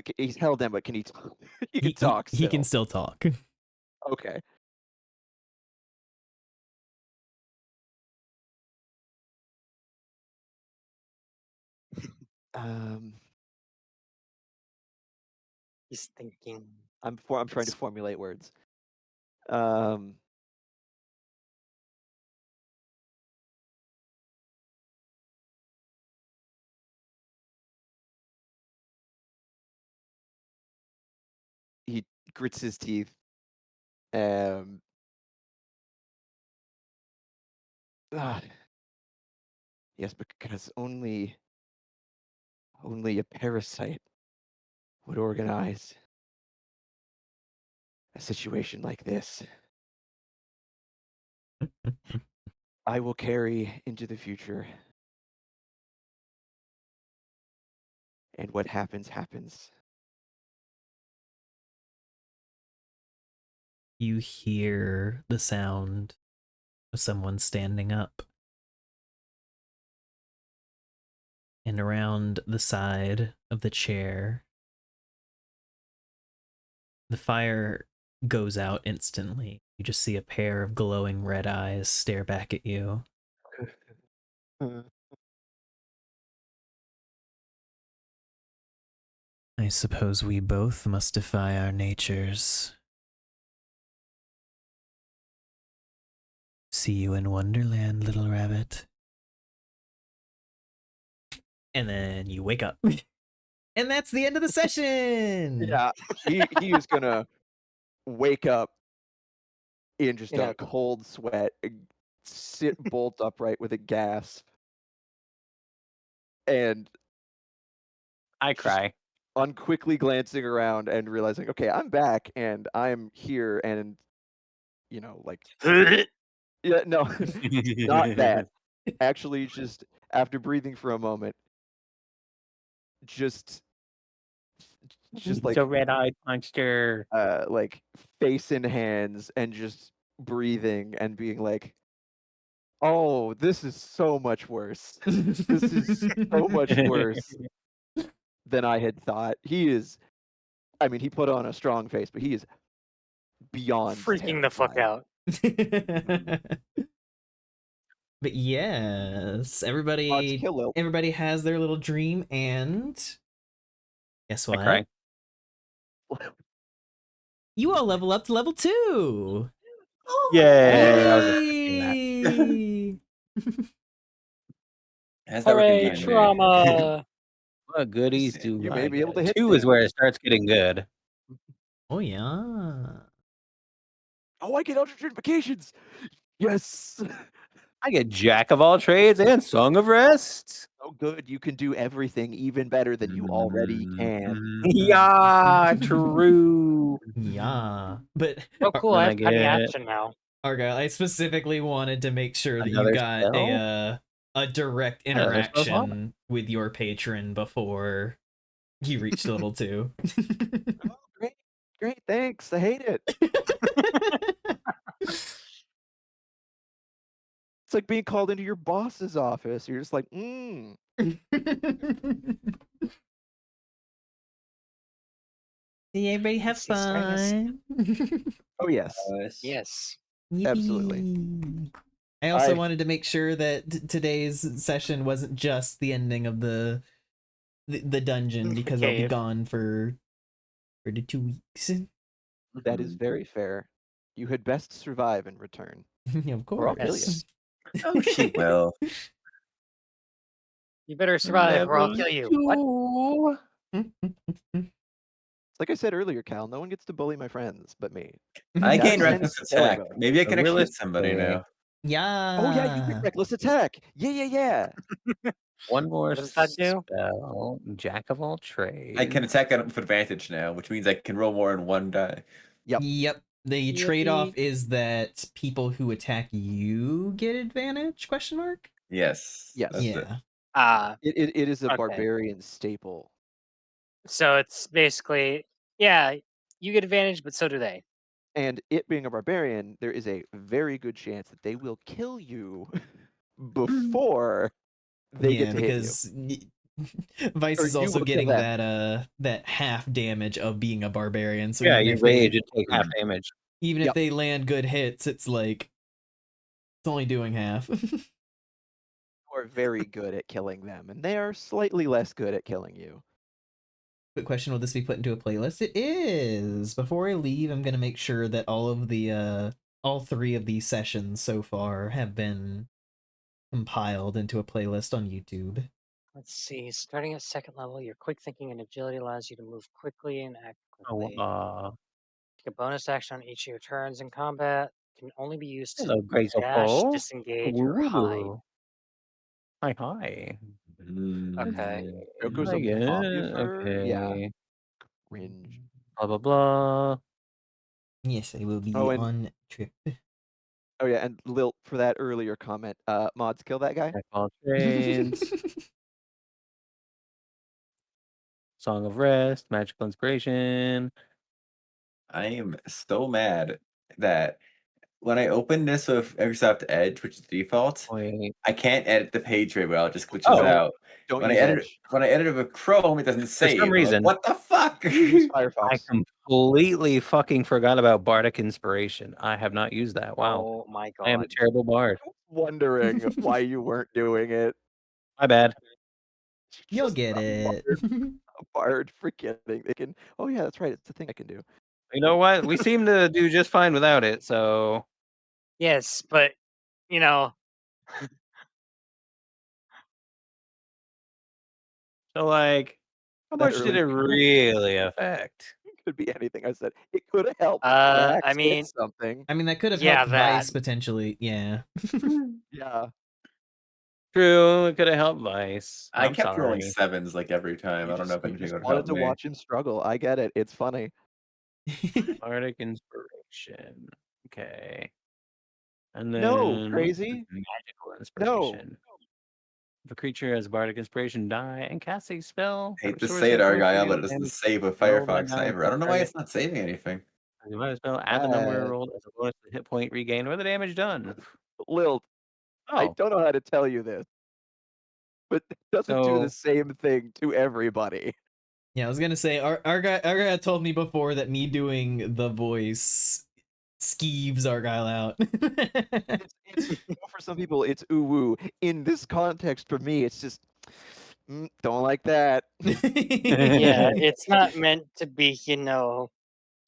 in, but can he talk? He can talk He still. can still talk. Okay. Um, He's thinking. I'm trying to formulate words. Um, he grits his teeth. Um, ah, yes, because only a parasite would organize a situation like this. I will carry into the future, and what happens, happens. You hear the sound of someone standing up. And around the side of the chair, the fire goes out instantly. You just see a pair of glowing red eyes stare back at you. I suppose we both must defy our natures. See you in Wonderland, little rabbit. And then you wake up. And that's the end of the session. Yeah, he is gonna wake up in just In a a cold sweat, sit bolt upright with a gasp, and I just cry. on quickly glancing around and realizing, okay, I'm back and I'm here, and like, yeah, no, not that. Actually, just after breathing for a moment, just The red-eyed monster. like face in hands and just breathing and being like, oh, this is so much worse. This is so much worse than I had thought. I mean, he put on a strong face, but he is beyond freaking the fuck terrified. out. But yes, Let's everybody kill him. everybody has their little dream, and guess I what? cry. You all level up to level 2. Yay! I was expecting that. Yay! How's that working Hooray, behind me? trauma! What goodies do You I may be able to get? hit 2 is things. where it starts getting good. Oh yeah. Oh, I get ultra certifications. Yes. I get Jack of all trades and Song of Rest. Oh, good. You can do everything even better than you already can. Yeah, true. Yeah. But Oh, cool! Then I I have petty get action now. Argyle, I specifically wanted to make sure that you another got spell. a direct Another spell slot. interaction with your patron before you reached level 2. Oh, great, thanks. I hate it. It's like being called into your boss's office. You're just like, Yeah, everybody have Is he starting to fun. oh yes, Yes. absolutely. Yippee. I also I- wanted to make sure that today's session wasn't just the ending of the dungeon, because I'll be cave. gone for the 2 weeks. that is very fair. You had best survive and return. Of Or I'll kill course. Oh, she will. You better survive or I'll Level kill you. What? 2. Like I said earlier, Cal, no one gets to bully my friends but me. I That's gained reckless Ken's attack. logo. Maybe I can actually hit somebody Realistically, now. Yeah. Oh yeah, you get reckless attack. Yeah. One more What does that do? spell. Jack of all trades. I can attack with advantage now, which means I can roll more than one die. Yep. The Yippee. trade-off is that people who attack you get advantage? Question mark? Yes. Yes. That's it. It is a Okay. barbarian staple. So it's basically, yeah, you get advantage, but so do they. And it being a barbarian, there is a very good chance that they will kill you before they get to hit you. because Vice Or is you also will kill getting them. that half damage of being a barbarian. So Yeah, even you if they rage and take half damage. Even if Yep. they land good hits, it's like it's only doing half. Are very good at killing them, and they are slightly less good at killing you. Quick question: will this be put into a playlist? It is. Before I leave, I'm gonna make sure that all 3 of these sessions so far have been compiled into a playlist on YouTube. Let's see. Starting at second level, your quick thinking and agility allows you to move quickly and act Oh, quickly. Take a bonus action on each of your turns in combat. Can only be used to hello, Graceful dash, Poe. disengage, or hide. Woo. Hi, hi. Okay. Mm. Joker's a Yeah, popular, yeah, okay. cringe. Blah, blah, blah. Yes, I will be Oh, and on trip. oh yeah, and Lilt for that earlier comment. Mods, kill that guy. Jack of all trades. Song of Rest. Magical Inspiration. I am so mad that when I open this with Microsoft Edge, which is default, Wait. I can't edit the page very well. It just glitches Oh, out. Don't When I use edit Edge. it with Chrome, it doesn't for some save. I'm like, reason, what the fuck? Use I Firefox. completely fucking forgot about Bardic Inspiration. I have not used that. Wow. Oh my I am a god. terrible bard. Wondering why you weren't doing it. My bad. You'll Just get it. a bard forgetting they can. Oh yeah, that's right. It's the thing I can do. You know what? We seem to do just fine without it, so Yes, but you know, like how That much did early it feedback really affect? could be anything I said. It could have helped Jax I hit mean, something. I mean, that could have yeah, helped that. Vice potentially. Yeah. Yeah. True, it could have helped Vice. I I'm kept rolling sorry. sevens like every time. You I don't know just if you anything just would wanted help to me. watch him struggle. I get it. It's funny. Bardic Inspiration. Okay. And No, then what's crazy. magical No. inspiration? If a creature has Bardic Inspiration die and casts a spell that Hate to restores say it, hit points Argyle, against but it doesn't damage, save with roll that Firefox die either. I until don't know why target. it's not saving anything. As you might as well add the number Uh, rolled as a bonus to the hit point regained or the damage done. Lil, I Oh, don't know how to tell you this, but it doesn't do the so same thing to everybody. Yeah, I was gonna say our guy told me before that me doing the voice skeeves Argyle out. It's for some people it's ooh woo. In this context, for me, it's just don't like that. Yeah, it's not meant to be, you know.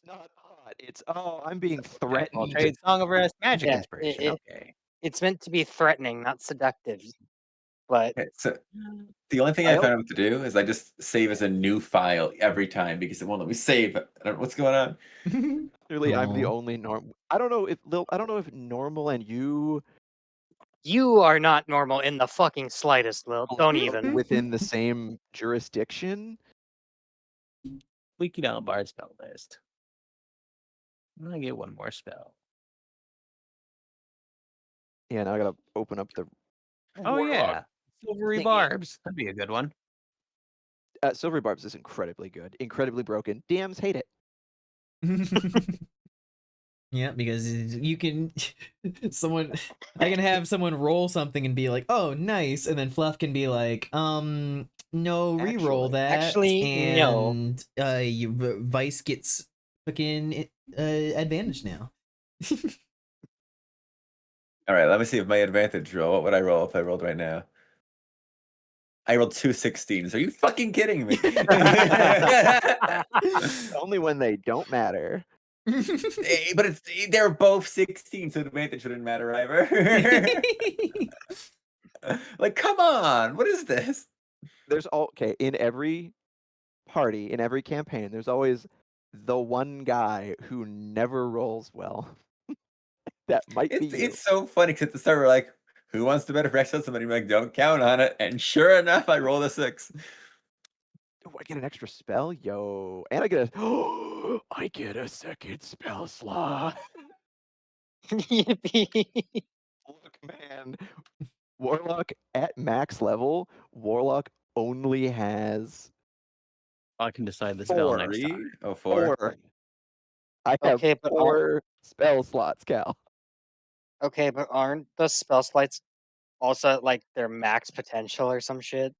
Not hot. It's I'm being Jack of all threatened. trades, Song of Rest, magic Yeah, inspiration. Okay. it's meant to be threatening, not seductive. But Okay, so the only thing I found out to do is I just save as a new file every time because it won't let me save. I don't know what's going on. Clearly, I'm the Aw. only norm. I don't know if Lil. I don't know if normal and you you are not normal in the fucking slightest, Lil. Don't are even. within the same jurisdiction. Leaky down Bard spell list. And I get one more spell. Yeah, now I gotta open up the Oh Warlock yeah. Silvery Thingy. Barbs. That'd be a good one. Silver Barbs is incredibly good, incredibly broken. DMs hate it. Yeah, because you can someone I can have someone roll something and be like, "Oh, nice," and then Fluff can be like, no, re-roll that," Actually, no. and Vice gets fucking advantage now. All right, let me see if my advantage roll. What would I roll if I rolled right now? I rolled 2 16s. Are you fucking kidding me? Only when they don't matter. But they're both 16, so the advantage wouldn't matter either. Like, come on, what is this? There's all okay in every party, in every campaign. There's always the one guy who never rolls well. That might be you. It's so funny because at the start we're like, who wants to bet if Rex on somebody? We're like, don't count on it. And sure enough, I rolled a 6. Oh, I get an extra spell, yo, and I get a I get a second spell slot. Yippee. Look, man, Warlock at max level. Warlock only has I can decide the spell 4. next time. 3? Oh, 4. 4. I have Okay, but 4 spell slots, Cal. aren't the spell slides also at, like, their max potential or some shit?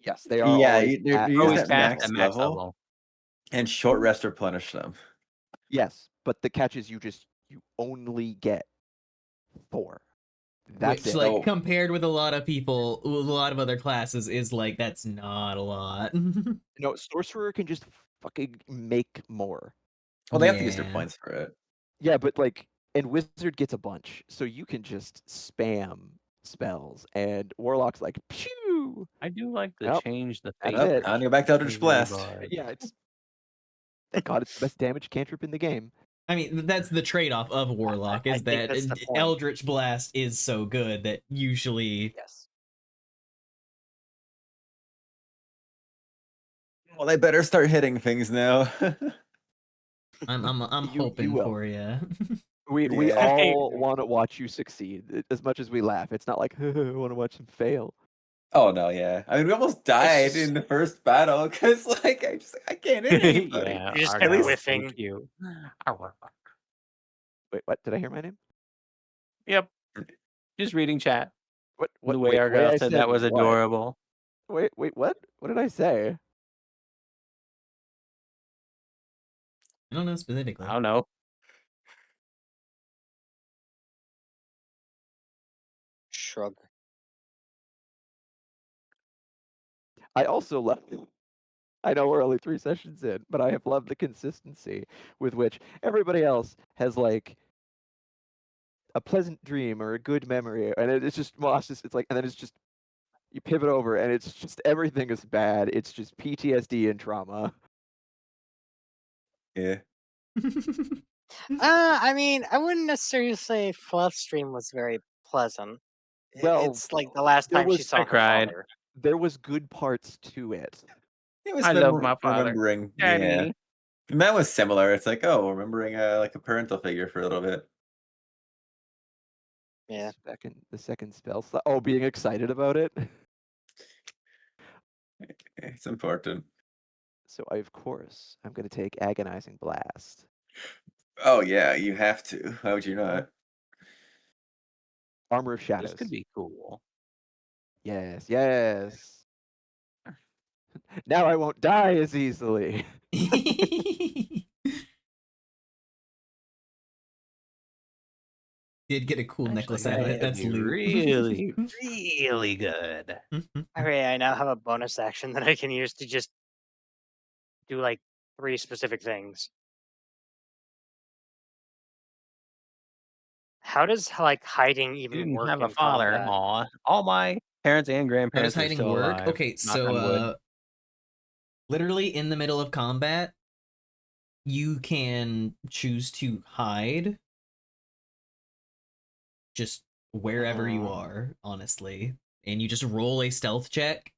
Yes, they are Yeah, always they're at used Always max at cast level. at max max level, level. and short rest replenish them. Yes, but the catch is you only get 4. That's Which, it. like, Oh. compared with a lot of people, with a lot of other classes, is like, that's not a lot. No, sorcerer can just fucking make more. Well, they have to use their Yeah. points for it. Yeah, but like, and wizard gets a bunch, so you can just spam spells, and warlock's like, pew. I do like the Nope, change the that's fate. it. Time to go back to Eldritch Blast. Yeah, it's thank God it's the best damage cantrip in the game. I mean, that's the trade-off of Warlock, I is think that that's the point. Eldritch Blast is so good that usually... Yes. Well, they better start hitting things now. I'm You hoping will. for you. We Yeah. all want to watch you succeed as much as we laugh. It's not like I want to watch him fail. Oh no, yeah. I mean, we almost died just- in the first battle because, like, I can't hit anybody. Yeah, You just our kept guy was so whiffing. cute. Our warlock. Wait, what? Did I hear my name? Yep. Just reading chat. What? The way Wait, Argyle I said that was what? adorable. Wait, what? What did I say? I don't know specifically. I don't know. Shrug. I also love. I know we're only 3 sessions in, but I have loved the consistency with which everybody else has like a pleasant dream or a good memory, and it's just Moss. It's like, and then it's just you pivot over, and it's just everything is bad. It's just PTSD and trauma. Yeah. I mean, I wouldn't necessarily say Fluff Stream was very pleasant. Well, It's like the last there time she was- saw I her cried. father. There was good parts to it. It was I love my father. remembering. Daddy. Yeah. And that was similar. It's like, oh, remembering like a parental figure for a little bit. Yeah. The second spell slot. Oh, being excited about it. It's important. So of course I'm gonna take agonizing blast. Oh yeah, you have to. How would you not? Armor of shadows. This could be cool. Yes, yes. Now I won't die as easily. Did get a cool Actually, necklace that out of it. could That's be loot. really, really good. Okay, I now have a bonus action that I can use to just do like 3 specific things. How does like hiding You even didn't work have a in father. combat? Aw. All my parents and How does grandparents are hiding still work? alive. Okay, Knock on wood. so literally in the middle of combat, you can choose to hide just wherever you are, honestly. And you just roll a stealth check,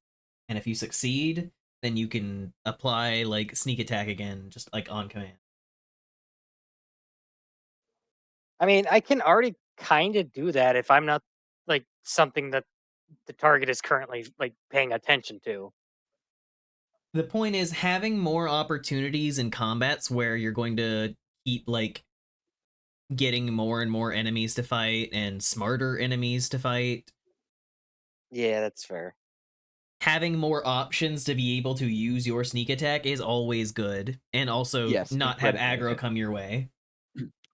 and if you succeed, then you can apply like sneak attack again, just like on command. I mean, I can already kind of do that if I'm not like something that the target is currently like paying attention to. The point is having more opportunities in combats where you're going to keep like getting more and more enemies to fight and smarter enemies to fight. Yeah, that's fair. Having more options to be able to use your sneak attack is always good, and also Yes, not have incredibly. aggro come your way.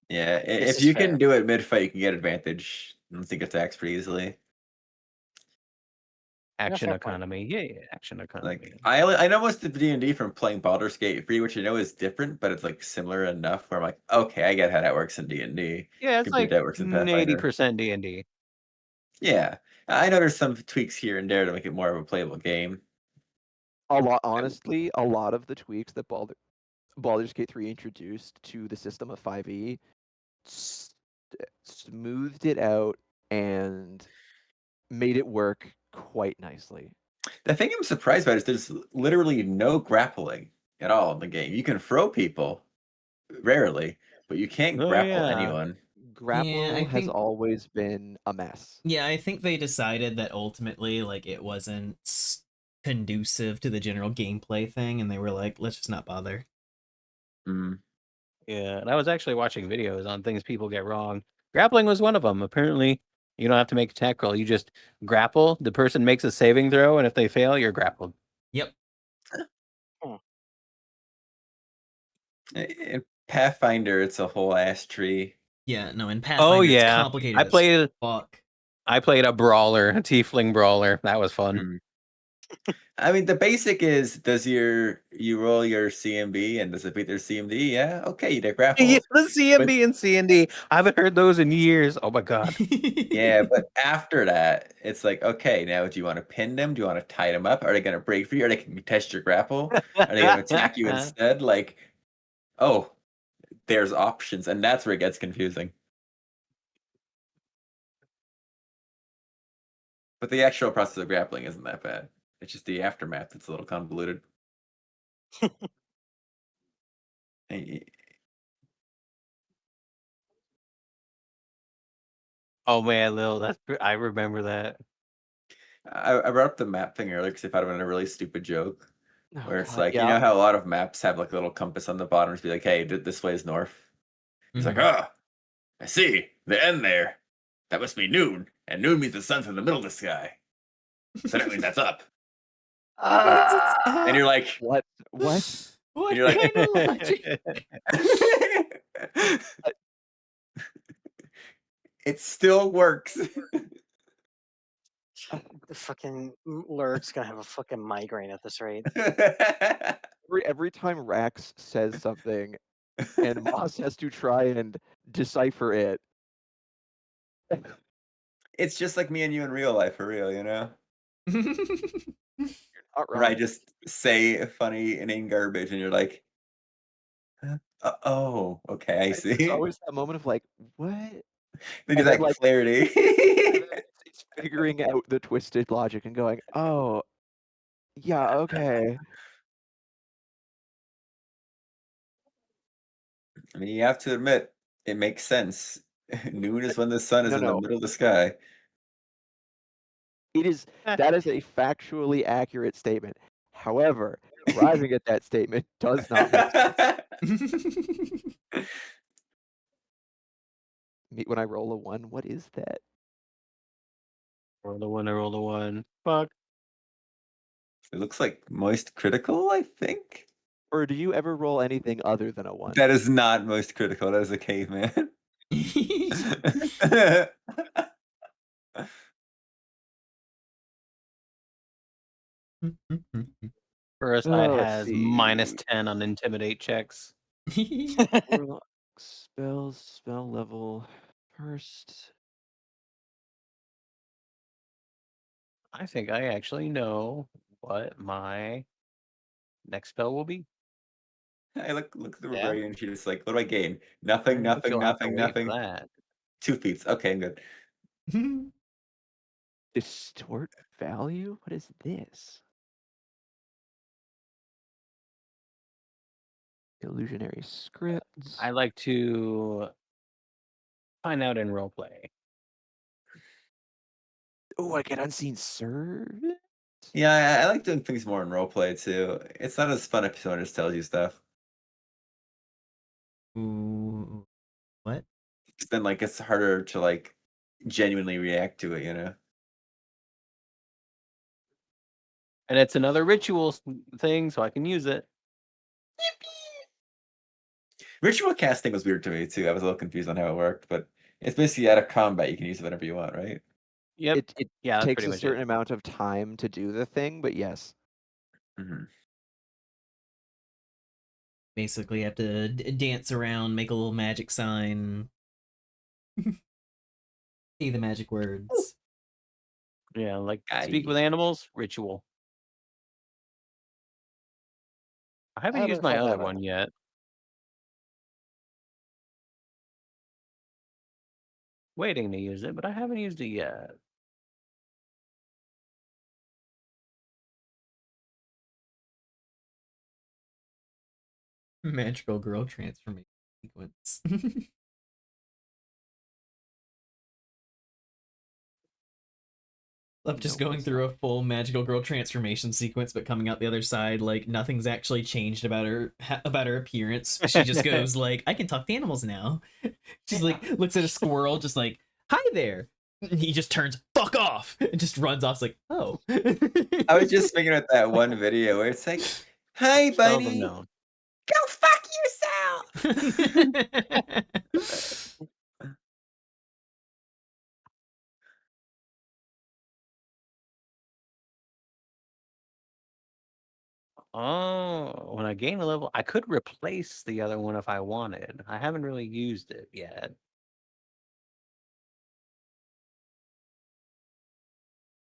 Yeah, This if is you fair. can do it mid fight, you can get advantage. I think attacks pretty easily. Action fair point. economy. Yeah, action economy. Like I know most of D&D from playing Baldur's Gate 3, which I know is different, but it's like similar enough where I'm like, okay, I get how that works in D&D. Yeah, it's compared like to how it works in Pathfinder. 80% D&D. Yeah, I know there's some tweaks here and there to make it more of a playable game. Honestly, a lot of the tweaks that Baldur's Gate 3 introduced to the system of 5e smoothed it out and made it work quite nicely. The thing I'm surprised about is there's literally no grappling at all in the game. You can throw people, rarely, but you can't Oh, grapple yeah. anyone. Grapple I has think- always been a mess. Yeah, I think they decided that ultimately, like, it wasn't conducive to the general gameplay thing, and they were like, let's just not bother. Mm. Yeah, and I was actually watching videos on things people get wrong. Grappling was one of them. Apparently, you don't have to make a attack roll. You just grapple. The person makes a saving throw, and if they fail, you're grappled. Yep. In Pathfinder, it's a whole ass tree. Yeah, no, in Pathfinder it's yeah. complicated I as played fuck. I played a brawler, a tiefling brawler. That was fun. Mm. I mean, the basic is, does you roll your CMB and does it beat their CMD? Yeah, okay, you get grapple. Yeah, the CMB and CND. I haven't heard those in years. Oh my god. Yeah, but after that, it's like, okay, now do you want to pin them? Do you want to tie them up? Are they going to break free? Are they going to test your grapple? Are they going to attack you instead? Like, oh, there's options, and that's where it gets confusing. But the actual process of grappling isn't that bad. It's just the aftermath that's a little convoluted. I Oh man, Lil, I remember that. brought up the map thing earlier because I thought of a really stupid joke. Oh Where it's god, like, you yeah. know how a lot of maps have like a little compass on the bottom to be like, hey, this way is north. He's like, Mhm. oh, I see. The end there. That must be noon. And noon means the sun's in the middle of the sky. So that means that's up. And you're like, What? What? What You're like- kind of logic? it still works. The fucking Lurk's gonna have a fucking migraine at this rate. Every time Rax says something and Moss has to try and decipher it. It's just like me and you in real life, for real, you know? Not Where I wrong. just say funny inane garbage and you're like, oh, okay, I There's see. always that moment of like, what? Then And that then, like, clarity. And then it's figuring out the twisted logic and going, oh, yeah, okay. I mean, you have to admit, it makes sense. Noon is when the sun is No, in the no. middle of the sky. That is a factually accurate statement. However, arriving at that statement does not make sense. When I roll a 1, what is that? Roll the one, I roll the one. Fuck. It looks like moist critical, I think. Or do you ever roll anything other than a 1? That is not most critical. That is a caveman. First, it Let's has see. -10 on intimidate checks. Warlock spell level first. I think I actually know what my next spell will be. I look at the Yeah? rebellion and she's just like, what do I gain? Nothing, I guess nothing, you'll have to nothing, wait for nothing. that. 2 feats. Okay, I'm good. Distort value? What is this? Illusionary scripts. I like to find out in roleplay. Oh, I get unseen servant? Yeah, I like doing things more in roleplay too. It's not as fun if someone just tells you stuff. Ooh, what? 'Cause then, like, it's harder to like genuinely react to it, you know. And it's another ritual thing, so I can use it. Ritual casting was weird to me too. I was a little confused on how it worked, but it's basically out of combat. You can use it whenever you want, right? Yep. It Yeah, that's takes pretty a much certain it. amount of time to do the thing, but yes. Mhm. Basically, you have to dance around, make a little magic sign, say the magic words. Yeah, like speak Aye. with animals, ritual. I haven't used my found other that out. one yet. Waiting to use it, but I haven't used it yet. Magical girl transformation sequence. Love just No, going it's through a full magical girl transformation sequence, but coming out the other side like nothing's actually changed about her appearance. She just goes like, "I can talk to animals now." She's like, looks at a squirrel, just like, "Hi there." And he just turns "fuck off" and just runs off. It's like, oh. I was just thinking of that one video where it's like, "Hi, Spells of buddy, known. go fuck yourself." Oh, when I gain a level, I could replace the other one if I wanted. I haven't really used it yet.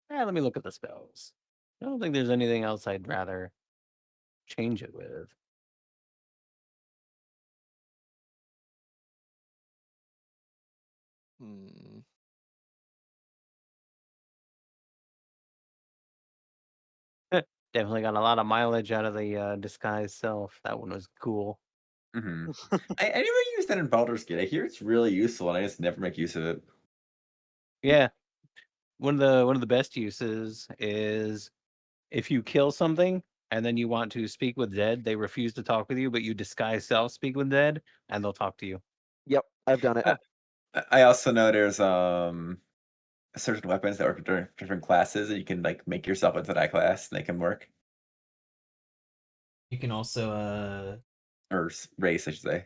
Let me look at the spells. I don't think there's anything else I'd rather change it with. Hmm. Definitely got a lot of mileage out of the disguise self. That one was cool. Hmm. I never used that in Baldur's Gate. I hear it's really useful, and I just never make use of it. Yeah, one of the best uses is if you kill something and then you want to speak with dead, they refuse to talk with you, but you disguise self speak with dead, and they'll talk to you. Yep, I've done it. I also know there's certain weapons that work with different classes, and you can like make yourself into that class, and they can work. You can also Or race, I should say.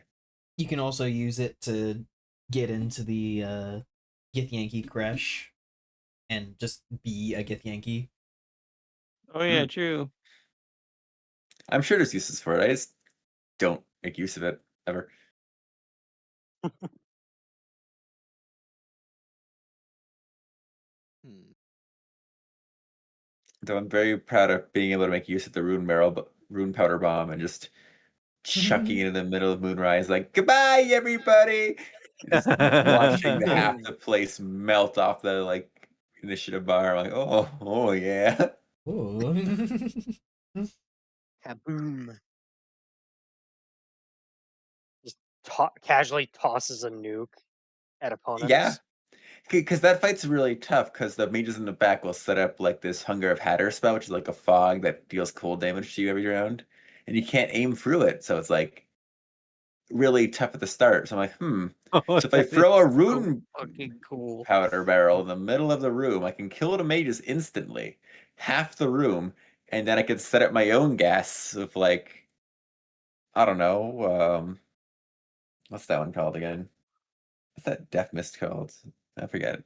you can also use it to get into the Githyanki crash and just be a Githyanki. Oh yeah, true. I'm sure there's uses for it. I just don't make use of it ever. Hmm. Though I'm very proud of being able to make use of the rune powder bomb, and just chucking it in the middle of Moonrise, like goodbye, everybody. And just watching half the place melt off the like initiative bar. I'm like, oh yeah. Ooh. Kaboom! Just casually tosses a nuke at Yeah. opponents. Because that fight's really tough, because the mages in the back will set up like this Hunger of Hatter spell, which is like a fog that deals cold damage to you every round, and you can't aim through it. So it's like really tough at the start. So I'm like, Oh, so if I that is throw a so rune fucking cool. powder barrel in the middle of the room, I can kill the mages instantly, half the room, and then I can set up my own gas with like, I don't know, what's that one called again? What's that death mist called? I forget.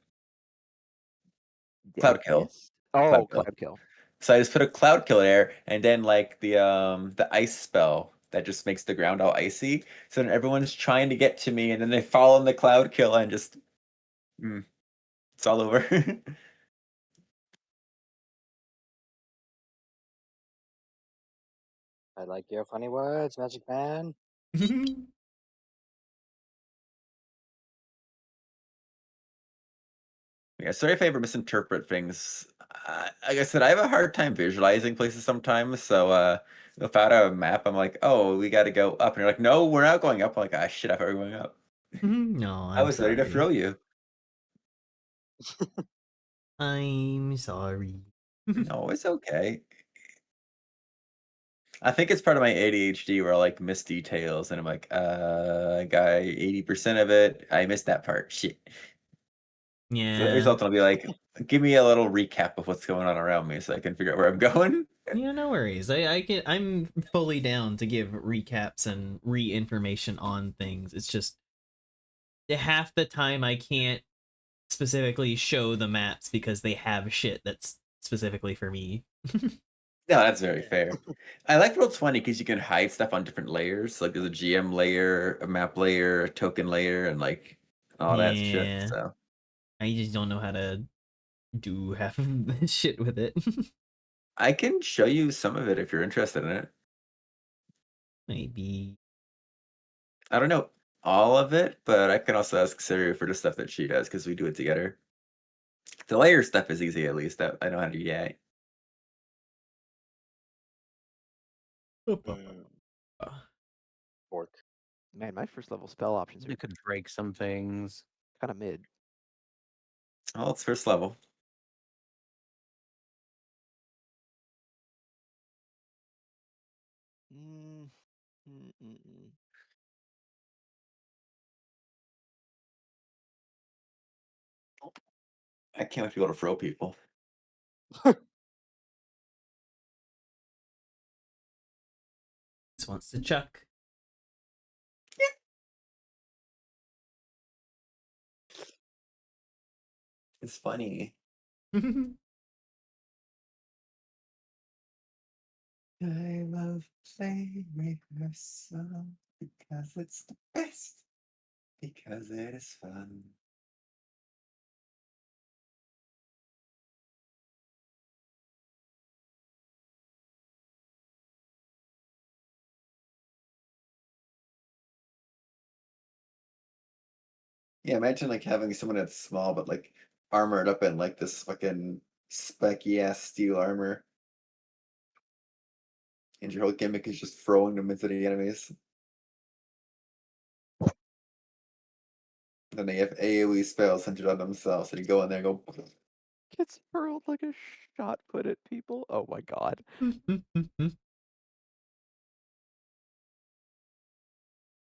Death Cloud kill. Mist. Oh, Cloud kill. Cloud Kill. So I just put a cloud kill there, and then like the ice spell that just makes the ground all icy. So then everyone's trying to get to me, and then they fall in the cloud kill, and just it's all over. I like your funny words, Magic Man. Yeah, sorry if I ever misinterpret things. Like I said, I have a hard time visualizing places sometimes. So without a map, I'm like, oh, we got to go up, and you're like, no, we're not going up. I'm like, ah, shit, I thought we were going up. No, I I'm was ready to throw sorry. you. I'm sorry. No, it's okay. I think it's part of my ADHD where I like miss details, and I'm like, I got 80% of it. I missed that part. Shit. So the Yeah. result will be like, give me a little recap of what's going on around me so I can figure out where I'm going. Yeah, no worries. I'm fully down to give recaps and re-information on things. It's just half the time I can't specifically show the maps because they have shit that's specifically for me. No, that's very Yeah. fair. I like Roll20 because you can hide stuff on different layers. Like there's a GM layer, a map layer, a token layer, and like all that shit. Yeah. So I just don't know how to do half of the shit with it. I can show you some of it if you're interested in it. Maybe. I don't know all of it, but I can also ask Siri for the stuff that she does because we do it together. The layer stuff is easy, at least. I know how to do that. Mm, fork. Man, my first level spell options They are could break some things. kind of mid. Well, it's first level. Mm, mm, mm, mm. I can't wait to be able to throw people. This wants to chuck. It's funny. I love playing rehearsal because it's the best. Because it is fun. Yeah, imagine like having someone that's small but like armored up in like this fucking spiky ass steel armor, and your whole gimmick is just throwing them into the enemies. Then they have AoE spells centered on themselves, so you go in there and go. Gets hurled like a shot put at people. Oh my god.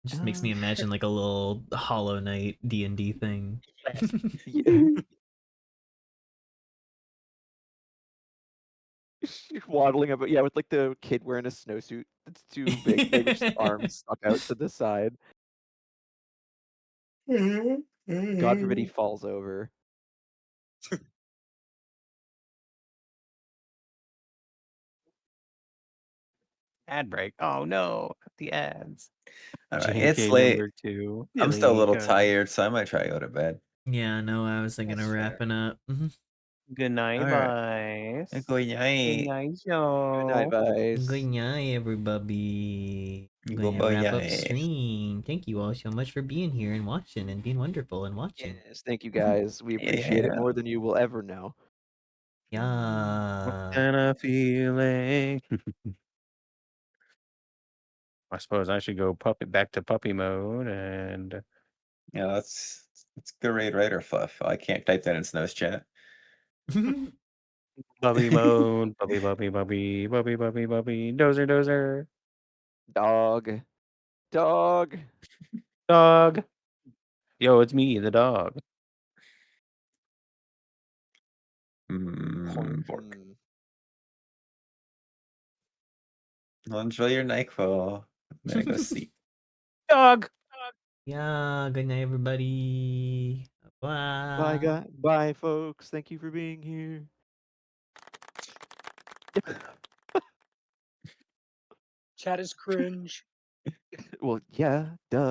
Just makes me Oh shit. imagine like a little Hollow Knight D&D thing. Yes. Yeah. Waddling about, yeah, with like the kid wearing a snowsuit that's too big, like with just arms stuck out to the side. God forbid he falls over. Ad break. Oh no, the ads. All right, it's JK late. number 2. I'm still a little Delete. tired, so I might try to go to bed. Yeah, no, I was thinking That's of fair. wrapping up. Good night, All right, boys. good Good night. night, Good night, y'all. Good guys. night, everybody. I'm going to Good wrap up night. stream. Thank you all so much for being here and watching and being wonderful and watching. Yes, thank you guys. We appreciate it Yeah. more than you will ever know. What Yeah. kind of feeling? I suppose I should go back to puppy mode and Yeah, that's good raid writer fluff. I can't type that in Snow's chat. puppy mode. Puppy. Dozer. Dog. Dog. Dog. Yo, it's me, the dog. Fork. Mm. Well, enjoy your NyQuil. I'm gonna go sleep. Dog. Yeah, good night, everybody. Bye, Bye. guys. Bye, folks. Thank you for being here. Chat is cringe. Well, yeah, duh.